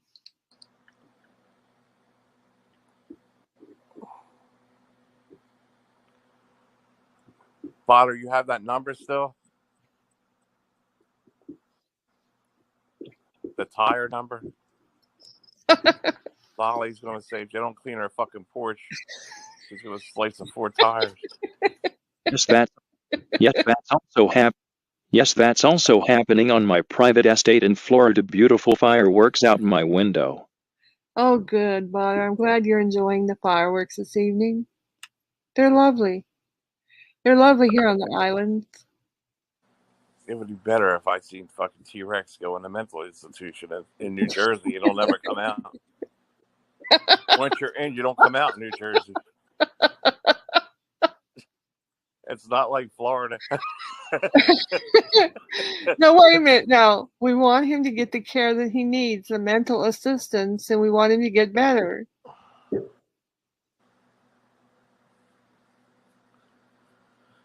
Father, you have that number still? The tire number? Lolly's gonna say if they don't clean her fucking porch, she's gonna slice the 4 tires. Yes, that's also happening on my private estate in Florida. Beautiful fireworks out my window. Oh, good, Butter. I'm glad you're enjoying the fireworks this evening. They're lovely. They're lovely here on the island. It would be better if I seen fucking T-Rex go in a mental institution in New Jersey. It'll never come out. Once you're in, you don't come out in New Jersey. It's not like Florida. No, wait a minute. Now, we want him to get the care that he needs, the mental assistance, and we want him to get better.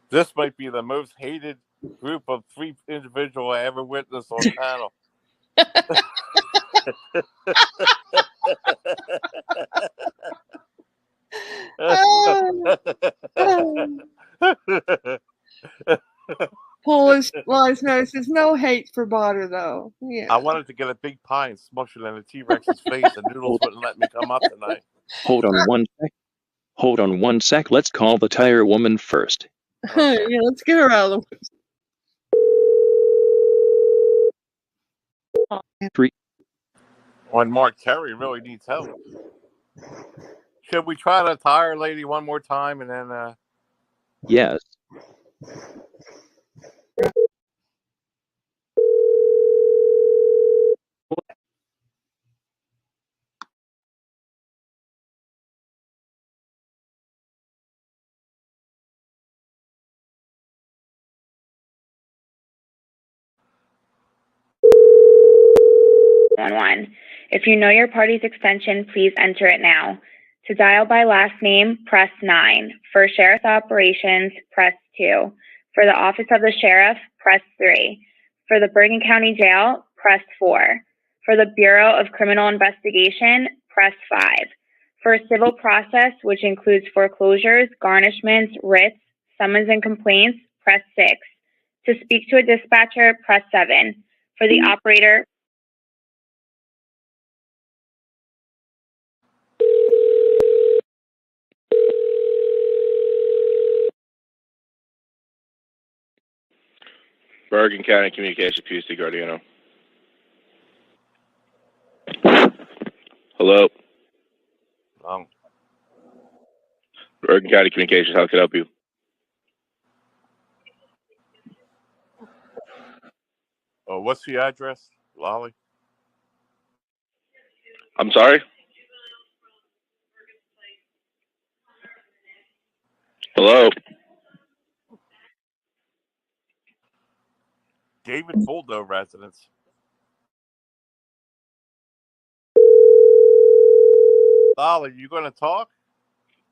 This might be the most hated group of 3 individuals I ever witnessed on panel. Polish Lives Matter says no hate for Butter, though. Yeah. I wanted to get a big pie and smush it in a T-Rex's face, and Noodles wouldn't let me come up tonight. Hold on one sec. Let's call the tire woman first. Yeah, let's get her out of the way. Three. When Mark Terry really needs help. Should we try the tire lady one more time and then? Yes. If you know your party's extension, please enter it now. To dial by last name, press 9. For Sheriff's Operations, press 2. For the Office of the Sheriff, press 3. For the Bergen County Jail, press 4. For the Bureau of Criminal Investigation, press 5. For civil process, which includes foreclosures, garnishments, writs, summons, and complaints, press 6. To speak to a dispatcher, press 7. For the operator, Bergen County Communications, PST Guardiano. Hello. Bergen County Communications, how can I help you? Oh, what's the address, Lolly? I'm sorry? Hello? David Foldo residence. Lolly, you going to talk?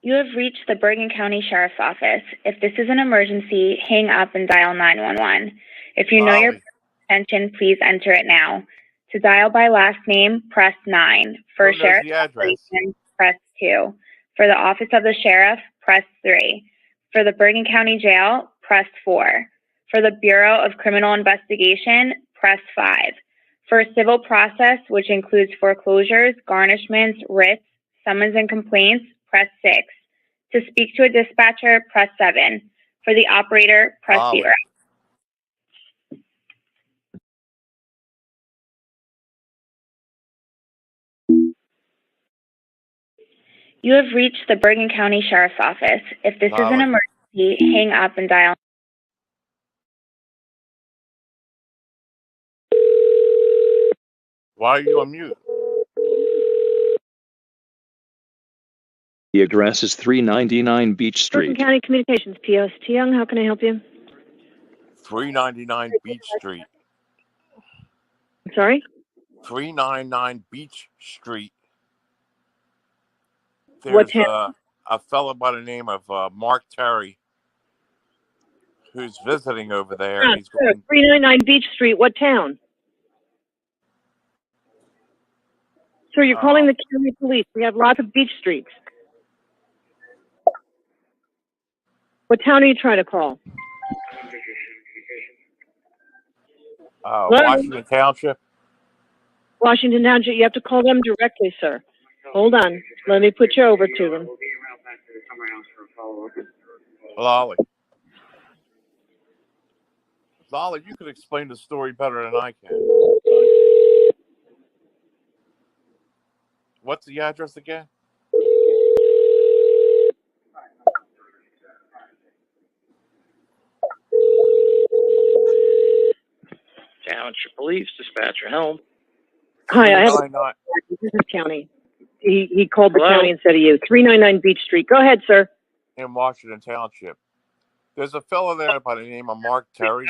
you have reached the Bergen County Sheriff's Office. If this is an emergency, hang up and dial 911. If you know your extension, please enter it now. To dial by last name, press 9. For Sheriff's Operations, press 2. For the Office of the Sheriff, press 3. For the Bergen County Jail, press 4. For the Bureau of Criminal Investigation, press 5. For civil process, which includes foreclosures, garnishments, writs, summons, and complaints, press 6. To speak to a dispatcher, press 7. For the operator, press 0. You have reached the Bergen County Sheriff's Office. If this is an emergency, hang up and dial. Why are you on mute? The address is 399 Beach Bergen Street. County Communications, PST Young, how can I help you? 399 Beach Street. I'm sorry? 399 Beach Street. What There's town? a fellow by the name of Mark Terry who's visiting over there. And he's going, 399 Beach Street, what town? Sir, you're calling the county police. We have lots of beach streets. What town are you trying to call? Washington Township. Washington Township. You have to call them directly, sir. Hold on. Let me put you over to them. Lolly. Lolly, you could explain the story better than I can. What's the address again? Township Police, dispatcher, help. Hi, I have this is county. He called the county instead of you. 399 Beach Street. Go ahead, sir. In Washington Township. There's a fellow there by the name of Mark Terry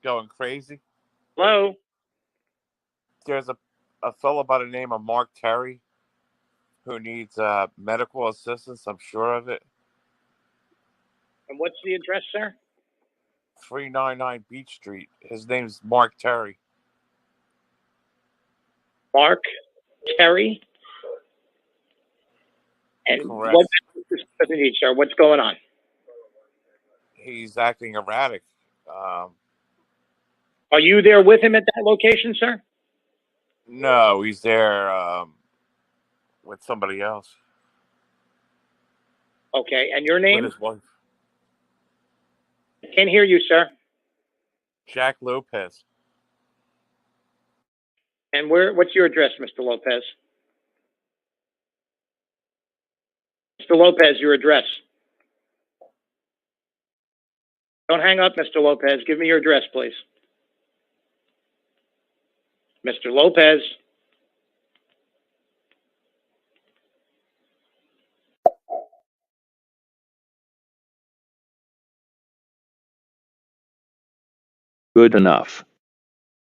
going crazy. Hello? There's a fellow by the name of Mark Terry who needs medical assistance, I'm sure of it. And what's the address, sir? 399 Beach Street. His name's Mark Terry. Mark Terry? And Correct. what's the need, sir? What's going on? He's acting erratic. Are you there with him at that location, sir? No, he's there with somebody else. Okay, and your name? With his wife. Can't hear you, sir. Jack Lopez. And what's your address, Mr. Lopez? Mr. Lopez, your address. Don't hang up, Mr. Lopez. Give me your address, please. Mr. Lopez. Good enough.